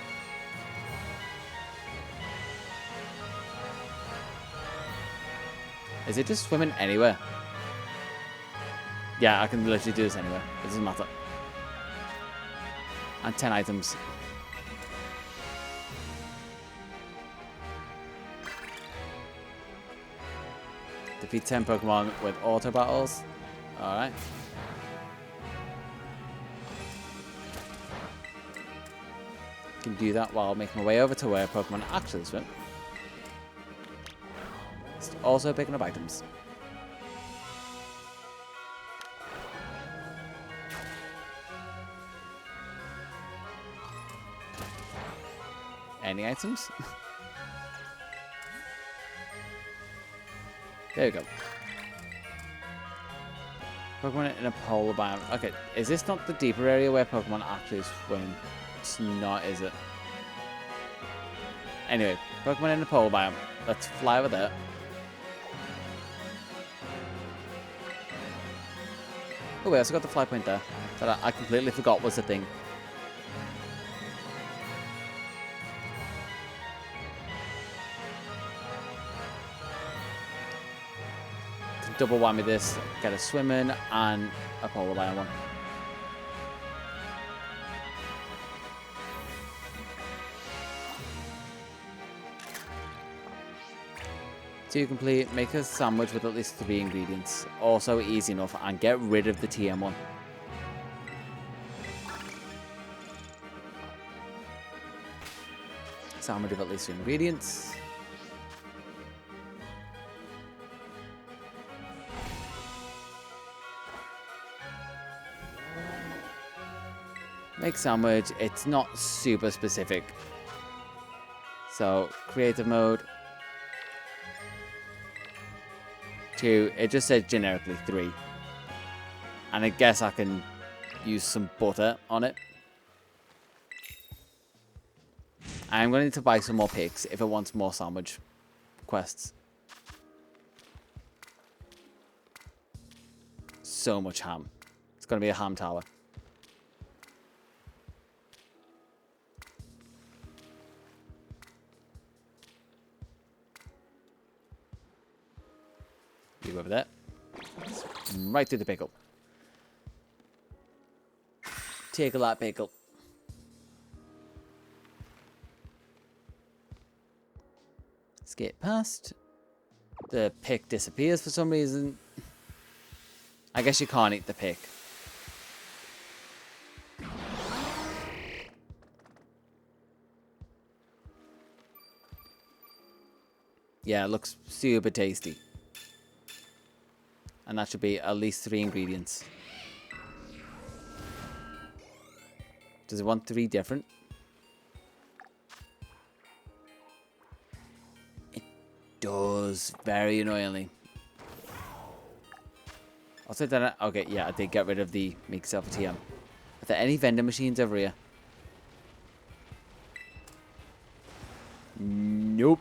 Is it just swimming anywhere? Yeah, I can literally do this anywhere. It doesn't matter. And 10 items. Defeat 10 Pokemon with auto battles. Alright. Can do that while making my way over to where Pokemon actually swim. Also picking up items. Any items? There we go. Pokemon in a polar biome. Okay, is this not the deeper area where Pokemon actually swim? It's not, is it? Anyway, Pokemon in a polar biome. Let's fly over there. Oh wait, I also got the fly point there. That I completely forgot was a thing. Double whammy this, get a swimming and a polar biome one. To complete, make a sandwich with at least 3 ingredients. Also easy enough, and get rid of the TM1. Sandwich with at least 3 ingredients. Make sandwich, it's not super specific. So, creative mode. 2, it just says generically 3. And I guess I can use some butter on it. I'm going to need to buy some more pigs if it wants more sandwich quests. So much ham. It's going to be a ham tower. You over there. Right through the pickle. Take a lot, pickle. Skate past. The pick disappears for some reason. I guess you can't eat the pick. Yeah, it looks super tasty. And that should be at least 3 ingredients. Does it want 3 different? It does. Very annoyingly. I'll say that. Okay, yeah, I did get rid of the make yourself a TM. Are there any vending machines over here? Nope.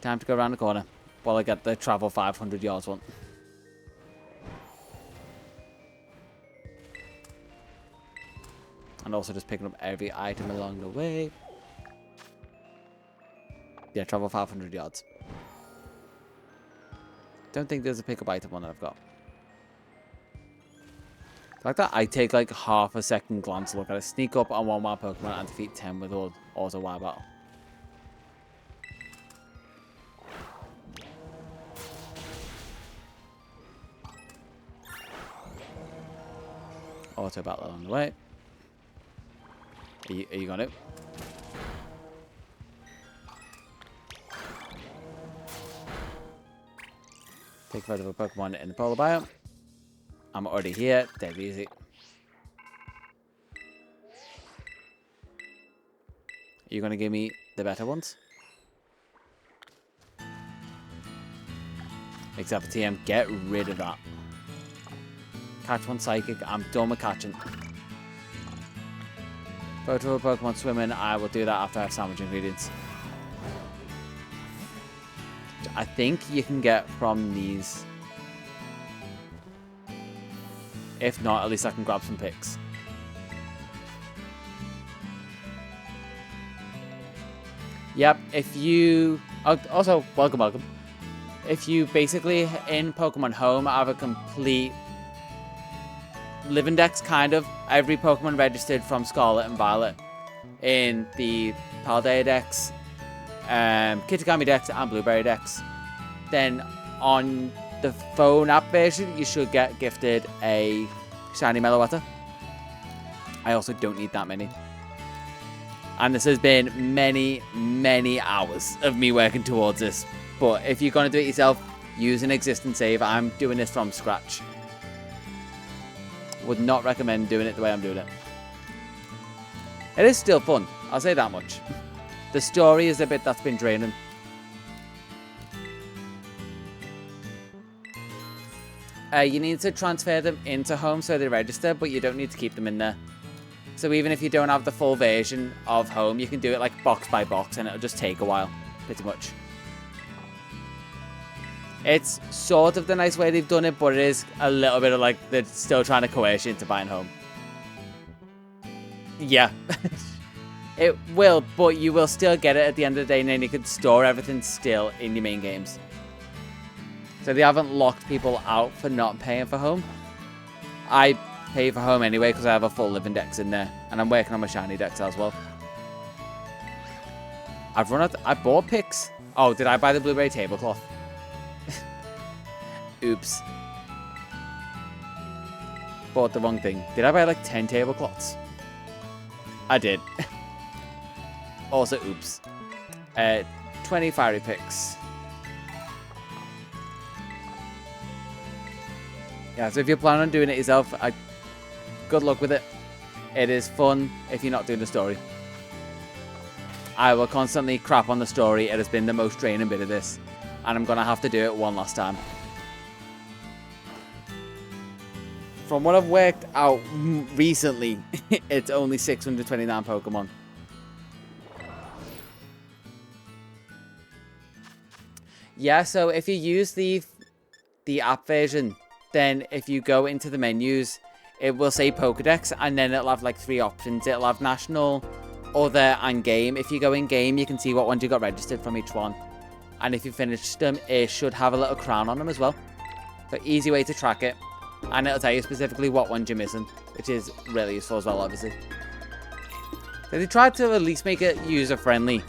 Time to go around the corner while I get the travel 500 yards one. And also just picking up every item along the way. Yeah, travel 500 yards. Don't think there's a pickup item one that I've got. Like that, I take like half a second glance look at it. Sneak up on one wild Pokemon and defeat 10 with auto wild battle. Auto battle along the way. Are you got it? Take photo of a Pokemon in the polar biome. I'm already here. Dead easy. Are you gonna give me the better ones? Except for TM, get rid of that. Catch one psychic. I'm done with catching. Photo of a Pokemon swimming. I will do that after I have sandwich ingredients. I think you can get from these. If not, at least I can grab some picks. Yep, if you... Oh, also, welcome. If you basically, in Pokemon Home, have a complete living dex, kind of. Every Pokemon registered from Scarlet and Violet in the POKEDEX, Kitikami Dex, and Blueberry Dex. Then on the phone app version, you should get gifted a shiny Meloetta. I also don't need that many. And this has been many, many hours of me working towards this. But if you're going to do it yourself, use an existing save. I'm doing this from scratch. Would not recommend doing it the way I'm doing it. It is still fun, I'll say that much. The story is the bit that's been draining. You need to transfer them into Home so they register, but you don't need to keep them in there. So even if you don't have the full version of Home, you can do it like box by box and it'll just take a while, pretty much. It's sort of the nice way they've done it, but it is a little bit of like they're still trying to coerce you into buying Home. Yeah. It will, but you will still get it at the end of the day, and then you can store everything still in your main games. So they haven't locked people out for not paying for Home. I pay for Home anyway because I have a full living dex in there, and I'm working on my shiny dex as well. I've run out. I bought picks. Oh, did I buy the blueberry tablecloth? Oops. Bought the wrong thing. Did I buy like 10 tablecloths? I did. Also, oops. 20 fiery picks. Yeah, so if you're planning on doing it yourself, good luck with it. It is fun if you're not doing the story. I will constantly crap on the story. It has been the most draining bit of this. And I'm going to have to do it one last time. From what I've worked out recently, it's only 629 Pokemon. Yeah, so if you use the app version, then if you go into the menus, it will say Pokedex, and then it'll have like 3 options. It'll have National, Other, and Game. If you go in Game, you can see what ones you got registered from each one. And if you finish them, it should have a little crown on them as well. So easy way to track it. And it'll tell you specifically what ones you're missing, which is really useful as well, obviously. So they tried to at least make it user-friendly,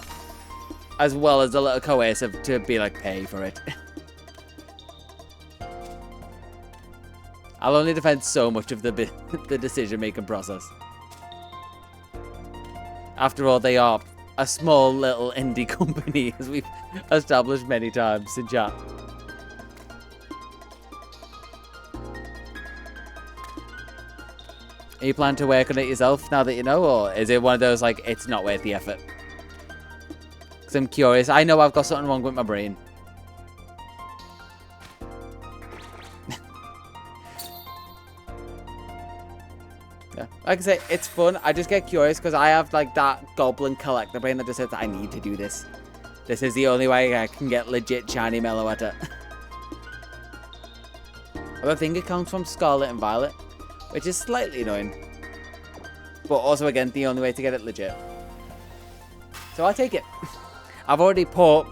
as well as a little coercive to be like, pay for it. I'll only defend so much of the decision-making process. After all, they are a small little indie company, as we've established many times in chat. Are you planning to work on it yourself now that you know, or is it one of those like, it's not worth the effort? Because I'm curious. I know I've got something wrong with my brain. Yeah. Like I say, it's fun. I just get curious because I have like that goblin collector brain that just says, I need to do this. This is the only way I can get legit shiny Meloetta. I think it comes from Scarlet and Violet, which is slightly annoying. But also, again, the only way to get it legit. So I'll take it. I've already put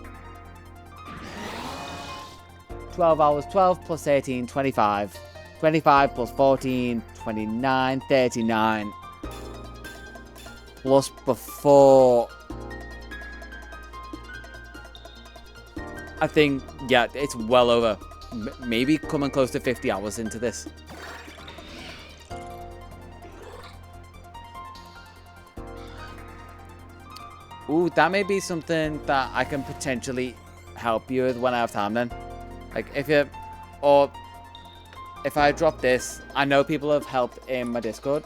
12 hours, 12 plus 13, 25. 25 plus 14, 29, 39. Plus before... I think, yeah, it's well over. Maybe coming close to 50 hours into this. Ooh, that may be something that I can potentially help you with when I have time then. Like, if you... Or... If I drop this, I know people have helped in my Discord.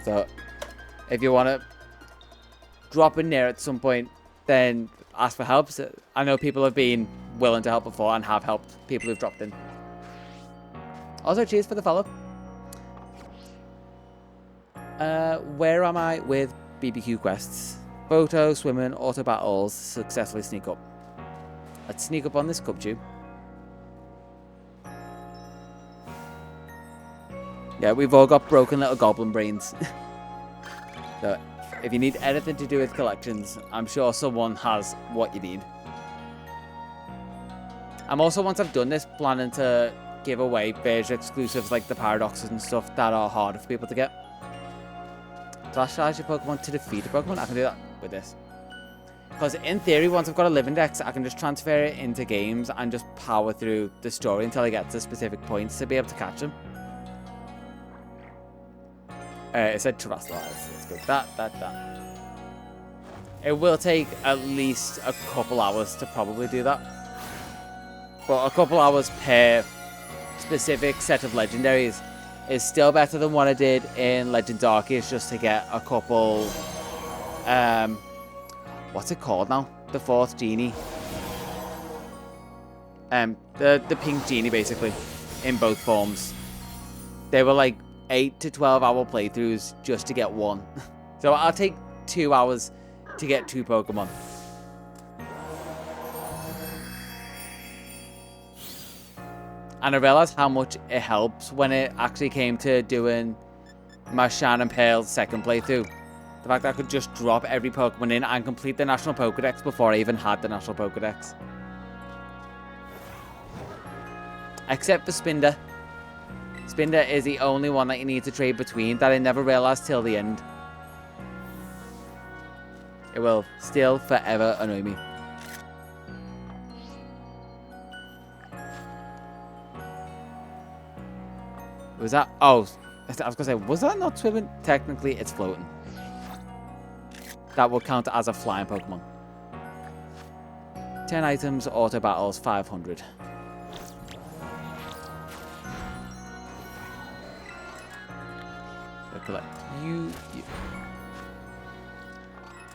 So, if you want to drop in there at some point, then ask for help. So I know people have been willing to help before and have helped people who've dropped in. Also, cheers for the follow. Where am I with BBQ quests? Photo, swimming, auto battles, successfully sneak up. Let's sneak up on this cup tube. Yeah, we've all got broken little goblin brains. So, if you need anything to do with collections, I'm sure someone has what you need. I'm also, once I've done this, planning to give away beige exclusives like the paradoxes and stuff that are harder for people to get. Flash charge your Pokemon to defeat a Pokemon. I can do that with this. Because in theory, once I've got a live index, I can just transfer it into games and just power through the story until I get to specific points to be able to catch them. It said terrestrialize. Let's go. That. It will take at least a couple hours to probably do that. But a couple hours per specific set of legendaries is still better than what I did in Legends Arceus just to get a couple... what's it called now? The fourth genie. The pink genie, basically. In both forms. They were like 8 to 12 hour playthroughs just to get one. So I'll take 2 hours to get 2 Pokemon. And I realized how much it helps when it actually came to doing my Shine and Pearl second playthrough. The fact that I could just drop every Pokemon in and complete the National Pokedex before I even had the National Pokedex. Except for Spinder. Spinder is the only one that you need to trade between that I never realized till the end. It will still forever annoy me. Was that... Oh, I was going to say, was that not swimming? Technically, it's floating. That will count as a flying Pokemon. 10 items, auto battles, 500. So collect you.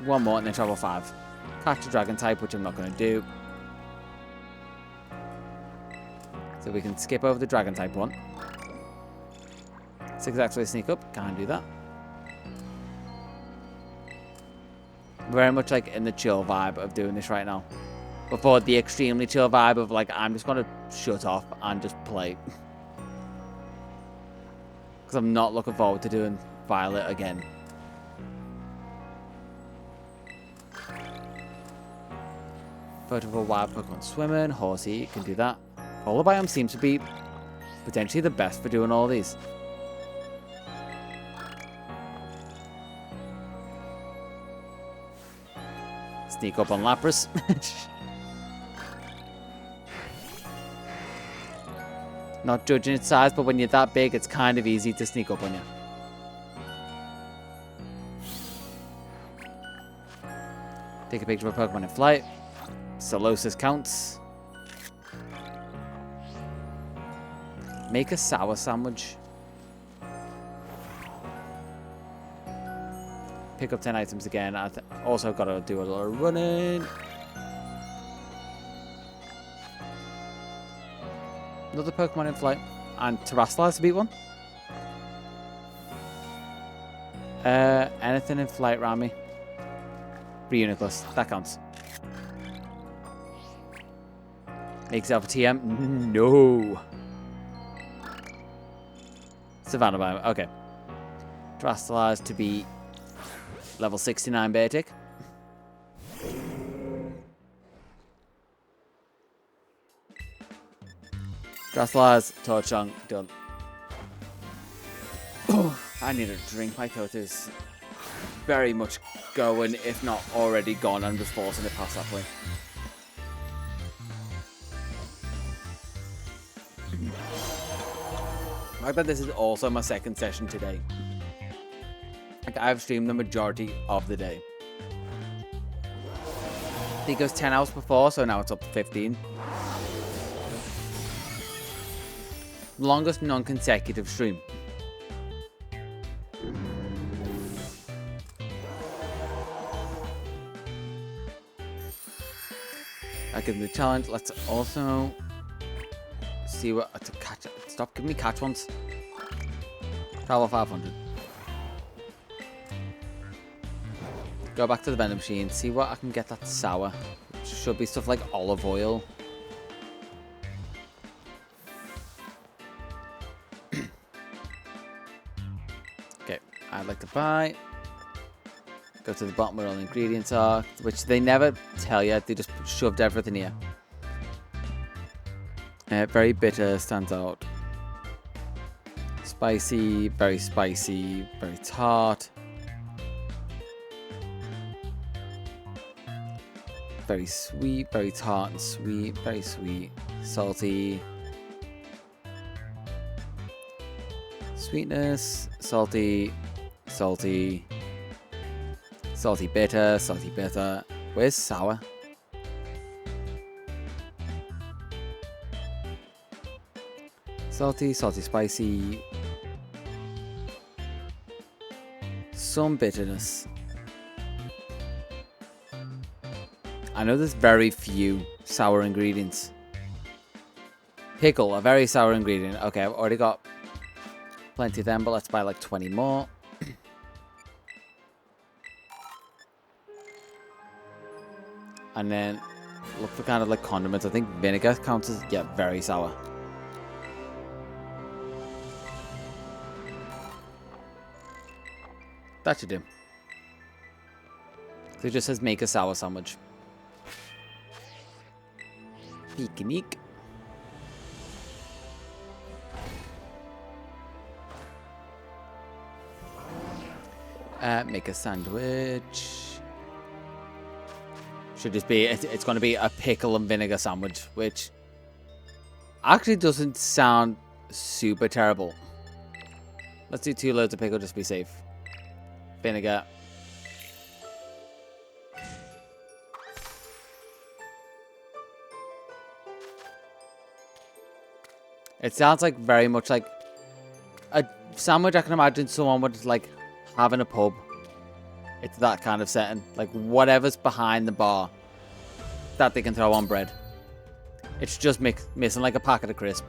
One more and then travel 5. Catch a dragon type, which I'm not going to do. So we can skip over the dragon type one. Successfully sneak up, can't do that. Very much like in the chill vibe of doing this right now. Before the extremely chill vibe of like, I'm just going to shut off and just play. Because I'm not looking forward to doing Violet again. Photo of a wild Pokemon swimming. Horsey can do that. Polar biome seems to be potentially the best for doing all these. Sneak up on Lapras. Not judging its size, but when you're that big, it's kind of easy to sneak up on you. Take a picture of a Pokemon in flight. Solosis counts. Make a sour sandwich. Pick up 10 items again. I also got to do a little running. Another Pokemon in flight. And Terrestrialize to beat one. Anything in flight around me. Reuniclus. That counts. Make yourself a TM. No. Savannah biome. Okay. Terrestrialize to be level 69 Beartic. Terrestrialize, Torchon, done. Oh, I need a drink. My throat is very much going, if not already gone. I'm just forcing it past that point. I like that this is also my second session today. Like, I've streamed the majority of the day. I think it was 10 hours before, so now it's up to 15. Longest non-consecutive stream. I give them the challenge. Let's also see what to catch. Stop giving me catch ones. Travel 500. Go back to the vending machine. See what I can get that sour. Which should be stuff like olive oil. Okay, I'd like to buy. Go to the bottom where all the ingredients are, which they never tell you. They just shoved everything here. Very bitter, stands out. Spicy, very tart. Very sweet, very tart and sweet, very sweet. Salty. Sweetness, salty, salty. Salty bitter, salty bitter. Where's sour? Salty, salty, spicy. Some bitterness. I know there's very few sour ingredients. Pickle, a very sour ingredient. Okay, I've already got plenty of them, but let's buy like 20 more. And then look for kind of like condiments. I think vinegar counts as, yeah, very sour. That should do. So it just says make a sour sandwich. Peek-a-neek. Make a sandwich. Should just be, it's going to be a pickle and vinegar sandwich, which actually doesn't sound super terrible. Let's do 2 loads of pickle just to be safe. Vinegar. It sounds like very much like a sandwich I can imagine someone would like have in a pub. It's that kind of setting. Like whatever's behind the bar that they can throw on bread. It's just missing like a packet of crisp.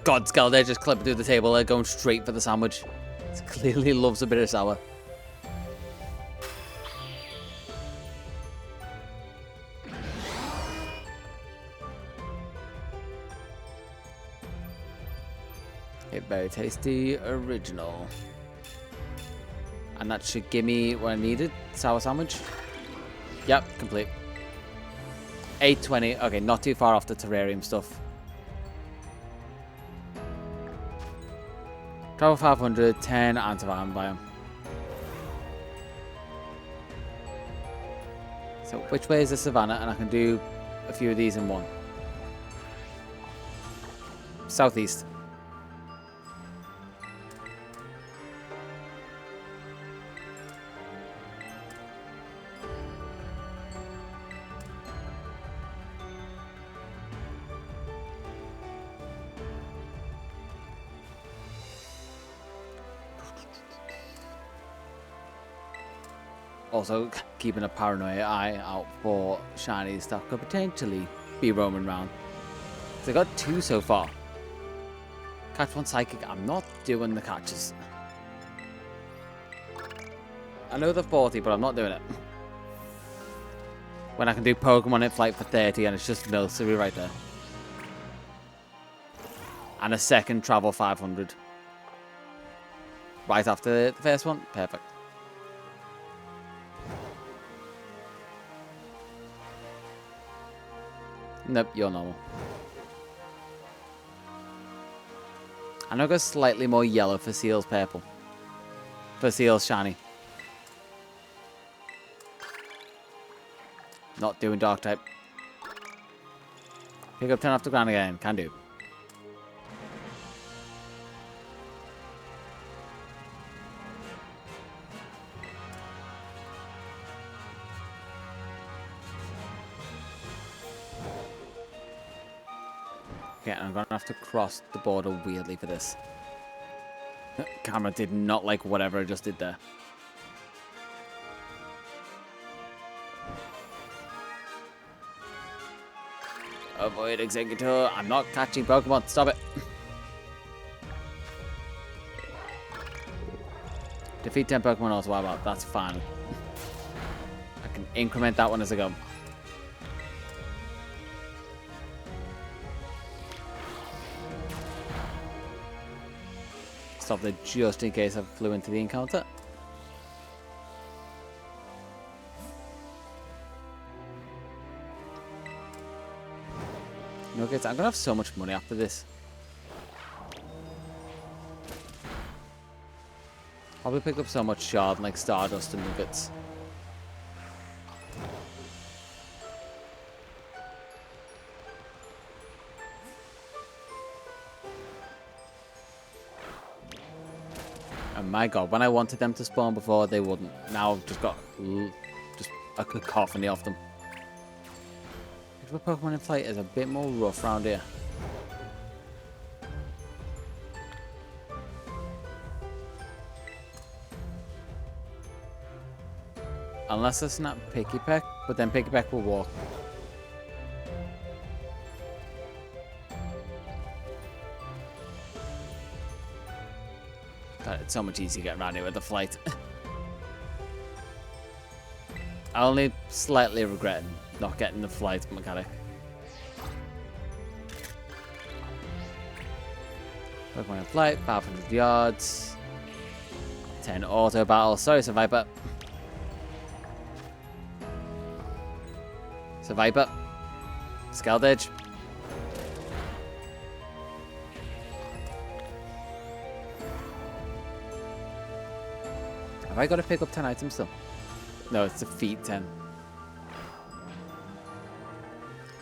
God, Scarlet just clipping through the table. They're going straight for the sandwich. It clearly loves a bit of sour. Very tasty, original. And that should give me what I needed. Sour sandwich. Yep, complete. 820. Okay, not too far off the terrarium stuff. Travel 500, 10 antivirus biome. So which way is the savannah? And I can do a few of these in one. Southeast. Also, keeping a paranoid eye out for shinies that could potentially be roaming around. So I got 2 so far. Catch 1 psychic. I'm not doing the catches. I know they're 40, but I'm not doing it. When I can do Pokemon in flight for 30 and it's just nursery right there. And a second travel 500. Right after the first one. Perfect. Nope, you're normal. And I'll go slightly more yellow for Seal's purple. For Seal's shiny. Not doing dark type. Pick up 10 off the ground again. Can do. Okay, I'm going to have to cross the border weirdly for this. Camera did not like whatever I just did there. Avoid Executor. I'm not catching Pokemon. Stop it. Defeat 10 Pokemon also. Wow, well, that's fine. I can increment that one as I go. Stop there just in case I flew into the encounter. Nuggets. I'm gonna have so much money after this. Probably pick up so much shard like Stardust and Nuggets. And my god, when I wanted them to spawn before, they wouldn't. Now I've just got just a cacophony of them. Pokemon in flight is a bit more rough around here. Unless I snap Pikipek, but then Pikipek will walk. God, it's so much easier to get around here with the flight. I only slightly regret not getting the flight mechanic. Pokemon in flight, 500 yards. 10 auto battles. Sorry, Survivor. Survivor. Scald Edge. Have I got to pick up 10 items still? No, it's defeat 10.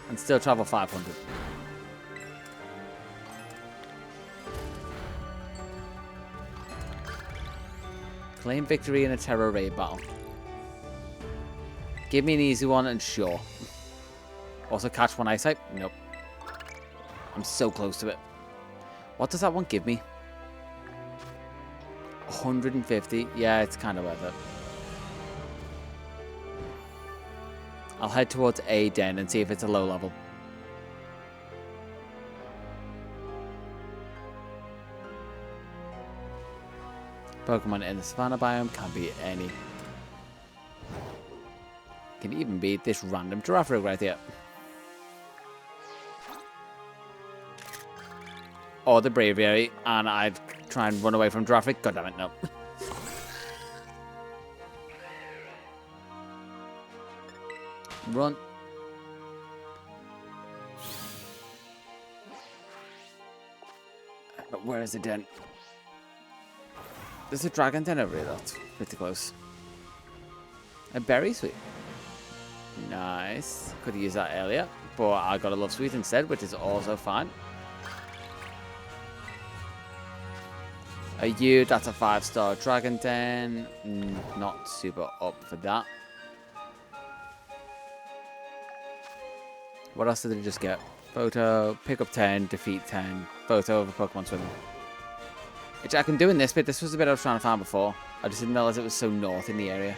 And still travel 500. Claim victory in a terror raid battle. Give me an easy one and sure. Also catch 1 ice type? Nope. I'm so close to it. What does that one give me? 150? Yeah, it's kind of worth it. I'll head towards A den and see if it's a low level. Pokemon in the Savannah biome can be any. Can even be this random giraffe right here. Or the Braviary, and I'd try and run away from traffic. God damn it, no. Run. Where is the den? There's a dragon den over here. That's pretty close. A berry sweet. Nice. Could have used that earlier, but I got a love sweet instead, which is also fine. That's a 5-star dragon den. Not super up for that. What else did I just get? Photo, pick up 10, defeat 10, photo of a Pokemon swimming. Which I can do in this bit. This was the bit I was trying to find before. I just didn't realize it was so north in the area.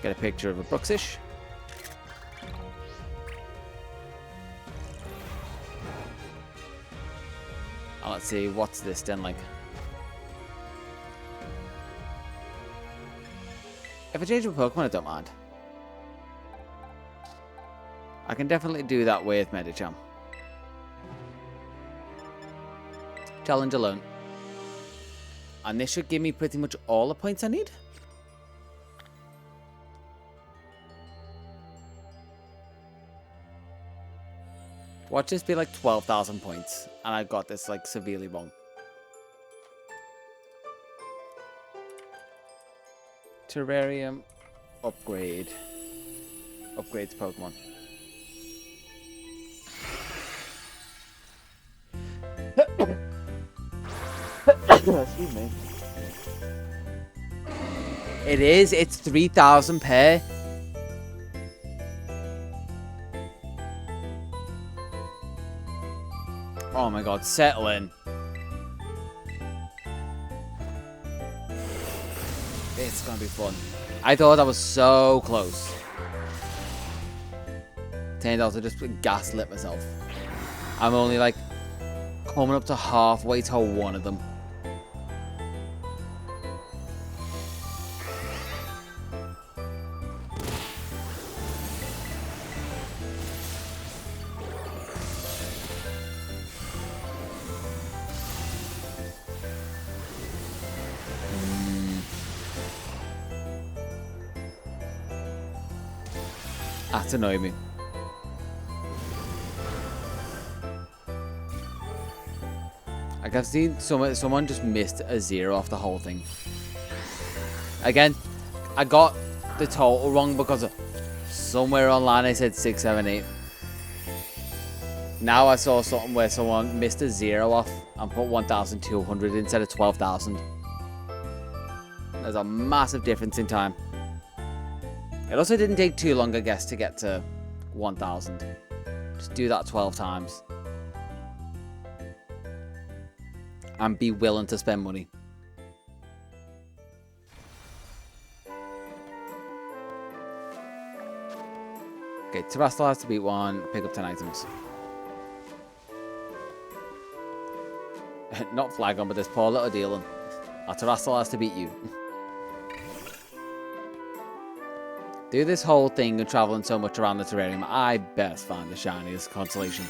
Get a picture of a Bruxish. Oh, let's see, what's this den like? If I change my Pokemon, I don't mind. I can definitely do that with Medicham. Challenge alone. And this should give me pretty much all the points I need. Watch this be like 12,000 points. And I got this like severely wrong. Terrarium. Upgrade. Upgrade to Pokemon. Excuse me. It is. It's 3,000 per. Oh my god, settle in. It's gonna be fun. I thought I was so close. Turned out to just gaslit myself. I'm only like coming up to halfway to one of them. That's annoying me. Like I've seen someone just missed a 0 off the whole thing. Again, I got the total wrong because somewhere online I said 6, 7, 8. Now I saw something where someone missed a 0 off and put 1,200 instead of 12,000. There's a massive difference in time. It also didn't take too long, I guess, to get to 1,000. Just do that 12 times. And be willing to spend money. Okay, Terrestrial has to beat 1, pick up 10 items. Not Flagon, but this poor little Dealing. Our Terrestrial has to beat you. Do this whole thing of traveling so much around the terrarium, I best find the shiniest constellation.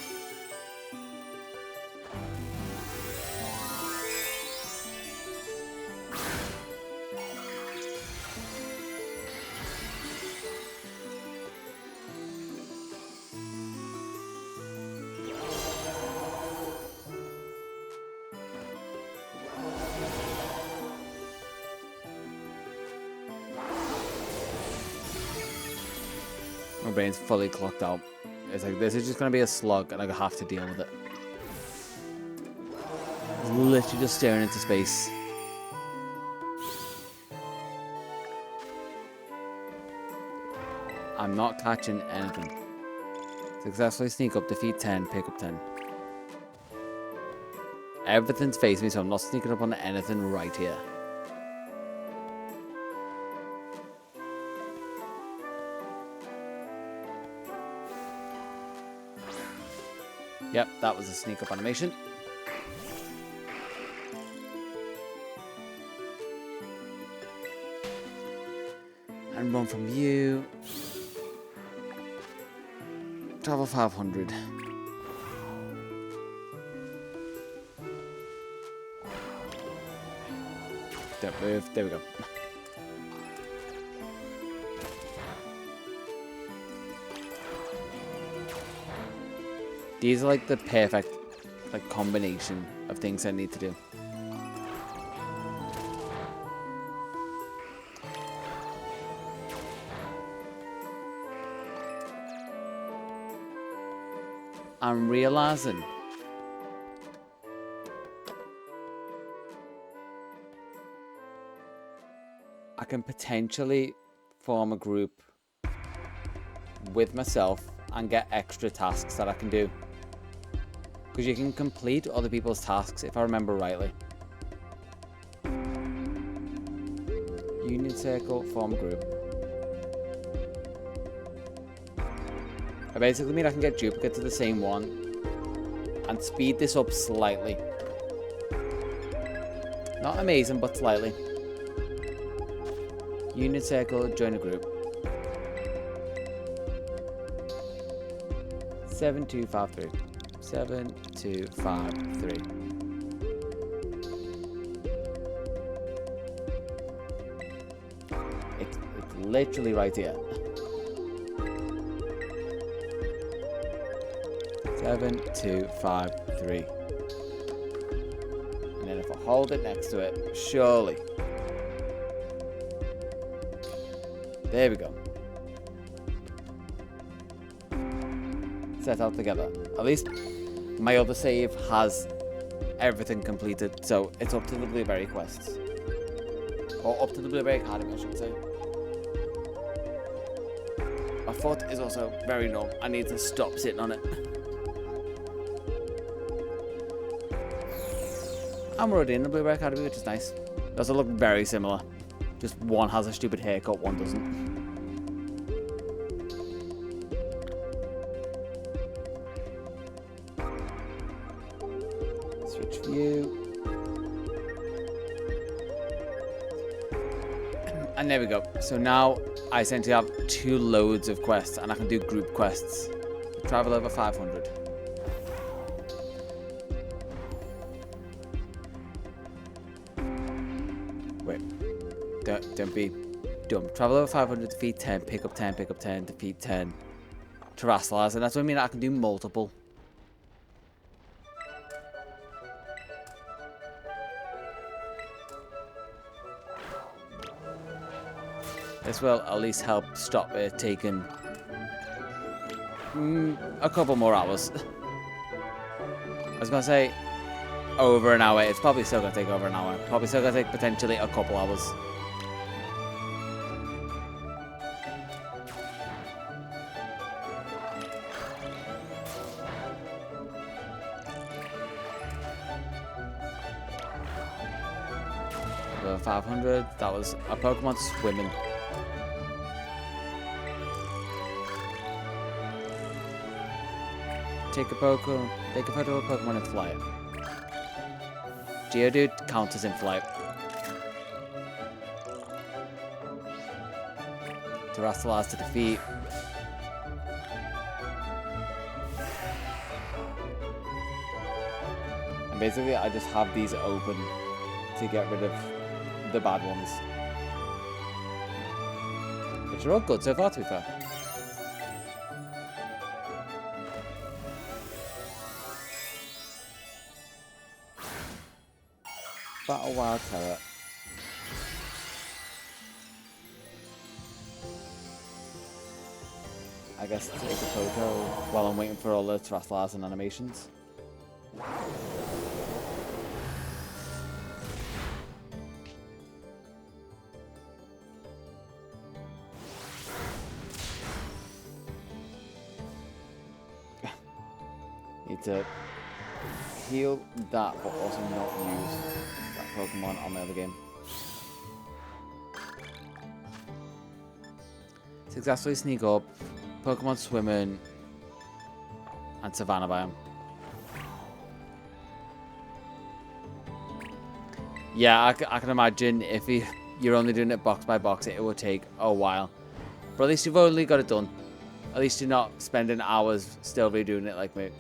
My brain's fully clocked out. It's like, this is just going to be a slug and I have to deal with it. It's literally just staring into space. I'm not catching anything. Successfully sneak up, defeat 10, pick up 10. Everything's facing me, so I'm not sneaking up on anything right here. Yep, that was a sneak up animation. And run from you. Travel 500. Don't move. There we go. These are like the perfect like combination of things I need to do. I'm realizing I can potentially form a group with myself and get extra tasks that I can do. Because you can complete other people's tasks, if I remember rightly. Union circle, form a group. I basically mean I can get duplicates of the same one and speed this up slightly. Not amazing, but slightly. Union circle, join a group. 7253. 7253. It's literally right here. 7253. And then if I hold it next to it, surely. There we go. Set out together. At least my other save has everything completed, so it's up to the Blueberry quests. Or up to the Blueberry Academy, I should say. My foot is also very numb. I need to stop sitting on it. I'm already in the Blueberry Academy, which is nice. Does it look very similar? Just one has a stupid haircut, one doesn't. Switch view. And there we go. So now I essentially have 2 loads of quests, and I can do group quests. Travel over 500. Wait. Don't be dumb. Travel over 500, defeat 10, pick up 10, pick up 10, defeat 10. Terrasilize, and that's what I mean. I can do multiple. This will at least help stop it taking a couple more hours. I was gonna say over an hour. It's probably still gonna take over an hour. Probably still gonna take potentially a couple hours. The 500. That was a Pokemon swimming. Take a photo of a Pokemon in flight. Geodude counts as in flight. Terrasilize to defeat. And basically I just have these open to get rid of the bad ones. Which are all good so far, to be fair. Battle Wild Terror. I guess take a photo while I'm waiting for all the Terrasilize and animations. Need to heal that, but also not use that Pokemon on the other game. Successfully sneak up, Pokemon swimming, and Savannah biome. Yeah, I can imagine if you're only doing it box by box, it will take a while. But at least you've only got it done. At least you're not spending hours still redoing it like me.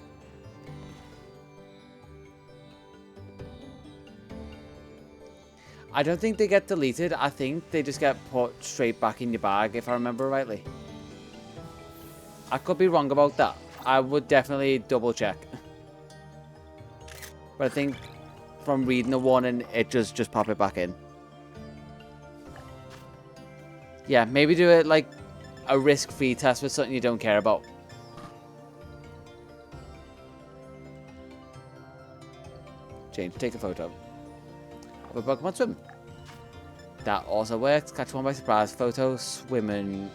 I don't think they get deleted. I think they just get put straight back in your bag, if I remember rightly. I could be wrong about that. I would definitely double check. But I think from reading the warning, it just pop it back in. Yeah, maybe do it like a risk-free test with something you don't care about. Change, take a photo of a Pokemon swim. That also works. Catch one by surprise. Photo, swimming,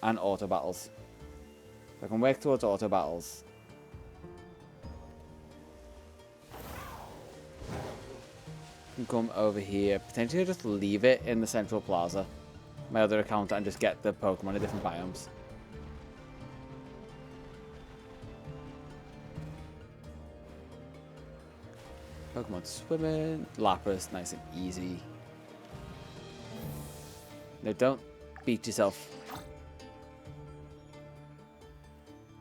and auto battles. I can work towards auto battles. Can come over here. Potentially just leave it in the central plaza. My other account and just get the Pokemon in different biomes. Pokemon swimming. Lapras, nice and easy. No, don't beat yourself.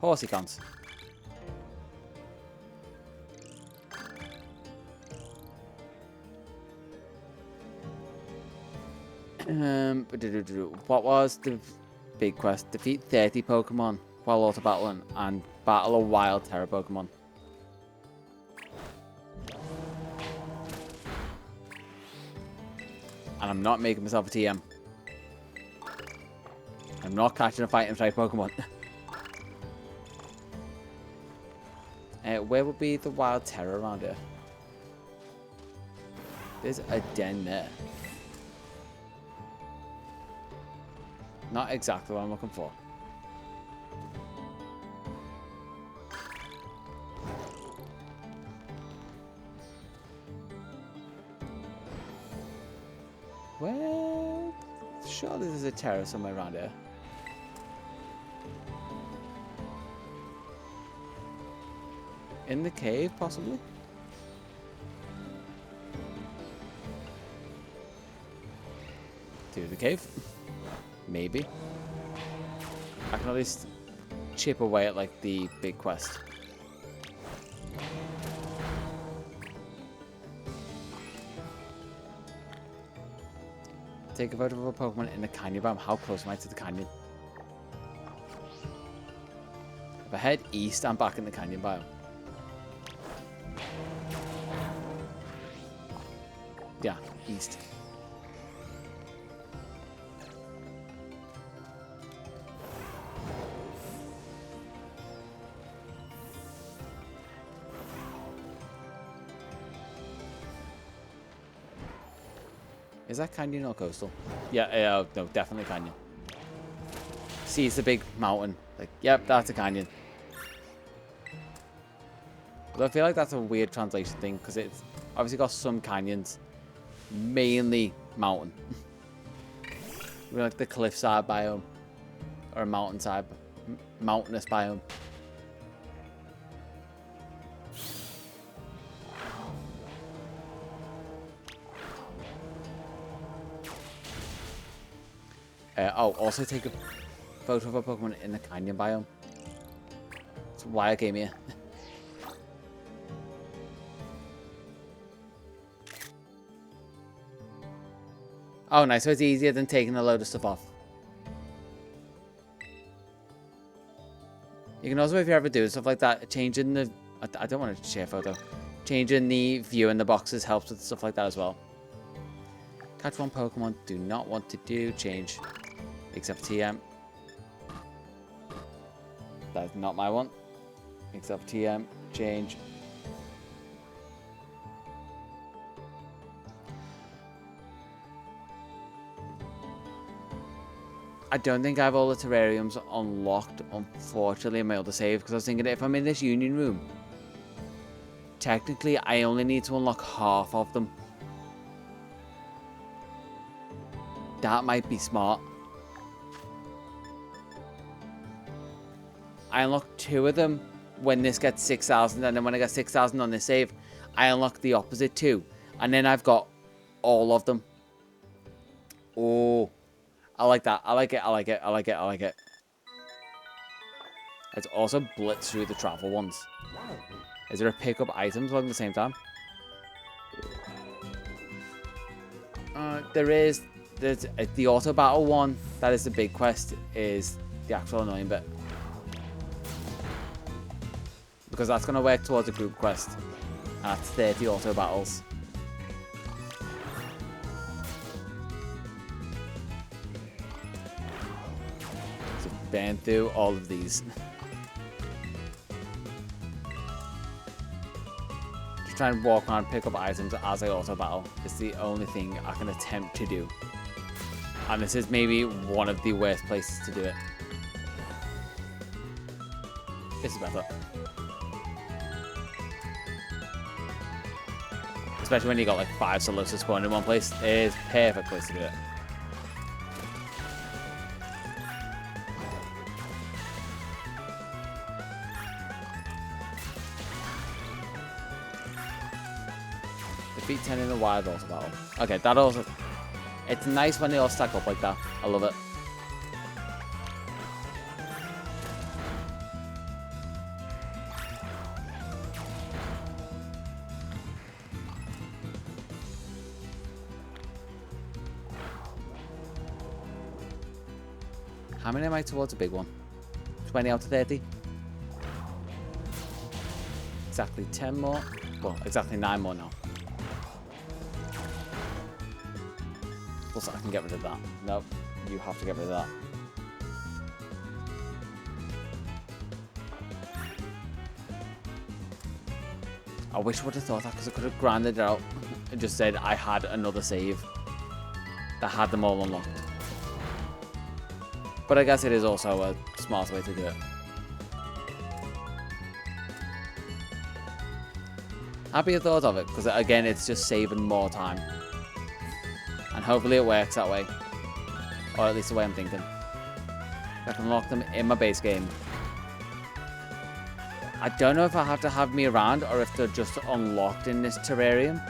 Horsey counts. What was the big quest? Defeat 30 Pokemon while auto battling and battle a wild Terra Pokemon. And I'm not making myself a TM. I'm not catching a fighting type Pokemon. Where would be the wild Terra around here? There's a den there. Not exactly what I'm looking for. Where? Surely there's a Terra somewhere around here. In the cave, possibly? To the cave? Maybe. I can at least chip away at like the big quest. Take a photo of a Pokemon in the canyon biome. How close am I to the canyon? If I head east, I'm back in the canyon biome. Yeah, east. Is that canyon or coastal? Yeah, no, definitely canyon. See, it's a big mountain. Like, yep, that's a canyon. But I feel like that's a weird translation thing because it's obviously got some canyons, mainly mountain. We're like the cliffside biome or a mountainside, mountainous biome. Also take a photo of a Pokemon in the canyon biome. That's why I came here. Oh, nice. So it's easier than taking a load of stuff off. You can also, if you're ever doing stuff like that, changing the... I don't want to share a photo. Changing the view in the boxes helps with stuff like that as well. Catch one Pokemon. Do not want to do change. Except TM. That's not my one. Except TM. Change. I don't think I have all the terrariums unlocked, unfortunately, in my other save. Because I was thinking if I'm in this union room, technically I only need to unlock half of them. That might be smart. I unlock 2 of them when this gets 6,000, and then when I get 6,000 on this save, I unlock the opposite 2. And then I've got all of them. Oh, I like that. I like it. I like it. I like it. I like it. Let's also blitz through the travel ones. Is there a pick up items along the same time? There is. There's the auto battle one. That is the big quest. Is the actual annoying bit. Because that's going to work towards a group quest. And that's 30 auto battles. So burn through all of these. Just try and walk around and pick up items as I auto battle. It's the only thing I can attempt to do. And this is maybe one of the worst places to do it. This is better. Especially when you got like 5 solos spawned in one place. It is a perfect place to do it. Defeat 10 in the wild auto battle. Okay, that also... It's nice when they all stack up like that. I love it. How many am I towards a big one? 20 out of 30? Exactly 10 more. Well, exactly 9 more now. Plus, I can get rid of that. Nope, you have to get rid of that. I wish I would have thought that because I could have grinded it out and just said I had another save that had them all unlocked. But I guess it is also a smart way to do it. Happy I thought of it because again, it's just saving more time. And hopefully it works that way. Or at least the way I'm thinking. I can unlock them in my base game. I don't know if I have to have me around or if they're just unlocked in this terrarium.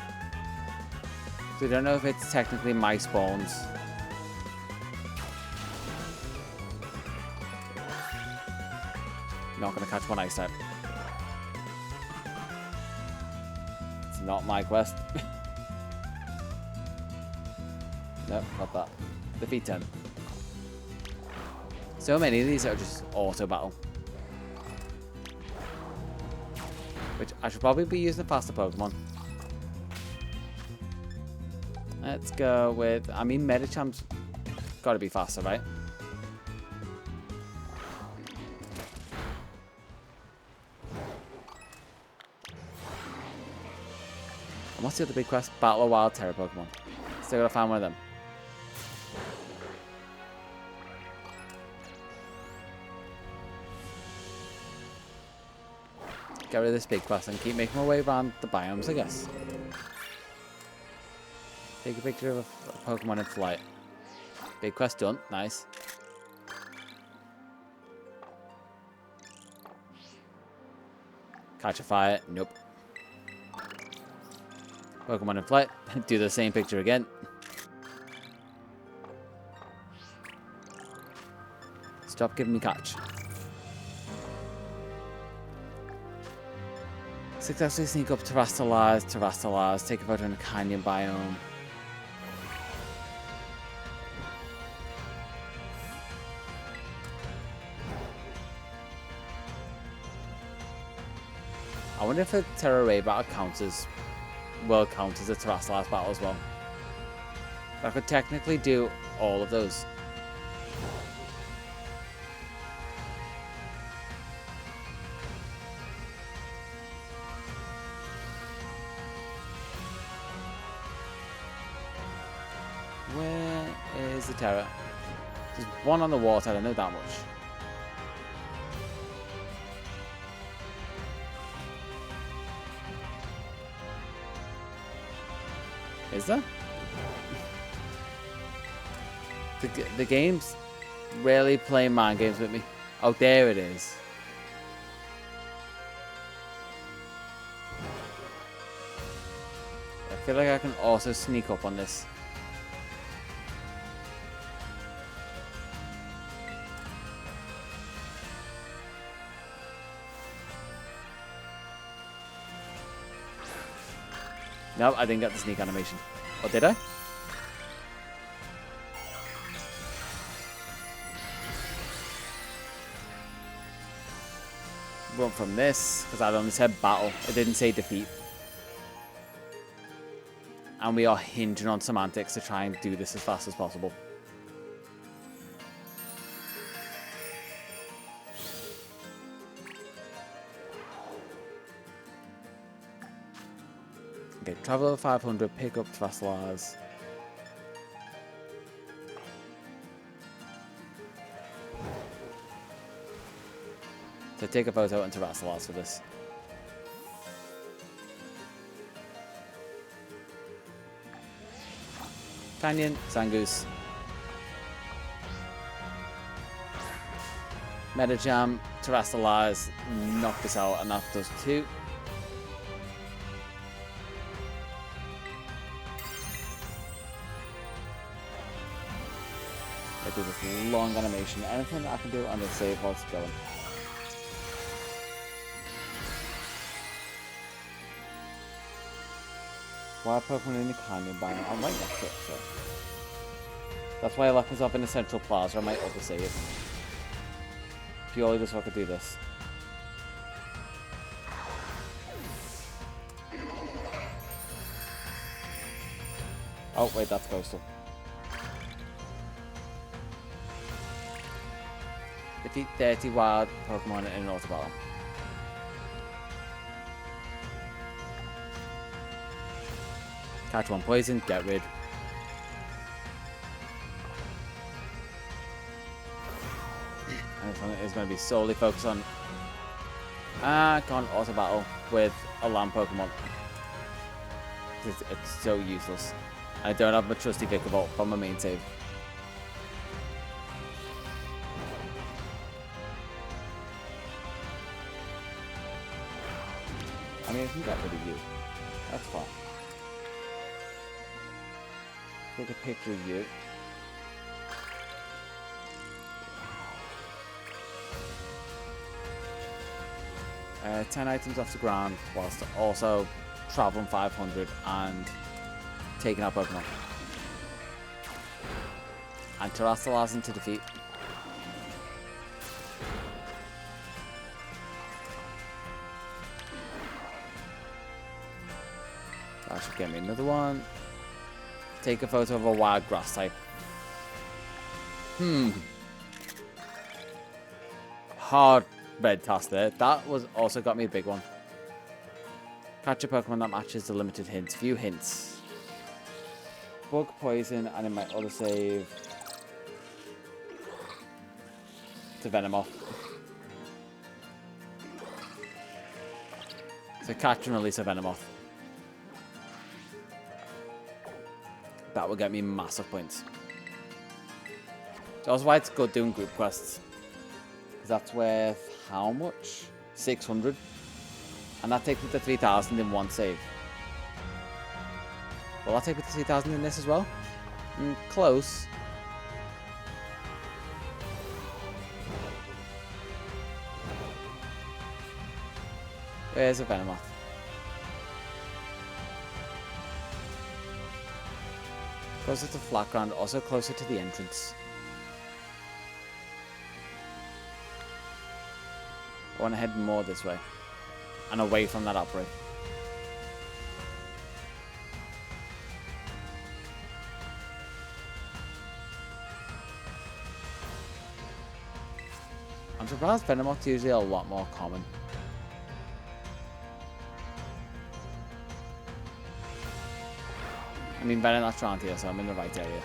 So I don't know if it's technically my spawns. Not going to catch one ice type. It's not my quest. Nope, not that. Defeat 10. So many of these are just auto battle. Which I should probably be using faster Pokemon. Let's go with... I mean, Medichamp's got to be faster, right? And what's the other big quest? Battle a wild terror Pokemon. Still gotta find one of them. Get rid of this big quest and keep making my way around the biomes, I guess. Take a picture of a Pokemon in flight. Big quest done. Nice. Catch a fire. Nope. Pokemon in flight. Do the same picture again. Stop giving me catch. Successfully sneak up Terrastallars, take a photo in a canyon biome. I wonder if a Terra Raid battle will count as a Terrastallars battle as well. I could technically do all of those. Where is the Terra? There's one on the water, I don't know that much. Is there? The games rarely play mind games with me. Oh, there it is. I feel like I can also sneak up on this. Nope, I didn't get the sneak animation. Or did I? run from this, because I'd only said battle. It didn't say defeat. And we are hinging on semantics to try and do this as fast as possible. Okay, travel over 500, pick up Terrastalars. So take a photo and Terrastalars for this. Canyon, Zangoose. Metajam, Terrastalars, knock this out, and that does 2. I do this long animation. Anything I can do on the save while it's going. Wild Pokemon in the canyon biome. I might not fit, so. That's why I left this up in the central plaza. I might oversay it. Purely just so I could do this. Oh, wait, that's coastal. Defeat 30 wild Pokemon in an auto battle. Catch 1 poison, get rid. And this one is going to be solely focused on... can't auto battle with a land Pokemon. It's so useless. I don't have my trusty Vikavolt from my main save. I mean, I can get rid of you. That's fine. Take a picture of you. Uh, 10 items off the ground, whilst also traveling 500 and taking out Pokemon. And Terrastalars into defeat. That should get me another one. Take a photo of a wild grass type. Hard red task there. That was also got me a big one. Catch a Pokemon that matches the limited hints. Few hints. Bug, poison, and in my other save to Venomoth. So catch and release a Venomoth. That will get me massive points. That's why it's good doing group quests. Because that's worth how much? 600. And that takes me to 3,000 in one save. Will that take me to 3,000 in this as well? Close. There's a Venomoth. Closer to flat ground, also closer to the entrance. I want to head more this way. And away from that outbreak. I'm surprised Venomoth's usually a lot more common. I mean, Venomoth's around here, so I'm in the right area.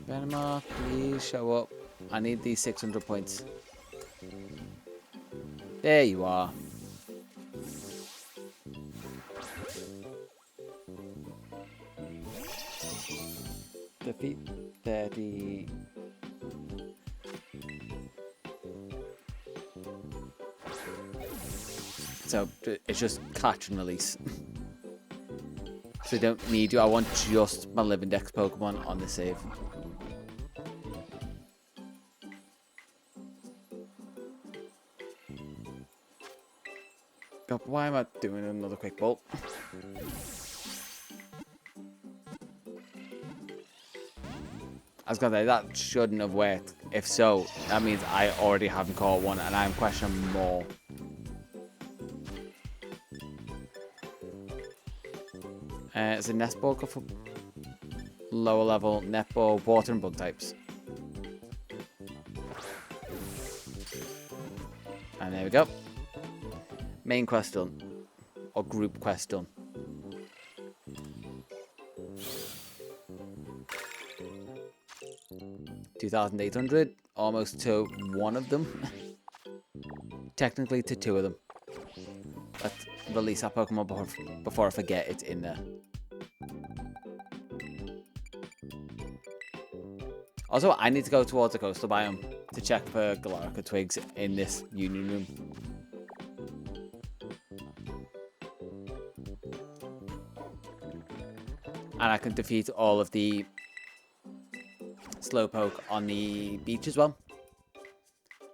Venomoth, please show up. I need these 600 points. There you are. Defeat 30. So it's just catch and release. So I don't need you. I want just my Living Dex Pokemon on the save. God, why am I doing another quick bolt? I was gonna say, that shouldn't have worked. If so, that means I already haven't caught one, and I'm questioning more. It's a nest ball for lower level netball, water and bug types. And there we go. Main quest done. Or group quest done. $2,800, almost to one of them. Technically to two of them. Let's release that Pokemon before I forget it's in there. Also, I need to go towards the coastal biome to check for Galarica twigs in this union room. And I can defeat all of the Slowpoke on the beach as well.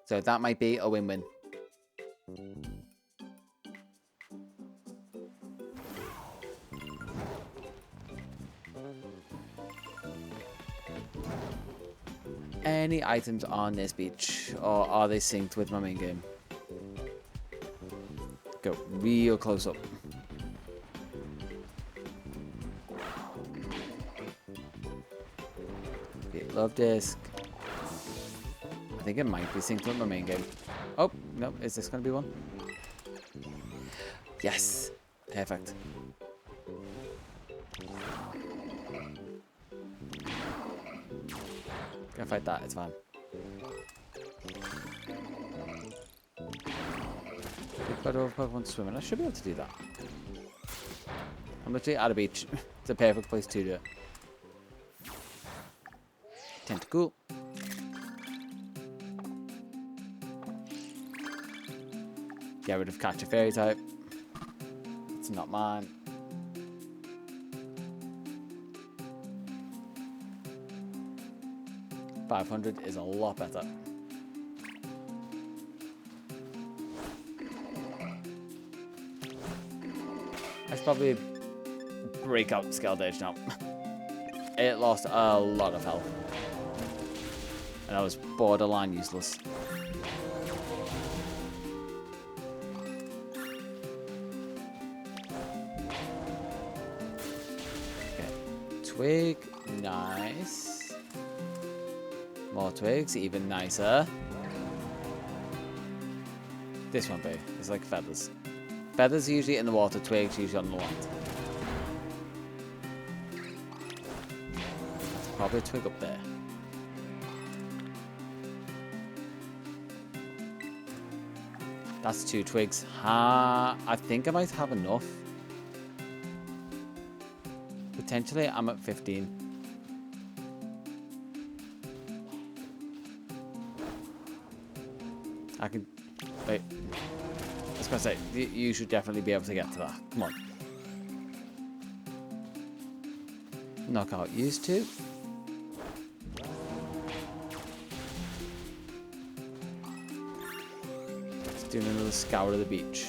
So that might be a win-win. Any items on this beach, or are they synced with my main game? Go real close up. Love disc. I think it might be synced with my main game. Oh, no, is this going to be one? Yes, perfect. Gonna fight that, it's fine. Big over Pokemon swimming. I should be able to do that. I'm literally at a beach. It's a perfect place to do it. Tentacool. Get rid of Catch a Fairy type. It's not mine. $500 is a lot better. That's probably breakout Scaled Edge now. It lost a lot of health. And I was borderline useless. Okay. Twig, nice. More twigs, even nicer. This one, babe, is like feathers. Feathers usually in the water, twigs usually on the land. Probably a twig up there. That's 2 twigs. I think I might have enough. Potentially, I'm at 15. I can... Wait. I was going to say, you should definitely be able to get to that. Come on. Knockout used to. Doing another scour of the beach.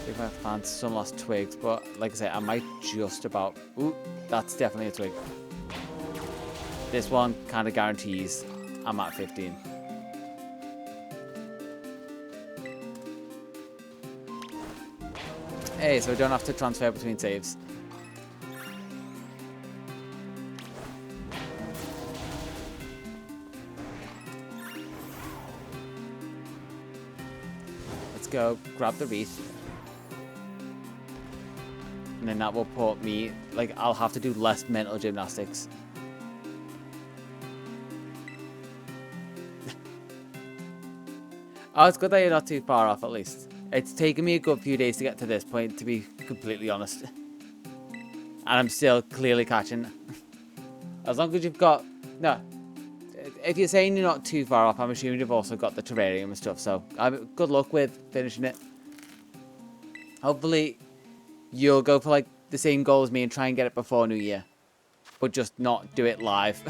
See if I find some lost twigs, but like I say, I might just about... Ooh, that's definitely a twig. This one kind of guarantees I'm at 15. Hey, so I don't have to transfer between saves. Go grab the wreath, and then that will put me, like, I'll have to do less mental gymnastics. Oh, it's good that you're not too far off, at least. It's taken me a good few days to get to this point, to be completely honest, and I'm still clearly catching. As long as you've got... No, if you're saying you're not too far off, I'm assuming you've also got the terrarium and stuff, so good luck with finishing it. Hopefully, you'll go for, like, the same goal as me and try and get it before New Year, but just not do it live.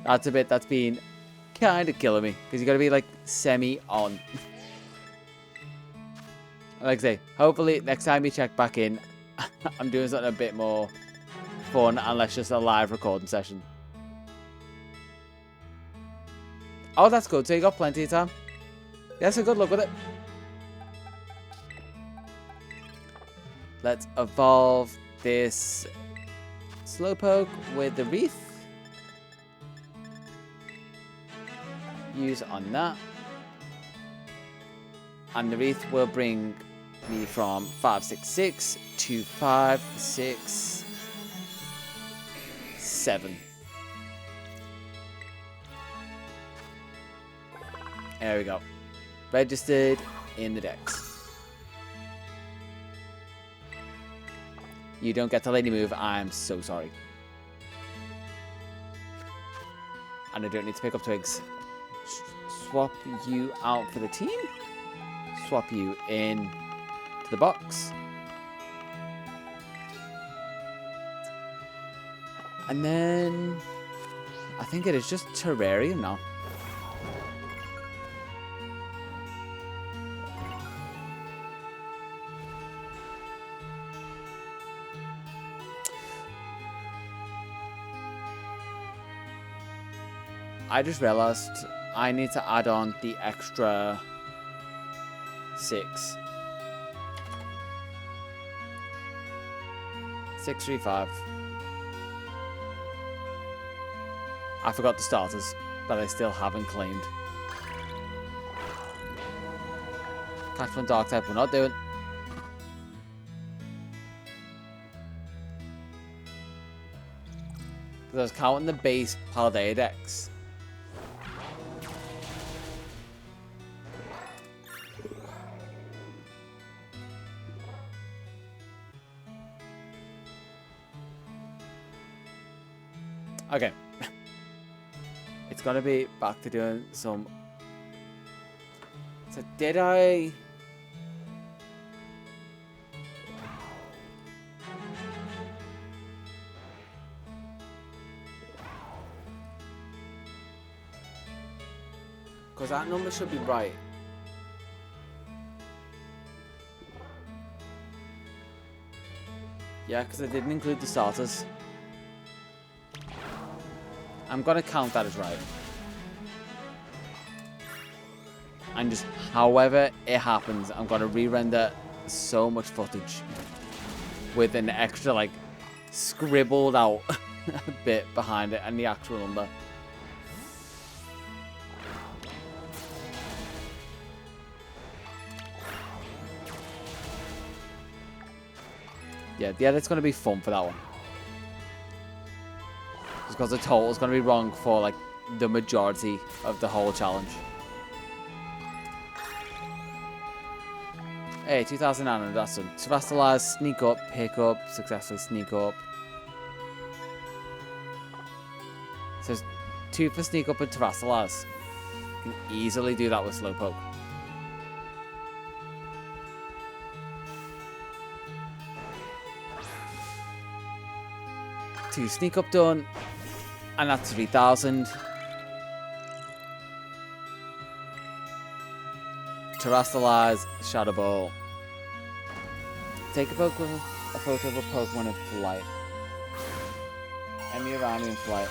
That's a bit that's been kind of killing me because you got to be like semi on. Like I say, hopefully next time you check back in, I'm doing something a bit more fun and less just a live recording session. Oh, that's good. So you got plenty of time. Yeah, so good luck with it. Let's evolve this Slowpoke with the Wreath. Use on that. And the Wreath will bring me from 566 to 567. There we go. Registered in the Dex. You don't get the lady move. I'm so sorry. And I don't need to pick up twigs. Swap you out for the team. Swap you in to the box. And then I think it is just terrarium now. I just realized I need to add on the extra 6. 635. I forgot the starters that I still haven't claimed. Catch one dark type, we're not doing. Because I was counting the base PaneyeRewind. Okay. It's gonna be back to doing some. So did I? Because that number should be right. Yeah, because I didn't include the starters. I'm gonna count that as right. And just however it happens, I'm gonna re-render so much footage with an extra like scribbled out bit behind it and the actual number. Yeah, the edit's gonna be fun for that one. Just because the total's gonna be wrong for like the majority of the whole challenge. Hey, 2,900, that's done. Terrestrialize, sneak up, pick up, successfully sneak up. So there's 2 for sneak up and terrestrialize. You can easily do that with Slowpoke. Two sneak up done. And that's 3,000. Terrestrialize, Shadow Ball. Take a photo of a Pokemon in flight. Emmy around in flight.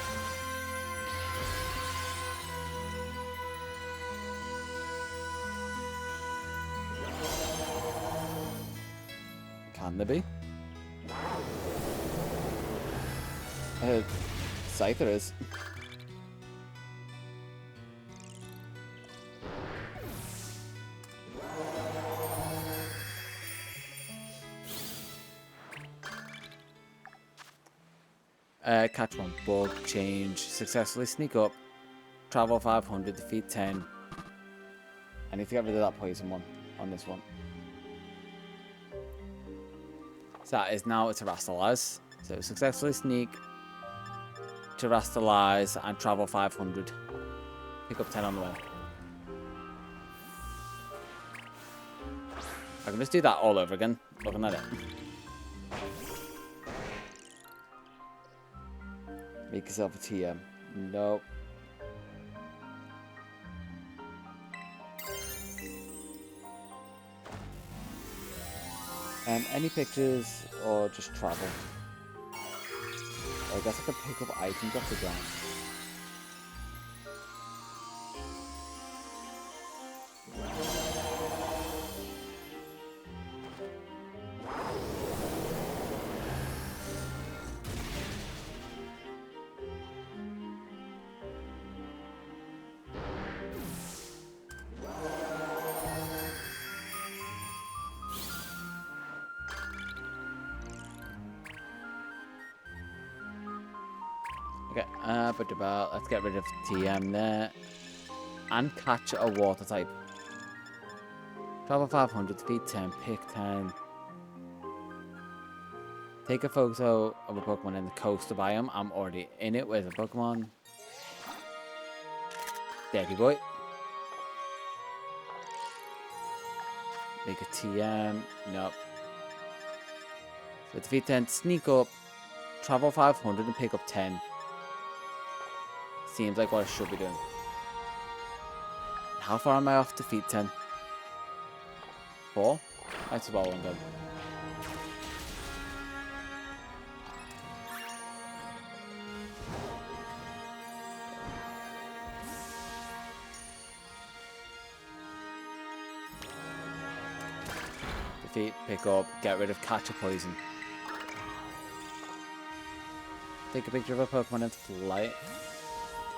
Can there be? Scyther is. Catch one, bug, change, successfully sneak up, travel 500, defeat 10. I need to get rid of that poison one on this one. So that is now a Terrestrialize. So successfully sneak, Terrestrialize, and travel 500. Pick up 10 on the way. I can just do that all over again, looking at it. Make yourself a TM. Nope. Any pictures or just travel? I guess I could pick up items off the ground. Okay, but let's get rid of TM there. And catch a water type. Travel 500, defeat 10, pick 10. Take a photo of a Pokemon in the coastal biome. I'm already in it with a Pokemon. Dirty boy. Make a TM. Nope. So defeat 10, sneak up, travel 500 and pick up 10. Seems like what I should be doing. How far am I off defeat 10? 4? That's about one good. Defeat, pick up, get rid of catch a poison. Take a picture of a Pokemon in flight.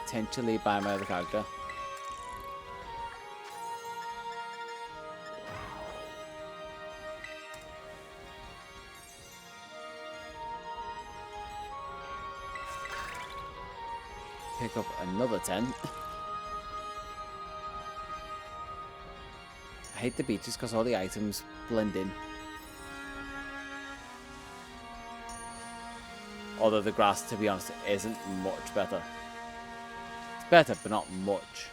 Potentially buy my other character. Pick up another 10. I hate the beaches because all the items blend in. Although the grass, to be honest, isn't much better. It's better, but not much.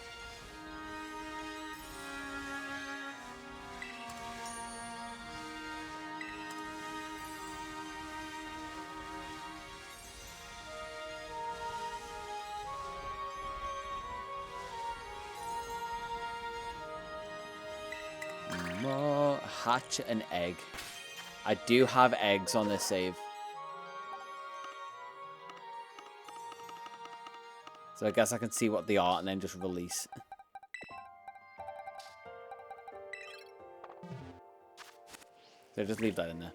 More hatch an egg. I do have eggs on this save. So I guess I can see what they are and then just release. So just leave that in there.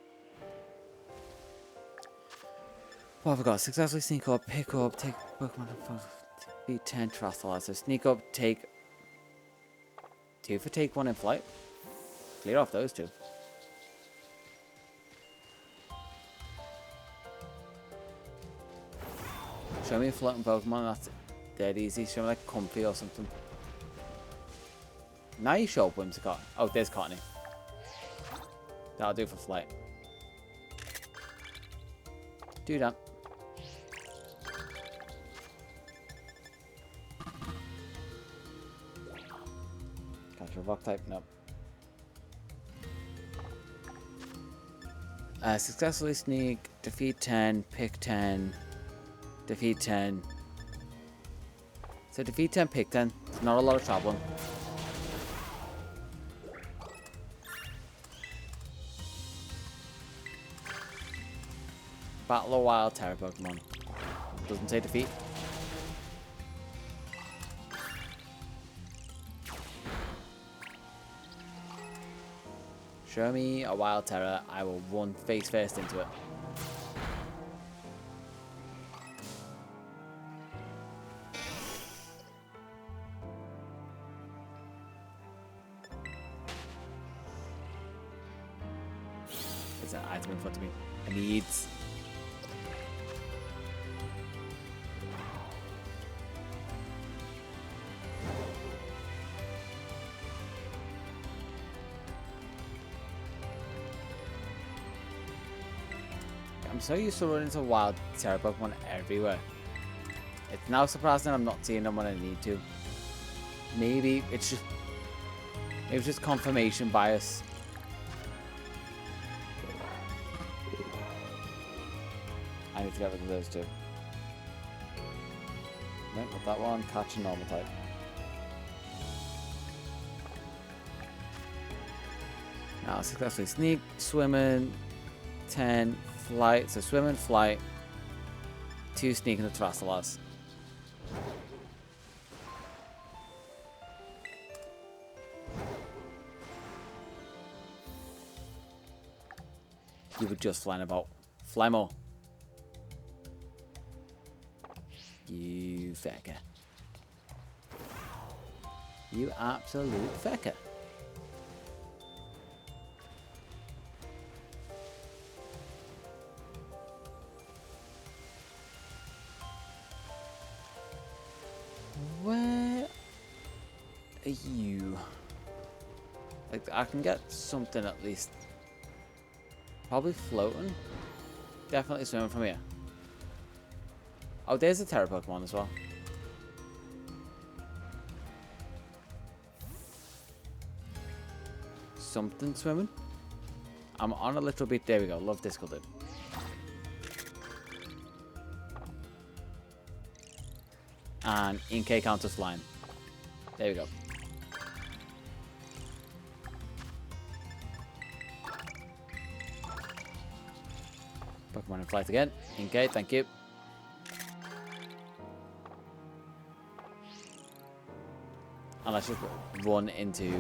What have I got? Successfully sneak up, pick up, take Pokemon, beat 10, Terrestrialize. So sneak up, take 2 for take 1 in flight. Clear off those 2. Show me a floating Pokemon, that's dead easy. Show me like Comfy or something. Now you show up Whimsicott. Oh, there's Cottony. That'll do for flight. Do that. Catch a rock type, nope. Successfully sneak, defeat 10, pick 10, defeat 10. So defeat 10, pick 10. It's not a lot of traveling. Battle a wild Terra Pokemon. Doesn't say defeat. Show me a wild Terra. I will run face first into it. There's an item in front of me. I need. I'm so used to running into wild Terra Pokemon everywhere. It's now surprising I'm not seeing them when I need to. Maybe it's just confirmation bias. I need to get rid of those 2. Nope, not that one. Catch a normal type. Successfully sneak, swimming, 10, flight. So swimming, flight, 2 sneaking the Terrastallars. You were just flying about. Fly more. You fecker. You absolute fecker. Where are you? Like, I can get something at least. Probably floating. Definitely swimming from here. Oh, there's a Terra Pokemon as well. Something swimming. I'm on a little bit. There we go. Love Disco Dip. And Inkay counters flying. There we go. Pokemon in flight again. Inkay, thank you. And let's just run into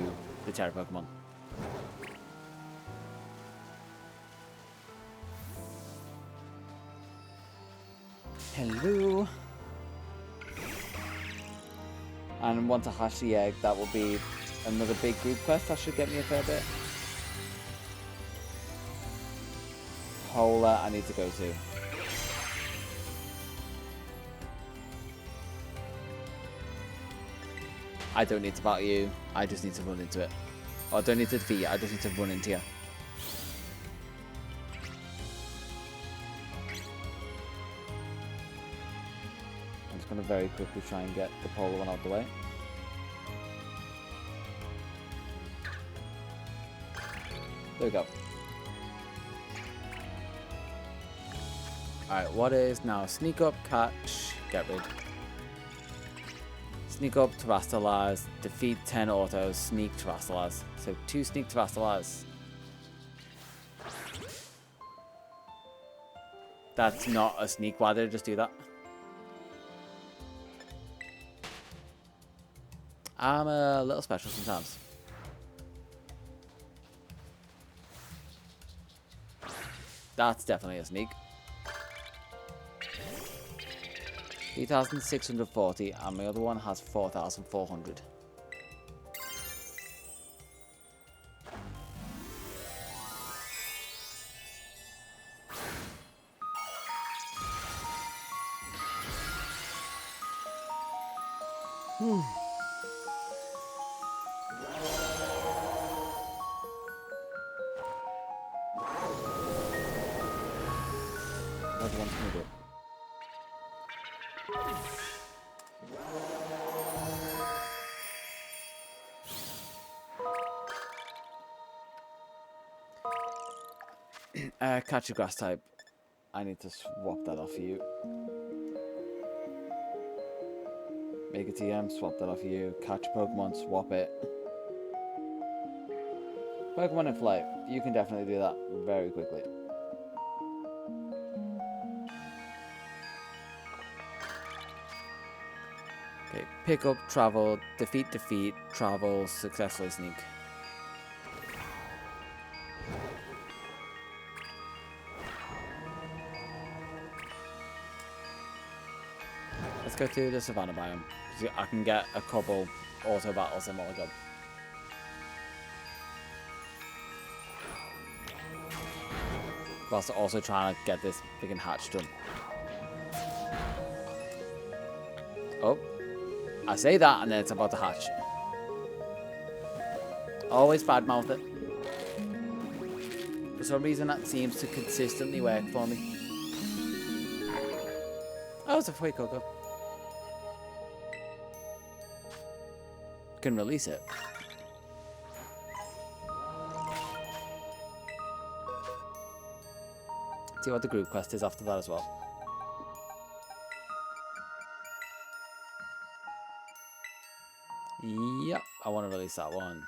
the Terra Pokemon. Hello. And want to hatch the egg. That will be another big group quest. That should get me a fair bit. Hola, I need to go to. I don't need to battle you. I just need to run into it. Or I don't need to defeat you. I just need to run into you. I'm just going to very quickly try and get the polar one out of the way. There we go. Alright, what is now? Sneak up, catch, get rid. Sneak up, Terrastallars, defeat 10 autos, sneak Terrastallars. So 2 sneak Terrastallars. That's not a sneak. Why did I just do that? I'm a little special sometimes. That's definitely a sneak. 3,640 and my other one has 4,400. Another one's gonna do it. Catch a grass type. I need to swap that off you. Make a TM, swap that off you. Catch a Pokemon, swap it. Pokemon in flight. You can definitely do that very quickly. Okay, pick up, travel, defeat, travel, successfully sneak. Let's go to the Savannah biome. I can get a couple auto battles in while I go. Whilst also trying to get this freaking hatch done. Oh. I say that and then it's about to hatch. Always badmouth it. For some reason that seems to consistently work for me. Oh, it's a free Coco. Can release it. See what the group quest is after that as well. Yep, I want to release that one.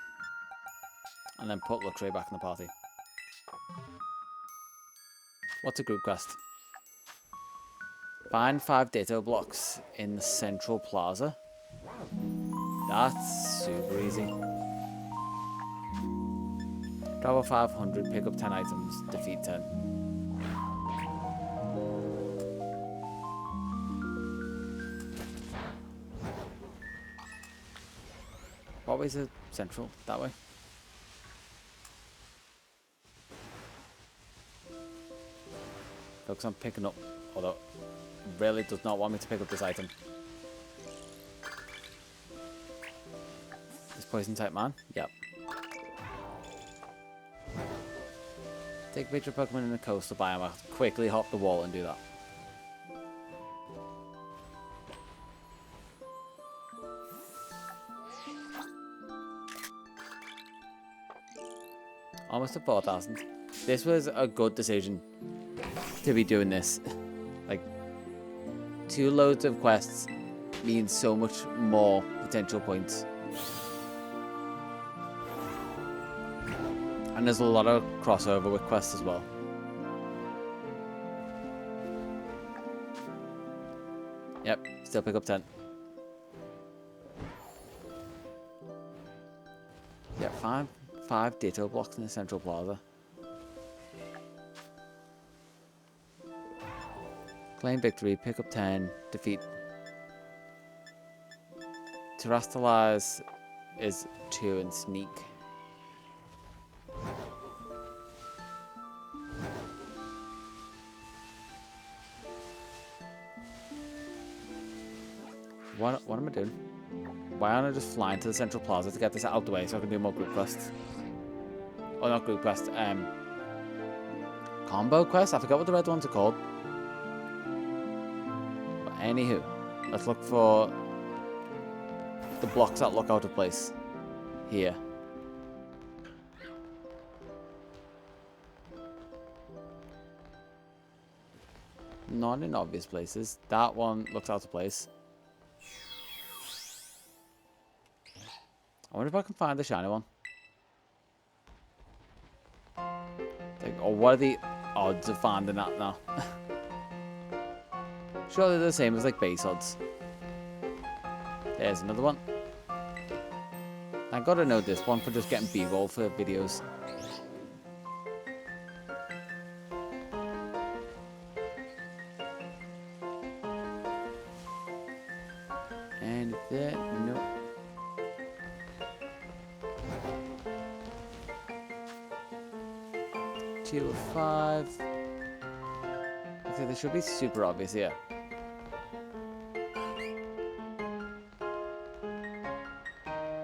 And then put Luxury back in the party. What's a group quest? Find 5 Ditto blocks in the central plaza. That's super easy. Travel 500, pick up 10 items, defeat 10. What way is it? Central? That way? Focus on picking up, although it really does not want me to pick up this item. This poison type man? Yep. Take a picture of Pokemon in the coastal biome. I'll quickly hop the wall and do that. Almost at 4,000. This was a good decision to be doing this. Like, 2 loads of quests means so much more potential points. And there's a lot of crossover with quests as well. Yep, still pick up 10. Yep, 5 Ditto blocks in the central plaza. Claim victory, pick up 10, defeat. Terrestrialize is 2 and sneak. What am I doing? Why aren't I just flying to the central plaza to get this out of the way so I can do more group quests? Oh, not group quests, combo quests? I forgot what the red ones are called. But anywho, let's look for the blocks that look out of place here. Not in obvious places. That one looks out of place. I wonder if I can find the shiny one. Like, oh, what are the odds of finding that now? Surely they're the same as like base odds. There's another one. I gotta know this one for just getting B-roll for videos. And there, no. Two of 5. Okay, this should be super obvious here.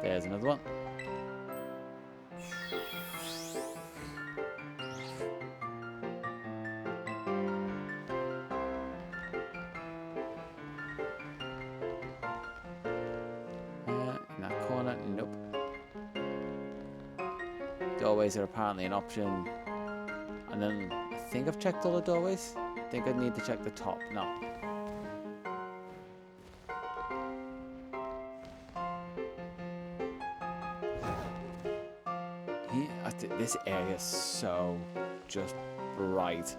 There's another one. In that corner, nope. Doorways are apparently an option. And then I think I've checked all the doorways. I think I need to check the top. No. This area is so just bright.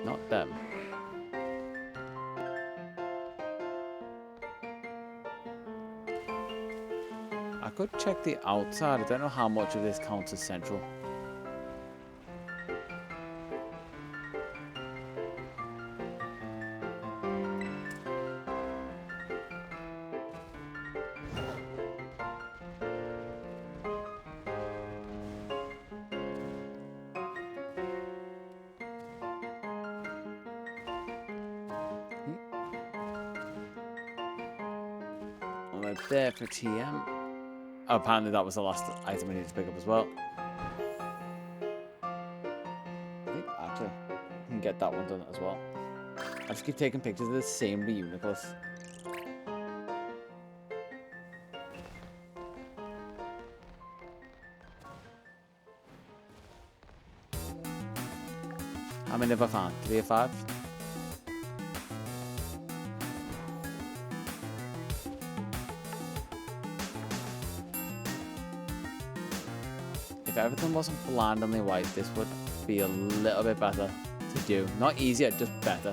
Not them. I could check the outside. I don't know how much of this counts as central. Right there for TM. Oh, apparently that was the last item I needed to pick up as well. I think actually I can get that one done as well. I just keep taking pictures of the same Reuniculus. How many have I found? 3 or 5? If everything wasn't blandly white, this would be a little bit better to do. Not easier, just better.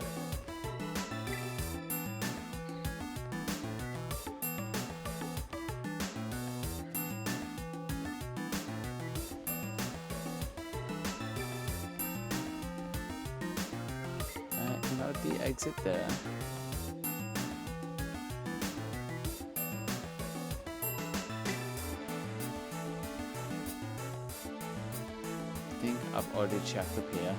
The exit there. I think I've already checked up here.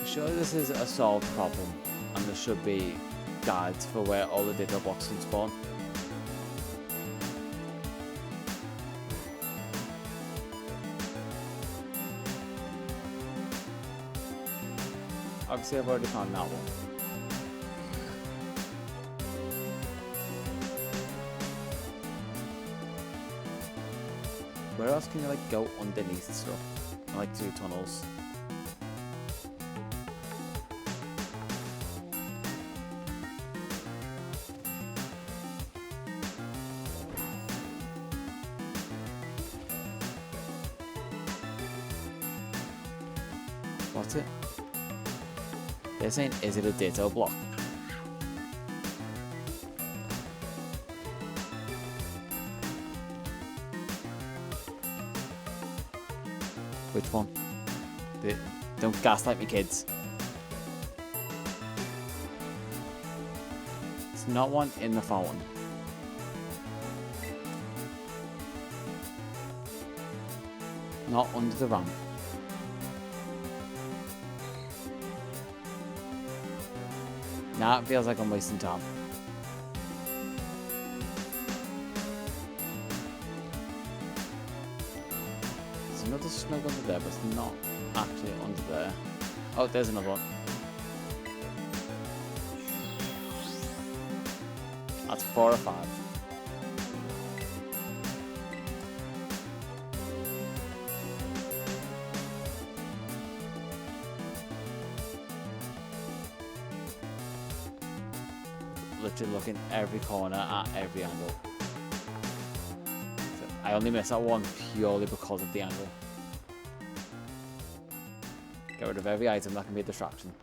Surely this is a solved problem, and there should be guides for where all the ditto blocks can spawn. Obviously I've already found that one. Where else can you like go underneath stuff? Like through tunnels. What's it? They're saying, is it a ditto block? Which one? Don't gaslight me, kids. It's not one in the fountain. Not under the ramp. Nah, it feels like I'm wasting time. There's another snug under there, but it's not actually under there. Oh, there's another one. That's 4 or 5. Literally looking every corner at every angle. So I only miss that one purely because of the angle. Get rid of every item that can be a distraction.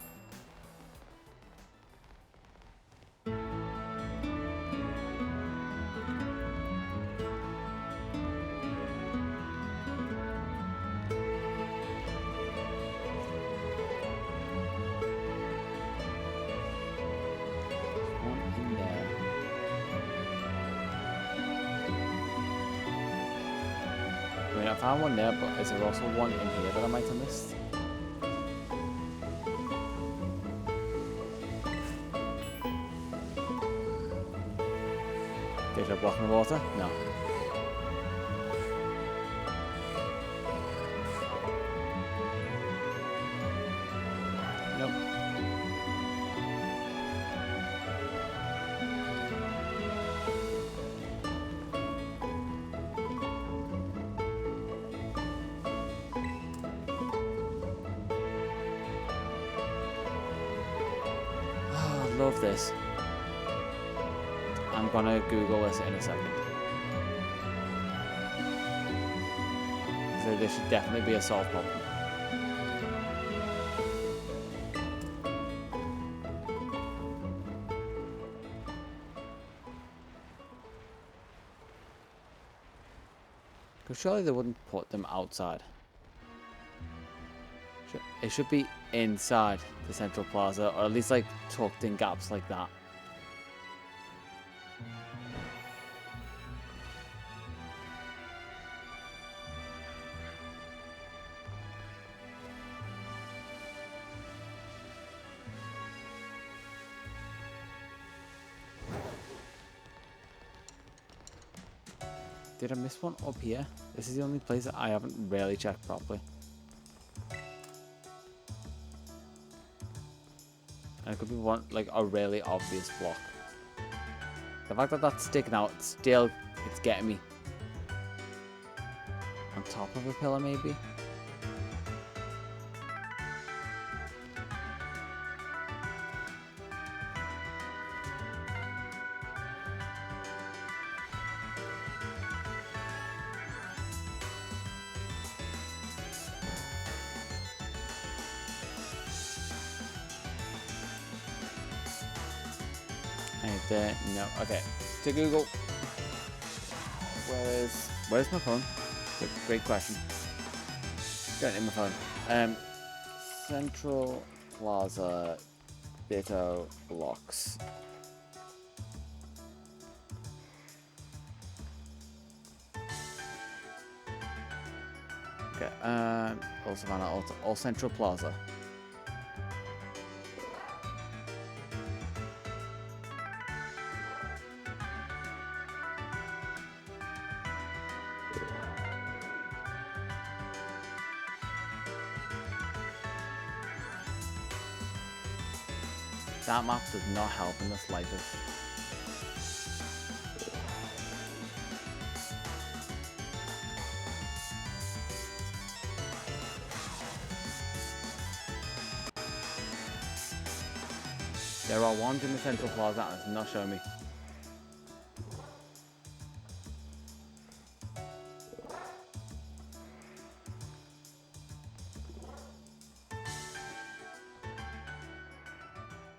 I found one there, but is there also one in here that I might have missed? Did I block in the water? No. Nope. Love this. I'm gonna Google this in a second. So there should definitely be a solved problem. Because surely they wouldn't put them outside. It should be inside the central plaza, or at least like tucked in gaps like that. Did I miss one up here? This is the only place that I haven't really checked properly. And it could be one, like, a really obvious block. The fact that that's sticking out, still, it's getting me. On top of a pillar, maybe? Right there. No. Okay. To Google. Where's my phone? It's a great question. Got it in my phone. Central Plaza Ditto blocks. Okay. Also found out all Central Plaza. That map does not help in the slightest. There are ones in the Central Plaza and it's not showing me.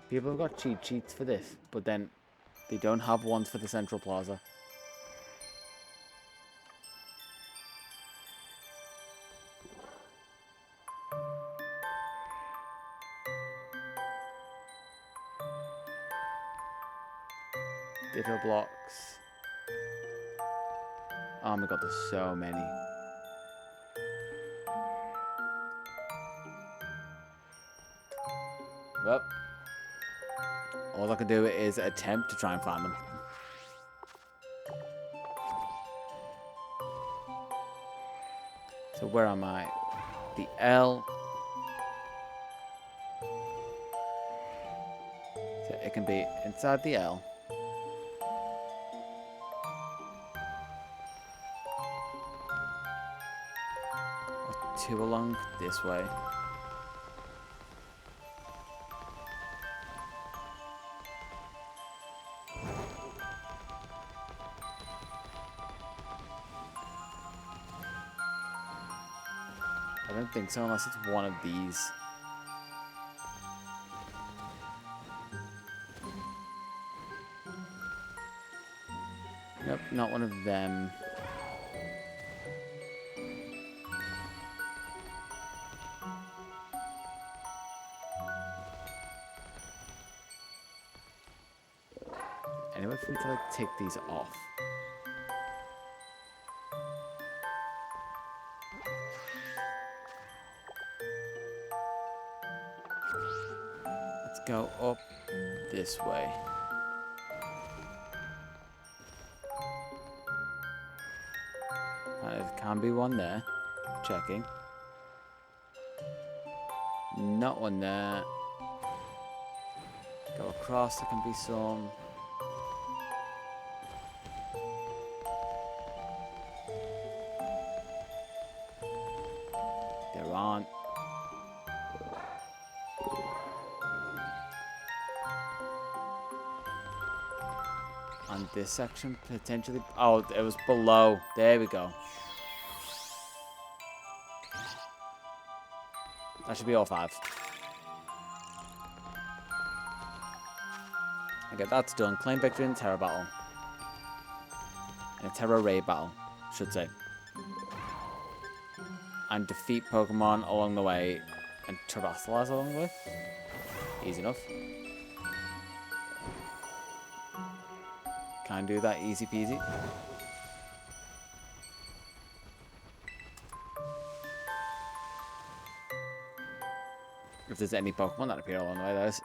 People have got cheat sheets for this, but then they don't have ones for the Central Plaza. Ditto blocks. Oh my god, there's so many. Well, all I can do is attempt to try and find them. So where am I? The L. So it can be inside the L. Or two along this way. I don't think so unless it's one of these. Nope, not one of them. Anyway, for me to like take these off. Let's go up this way. There can be one there. Checking. Not one there. Go across, there can be some. There aren't. And this section potentially. Oh, it was below. There we go. That should be all 5. Okay, that's done. Claim victory in Terra battle. In a Terra raid battle, should say. And defeat Pokemon along the way. And Terrasilize along the way. Easy enough. Can do that easy peasy. If there's any Pokemon that appear along the way, that is.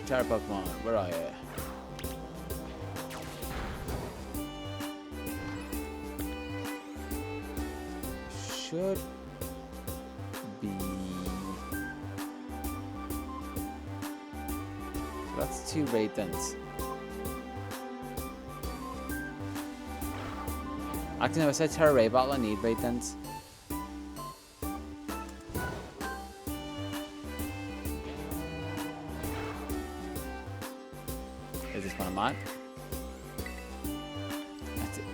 Terra Pokemon, where are you? Should be. So that's 2 Raidens. Actually, no, I said Terra Ray Battle, I need Raidens. Is this one of mine?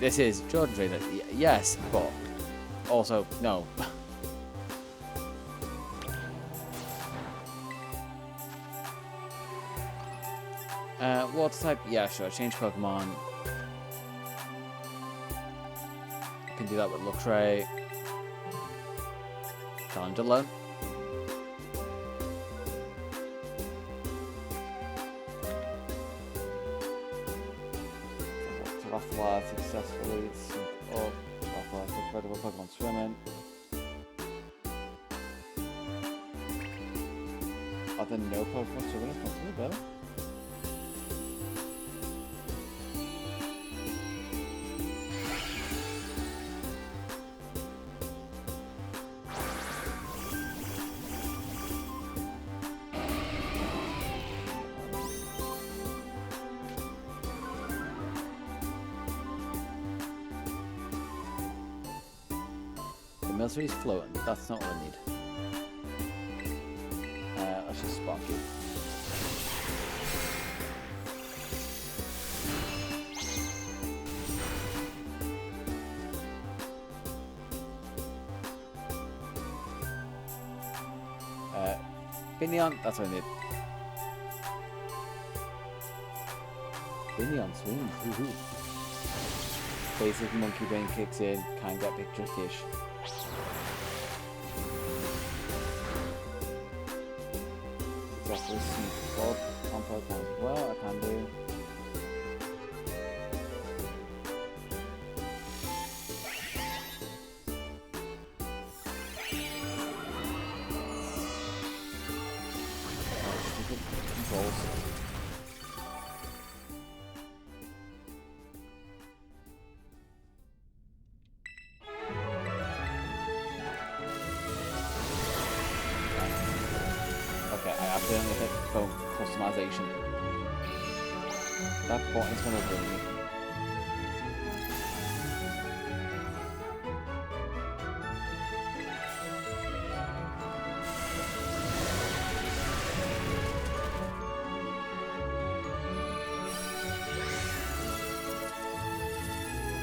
This is Jordan's Raider. Yes, but also, no. Water type? Yeah, sure. Change Pokemon. Can do that with Luxray. Challenge alone. Terraform successfully. Sync up. Terraform incredible Pokemon swimming. Are there no Pokemon swimming in front of me, Bill? Military's floating. That's not what I need. Let's just spark you. Binion, that's what I need. Binion swings. Woohoo. Basic monkey brain kicks in, can get big trickish. Well, I can do. Stupid controls. Okay, I accidentally hit phone customization. That button's gonna ruin me.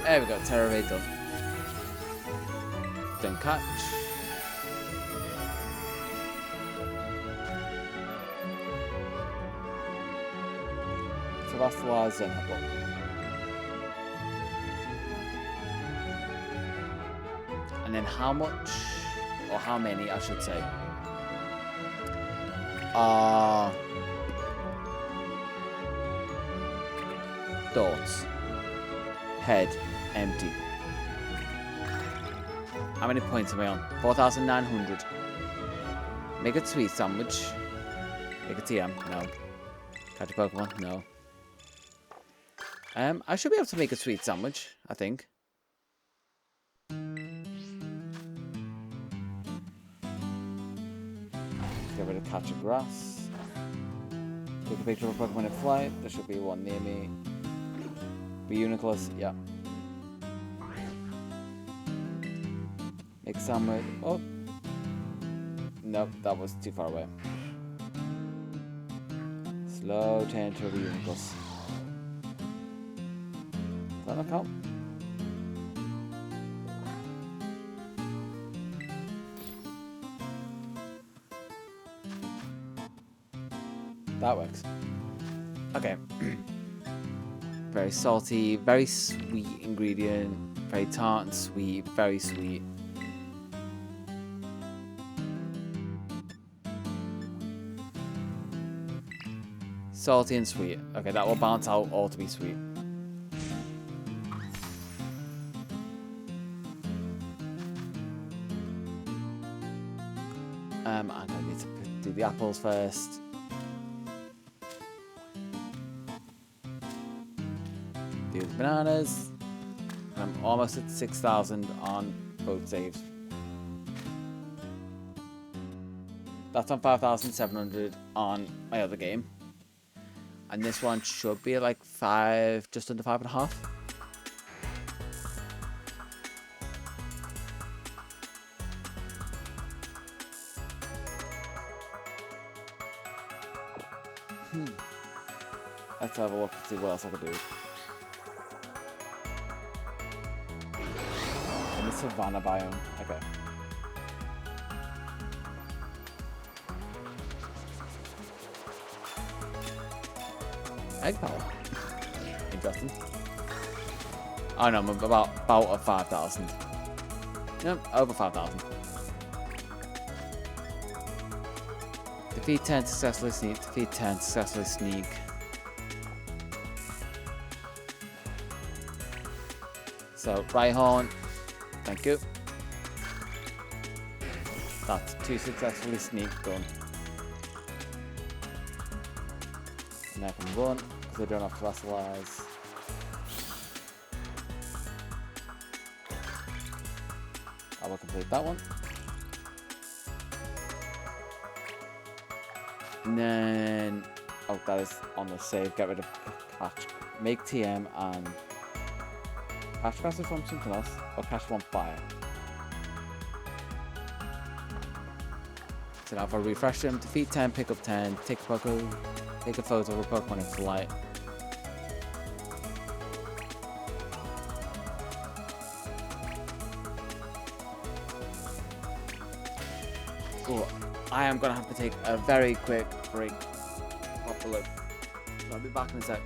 There we go, Terra Ray done. Don't catch. Terrasilize and Headlock. And then how much, or how many I should say, are dots, head, empty. How many points am I on? 4,900. Make a sweet sandwich. Make a TM, no. Catch a Pokemon, no. I should be able to make a sweet sandwich, I think. Get rid of catch and grass. Take a picture of a Pokemon in flight. There should be one near me. Be Unicorns, yeah. Make a sandwich. Oh. Nope, that was too far away. Slow turn to a Unicorns. Does that not count? That works. Okay. Very salty, very sweet ingredient. Very tart and sweet, very sweet. Salty and sweet. Okay, that will balance out all to be sweet. I need to do the apples first. Do the bananas. And I'm almost at 6,000 on both saves. That's on 5,700 on my other game. And this one should be like just under 5.5. Let's have a look and see what else I can do. In the savannah biome. Okay. Egg power. Interesting. Oh no, I'm about a 5,000. Yep, over 5,000. Defeat 10, successfully sneak. Defeat 10, successfully sneak. So, Rhyhorn, thank you. That's 2 successfully sneak done. And I can run, because I don't have to fossilize. I will complete that one. And then, oh, that is on the save. Get rid of catch. Make TM and catch faster from something else, or catch from fire. So now if I refresh them, defeat 10, pick up 10, take a photo of a Pokemon in flight. Oh, I am gonna have to take a very quick break. Pop a look. I'll be back in a sec.